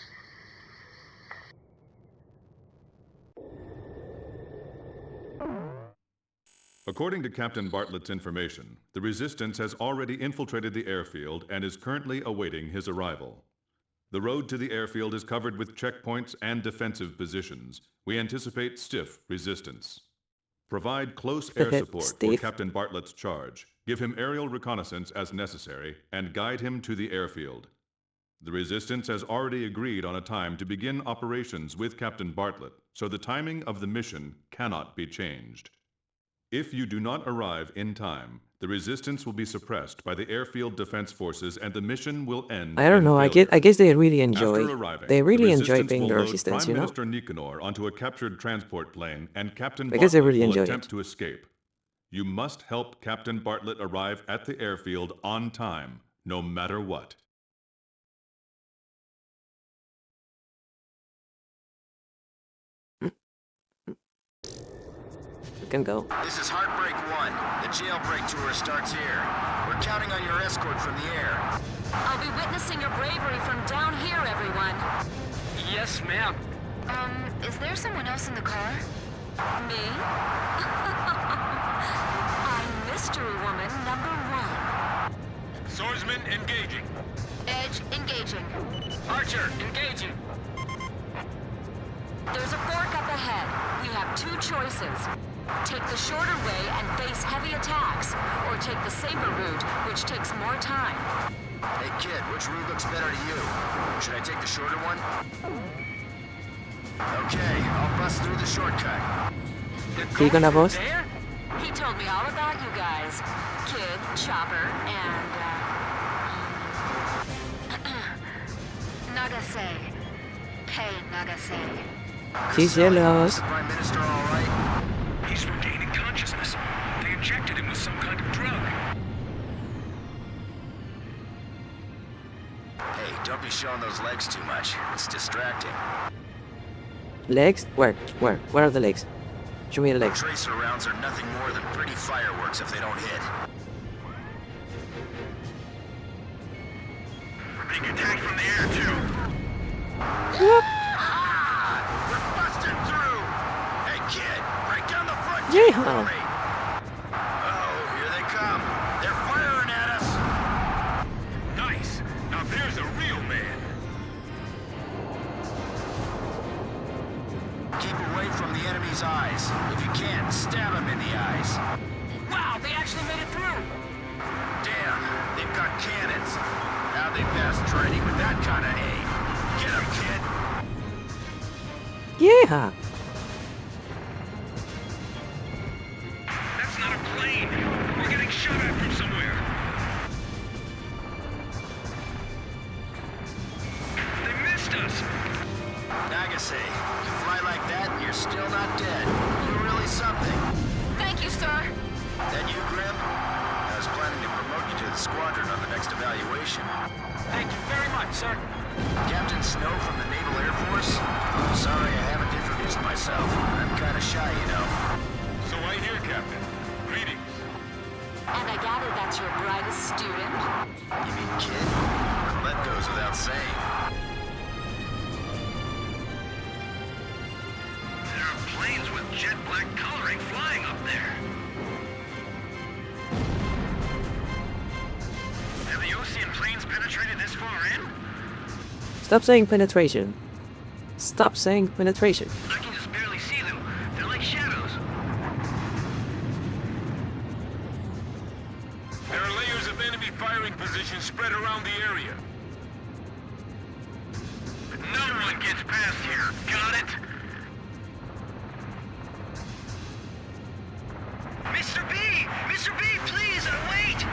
According to Captain Bartlett's information, the Resistance has already infiltrated the airfield and is currently awaiting his arrival. The road to the airfield is covered with checkpoints and defensive positions. We anticipate stiff resistance. Provide close air support for Stiff. Captain Bartlett's charge. Give him aerial reconnaissance as necessary and guide him to the airfield. The Resistance has already agreed on a time to begin operations with Captain Bartlett, so the timing of the mission cannot be changed. If you do not arrive in time, the Resistance will be suppressed by the airfield defense forces and the mission will end. I don't know. I guess they really enjoy. After arriving, They really the enjoy Resistance being will the load Resistance, Prime you know. Minister Nicanor onto a captured transport plane, and Captain I guess they Bartlett really will enjoy attempt it. to escape. You must help Captain Bartlett arrive at the airfield on time, no matter what. You can go. This is Heartbreak 1. The jailbreak tour starts here. We're counting on your escort from the air. I'll be witnessing your bravery from down here, everyone. Yes, ma'am. Is there someone else in the car? Me? I'm Mystery Woman number 1. Swordsman engaging. Edge engaging. Archer, engaging. There's a fork up ahead. We have two choices. Take the shorter way and face heavy attacks, or take the safer route, which takes more time. Hey kid, which route looks better to you? Should I take the shorter one? Okay, I'll bust through the shortcut. ¿Qué gonna boss? There? He told me all about you guys. Kid, Chopper, and, Nagase. Hey, Nagase. She's jealous. Prime Minister all right? He's regaining consciousness. They injected him with some kind of drug. Hey, don't be showing those legs too much. It's distracting. Legs? Where? Where are the legs? Show me the legs. Tracer rounds are nothing more than pretty fireworks if they don't hit. We're being attacked from the air, too. Whoop. We're busting through! Hey kid, break down the front gate Yeehaw. for me! Oh, here they come. They're firing at us! Nice. Now there's a real man. Keep away from the enemy's eyes. If you can, stab them in the eyes. Wow, they actually made it through! Damn, they've got cannons. Now they pass training with that kind of aim. Get them, kid! Yeah. That's not a plane. We're getting shot at from somewhere. They missed us. Nagase, you fly like that and you're still not dead. You're really something. Thank you, sir. Then you, Grim? I was planning to promote you to the squadron on the next evaluation. Thank you very much, sir. Captain Snow from the Naval Air Force? Sorry I haven't introduced myself. I'm kinda shy, you know. So I hear, Captain. Greetings. And I gather that's your brightest student? You mean kid? Well, that goes without saying. There are planes with jet black coloring flying up there. Have the Ocean planes penetrated this far in? Stop saying penetration. Stop saying penetration. I can just barely see them. They're like shadows. There are layers of enemy firing positions spread around the area. No one gets past here. Got it? Mr. B! Mr. B, please, wait!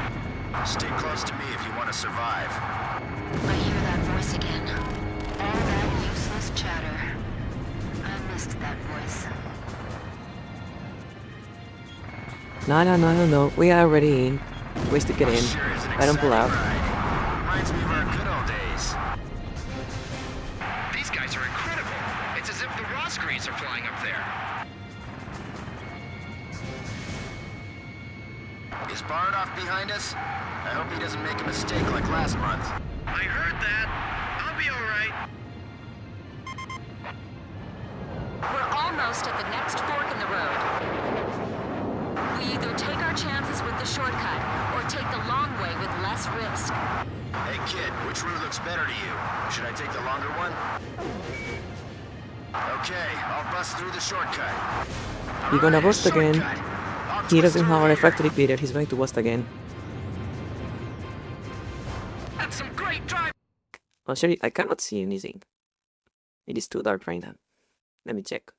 Stay close to me if you want to survive. I hear that voice again. All that useless chatter. I missed that voice. No. We are already in. Ways to get in. I don't pull out. Reminds me of our good old days. These guys are incredible. It's as if the Roscreeds are flying up there. Is Bard off behind us? I hope he doesn't make a mistake like last month. I heard that. I'll be alright. We're almost at the next fork in the road. We either take our chances with the shortcut, or take the long way with less risk. Hey kid, which route looks better to you? Should I take the longer one? Okay, I'll bust through the shortcut. You're gonna bust again. He doesn't have an effect repeater, he's going to bust again. That's some great drive. Oh, sorry, I cannot see anything. It is too dark right now. Let me check.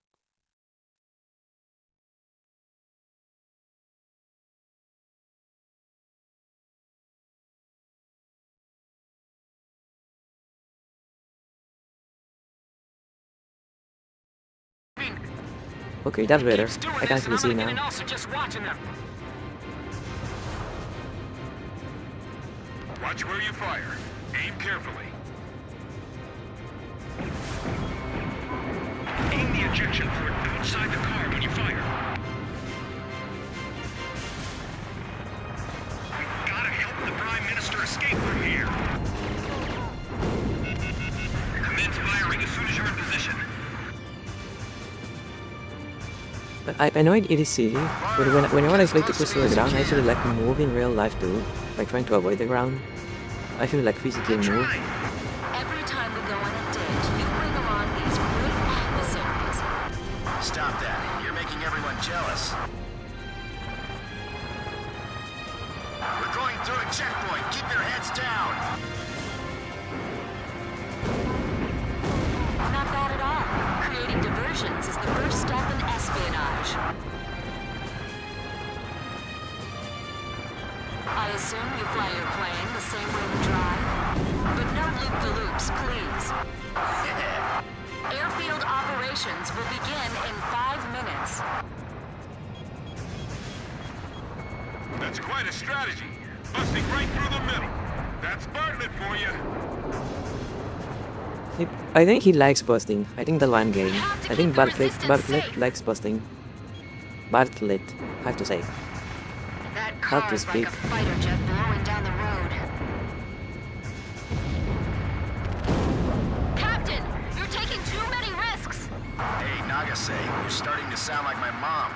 Okay, that's better. I can actually see now. Also just watching them. Watch where you fire. Aim carefully. Aim the ejection port outside the car when you fire. We've got to help the Prime Minister escape from here. Commence firing as soon as you're in position. I know it is silly, but whenever I fly too close to the ground, I actually like move in real life too. Like trying to avoid the ground. I feel like physically move. Every time we go on a date, you bring along these great adversaries. Stop that. You're making everyone jealous. We're going through a checkpoint. Keep your heads down. Not bad at all. Creating diversions is the first step in espionage. I assume you fly your plane the same way you drive? But no loop-de-loops, please. Airfield operations will begin in 5 minutes. That's quite a strategy. Busting right through the middle. That's Bartlett for you. I think he likes busting. I think the one game. I think Bartlett likes busting. Bartlett, I have to say. That How to car's like speak. a fighter jet blowing down the road. Captain, you're taking too many risks. Hey, Nagase, you're starting to sound like my mom.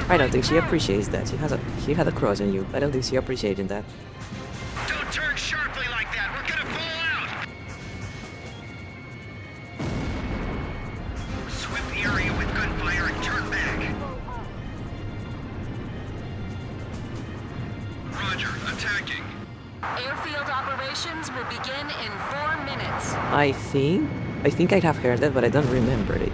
I don't think she appreciates that. She had a crush on you. I don't think she appreciated that. Don't turn sharply like that. We're gonna fall out. Sweep the area with gunfire and turn back. Roger, attacking. Airfield operations will begin in 4 minutes. I think I have heard that, but I don't remember it.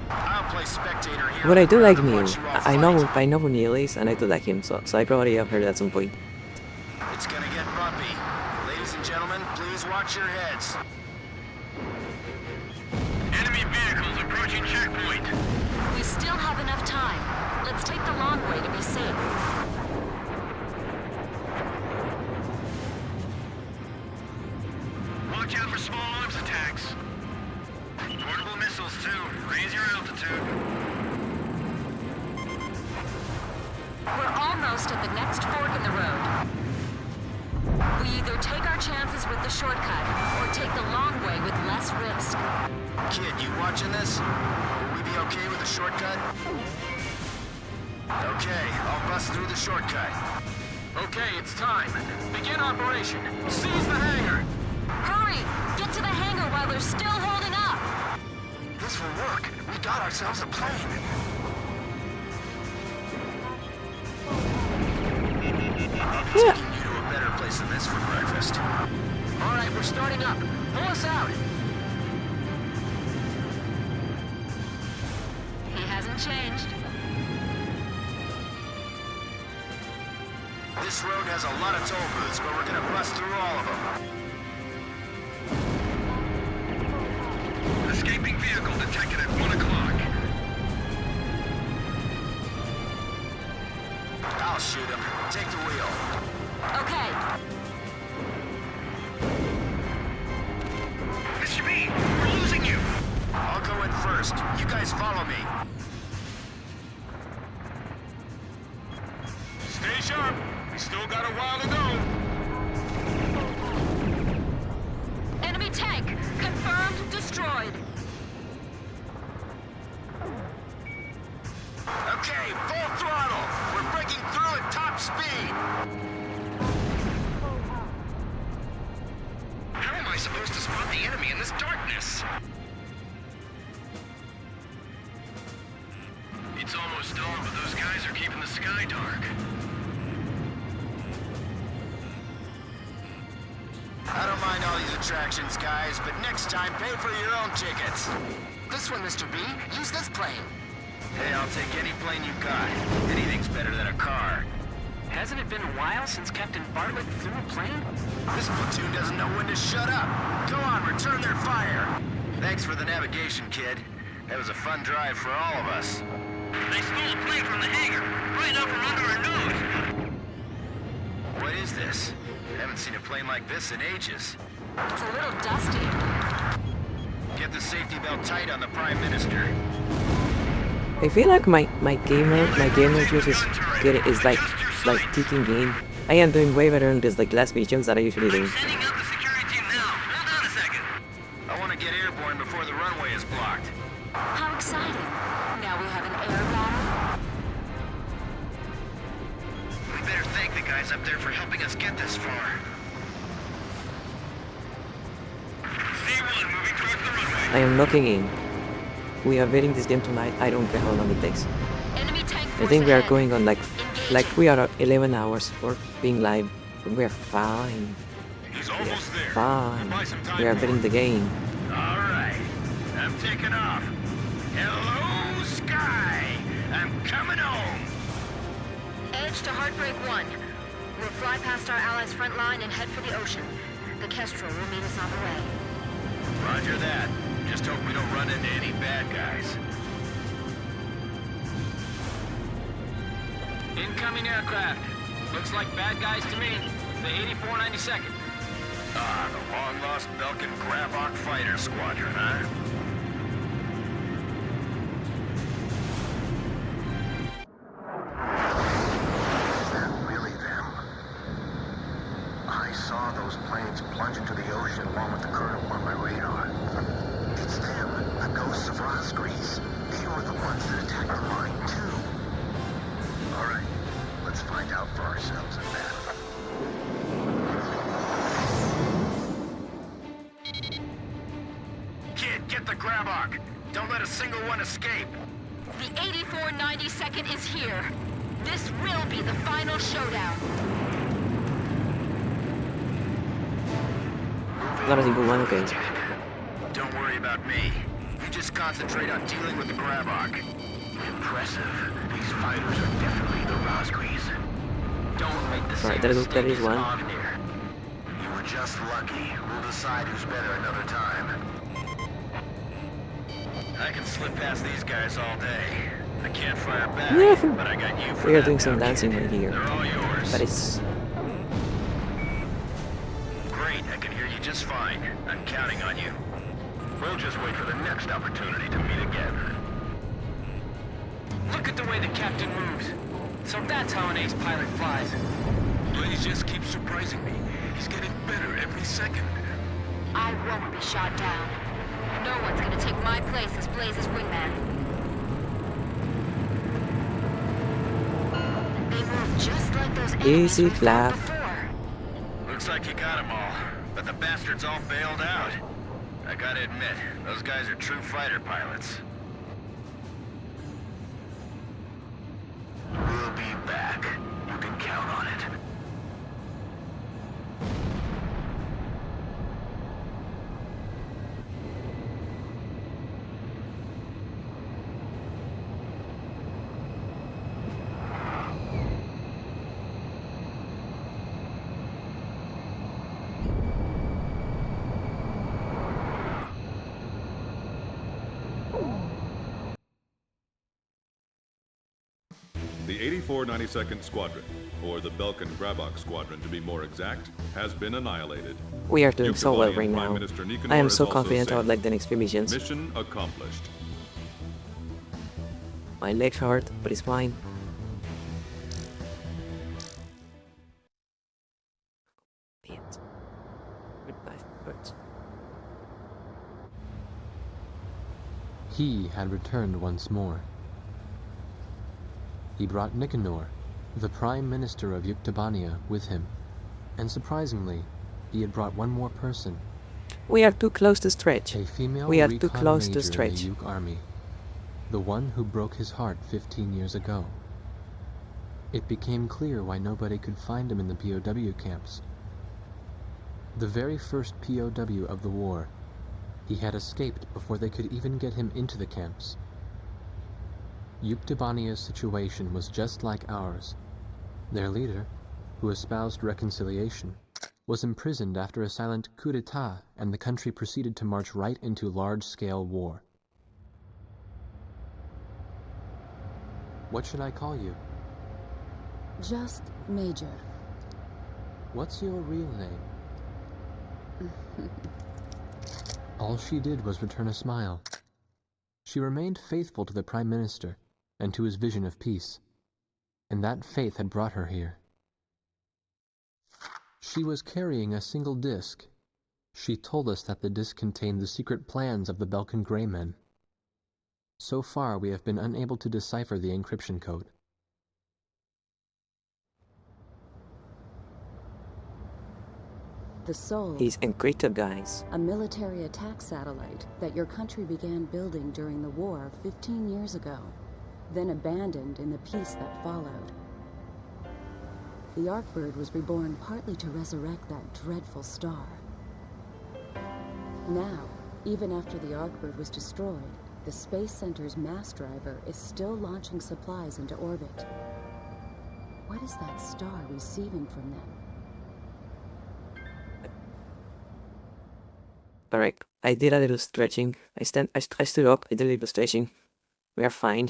I'll play spectator here. But I do like Neil. I know who Neil is, and I do like him, so I probably have heard at some point. It's gonna get bumpy. Ladies and gentlemen, please watch your heads. Enemy vehicles approaching checkpoint. We still have enough time. Let's take the long way to be safe. Watch out for small arms attacks. Portable missiles, too. Raise your altitude. post at the next fork in the road. We either take our chances with the shortcut, or take the long way with less risk. Kid, you watching this? Will we be okay with the shortcut? Okay, I'll bust through the shortcut. Okay, it's time. Begin operation. Seize the hangar. Hurry! Get to the hangar while they're still holding up! This will work. We got ourselves a plane. I'll be taking you to a better place than this for breakfast. All right, we're starting up. Pull us out. He hasn't changed. This road has a lot of toll booths, but we're gonna bust through all of them. Escaping vehicle detected at 1 o'clock. I'll shoot him. Take the wheel. Okay. Mr. B, we're losing you. I'll go in first. You guys follow me. Stay sharp. We still got a while to go. Enemy tank! Confirmed destroyed. Okay, full throttle. We're breaking through at top speed. How am I supposed to spot the enemy in this darkness? It's almost dawn, but those guys are keeping the sky dark. I don't mind all these attractions, guys, but next time pay for your own tickets. This one, Mr. B. Use this plane. Hey, I'll take any plane you got. Anything's better than a car. Hasn't it been a while since Captain Bartlett flew a plane? This platoon doesn't know when to shut up. Go on, return their fire. Thanks for the navigation, kid. That was a fun drive for all of us. They stole a plane from the hangar, right out from under our nose. What is this? I haven't seen a plane like this in ages. It's a little dusty. Get the safety belt tight on the Prime Minister. I feel like my gamer juice is like kicking in. I am doing way better in these like last missions that I usually do. Sending out the security team now. Hold on a second. I want to get airborne before the runway is blocked. How exciting. Now we have an air battle. We better thank the guys up there for helping us get this far. C1 moving towards the runway. I am locking in. We are winning this game tonight. I don't care how long it takes. Enemy tank I force think we are ahead. going on like we are at 11 hours for being live. We're fine. He's almost there. Fine. Buy some time We are for winning the game. All right, I'm taking off. Hello, Sky. I'm coming home. Edge to Heartbreak 1. We'll fly past our allies' front line and head for the ocean. The Kestrel will meet us on the way. Roger that. Just hope we don't run into any bad guys. Incoming aircraft. Looks like bad guys to me. The 8492nd. Ah, the long-lost Belkin Grabok Fighter Squadron, huh? Is that really them? I saw those planes plunge into the ocean along with the colonel on my radar. It's them, the ghosts of Rosgrease. They were the ones that attacked the mine, too. All right, let's find out for ourselves in battle. Kid, get the Grabok. Don't let a single one escape. The 8492nd is here. This will be the final showdown. Not a single one, okay. Don't worry about me. You just concentrate on dealing with the Grabok. Impressive. These fighters are definitely the Rosgrease. Don't make the Alright, same that mistake is as one. Omnir. You were just lucky. We'll decide who's better another time. I can slip past these guys all day. I can't fire back, Yeah. but I got you for We are that doing some now, dancing kid. right here. They're all yours. But it's Great, I can hear you just fine. I'm counting on you. We'll just wait for the next opportunity to meet again. Look at the way the captain moves. So that's how an ace pilot flies. Blaze just keeps surprising me. He's getting better every second. I won't be shot down. No one's gonna take my place as Blaze's wingman. They move just like those enemies Easy we fought clap. before. Looks like you got them all, but the bastards all bailed out. I gotta admit, those guys are true fighter pilots. We'll be back. You can count on it. The 84 92nd Squadron, or the Belkan-Grabok Squadron to be more exact, has been annihilated. We are doing so well Yuktobanian right Prime now. Minister Nicanor I am is so also confident I would safe. like the next few missions. Mission accomplished. My legs hurt, but it's fine. He had returned once more. He brought Nicanor, the Prime Minister of Yuktobania, with him. And surprisingly, he had brought one more person. We are too close to stretch. A female We are too recon close major to stretch. in the Yuk army. The one who broke his heart 15 years ago. It became clear why nobody could find him in the POW camps. The very first POW of the war, he had escaped before they could even get him into the camps. Yuktobania's situation was just like ours. Their leader, who espoused reconciliation, was imprisoned after a silent coup d'etat, and the country proceeded to march right into large-scale war. What should I call you? Just Major. What's your real name? All she did was return a smile. She remained faithful to the Prime Minister and to his vision of peace, and that faith had brought her here. She was carrying a single disc. She told us that the disc contained the secret plans of the Belkan Grey Men. So far, we have been unable to decipher the encryption code. The Soul. He's encrypted, guys. A military attack satellite that your country began building during the war 15 years ago, then abandoned in the peace that followed. The Arkbird was reborn partly to resurrect that dreadful star. Now, even after the Arkbird was destroyed, the Space Center's mass driver is still launching supplies into orbit. What is that star receiving from them? Alright, I did a little stretching. I stood up, I did a little stretching. We are fine.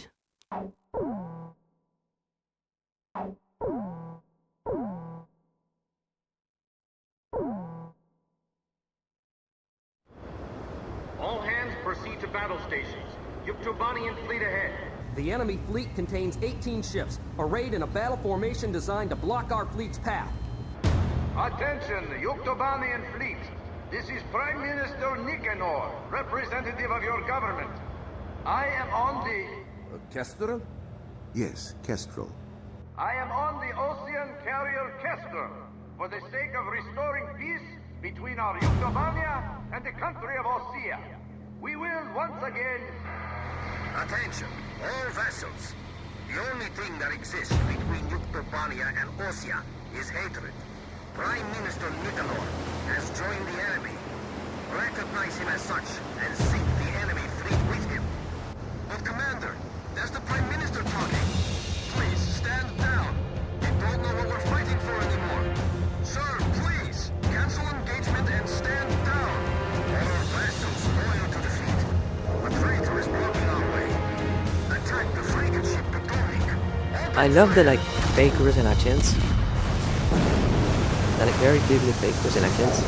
All hands proceed to battle stations. Yuktobanian fleet ahead. The enemy fleet contains 18 ships, arrayed in a battle formation designed to block our fleet's path. Attention, Yuktobanian fleet. This is Prime Minister Nicanor, representative of your government. I am on the... Kestrel? Yes, Kestrel. I am on the ocean carrier Kestrel, for the sake of restoring peace between our Yuktobania and the country of Osea. We will once again... Attention, all vessels. The only thing that exists between Yuktobania and Osea is hatred. Prime Minister Nicanor has joined the enemy. Recognize him as such and sink the enemy fleet with him. But Commander, that's the Prime Minister talking. Please, stand down. We don't know what we're fighting for anymore. Sir, please, cancel engagement and stand down. All our vessels loyal to the fleet. A traitor is blocking our way. Attack the frigate ship Potomac. I love the fake Russian accents. The very clearly fake Russian accents.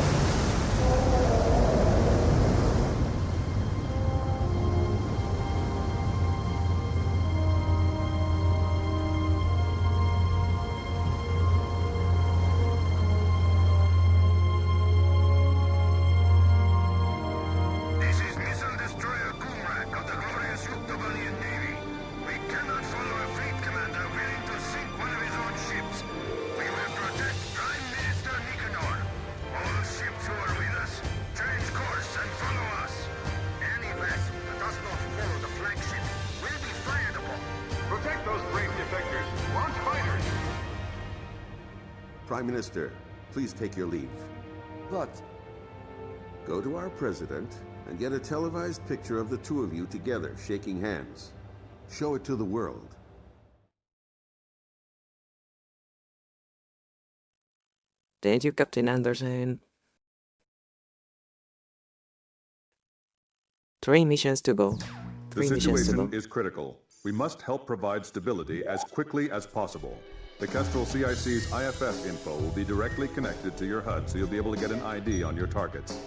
Prime Minister, please take your leave. But... Go to our president and get a televised picture of the two of you together, shaking hands. Show it to the world. Thank you, Captain Anderson. 3 missions to go. The 3 missions to situation go. is critical. We must help provide stability as quickly as possible. The Kestrel CIC's IFF info will be directly connected to your HUD, so you'll be able to get an ID on your targets.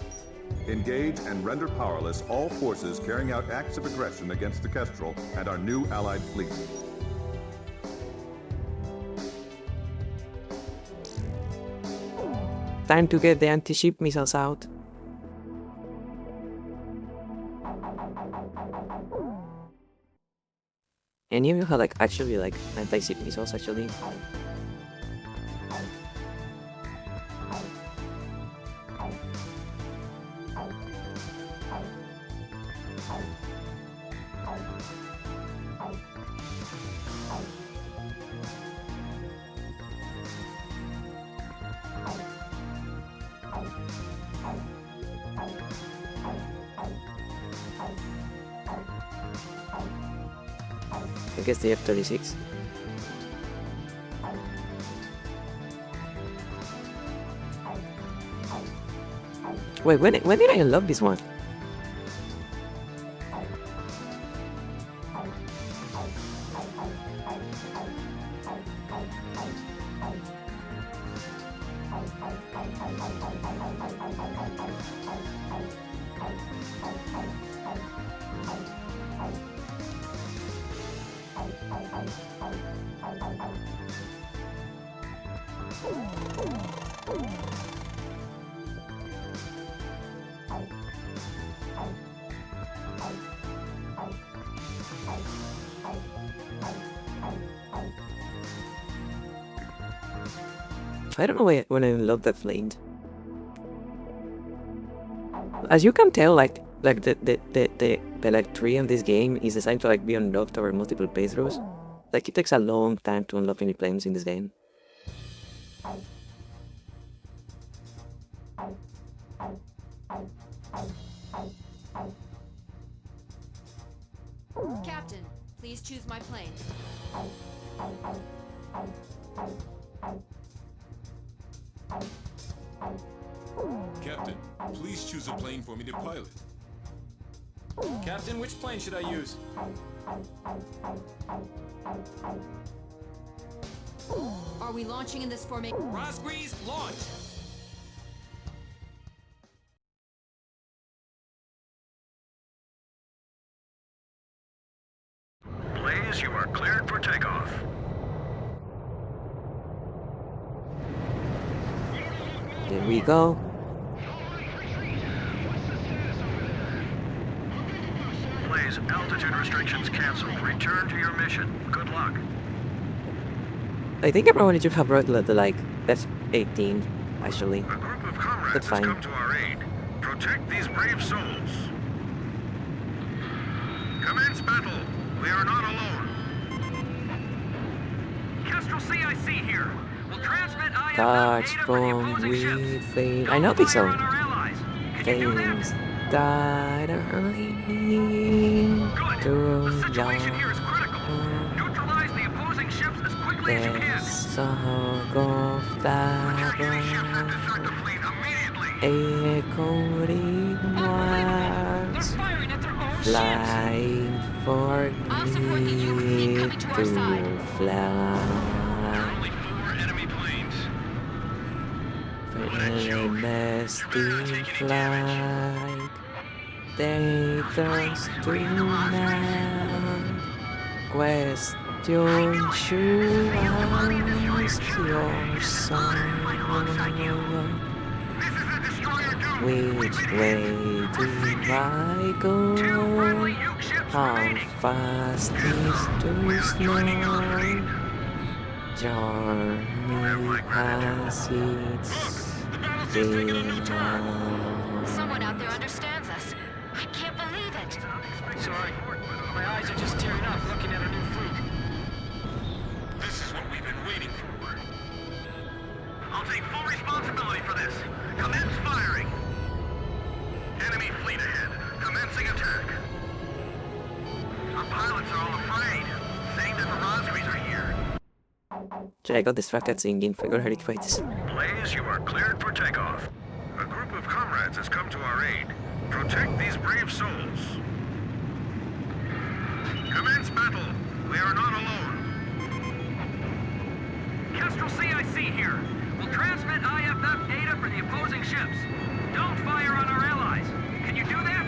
Engage and render powerless all forces carrying out acts of aggression against the Kestrel and our new allied fleet. Time to get the anti-ship missiles out. Any of you have like actually like anti-ship missiles actually? I guess the F-36. Wait, when did I unlock this one? I don't know when I unlocked that flame. As you can tell, like the tree of this game is designed to like be unlocked over multiple playthroughs. Like it takes a long time to unlock any planes in this game. Captain, please choose my plane. Captain, please choose a plane for me to pilot. Captain, which plane should I use? Are we launching in this formation? Rosgrease, launch! Blaze, you are cleared for takeoff. There we go. Blaze, altitude restrictions canceled. Return to your mission. Good luck. I think I probably should have brought the like F-18 actually. That's fine. Come to our aid. Protect these brave souls. Commence battle. We are not alone. Kestrel CIC here. We'll transmit IFF Touch data for the from opposing ships. within. I Don't know this fire song. on our allies. Can you do that? Things that are Good. The situation here is critical. Neutralize the opposing ships as quickly as you can. the song of that echoing words flying for me to fly. Nesting flight, they thirst to now. Question to ask your soul. Which way do I go? How fast is too slow? Journey has its Someone out there understands us. I can't believe it. Sorry. My eyes are just tearing up looking at a new fleet. This is what we've been waiting for. I'll take full responsibility for this. Commence firing. Enemy fleet ahead. Commencing attack. Our pilots are all afraid, saying that the Rosgrees are here. Cioè, I got distracted singing, figured I'd fight this. Blaze, you are cleared for takeoff. A group of comrades has come to our aid. Protect these brave souls. Commence battle. We are not alone. Kestrel CIC here. We'll transmit IFF data for the opposing ships. Don't fire on our allies. Can you do that?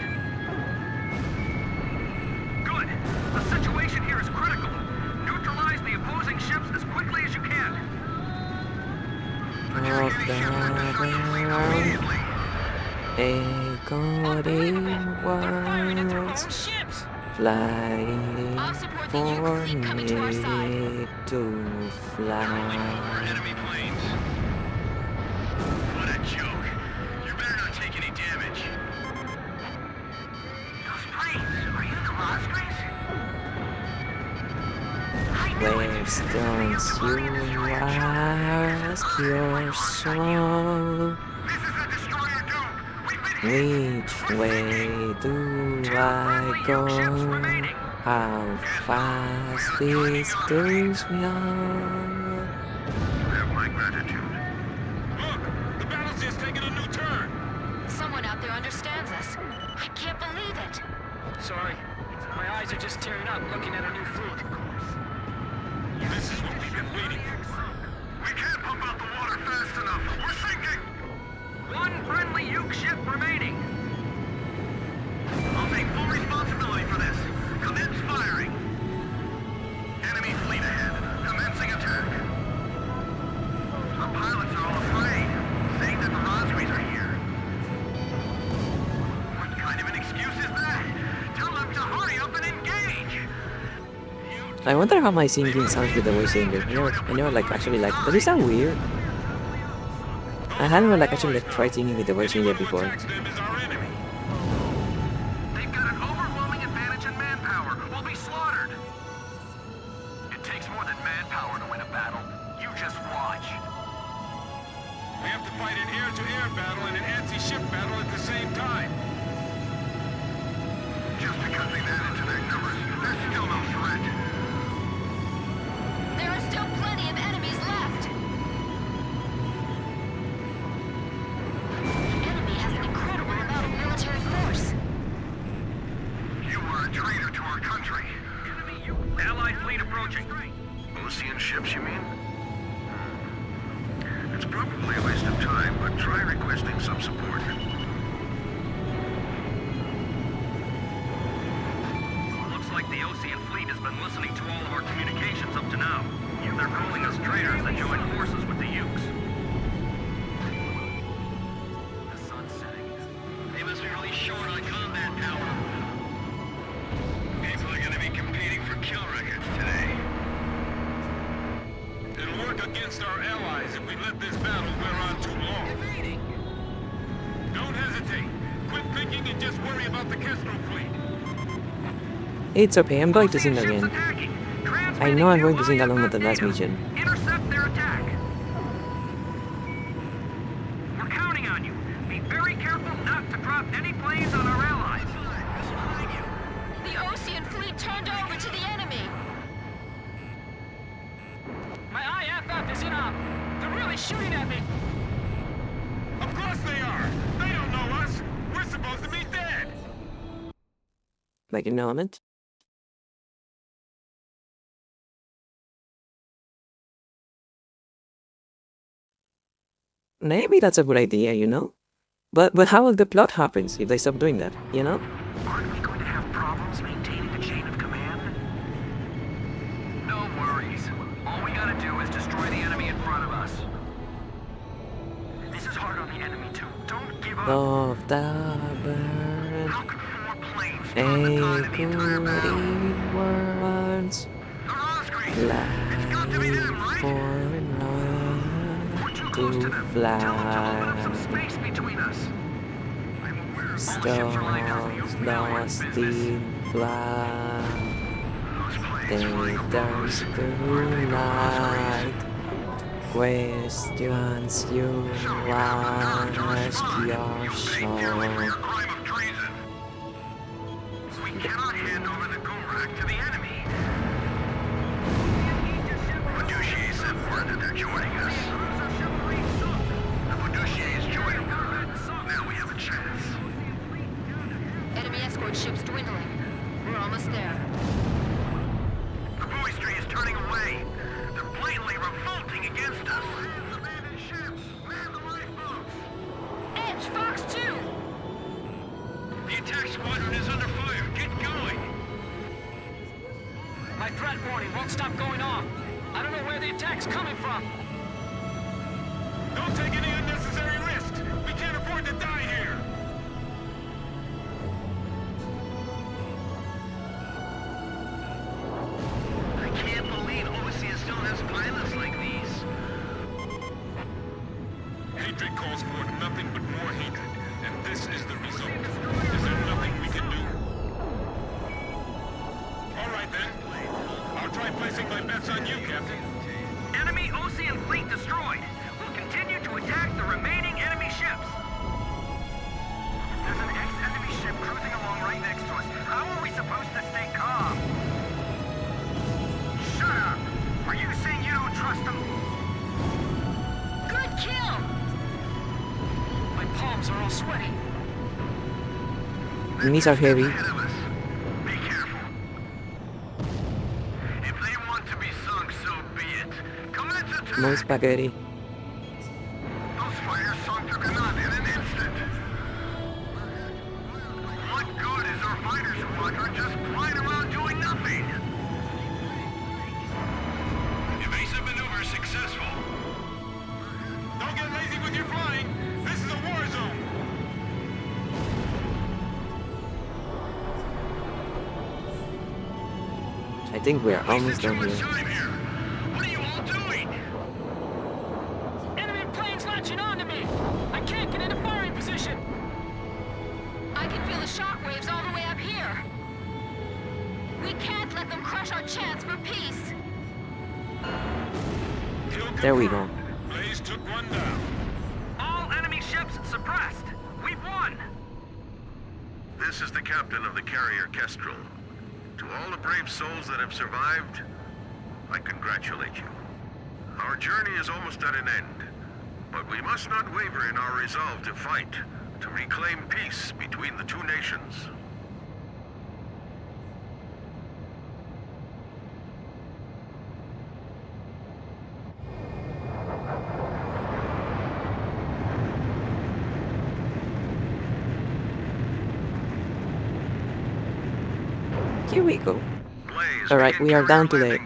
Good. The situation here is critical. Neutralize the opposing ships as quickly as you can. Off the ground, a golden words flying for me to fly. Enemy planes. What a joke. You better not take any damage. Those planes, are you the Rosgrees? Where stones you ask your soul? Which way do I go? How fast is this now? Have my gratitude. Look! The battle's just taking a new turn! Someone out there understands us. I can't believe it. Sorry. My eyes are just tearing up looking at a new fleet. This is what we've been waiting for. We can't pump out the water fast enough. We're sinking! One friendly Uke ship remaining. I'll take full responsibility for this. Commence firing. Enemy fleet ahead. Commencing attack. Our pilots are all afraid, saying that the Rosgrees are here. What kind of an excuse is that? Tell them to hurry up and engage! I wonder how my singing sounds with the voice changer. I never like actually like. Does it sound weird? I hadn't like actually like tried singing with the voice changer before. They've got an overwhelming advantage in manpower. We'll be slaughtered. It takes more than manpower to win a battle. You just watch. We have to fight an air-to-air battle and an anti-ship battle at the same time. Just because they've added to their numbers, there's still no threat. There are still plenty of enemies left. The enemy has an incredible amount of military force. You are a traitor to our country. Allied fleet approaching. Ocean ships, you mean? It's probably a waste of time, but try requesting some support. Looks like the Ocean fleet has been listening to all of our communications up to now. They're calling us traitors that joined forces with the Ukes. The sun's setting. They must be really short on combat power. People are going to be competing for kill records today. It'll work against our allies if we let this battle wear on too long. Don't hesitate. Quit thinking and just worry about the Kestrel fleet. It's okay, I'm going to sing again. I know I'm going to sing along with the last mission. Intercept their attack. We're counting on you. Be very careful not to drop any planes on our allies. The Ocean fleet turned over to the enemy. My IFF is in op. They're really shooting at me. Of course they are. They don't know us. We're supposed to be dead. Like an element. Maybe that's a good idea, you know? But how will the plot happens if they stop doing that, you know? Aren't we going to have problems maintaining a chain of command? No worries. All we gotta do is destroy the enemy in front of us. This is hard on the enemy too. Don't give up. Of the burn. How could 4 planes A turn the tide of the entire battle? good words The Rosgrees! fly got to be them, right? for We're too to close to them. Tell them to open up some fly. space between us. I'm aware all the ships Stars are running out of the Uke lost business. in blood. Those planes They are running dance to light. questions you ask yourself. We cannot hand over the Gorak to the enemy. Fiduciaries sent word that they're joining us. The Fiduciaries joining us. Now we have a chance. Enemy escort ships dwindling. We're almost there. The Boystry is turning away. They're blatantly revolting against us. Abandoned ships! Man the lifeboats! Edge, Fox 2! The attack squadron is under fire. Get going! My threat warning won't stop going off. I don't know where the attack's coming from. Don't take any unnecessary risks. We can't afford to die here. I can't believe Overseer still has pilots like these. Hatred calls forth nothing but more hatred, and this is the result. Is there nothing we can do? All right then. I'll try placing my bets on you, Captain. Enemy Ocean fleet destroyed. We'll continue to attack the remaining enemy ships. There's an ex-enemy ship cruising along right next to us. How are we supposed to stay calm? Shut up! Are you saying you don't trust them? Good kill! My palms are all sweaty. Knees are heavy. Ahead of us. Be careful. If they want to be sunk, so be it. Commence attack! No spaghetti. Those fighters sunk Juggernaut in an instant. What good is our fighter squadron just flying around doing nothing? Evasive maneuver successful. Don't get lazy with your flying. This is a war zone. I think we're almost done here. What are you all doing? Enemy planes latching onto me! I can't get into firing position! I can feel the shockwaves all the way up here. We can't let them crush our chance for peace. There we go. Blaze took one down. All enemy ships suppressed. We've won. This is the captain of the carrier Kestrel. To all the brave souls that have survived, I congratulate you. Our journey is almost at an end, but we must not waver in our resolve to fight, to reclaim peace between the two nations. Here we go. Alright, we are down to the...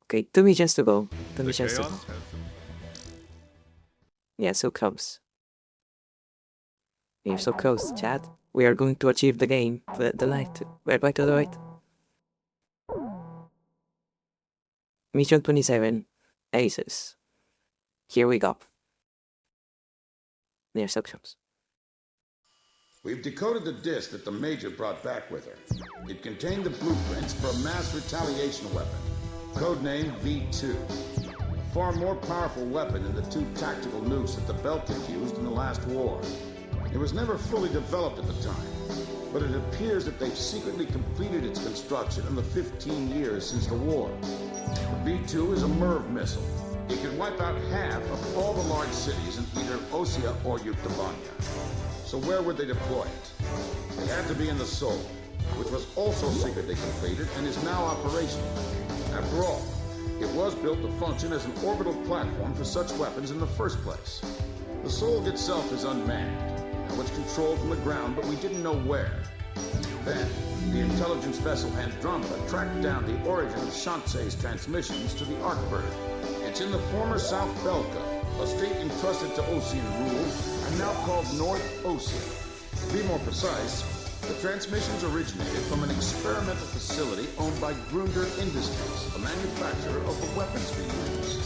Okay, 2 missions to go. 2 missions to go. Yeah, so close. We're so close, chat. We are going to achieve the game. The light. Right to the right. Mission 27. Aces. Here we go. Near sections. We've decoded the disc that the Major brought back with her. It contained the blueprints for a mass retaliation weapon, codenamed V2. A far more powerful weapon than the 2 tactical nukes that the Belka used in the last war. It was never fully developed at the time, but it appears that they've secretly completed its construction in the 15 years since the war. The V2 is a MIRV missile. It can wipe out half of all the large cities in either Osea or Yuktavania. So where would they deploy it? It had to be in the Sol, which was also secretly completed and is now operational. After all, it was built to function as an orbital platform for such weapons in the first place. The Sol itself is unmanned. Now it's controlled from the ground, but we didn't know where. Then, the intelligence vessel Andromeda tracked down the origin of Shanxe's transmissions to the Arkbird. It's in the former South Belka, a state entrusted to Osean rule, and now called North Osea. To be more precise, the transmissions originated from an experimental facility owned by Grunder Industries, a manufacturer of the weapons we use.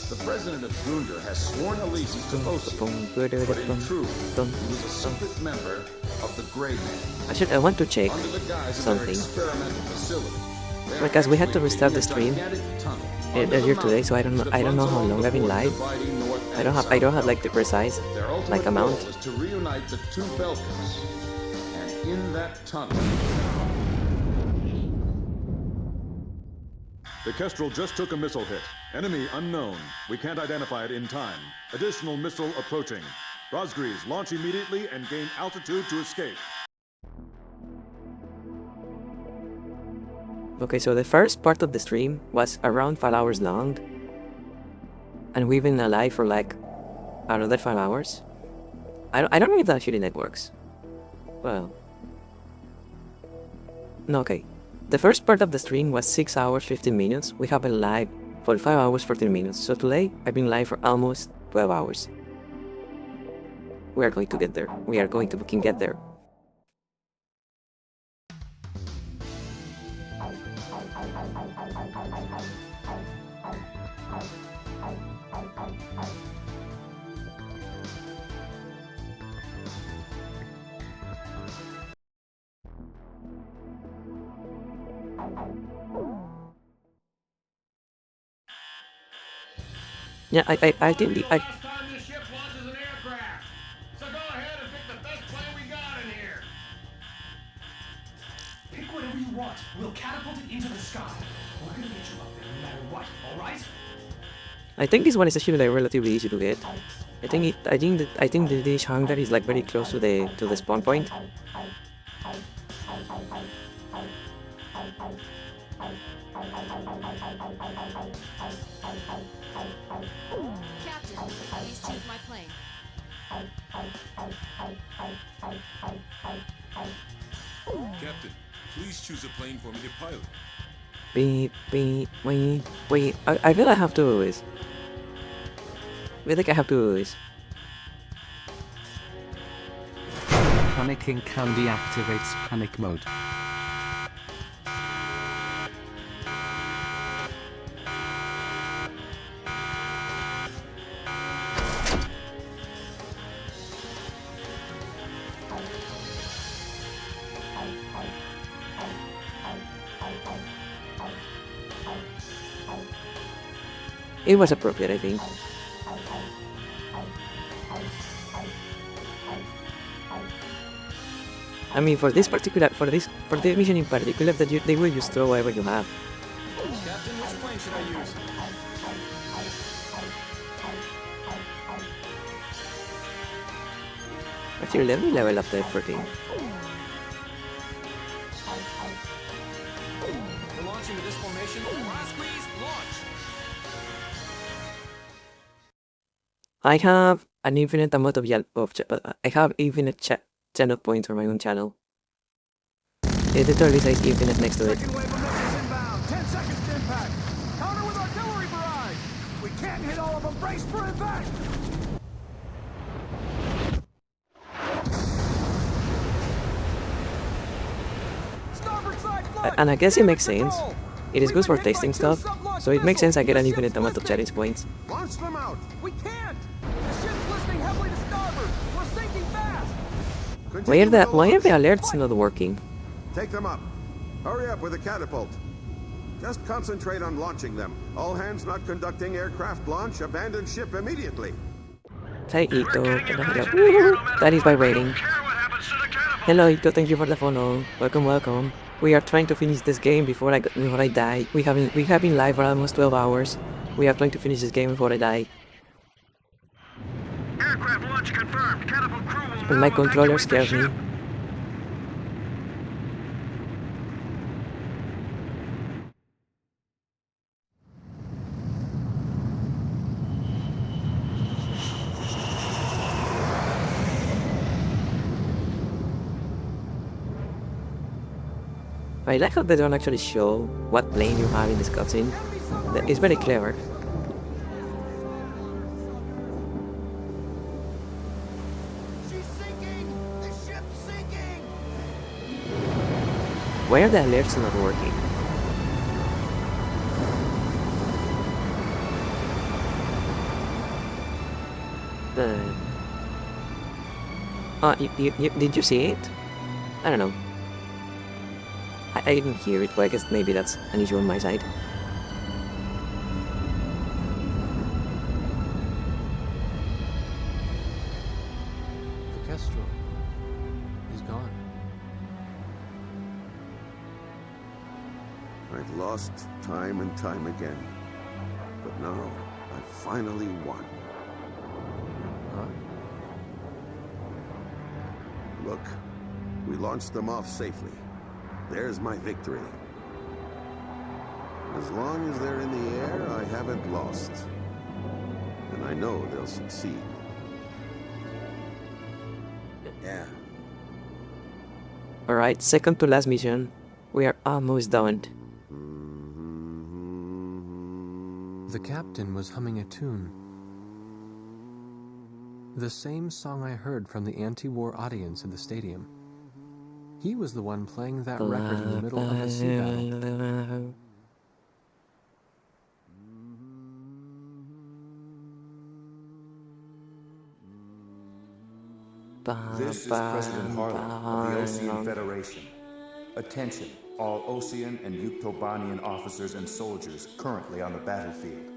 The president of Grunder has sworn allegiance to Osea, but in truth, he was a secret member of the Grey Man. I want to check Under the guise of their something. experimental facility, Because we had to restart the stream. gigantic tunnel earlier today, so I don't know how long I've been live. I don't have like the precise like amount. Is to reunite the two Belkas. And in that tunnel. The Kestrel just took a missile hit. Enemy unknown. We can't identify it in time. Additional missile approaching. Rosgreaves, launch immediately and gain altitude to escape. Okay, so the first part of the stream was around 5 hours long. And we've been alive for like another 5 hours. I don't know if that actually networks. Well. No, okay. The first part of the stream was 6 hours 15 minutes. We have been live for 5 hours 14 minutes. So today I've been live for almost 12 hours. We are going to get there. We are going to fucking get there. Yeah, I think Last time this ship launches an aircraft. So go ahead and pick the best plane we got in here. Pick whatever you want. We'll catapult it into the sky. We're gonna get you up there no matter what, alright? I think this one is actually like relatively easy to get. I think the hangar is like very close to the spawn point. Captain, please choose my plane. Captain, please choose a plane for me to pilot. Wait, I feel I have to do this. I feel like I have to do this. PanickingCandy activates panic mode. It was appropriate, I think. I mean, for this mission in particular, that they will just throw whatever you have. Captain, which plane should I use? Actually, let me level up the F14. We're launching to this formation. Rosgreaves, launch! I have an infinite amount of I have infinite channel points on my own channel. The editor says infinite next to it. 10 seconds to impact. Counter with artillery barrage. We can't hit all of them. Brace for impact. And I guess it makes sense. It is good for testing stuff, so it makes sense I get an infinite amount of challenge points. Launch them out. We can't. The ship's listing heavily to starboard. We're sinking fast. Why are the alerts not working? Take them up. Hurry up with the catapult. Just concentrate on launching them. All hands not conducting aircraft launch, abandon ship immediately. Hi Ito, hello. That is vibrating. Hello Ito, thank you for the follow. Welcome. We are trying to finish this game before I die. We have been live for almost 12 hours. We are trying to finish this game before I die. Aircraft launch confirmed. Catapult crew will But my controller scares me. I like how they don't actually show what plane you have in this cutscene. It's very clever. Why are the alerts not working? Did you see it? I don't know. I didn't hear it, but I guess maybe that's an issue on my side. Kestrel. He's gone. I've lost time and time again. But now, I've finally won. Huh? Look, we launched them off safely. There's my victory. As long as they're in the air, I haven't lost. And I know they'll succeed. Yeah. Alright, second to last mission. We are almost done. The captain was humming a tune. The same song I heard from the anti-war audience at the stadium. He was the one playing that record in the middle of a sea battle. This is President Harlan of the Osean Federation. Attention, all Osean and Yuktobanian officers and soldiers currently on the battlefield.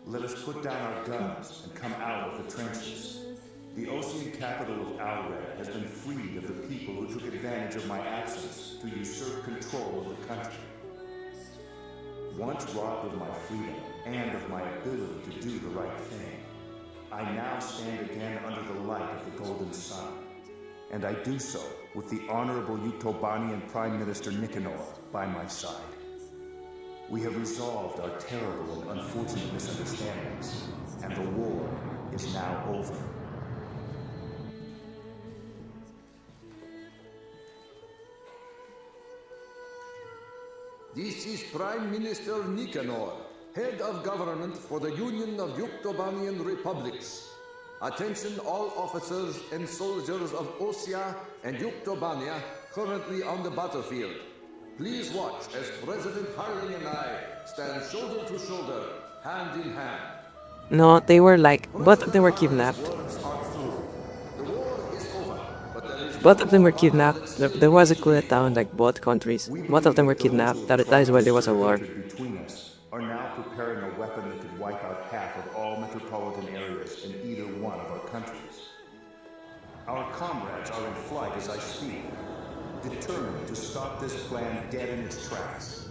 Let us put down our guns and come out of the trenches. The Osean capital of Alred has been freed of the people who took advantage of my absence to usurp control of the country. Once robbed of my freedom and of my ability to do the right thing, I now stand again under the light of the golden sun. And I do so with the Honorable Yuktobanian Prime Minister Nicanor by my side. We have resolved our terrible and unfortunate misunderstandings, and the war is now over. This is Prime Minister Nicanor, head of government for the Union of Yuktobanian Republics. Attention all officers and soldiers of Osea and Yuktobania currently on the battlefield. Please watch as President Harling and I stand shoulder to shoulder, hand in hand. No, they were like, both of them were kidnapped. Both of them were kidnapped. There was a coup d'etat in like both countries. Both of them were kidnapped. That is why there was a war. Between us are now preparing a weapon that could wipe out half of all metropolitan areas in either one of our countries. Our comrades are in flight as I speak, determined to stop this plan dead in its tracks.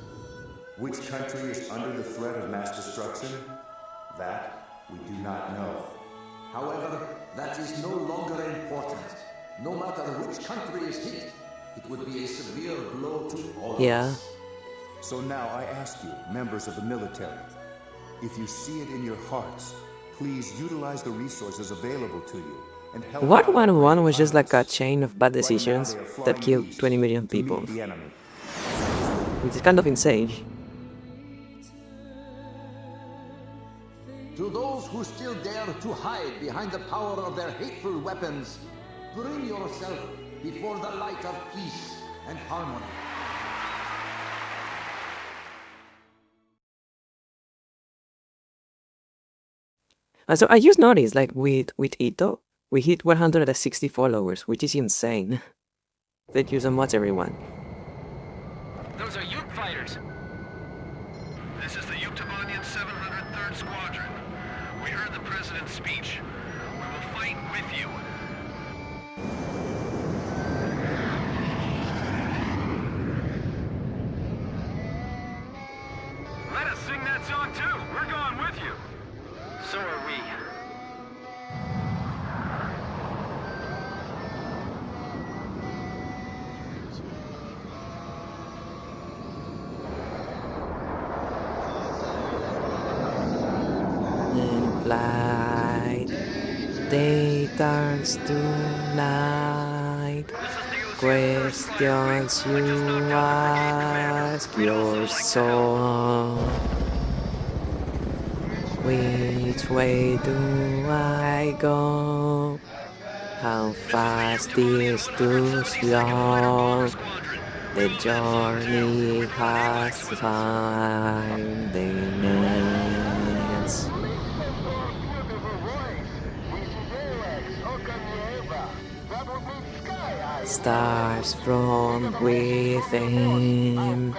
Which country is under the threat of mass destruction? That we do not know. However, that is no longer important. No matter which country is hit, it would be a severe blow to all of us. So now I ask you, members of the military, if you see it in your hearts, please utilize the resources available to you and help. What 1-1 was just like a chain of bad decisions that killed 20 million people. Which is kind of insane. To those who still dare to hide behind the power of their hateful weapons, bring yourself before the light of peace and harmony. So I just noticed, like with Ito, we hit 160 followers, which is insane. Thank you so much, everyone. Those are Yuk fighters. This is the Yuktobanian 703rd Squadron. We heard the President's speech. We will fight with you. Let us sing that song too. We're going with you. So are we. In flight, day turns to night. Questions you ask your soul. Which way do I go? How fast is too slow? The journey has time limits. Stars from within,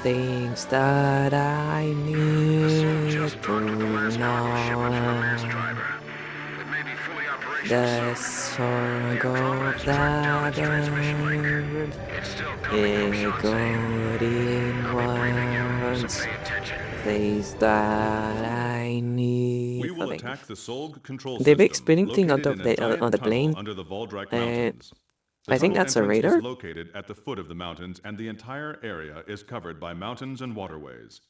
things that I need to know. The song of that earth, echoed in once, place that I need. We will Okay. attack the Solg control The big system, spinning thing on located top in a of giant on the tunnel plane. under the Voldrak Mountains. The I think tunnel that's a entrance radar. is located at the foot of the mountains, and the entire area is covered by mountains and waterways.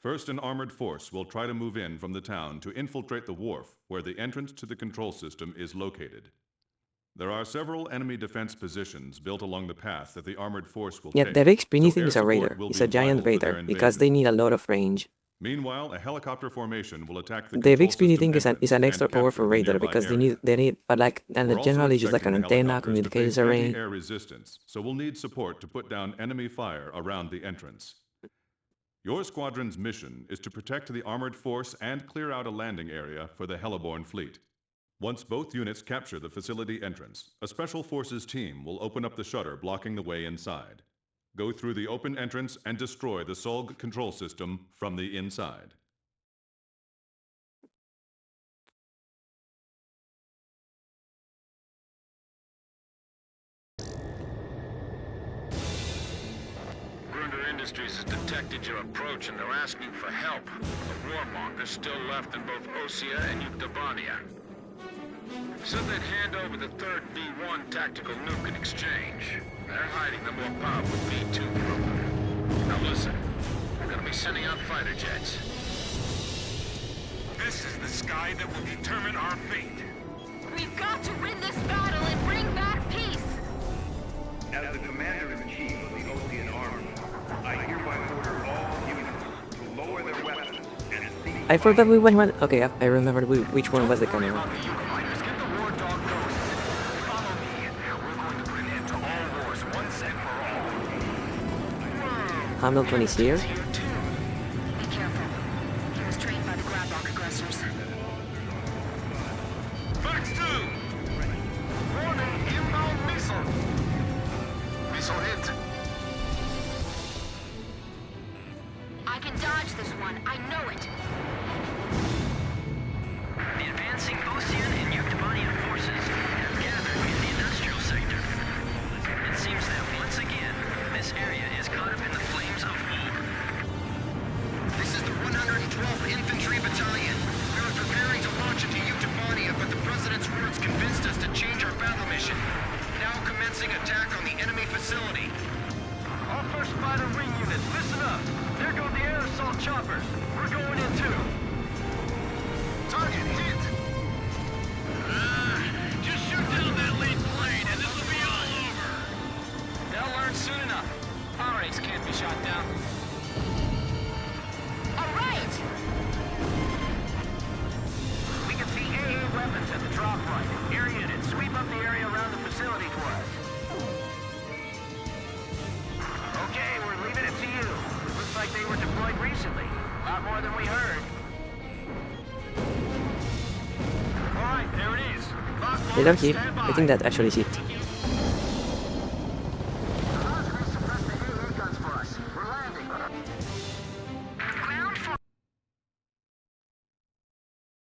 First, an armored force will try to move in from the town to infiltrate the wharf, where the entrance to the control system is located. There are several enemy defense positions built along the path that the armored force will Yeah, take. the big spinny So thing air is a support radar. will It's be a giant vital to their radar because they invasion. need a lot of range. Meanwhile, a helicopter formation will attack the The control big spinny system thing is an entrance extra and powerful capture the radar nearby because area. they need but like and We're also generally just like an expecting the antenna, helicopters to communications face array. anti-air resistance, so we'll need support to put down enemy fire around the entrance. Your squadron's mission is to protect the armored force and clear out a landing area for the Heliborn fleet. Once both units capture the facility entrance, a special forces team will open up the shutter blocking the way inside. Go through the open entrance and destroy the Solg control system from the inside. Grunder Industries has detected your approach and they're asking for help. The warmongers still left in both Osea and Yuktobania. Said they'd hand over the third B-1 tactical nuke in exchange. They're hiding the more powerful B-2 from them. Now listen, we're gonna be sending out fighter jets. This is the sky that will determine our fate. We've got to win this battle and bring back peace! As the Commander-in-Chief of the Ocean Army, I hereby order all units to lower their weapons and cease. I forgot we went one. Okay, I remember which one was the camera. Get the war dog ghosts. Follow me. We're going to put an end to all wars once and for all. Hamilton is here. Be careful. He was trained by the Grabrock aggressors. Fox 2! Warning, inbound missile! Missile hit. I can dodge this one. I know it. The advancing Ocean and Yuktobanian forces have gathered in the industrial sector. It seems that once again, this area is caught up in the flames of war. This is the 112th Infantry Battalion. We were preparing to launch into Yuktobania, but the President's words convinced us to change our battle mission. Now commencing attack on the enemy facility. Our first fighter wing units, listen up! There go the air assault choppers! We're going in too! Target hit! Just shoot down that lead plane and this will be all over. They'll learn soon enough. Our ace can't be shot down. All right! We can see AA weapons at the drop point. Air units, sweep up the area around the facility for us. Okay, we're leaving it to you. Looks like they were deployed recently. A lot more than we heard. Alright, there it is. Hello, hit. I think that actually hit. Ground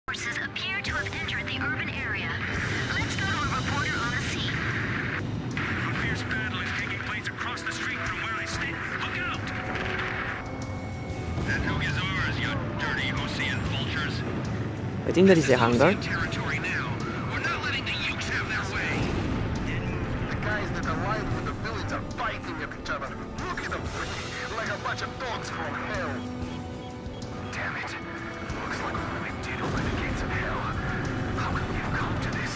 forces appear to have entered the urban area. Let's go to a reporter on the scene. A fierce battle is taking place across the street from where I stand. Look out! That nuke is ours, you dirty Ocean vultures. I think that is the hangar. Territory now. We're not letting the Ukes have their way. The guys that allied with the villains are biting at each other. Look at them, like a bunch of dogs from hell. Damn it. Looks like we really did open the gates of hell. How could we have come to this?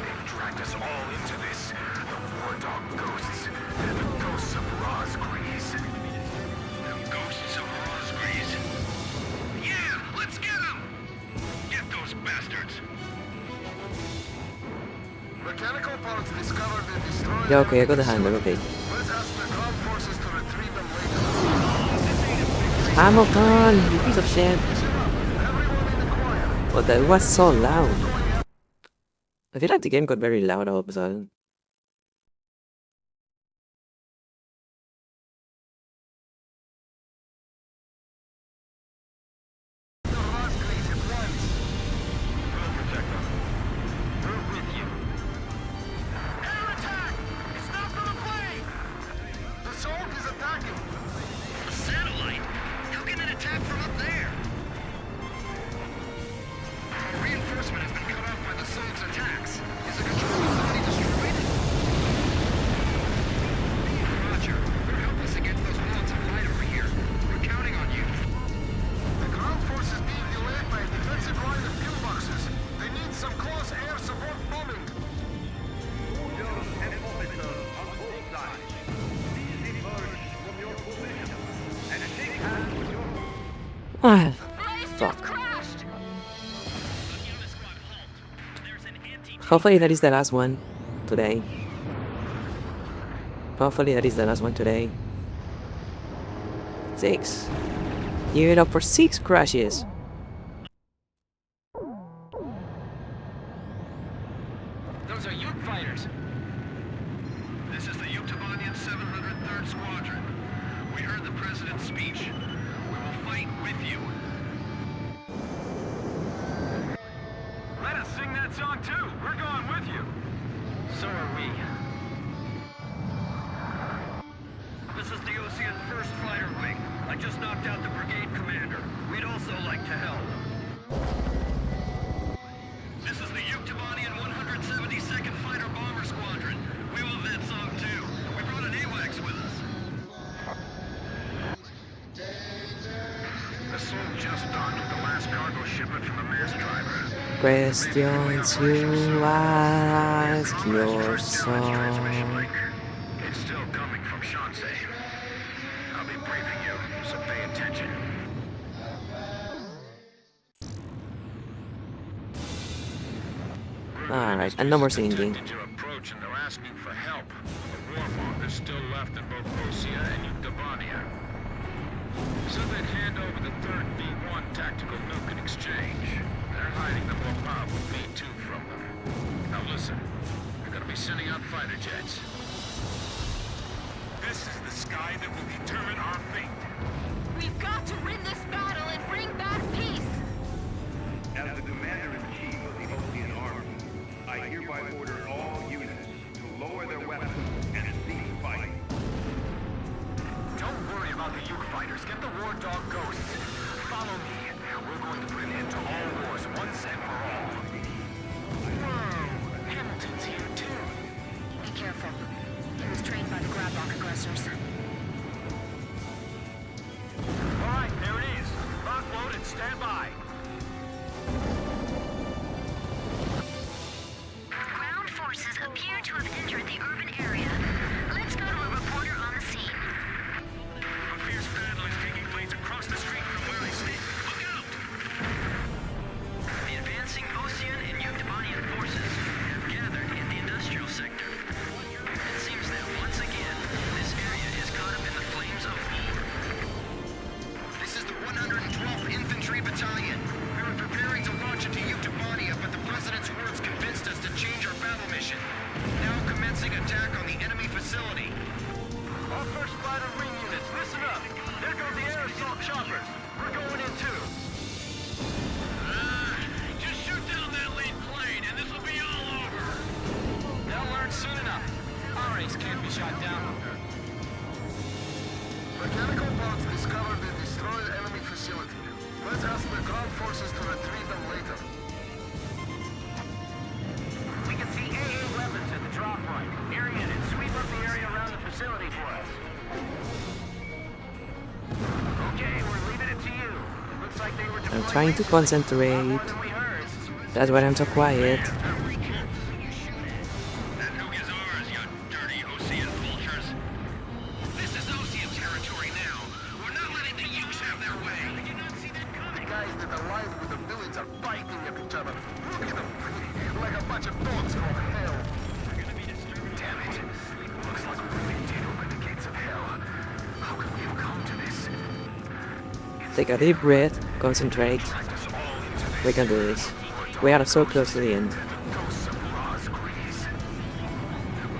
They've dragged us all into this. The war dog ghosts. The ghosts of Rosgrease. The ghosts of Rosgrease. Yeah, let's get them! Get those bastards! Mechanical parts discovered and destroyed. Yeah, okay, I got the hangar, okay. Let's ask the ground forces to retrieve them later. Hamilton, you piece of shit. Oh, that was so loud. I feel like the game got very loud all of a sudden. Ah, fuck. Hopefully that is the last one today. Hopefully that is the last one today. 6. Give it up for 6 crashes. Those are Ute fighters. This is the Yuktobanian 703rd Squadron. We heard the President's speech. We will fight with you. Let us sing that song too. We're going with you. So are we. This is the Ocean 1st Fighter Wing. I just knocked out the brigade commander. We'd also like to help. This is the Yuktobanian 172nd Fighter Bomber Squadron. We love that song too. We brought an AWACS with us. The Soul just docked with the last cargo shipment from the mass driver. Questions you ask yourself. It's still coming from Shansei. I'll be briefing you, so pay attention. Alright, and no more singing. Detected your approach and they're asking for help. A warmonger is still left in both Osea and Yuktobania. So they'd hand over the third V1 tactical nuke in exchange. They're hiding the more powerful V2 from them. Now listen, we're gonna be sending out fighter jets. This is the sky that will determine our fate. We've got to win this battle and bring back peace! As the Commander-in-Chief of the Ocean Army, I hereby order all units to lower their weapons and cease fighting. Don't worry about the Uke fighters. Get the war dog ghosts. Follow me. We're going to put an end to all wars once and for all. Whoa! Hamilton's here too. Be careful. He was trained by the Grablock aggressors. Alright, there it is. Lock, load, and stand by. Ground forces appear to have entered the urban area. Let's go to a reporter on the scene. A fierce battle is taking place across the street from where I stand. Look out! The advancing Ocean and Yuktobanian forces have gathered in the industrial sector. It seems that once again, this area is caught up in the flames of war. This is the 112th Infantry Battalion. We were preparing to launch into Yuktobania, but the President's words convinced us to change our battle mission. Now commencing attack on the enemy facility. All 1st Fighter Wing units, listen up. There go the air assault choppers. We're going in too. Just shoot down that lead plane, and this will be all over. They'll learn soon enough. Our ace can't be shot down. Mechanical bots discovered the destroyed enemy facility. Let's ask the ground forces to retrieve them later. We can see AA weapons at the drop point. Area it and sweep up the area around the facility for us. Okay, we're leaving it to you. Looks like they were I'm trying to concentrate. That's why I'm so quiet. That nuke is ours, you dirty Ocean vultures. This is Ocean territory now. We're not letting the Ukes have their way. Did you not see that coming? The guys that aligned with the villains are biting at each other. Look at them. Like a bunch of dogs going to hell. We're gonna be disturbing. Damn it. Looks like we're really did open the gates of hell. How could we have come to this? Take a deep breath, concentrate. We can do this. We are so close to the end. Ghosts of Rosgreaves.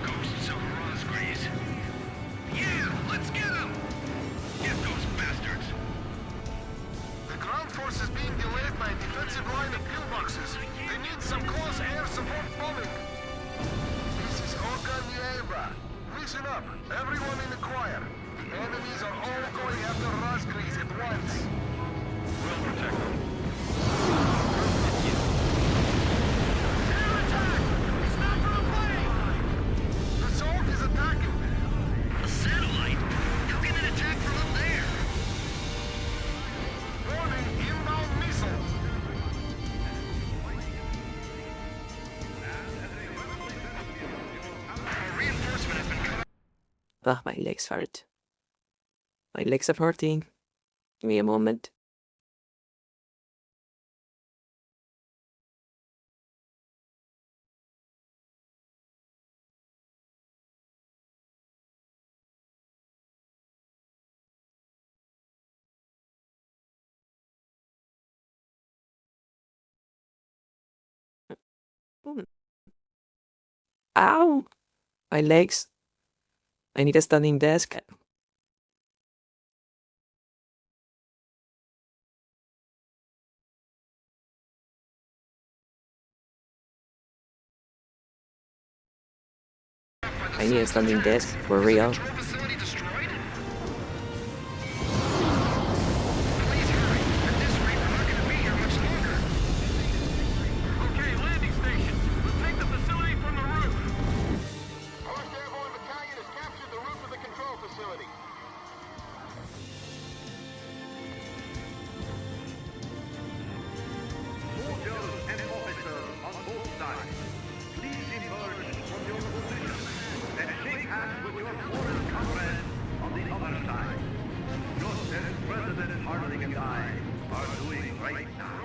Ghosts of Rosgreaves. Yeah, let's get them! Get those bastards! The ground force is being delayed by a defensive line of pillboxes. They need some close air support bombing. This is Okan Nieba. Listen up, everyone in the choir. The enemies are all going after Rosgreaves at once. We'll protect them. Ah, my legs hurt. My legs are hurting. Give me a moment. Ow! My legs. I need a standing desk. I need a standing desk, for real.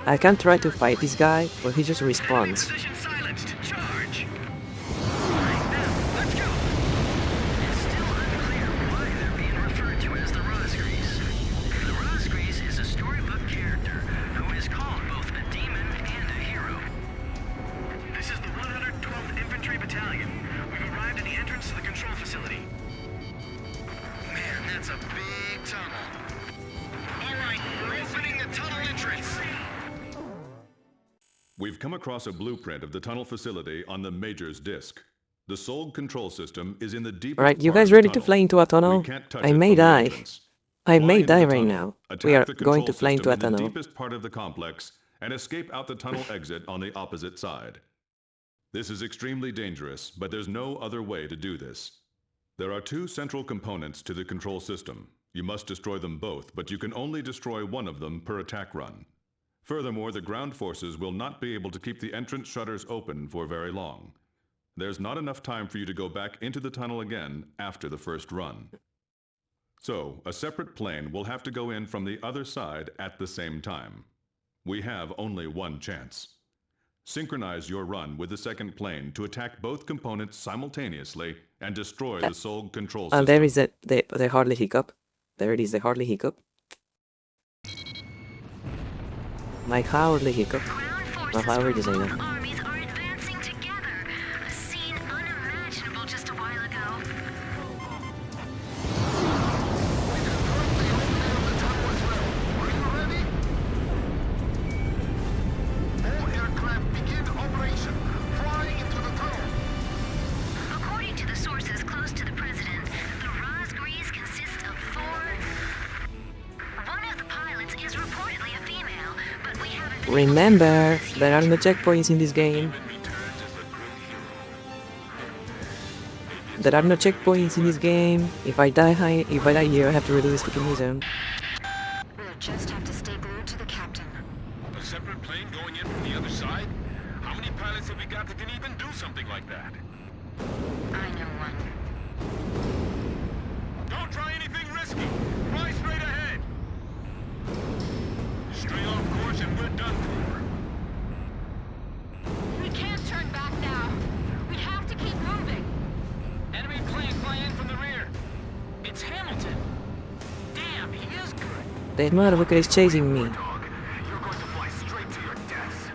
I can try to fight this guy, but he just responds. We've come across a blueprint of the tunnel facility on the Major's disk. The Solg control system is in the deepest Alright, you part guys of the ready to tunnel. fly into a tunnel? We can't touch I it may from the die. entrance. I Fly may into die the right tunnel, now. attack We are the going to control fly into system a in the tunnel. deepest part of the complex and escape out the tunnel exit on the opposite side. This is extremely dangerous, but there's no other way to do this. There are two central components to the control system. You must destroy them both, but you can only destroy one of them per attack run. Furthermore, the ground forces will not be able to keep the entrance shutters open for very long. There's not enough time for you to go back into the tunnel again after the first run. So, a separate plane will have to go in from the other side at the same time. We have only one chance. Synchronize your run with the second plane to attack both components simultaneously and destroy the Solg control system. There is the Harley Hiccup. There it is, the Harley Hiccup. My Harley Hiccup. My Harley designer. Remember, there are no checkpoints in this game. There are no checkpoints in this game. If I die here, I have to redo this freaking museum. We'll just have to stay glued to the captain. A separate plane going in from the other side? How many pilots have we got that can even do something like that? I know one. Don't try anything risky. Fly straight ahead. Stray off course and we're done for. We can't turn back now. We have to keep moving. Enemy plane flying in from the rear. It's Hamilton. Damn, he is good. That motherfucker is chasing me. You're going to fly straight to your deaths.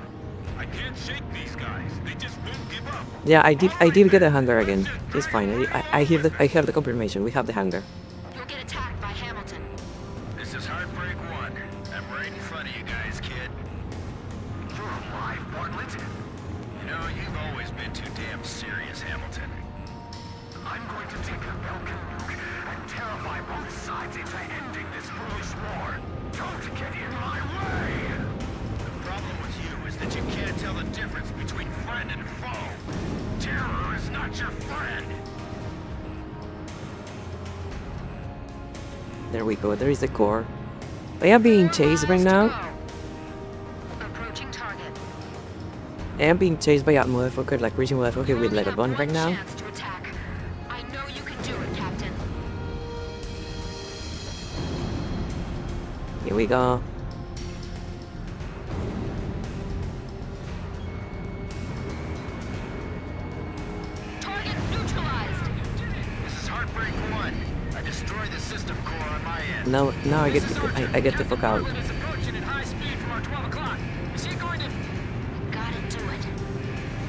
I can't shake these guys. They just won't give up. Yeah, I did get a hangar again. It's fine. I have the confirmation. We have the hangar. You'll get attacked by Hamilton. This is Heartbreak 1. I'm right in front of you guys, kid. You're alive, Bartlett. You know, you've always been too damn serious, Hamilton. I'm going to take a Belkin nuke and terrify both sides into ending this foolish war. Don't get in my way! The problem with you is that you can't tell the difference between friend and foe. Terror is not your friend! There we go. There is the core. I am being chased right now. Approaching target. I am being chased by a motherfucker, like crazy motherfucker with like a gun right now. Chance to attack. I know you can do it, Captain. Here we go. Target neutralized. This is Heartbreak 1. I destroyed the system core on my end. Now I get the fuck out. It's approaching at high speed from our 12 o'clock. Is he going to... Gotta do it.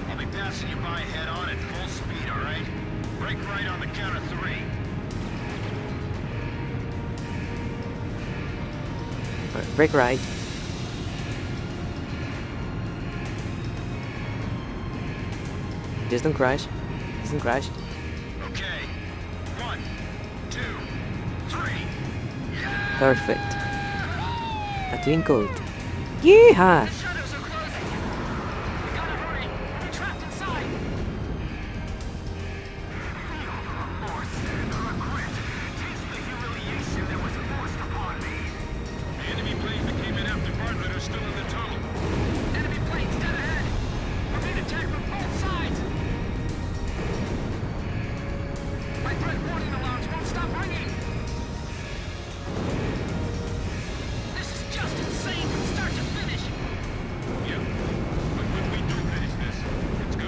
I'll be passing you by head on at full speed, all right? Brake right on the count of 3. Alright, brake right. Just don't crash. Just don't crash. Okay. 1, 2, 3. Perfect. A twinkled. Yeehaw!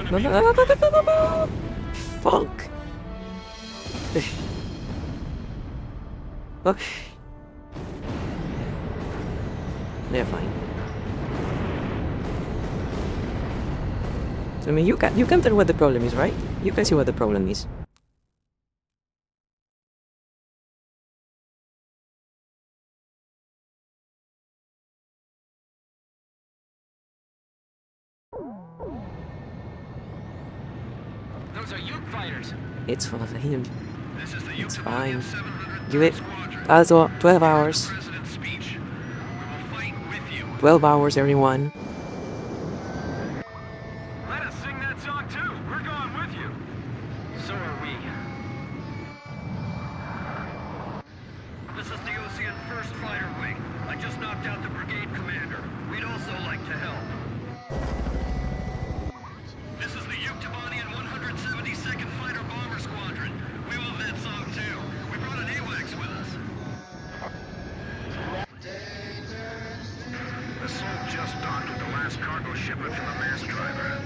No, no, no, no, no, no, no, no. Fuck. Okay. They're fine. I mean, you can tell what the problem is, right? You can see what the problem is. Those are Yuke fighters. It's fine. It's fine. Give it. Also, 12 hours. 12 hours, everyone. Let us sing that song too. We're going with you. So are we. This is the Ocean 1st Fighter Wing. I just knocked out the brigade commander. We'd also like to help. This is the Yuktobanian 172nd Fighter Bomber Squadron. We love that song too. We brought an AWACS with us. The Soul just docked with the last cargo shipment from the mass driver.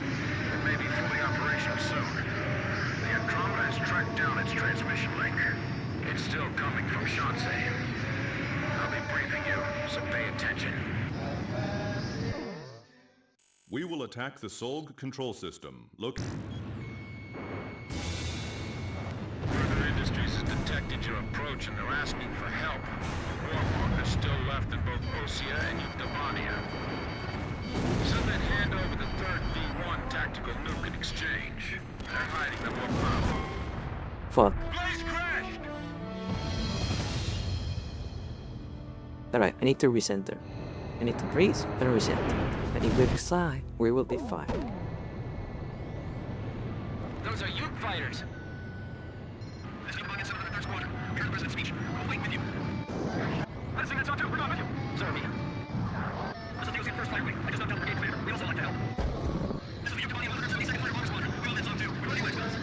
It may be fully operational soon. The Andromeda has tracked down its transmission link. It's still coming from Shanxi. I'll be briefing you, so pay attention. We will attack the Solg control system. Further Industries has detected your approach and they're asking for help. Warmonger is still left in both Osea and Yuktobania. Send that hand over the 3rd V1 tactical nuke in exchange. They're hiding the more powerful. Fuck. Blaze crashed! Alright, I need to recenter. I need to breathe and recenter. And if we decide, we will be fine. Those are Yuke fighters. This is Yuktobanian 703rd Squadron. We heard the President's speech. We'll wait with you. Let us sing that song too. We're going with you. So are we. This is the Ocean 1st Fighter Wing. I just knocked out the brigade commander. We'd also like to help. This is the Yuktobanian 172nd Fighter Bomber Squadron. We love that song too. We're going with us.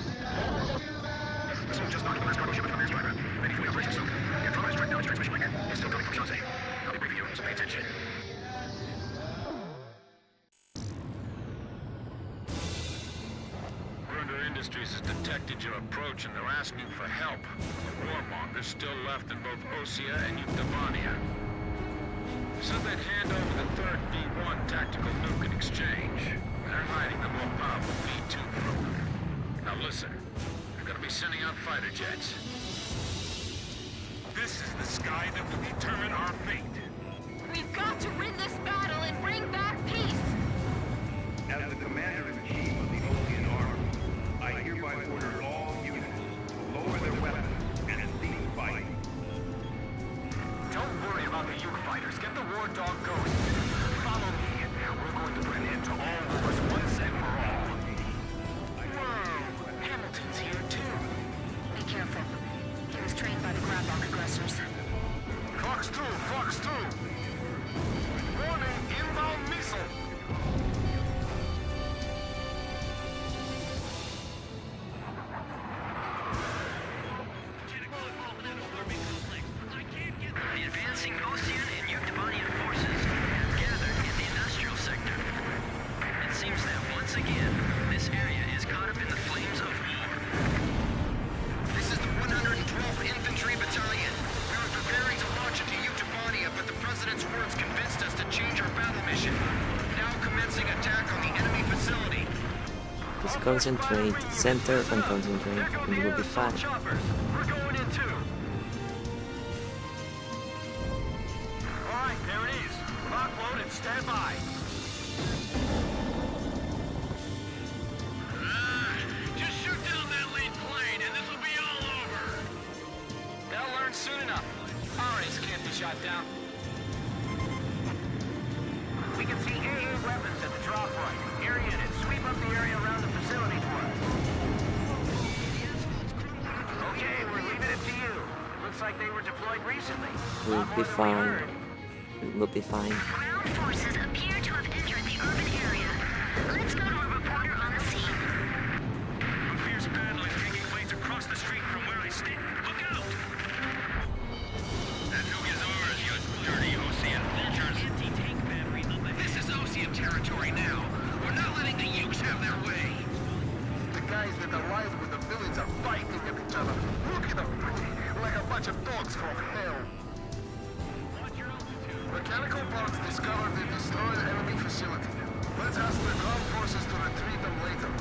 The Soul just docked the last cargo shipment from the mass driver. Maybe fully operational soon. The Andromeda has tracked down its transmission link. It's still coming from Shanxi. I'll be briefing you, so pay attention. Industries has detected your approach and they're asking for help. Warmonger is still left in both Osea and Yuktobania. Send that hand over the 3rd V1 tactical nuke in exchange. They're hiding the more powerful V2 from them. Now listen, we're gonna be sending out fighter jets. This is the sky that will determine our fate. We've got to win this battle and bring back peace! As the commander-in-chief of the Ocean Army, I hereby order all units to lower their weapons and cease fighting. Don't worry about the Yuke fighters. Get the war dog going. Follow me. We're going to put an end to all wars once and for all. Whoa! Hamilton's here too. Be careful. He was trained by the Grabok aggressors. Fox 2! Fox 2! Warning! Inbound missile! The advancing Ocean and Yuktobanian forces gathered in the industrial sector. It seems that once again, this area is caught up in the flames of war. This is the 112th Infantry Battalion. We were preparing to launch into Yuktobania, but the President's words convinced us to change our battle mission. Now commencing attack on the enemy facility. Just concentrate, center and concentrate, and you will be fine. We're going in too. Alright, there it is. Lock, load, and stand by. Just shoot down that lead plane, and this will be all over. They'll learn soon enough. Ours can't be shot down. We can see AA weapons at the drop point. Air units, sweep up the area around the facility for us. Okay, we're leaving it to you. Looks like they were deployed recently. We'll be fine. We'll be fine. Ground forces appear to have entered the urban area. Let's go to a reporter on the scene. A fierce battle is taking place across the street from where I stand. Look out! That nuke is ours, you dirty Osean vultures. Anti-tank battery. This is Osean territory now. We're not letting the Ukes have their way. The guys that allied with the villains are fighting at each other. Look at them, like a bunch of dogs from hell. Mechanical parts discovered the destroyed enemy facility. Let's ask the ground forces to retrieve them later.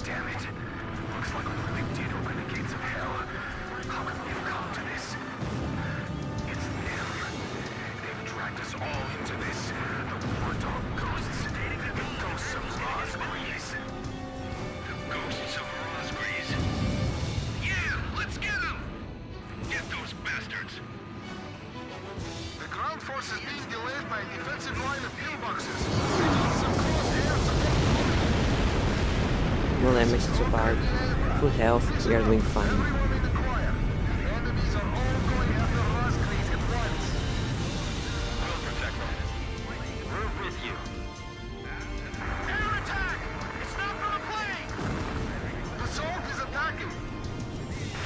Damn it. Looks like we really did open the gates of hell. How could we have come to this? It's them. They've dragged us all into this. The war dog ghosts. The ghosts of Rosgreaves. The ghosts of Rosgreaves. Yeah, let's get them! Get those bastards! The ground force is being delayed by a defensive line of pillboxes. They need some close air support. No damage so far. Full health, we are doing fine. Everyone in the choir. The enemies are all going after Rosgreaves at once. We'll protect them. We're with you. Air attack! It's not from a plane! The Zolk is attacking.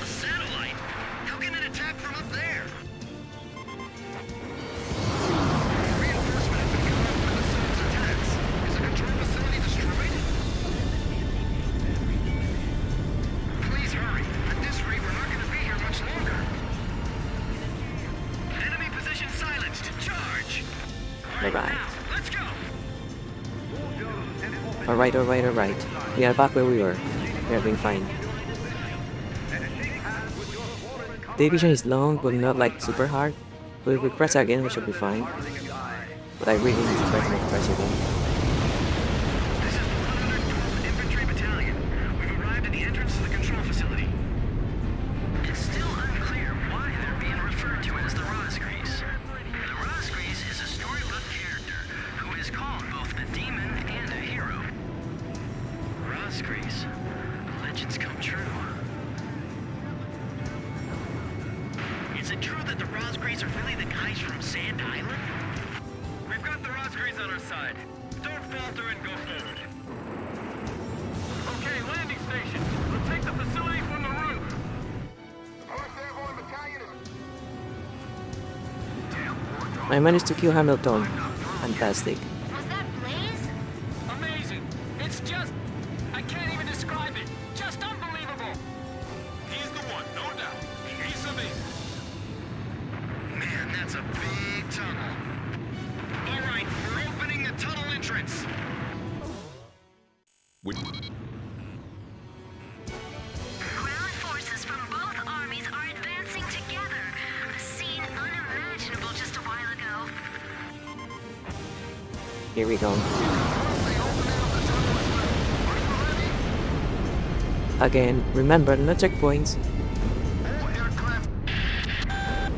A satellite? How can it attack from up there? Reinforcement has been cut off by the sun's attacks. Is the control facility destroyed? Please hurry. At this rate, we're not going to be here much longer. Enemy position silenced. Charge! Alright. Let's go! Alright. We are back where we were. We are doing fine. The vision is long, but not like super hard. But if we press again, we should be fine. But I really need to try to make press again. This is the 112th Infantry Battalion. We've arrived at the entrance to the control facility. It's still unclear why they're being referred to as the Rosgreaves. The Rosgreaves is a storybook character who is called both a demon and a hero. Rosgreaves. Legends come true. Is it true that the Rosgreaves are really the guys from Sand Island? We've got the Rosgreaves on our side. Don't falter and go forward. Okay, landing station. We'll take the facility from the roof. I managed to kill Hamilton. Fantastic. Was that Blaze? Amazing. It's just... I can't even describe it. Just unbelievable. He's the one, no doubt. He's amazing. Man, that's a big tunnel. All right, we're opening the tunnel entrance. Ground forces from both armies are advancing together. A scene unimaginable just a while ago. Here we go. Again, remember, no checkpoints.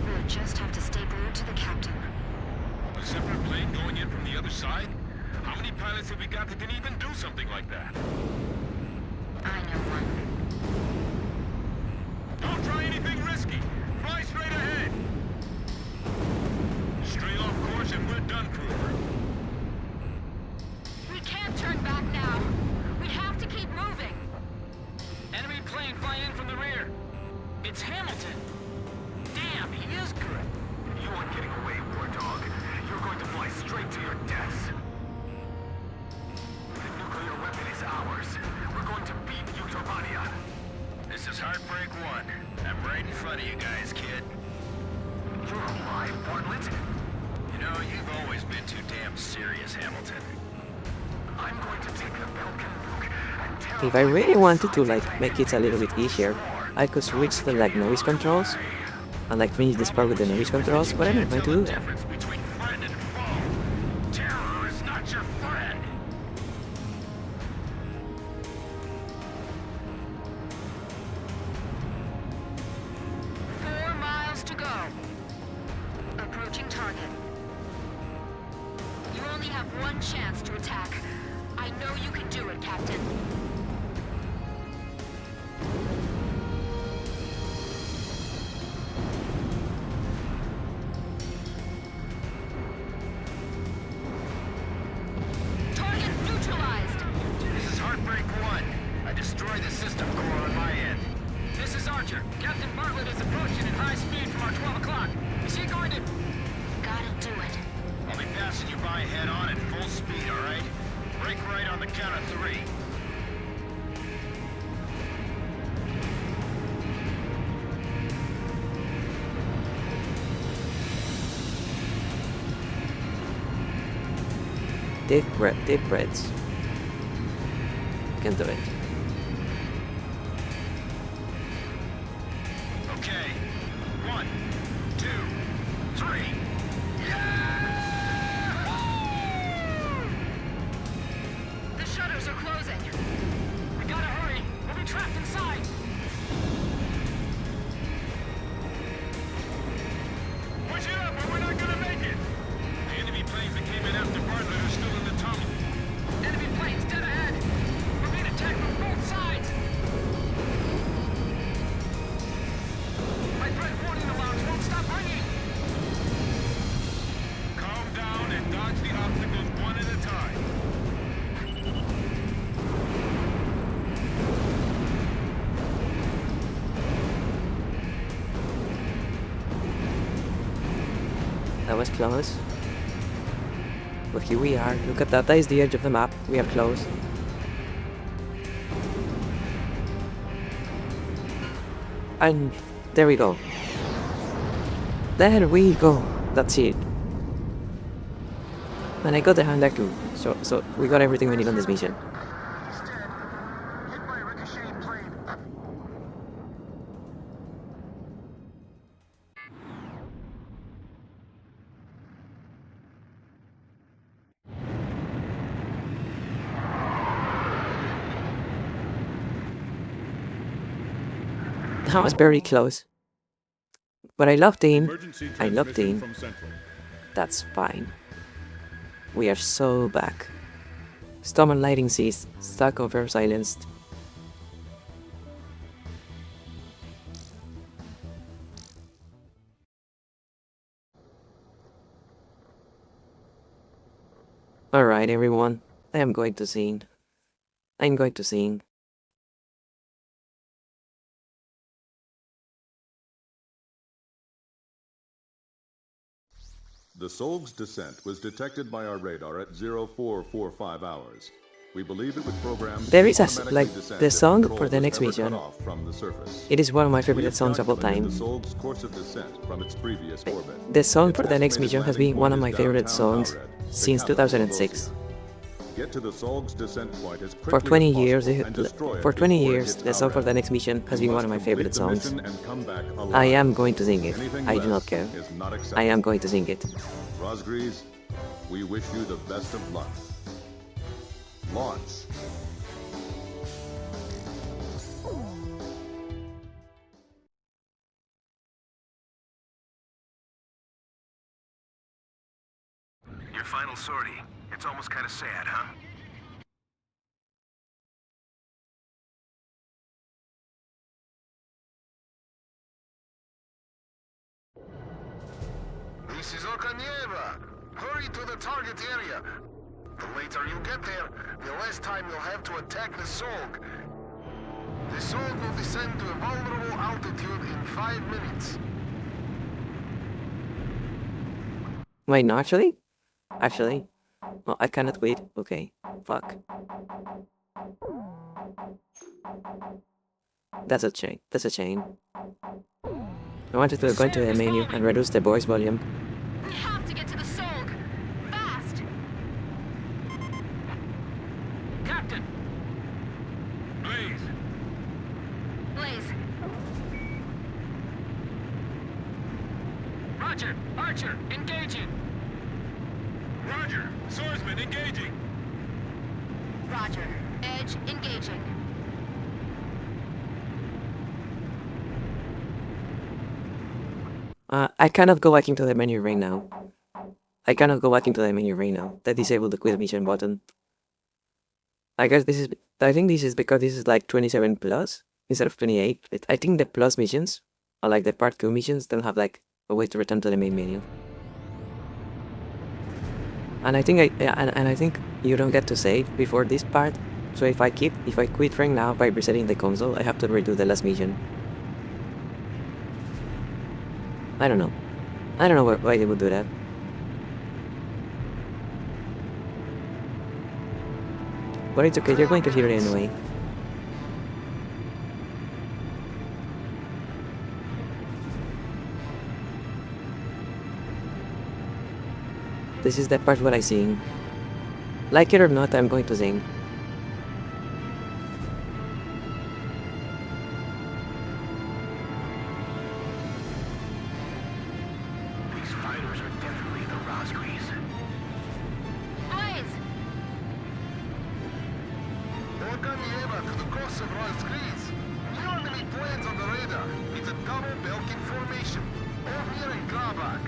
We'll just have to stay glued to the captain. A separate plane going in from the other side? How many pilots have we got that can even do something like that? I know one. Don't try anything risky. Fly straight ahead. Straight off course and we're done, Kruger. We can't turn back now. We have to keep moving. Enemy plane flying in from the rear. It's Hamilton. Damn, he is good. You aren't getting away, War Dog. You're going to fly straight to your deaths. The nuclear weapon is ours. We're going to beat Utopania. If I really wanted to like make it a little bit easier, I could switch the like noise controls and like finish this part with the noise controls, but I'm not going to do that. Terror is not your friend. 4 miles to go. Approaching target. You only have one chance to attack. I know you can do it, Captain. Target neutralized. This is Heartbreak 1. I destroyed the system core on my end. This is Archer. Captain Bartlett is approaching at high speed from our 12 o'clock. Is he going to... Gotta do it. I'll be passing you by head on at full speed, all right? Break right on the count of 3. Deep breaths. Can do it. Okay. 1, 2, 3. The shutters are closing. We gotta hurry. We'll be trapped inside. Push it up or we're not gonna make it. The enemy planes that came in after Bartlett are still in the tunnel. Enemy planes dead ahead. We're being attacked from both sides. My threat warning alarms won't stop ringing. Calm down and dodge the obstacles one at a time. That was close. But here we are. Look at that. That is the edge of the map. We are close. And there we go. There we go. That's it. And I got the hand too. So we got everything we need on this mission. That was very close. But I love Dean. I love Dean. That's fine. We are so back. Storm and lighting ceased. Stuck over silenced. Alright everyone. I am going to sing. I'm going to sing. The Solg's descent was detected by our radar at 0445 hours. We believe it would program There is a automatically descend the if song control for the was next ever mission. cut off from the surface. It is one of my We favorite have songs of all calculated time. the Solg's course of descent from its previous orbit. The song Its for the next estimated mission has landing been one of point my is favorite downtown songs Alred, the since capital of 2006. Osia. Get to the Solg's descent point as quickly For 20 as possible years, and destroy it for 20 before it years, hits the song for Alred. the next mission has You been one of must my favorite complete the songs. mission and come back I alive. am going to sing it. Anything I do not less care. is not I acceptable. am going to sing it. Rosgrees, we wish you the best of luck. Launch. Your final sortie. It's almost kind of sad, huh? This is Okanieva. Hurry to the target area. The later you get there, the less time you'll have to attack the Solg. The Solg will descend to a vulnerable altitude in 5 minutes. Wait, no, actually? Actually? Well, I cannot wait. Okay. Fuck. That's a chain. That's a chain. I wanted to go into the menu and reduce the voice volume. We have to get to the Solg. Fast! Captain! Archer, engaging! Roger! Swordsman engaging! Roger. Edge engaging. I cannot go back into the menu right now. I cannot go back into the menu right now. That disabled the quit mission button. I guess this is. I think this is because this is like 27 plus instead of 28. I think the plus missions, or like the part 2 missions, don't have like a way to return to the main menu. And I think I think you don't get to save before this part. So if I quit right now by resetting the console, I have to redo the last mission. I don't know. I don't know why they would do that. But it's okay, you're going to hear it anyway. This is the part where I sing. Like it or not, I'm going to sing. These fighters are definitely the Rosgrees. Blaze! Welcome Yeva to the cross of Rosgrees. New enemy planes on the radar. It's a double Belkin formation. All here in Grabak.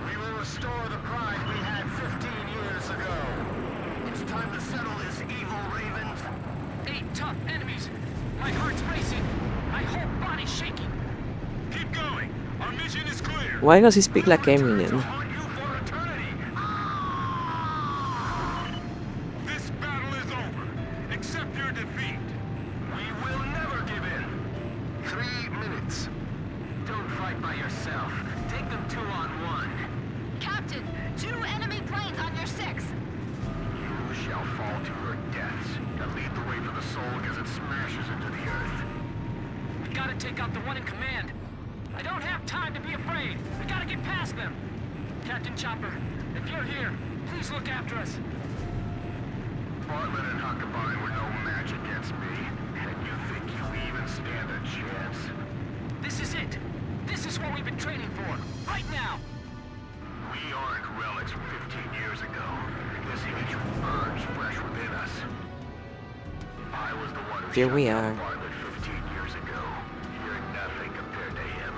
We will restore the pride we had 15 years ago. It's time to settle this evil, Ravens. 8 tough enemies. My heart's racing. My whole body's shaking. Keep going! Our mission is clear! Why does he speak like Eminem? This battle is over. Accept your defeat. We will never give in. 3 minutes. Don't fight by yourself. Take them 2-on-1. Captain, 2 enemy planes on your 6. You shall fall to your deaths and lead the way for the soul as it smashes into the earth. We gotta take out the one in command. I don't have time to be afraid. We gotta get past them. Captain Chopper, if you're here, please look after us. Bartlett and Huckabee were no match against me. And you think you even stand a chance? This is it. This is what we've been training for. Right now. We aren't relics from 15 years ago. This hatred burns fresh within us. I was the one who Here we shut are. down Bartlett 15 years ago. You're nothing compared to him.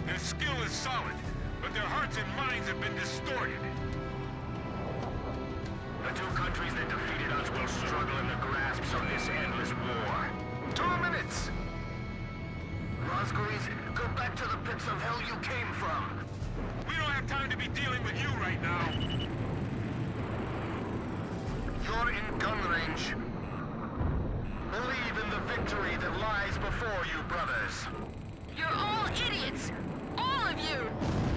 Their skill is solid, but their hearts and minds have been distorted. The 2 countries that defeated us will struggle in the grasps of this endless war. 2 minutes! Rosgrees, go back to the pits of hell you came from. We don't have time to be dealing with you right now. You're in gun range. Believe in the victory that lies before you, brothers. You're all idiots! All of you!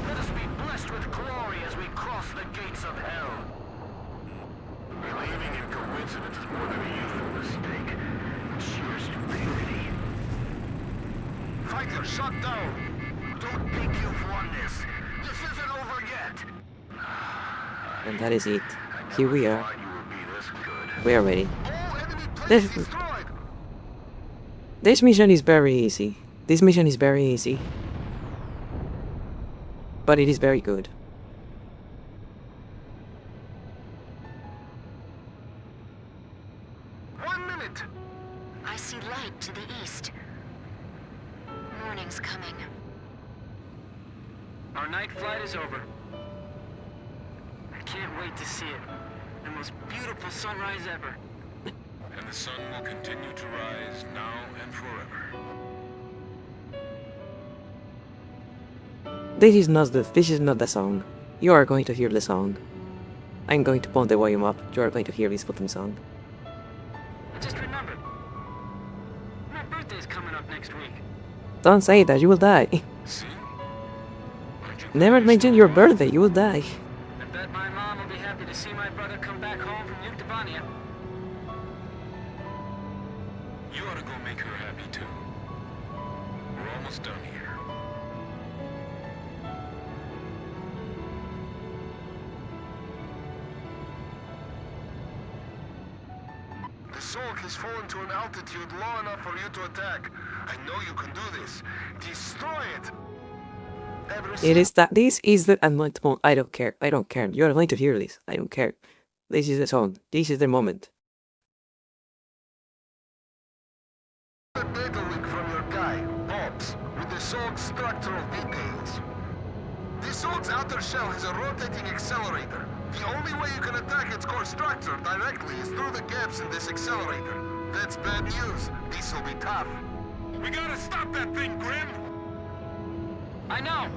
Let us be blessed with glory as we cross the gates of hell. Believing in coincidence is more than a youthful mistake. It's sheer stupidity. Fighter, shut down! Don't think you've won this. This isn't over yet. And that is it. Here we are. We are ready. This mission is very easy. This mission is very easy. But it is very good. I see light to the east. Morning's coming. Our night flight is over. I can't wait to see it. The most beautiful sunrise ever. And the sun will continue to rise now and forever. This is not the song. You are going to hear the song. I'm going to pump the volume up. You are going to hear this fucking song. I just remembered. My birthday's coming up next week. Don't say that, you will die. Never mention your birthday, you will die. I bet my mom will be happy to see my brother come back home from Yuktavania. You ought to go make her happy too. We're almost done here. The Sulk has fallen to an altitude low enough for you to attack. I know you can do this. Destroy it. It is that this is the moment. I don't care. I don't care. You're going to hear this. I don't care. This is the song. This is the moment. Data leak from your guy, Bobs, with the Sorg's structural details. The Sorg's outer shell has a rotating accelerator. The only way you can attack its core structure directly is through the gaps in this accelerator. That's bad news. This'll be tough. We gotta stop that thing, Grim! I know!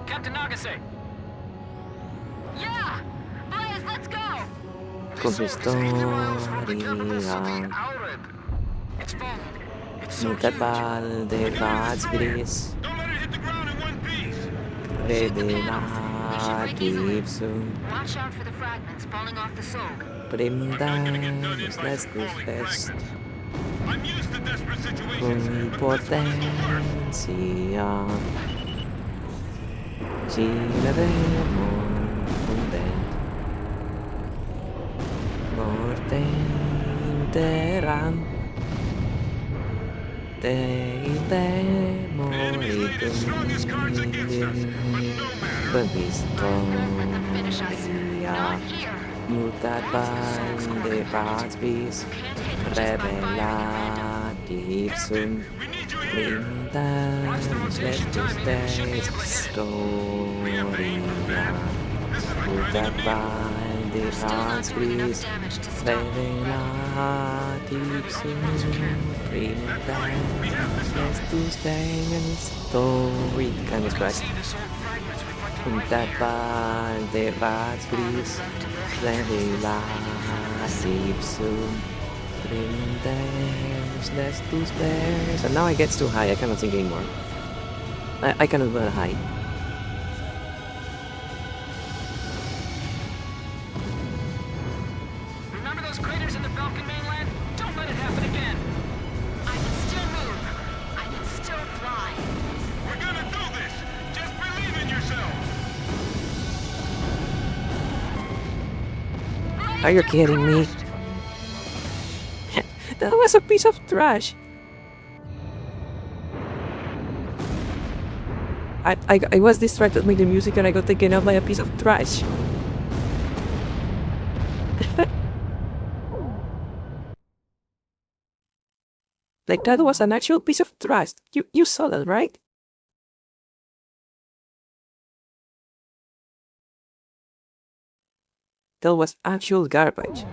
Captain Nagase! Yeah! Blaze, let's go! It's falling. It's so Mutabal de Vazbris. Don't let it hit the ground in one piece! Rebenatipsum. Watch out for the fragments falling off the Sorg. Primdas Lescufest. I'm used to desperate situations, Con potencia. Si la demon content. Morte interan. Te demoritum. Historia. Mutat de Vazbris. Revelatipsum. Primdas Lescufest. Historia. Mutat de Vazbris. Revelatipsum. Primdas Lescufest. Story. Kind of scratched. Mutat de Vazbris. Revelatipsum. And now it gets too high, I cannot think anymore. I cannot go high. Remember those craters in the Balkan mainland? Don't let it happen again! I can still move. I can still fly. We're gonna do this! Just believe in yourself! Are you kidding me? That was a piece of trash. I was distracted by the music and I got taken out by a piece of trash. Like that was an actual piece of trash. You saw that, right? That was actual garbage.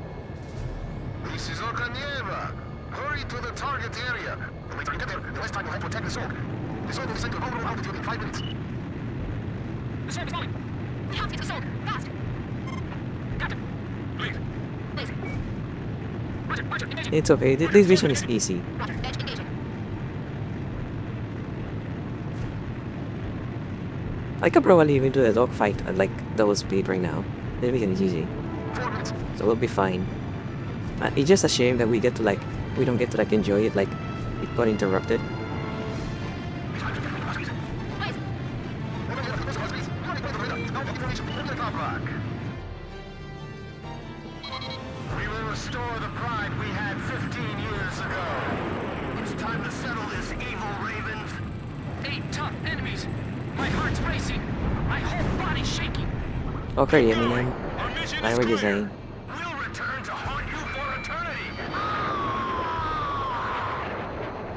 This is Okanyeva. Hurry to the target area. The later you get there, the less time you'll have to attack the Sorg. The Sorg will descend to a low altitude in 5 minutes. The Sorg is falling! We have to get to the Sorg, fast! Captain! Please. Please. Roger, engaging. It's okay, this mission is easy. Roger, edge engaging. I could probably even do a dogfight at like double speed right now. This mission is easy. 4 minutes. So we'll be fine. It's just a shame that we don't get to like enjoy it, like it got interrupted. We will restore the pride we had 15 years ago. It's time to settle this, evil ravens. 8 tough enemies! My heart's racing! My whole body's shaking! Okay, Eminem. I heard you saying. We'll return to haunt you for eternity.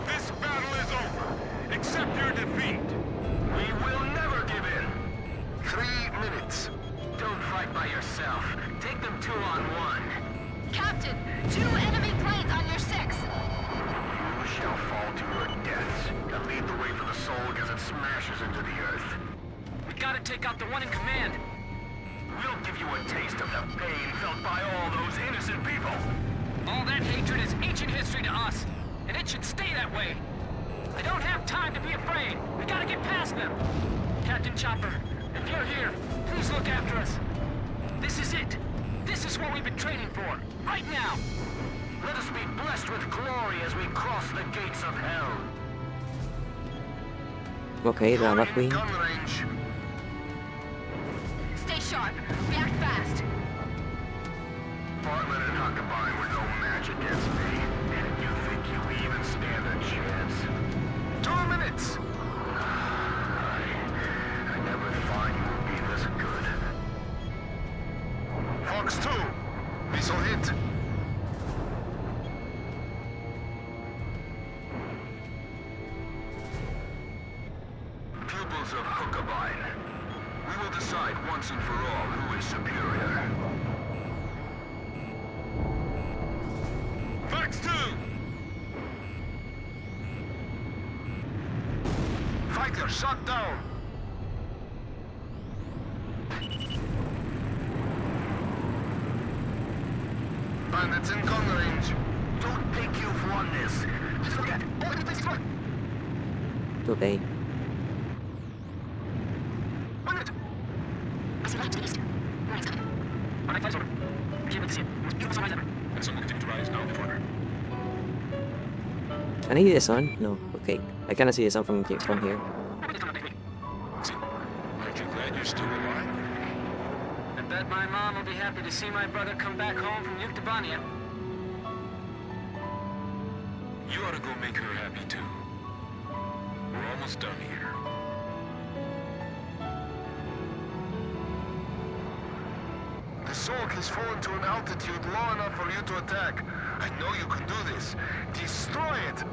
This battle is over. Accept your defeat. We will never give in. 3 minutes. Don't fight by yourself. Take them 2-on-1. Captain, 2 enemy planes on your 6. You shall fall to your deaths and lead the way for the Sorg as it smashes into the earth. We gotta take out the one in command. We'll give you a taste of the pain felt by all those innocent people. All that hatred is ancient history to us, and it should stay that way. I don't have time to be afraid. We gotta get past them. Captain Chopper, if you're here, please look after us. This is it. This is what we've been training for, right now. Let us be blessed with glory as we cross the gates of hell. Okay, drama queen. Gun range. Stay sharp. React fast. Bartlett and Huckabee were no match against me. You think you even stand a chance? hits. I never thought you would be this good. Fox 2! Missile hit! Pupils of Hookabine. We will decide once and for all who is superior. Fox 2! Fighter shot down! Bandits in gun range. Don't think you've won this. Just forget. Only the best one. To obey. Bandit! I see light to the east. Warning's coming. Alright, flights over. Keep it to see it. Most beautiful sunrise ever. And sun will continue to rise now before her. Can I see the sun? No. Okay. I cannot see the sun from here. See, aren't you glad you're still alive? I bet my mom will be happy to see my brother come back home from Yuktobania. You ought to go make her happy too. We're almost done here. The Sulk has fallen to an altitude low enough for you to attack. I know you can do this. Destroy it!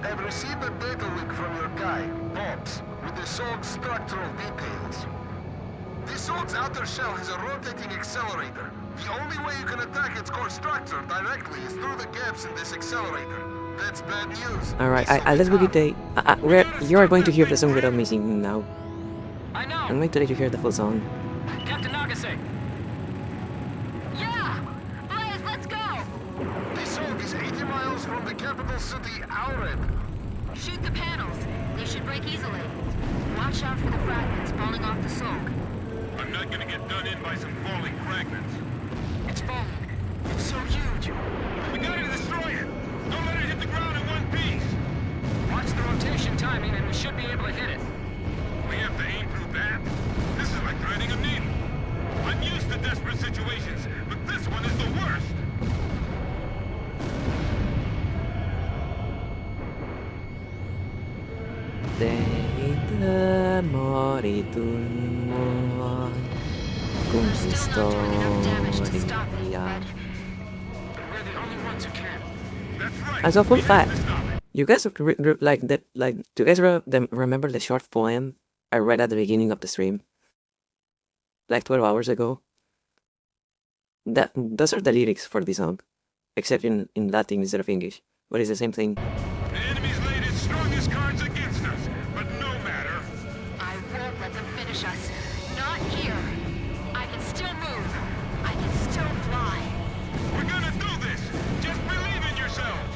I've received a data link from your guy, Bobs, with the Sulk's structural details. The Sulk's outer shell has a rotating accelerator. The only way you can attack its core structure directly is through the gaps in this accelerator. That's bad news. Alright, let's begin the... You are going to hear the song without me singing now. I know! I'm going to let you hear the full song. Captain Nagase! Yeah! Blaze, let's go! The Sulk is 80 miles from the capital city, Aured. Shoot the panels. They should break easily. Watch out for the fragments falling off the Sulk. I'm not gonna get done in by some falling fragments. It's falling. It's so huge. We gotta destroy it! Don't let it hit the ground in one piece! Watch the rotation timing and we should be able to hit it. We have to aim through that? This is like threading a needle. I'm used to desperate situations, but this one is the worst! Dei moritum con storia. As a fun fact, you guys like that? Like, do you guys remember the short poem I read at the beginning of the stream, like 12 hours ago? Those are the lyrics for the song, except in Latin instead of English, but it's the same thing. The enemy's laid its strongest cards against us, but no matter. I won't let them finish us. Not here. I can still move. I can still fly. We're gonna do this! Just believe in yourselves!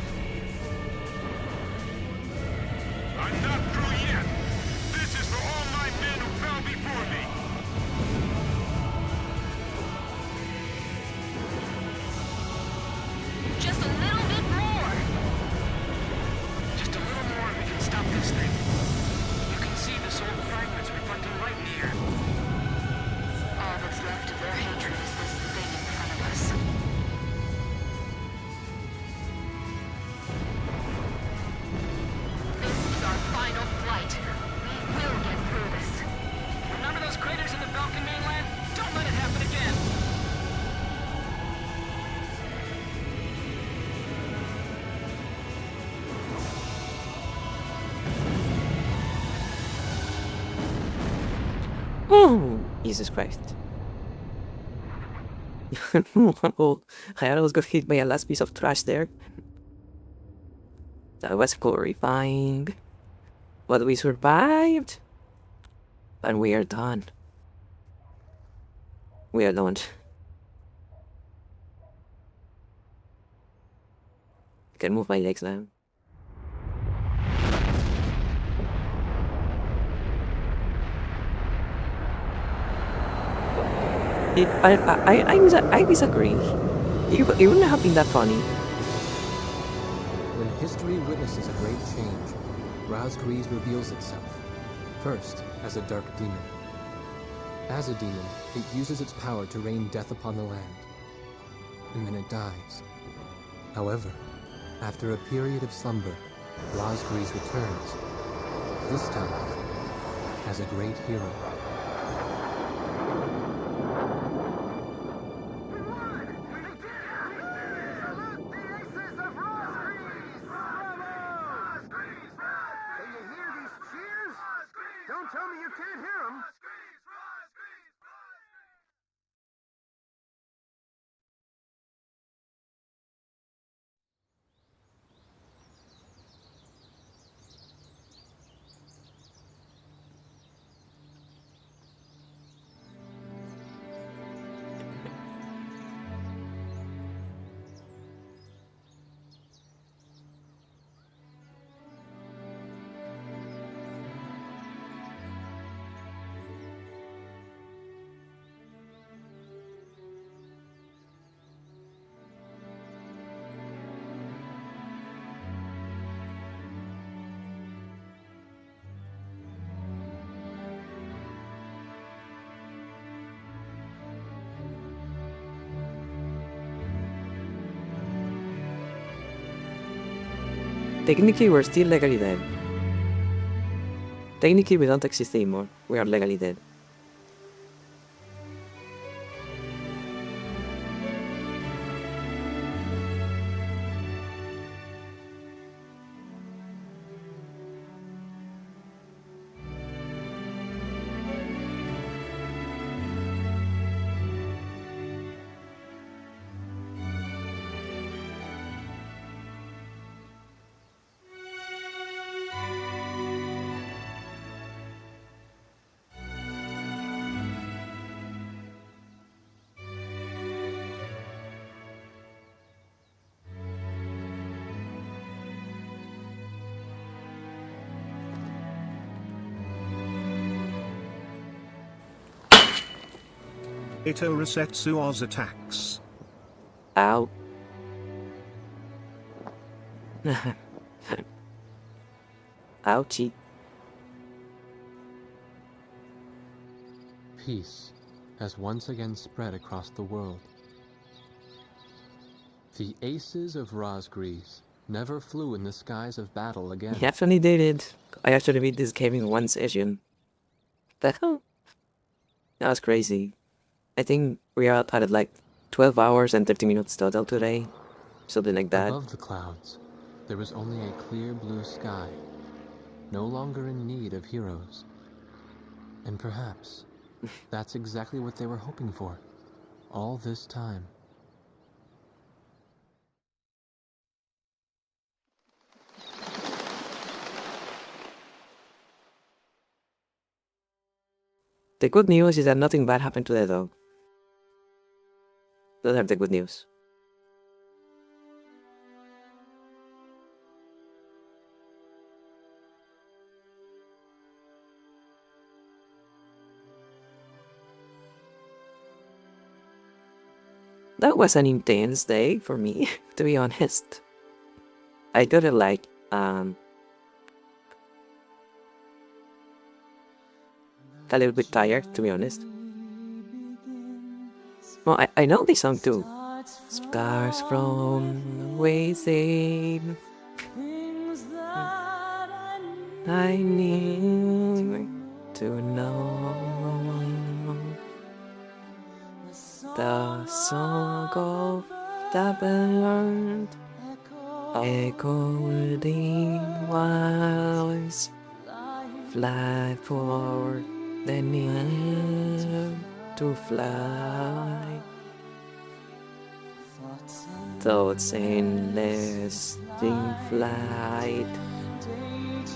I'm not through yet! This is for all my men who fell before me! Just a little bit more. Just a little more and we can stop this thing. You can see the soul fragments reflecting light in the air. All that's left of their hatred is this thing in front of us. This is our final flight. We will get through this. Remember those craters in the Balkan mainland? Don't let it happen again! Oh, Jesus Christ. Oh, I almost got hit by a last piece of trash there. That was horrifying. But we survived. And we are done. We are done. I can move my legs now. I disagree. It wouldn't have been that funny. When history witnesses a great change, Razgriz reveals itself, first as a dark demon. As a demon, it uses its power to rain death upon the land, and then it dies. However, after a period of slumber, Razgriz returns, this time as a great hero. Can you hear these cheers? Don't tell me you can't hear them. Technically, we're still legally dead. Technically, we don't exist anymore. We are legally dead. Ito resets Uoz attacks. Ow. Ouchie. Peace has once again spread across the world. The aces of Rosgrees never flew in the skies of battle again. He actually did it. I actually beat this game in one session. The hell? That was crazy. I think we are at like 12 hours and 30 minutes total today. Something like that. Above the clouds, there was only a clear blue sky, no longer in need of heroes. And perhaps that's exactly what they were hoping for, all this time. The good news is that nothing bad happened to the dog. Those are the good news. That was an intense day for me, to be honest. I got it like, a little bit tired, to be honest. Well, I know this song too. Scars from within. I need to know the song of the bird echoed in walls, fly for the need to fly. Thoughts endless in flight,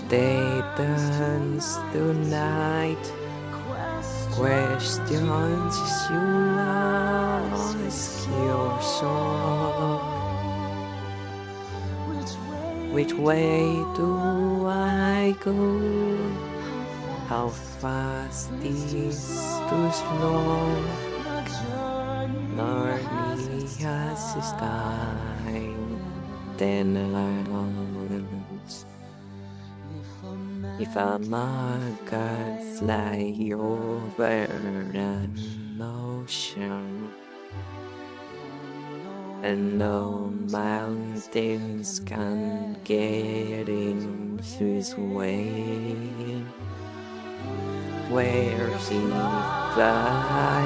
they dance tonight. Questions you ask your soul. Which way do I go? How fast is too slow? Journey has its time, then learns. If a market fly over an ocean, and no mountains can get in his way. Where she fly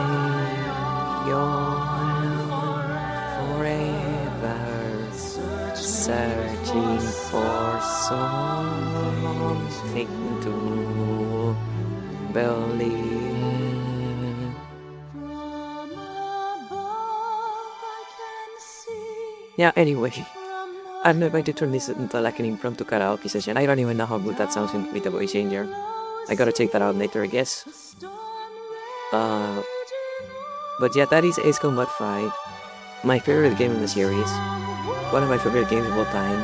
on forever, searching for something to believe. Yeah, anyway, I'm not going to turn this into like an impromptu karaoke session. I don't even know how good that sounds with the voice changer. I gotta check that out later, I guess. But yeah, that is Ace Combat 5. My favorite game in the series. One of my favorite games of all time.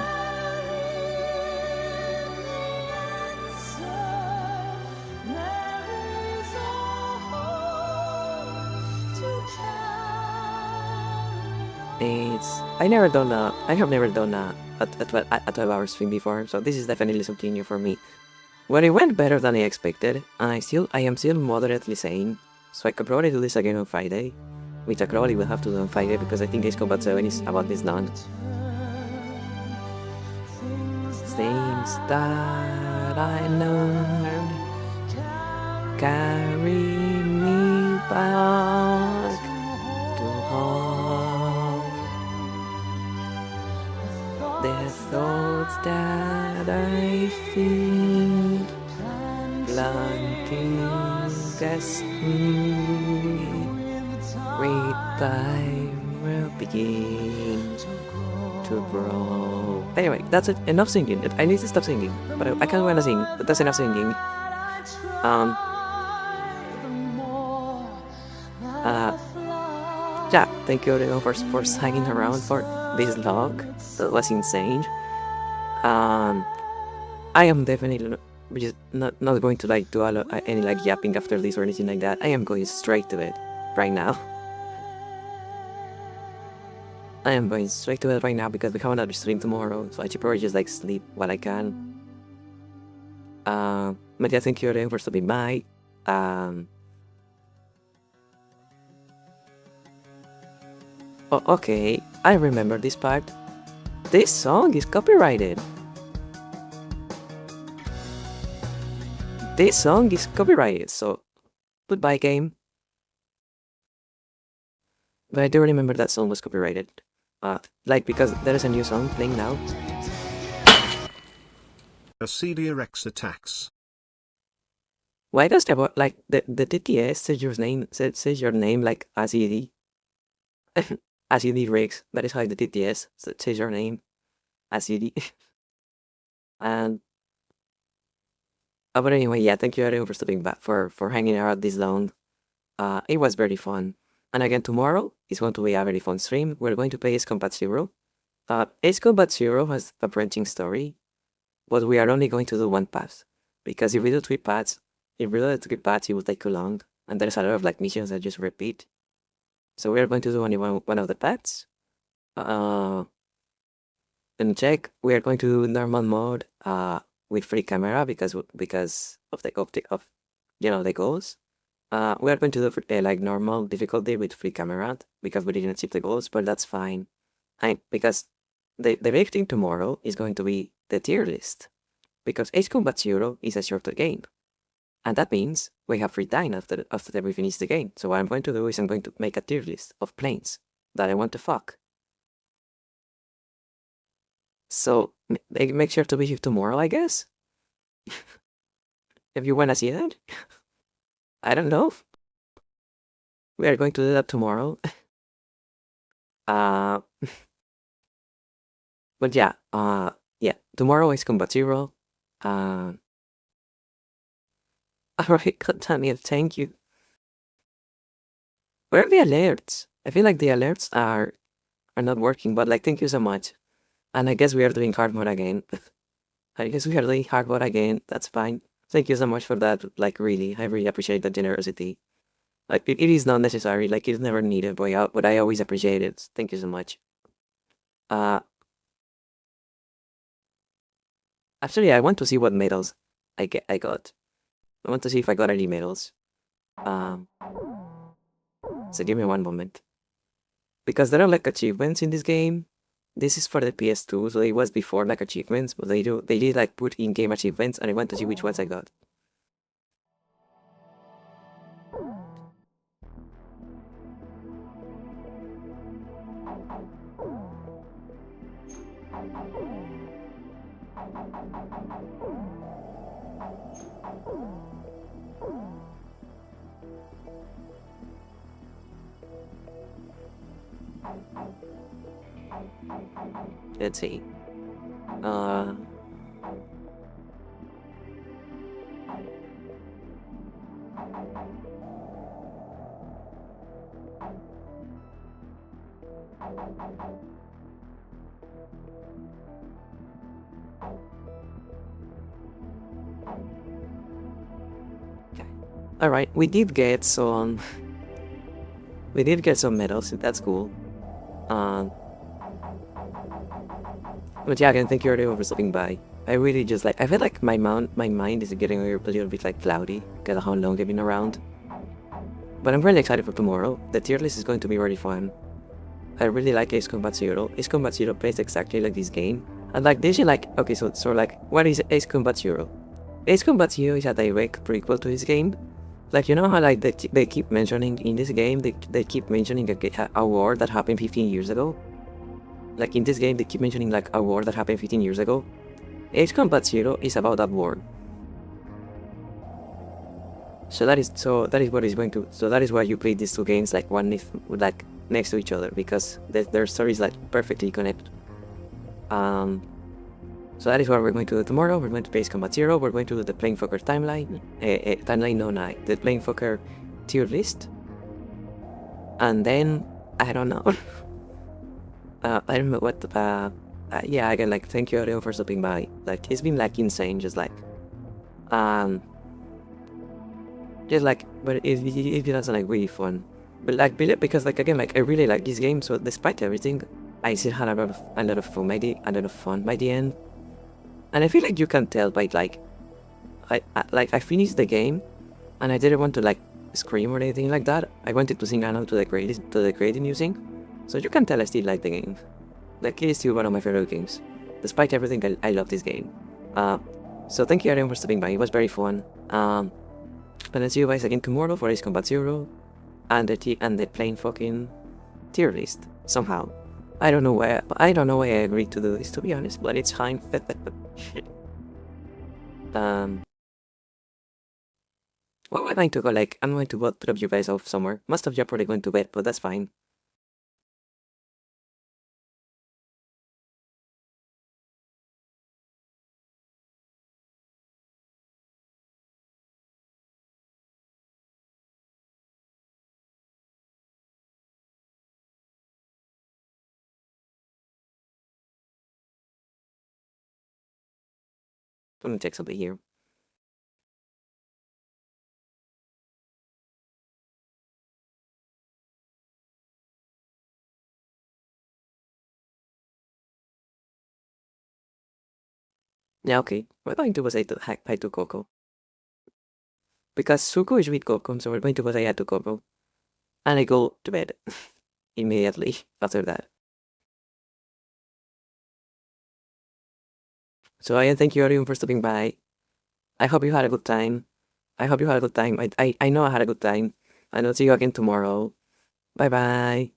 I have never done a 12-hour stream before, so this is definitely something new for me. Well, it went better than I expected, and I am still moderately sane, so I could probably do this again on Friday, which I probably will have to do on Friday because I think Ace Combat 7 is about this long. Things that I learned carry me back to home. The thoughts that I feel planting destiny with time will begin to grow. Anyway, that's it. Enough singing. I need to stop singing, but I can't wanna sing. But that's enough singing. Yeah, thank you everyone for hanging around for this log. That was insane. I am definitely not going to like do any like yapping after this or anything like that. I am going straight to it right now. I am going straight to it right now because we have another stream tomorrow, so I should probably just like sleep while I can. But yeah, thank you everyone for stopping by. Oh, okay, I remember this part. This song is copyrighted. This song is copyrighted, so goodbye, game. But I do remember that song was copyrighted. Like, because there is a new song playing now. A CDRX attacks. Why does the like the TTS says your name says your name like ACD? ACD Riggs. That is how the TTS says your name. ACD. And but anyway, yeah, thank you everyone for stopping back for hanging out this long. It was very fun. And again, tomorrow is going to be a very fun stream. We're going to play Ace Combat Zero. Ace Combat Zero has a branching story, but we are only going to do one path. Because if we do 3 paths, if we do 3 paths, it will take too long. And there's a lot of like missions that just repeat. So we are going to do only one of the paths. And check, we are going to do normal mode with free camera because of the goals. We are going to do like normal difficulty with free camera because we didn't achieve the goals, but that's fine. Because the big thing tomorrow is going to be the tier list. Because Ace Combat Zero is a shorter game. And that means we have free time after we finish the game. So what I'm going to do is I'm going to make a tier list of planes that I want to fuck. So make sure to be here tomorrow, I guess. If you want to see that. I don't know. We are going to do that tomorrow. But yeah, yeah, tomorrow is Combat Zero. Alright, God damn it, thank you. Where are the alerts? I feel like the alerts are not working, but like, thank you so much. And I guess we are doing hard mode again. I guess we are doing hard mode again, that's fine. Thank you so much for that, like, really, I really appreciate the generosity. Like, it is not necessary, like, it's never needed, but I always appreciate it. Thank you so much. Actually, I want to see what medals I got. I want to see if I got any medals. So give me one moment. because there are like achievements in this game. This is for the PS2, so it was before like achievements, but they did like put in-game achievements, and I want to see which ones I got. Let's see. Alright, we did get some... we did get some medals, that's cool. But yeah, again, thank you everyone for stopping by. I really just like... I feel like my mind is getting a little bit like cloudy because of how long I've been around. But I'm really excited for tomorrow. The tier list is going to be really fun. I really like Ace Combat Zero. Ace Combat Zero plays exactly like this game. And like this is like... okay, so like, what is Ace Combat Zero? Ace Combat Zero is a direct prequel to this game. Like, you know how like they keep mentioning in this game, they keep mentioning a war that happened 15 years ago? Like in this game, they keep mentioning like a war that happened 15 years ago. Ace Combat Zero is about that war. So that is what is going to... so that is why you play these two games like like next to each other, because their stories like perfectly connect. So that is what we're going to do tomorrow. We're going to play Ace Combat Zero. We're going to do the Planefucker timeline. Timeline no night. The Planefucker tier list. And then I don't know. I don't know what. Yeah, again, like thank you everyone for stopping by. Like it's been like insane, just like, but it was like really fun. But like because like again, like I really like this game. So despite everything, I still had a lot of fun by the end. And I feel like you can tell by like, I finished the game, and I didn't want to like scream or anything like that. I wanted to sing out to the credit music, so you can tell I still like the game. Like it is still one of my favorite games. Despite everything, I love this game. So thank you everyone for stopping by. It was very fun. But I'll see you guys again tomorrow for Ace Combat Zero, and the plain fucking tier list somehow. I don't know why I agreed to do this, to be honest, but it's fine. Well, I'm going to go like, I'm going to drop you guys off somewhere. Most of you are probably going to bed, but that's fine. I'm gonna take something here. Yeah, okay. We're going to say hi to Coco. Because Suko is with Coco, so we're going to say hi to Coco. And I go to bed immediately after that. So I thank you everyone for stopping by. I hope you had a good time. I hope you had a good time. I know I had a good time. And I'll see you again tomorrow. Bye bye.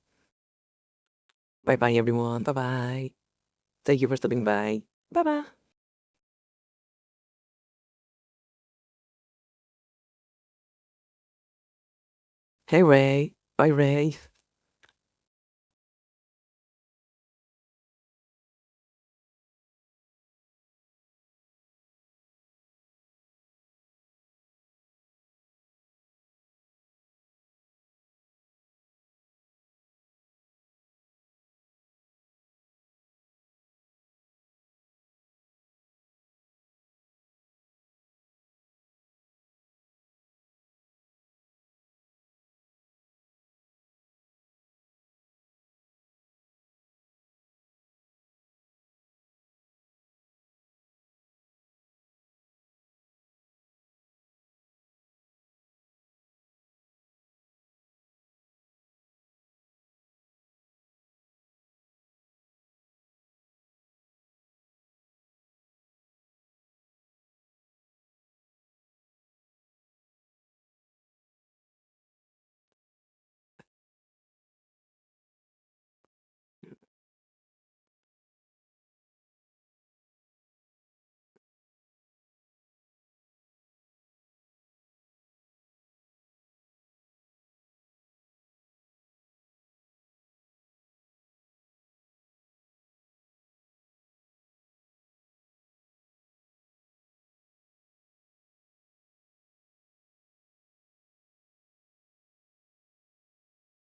Bye bye everyone. Bye bye. Thank you for stopping by. Bye bye. Hey Ray. Bye Ray.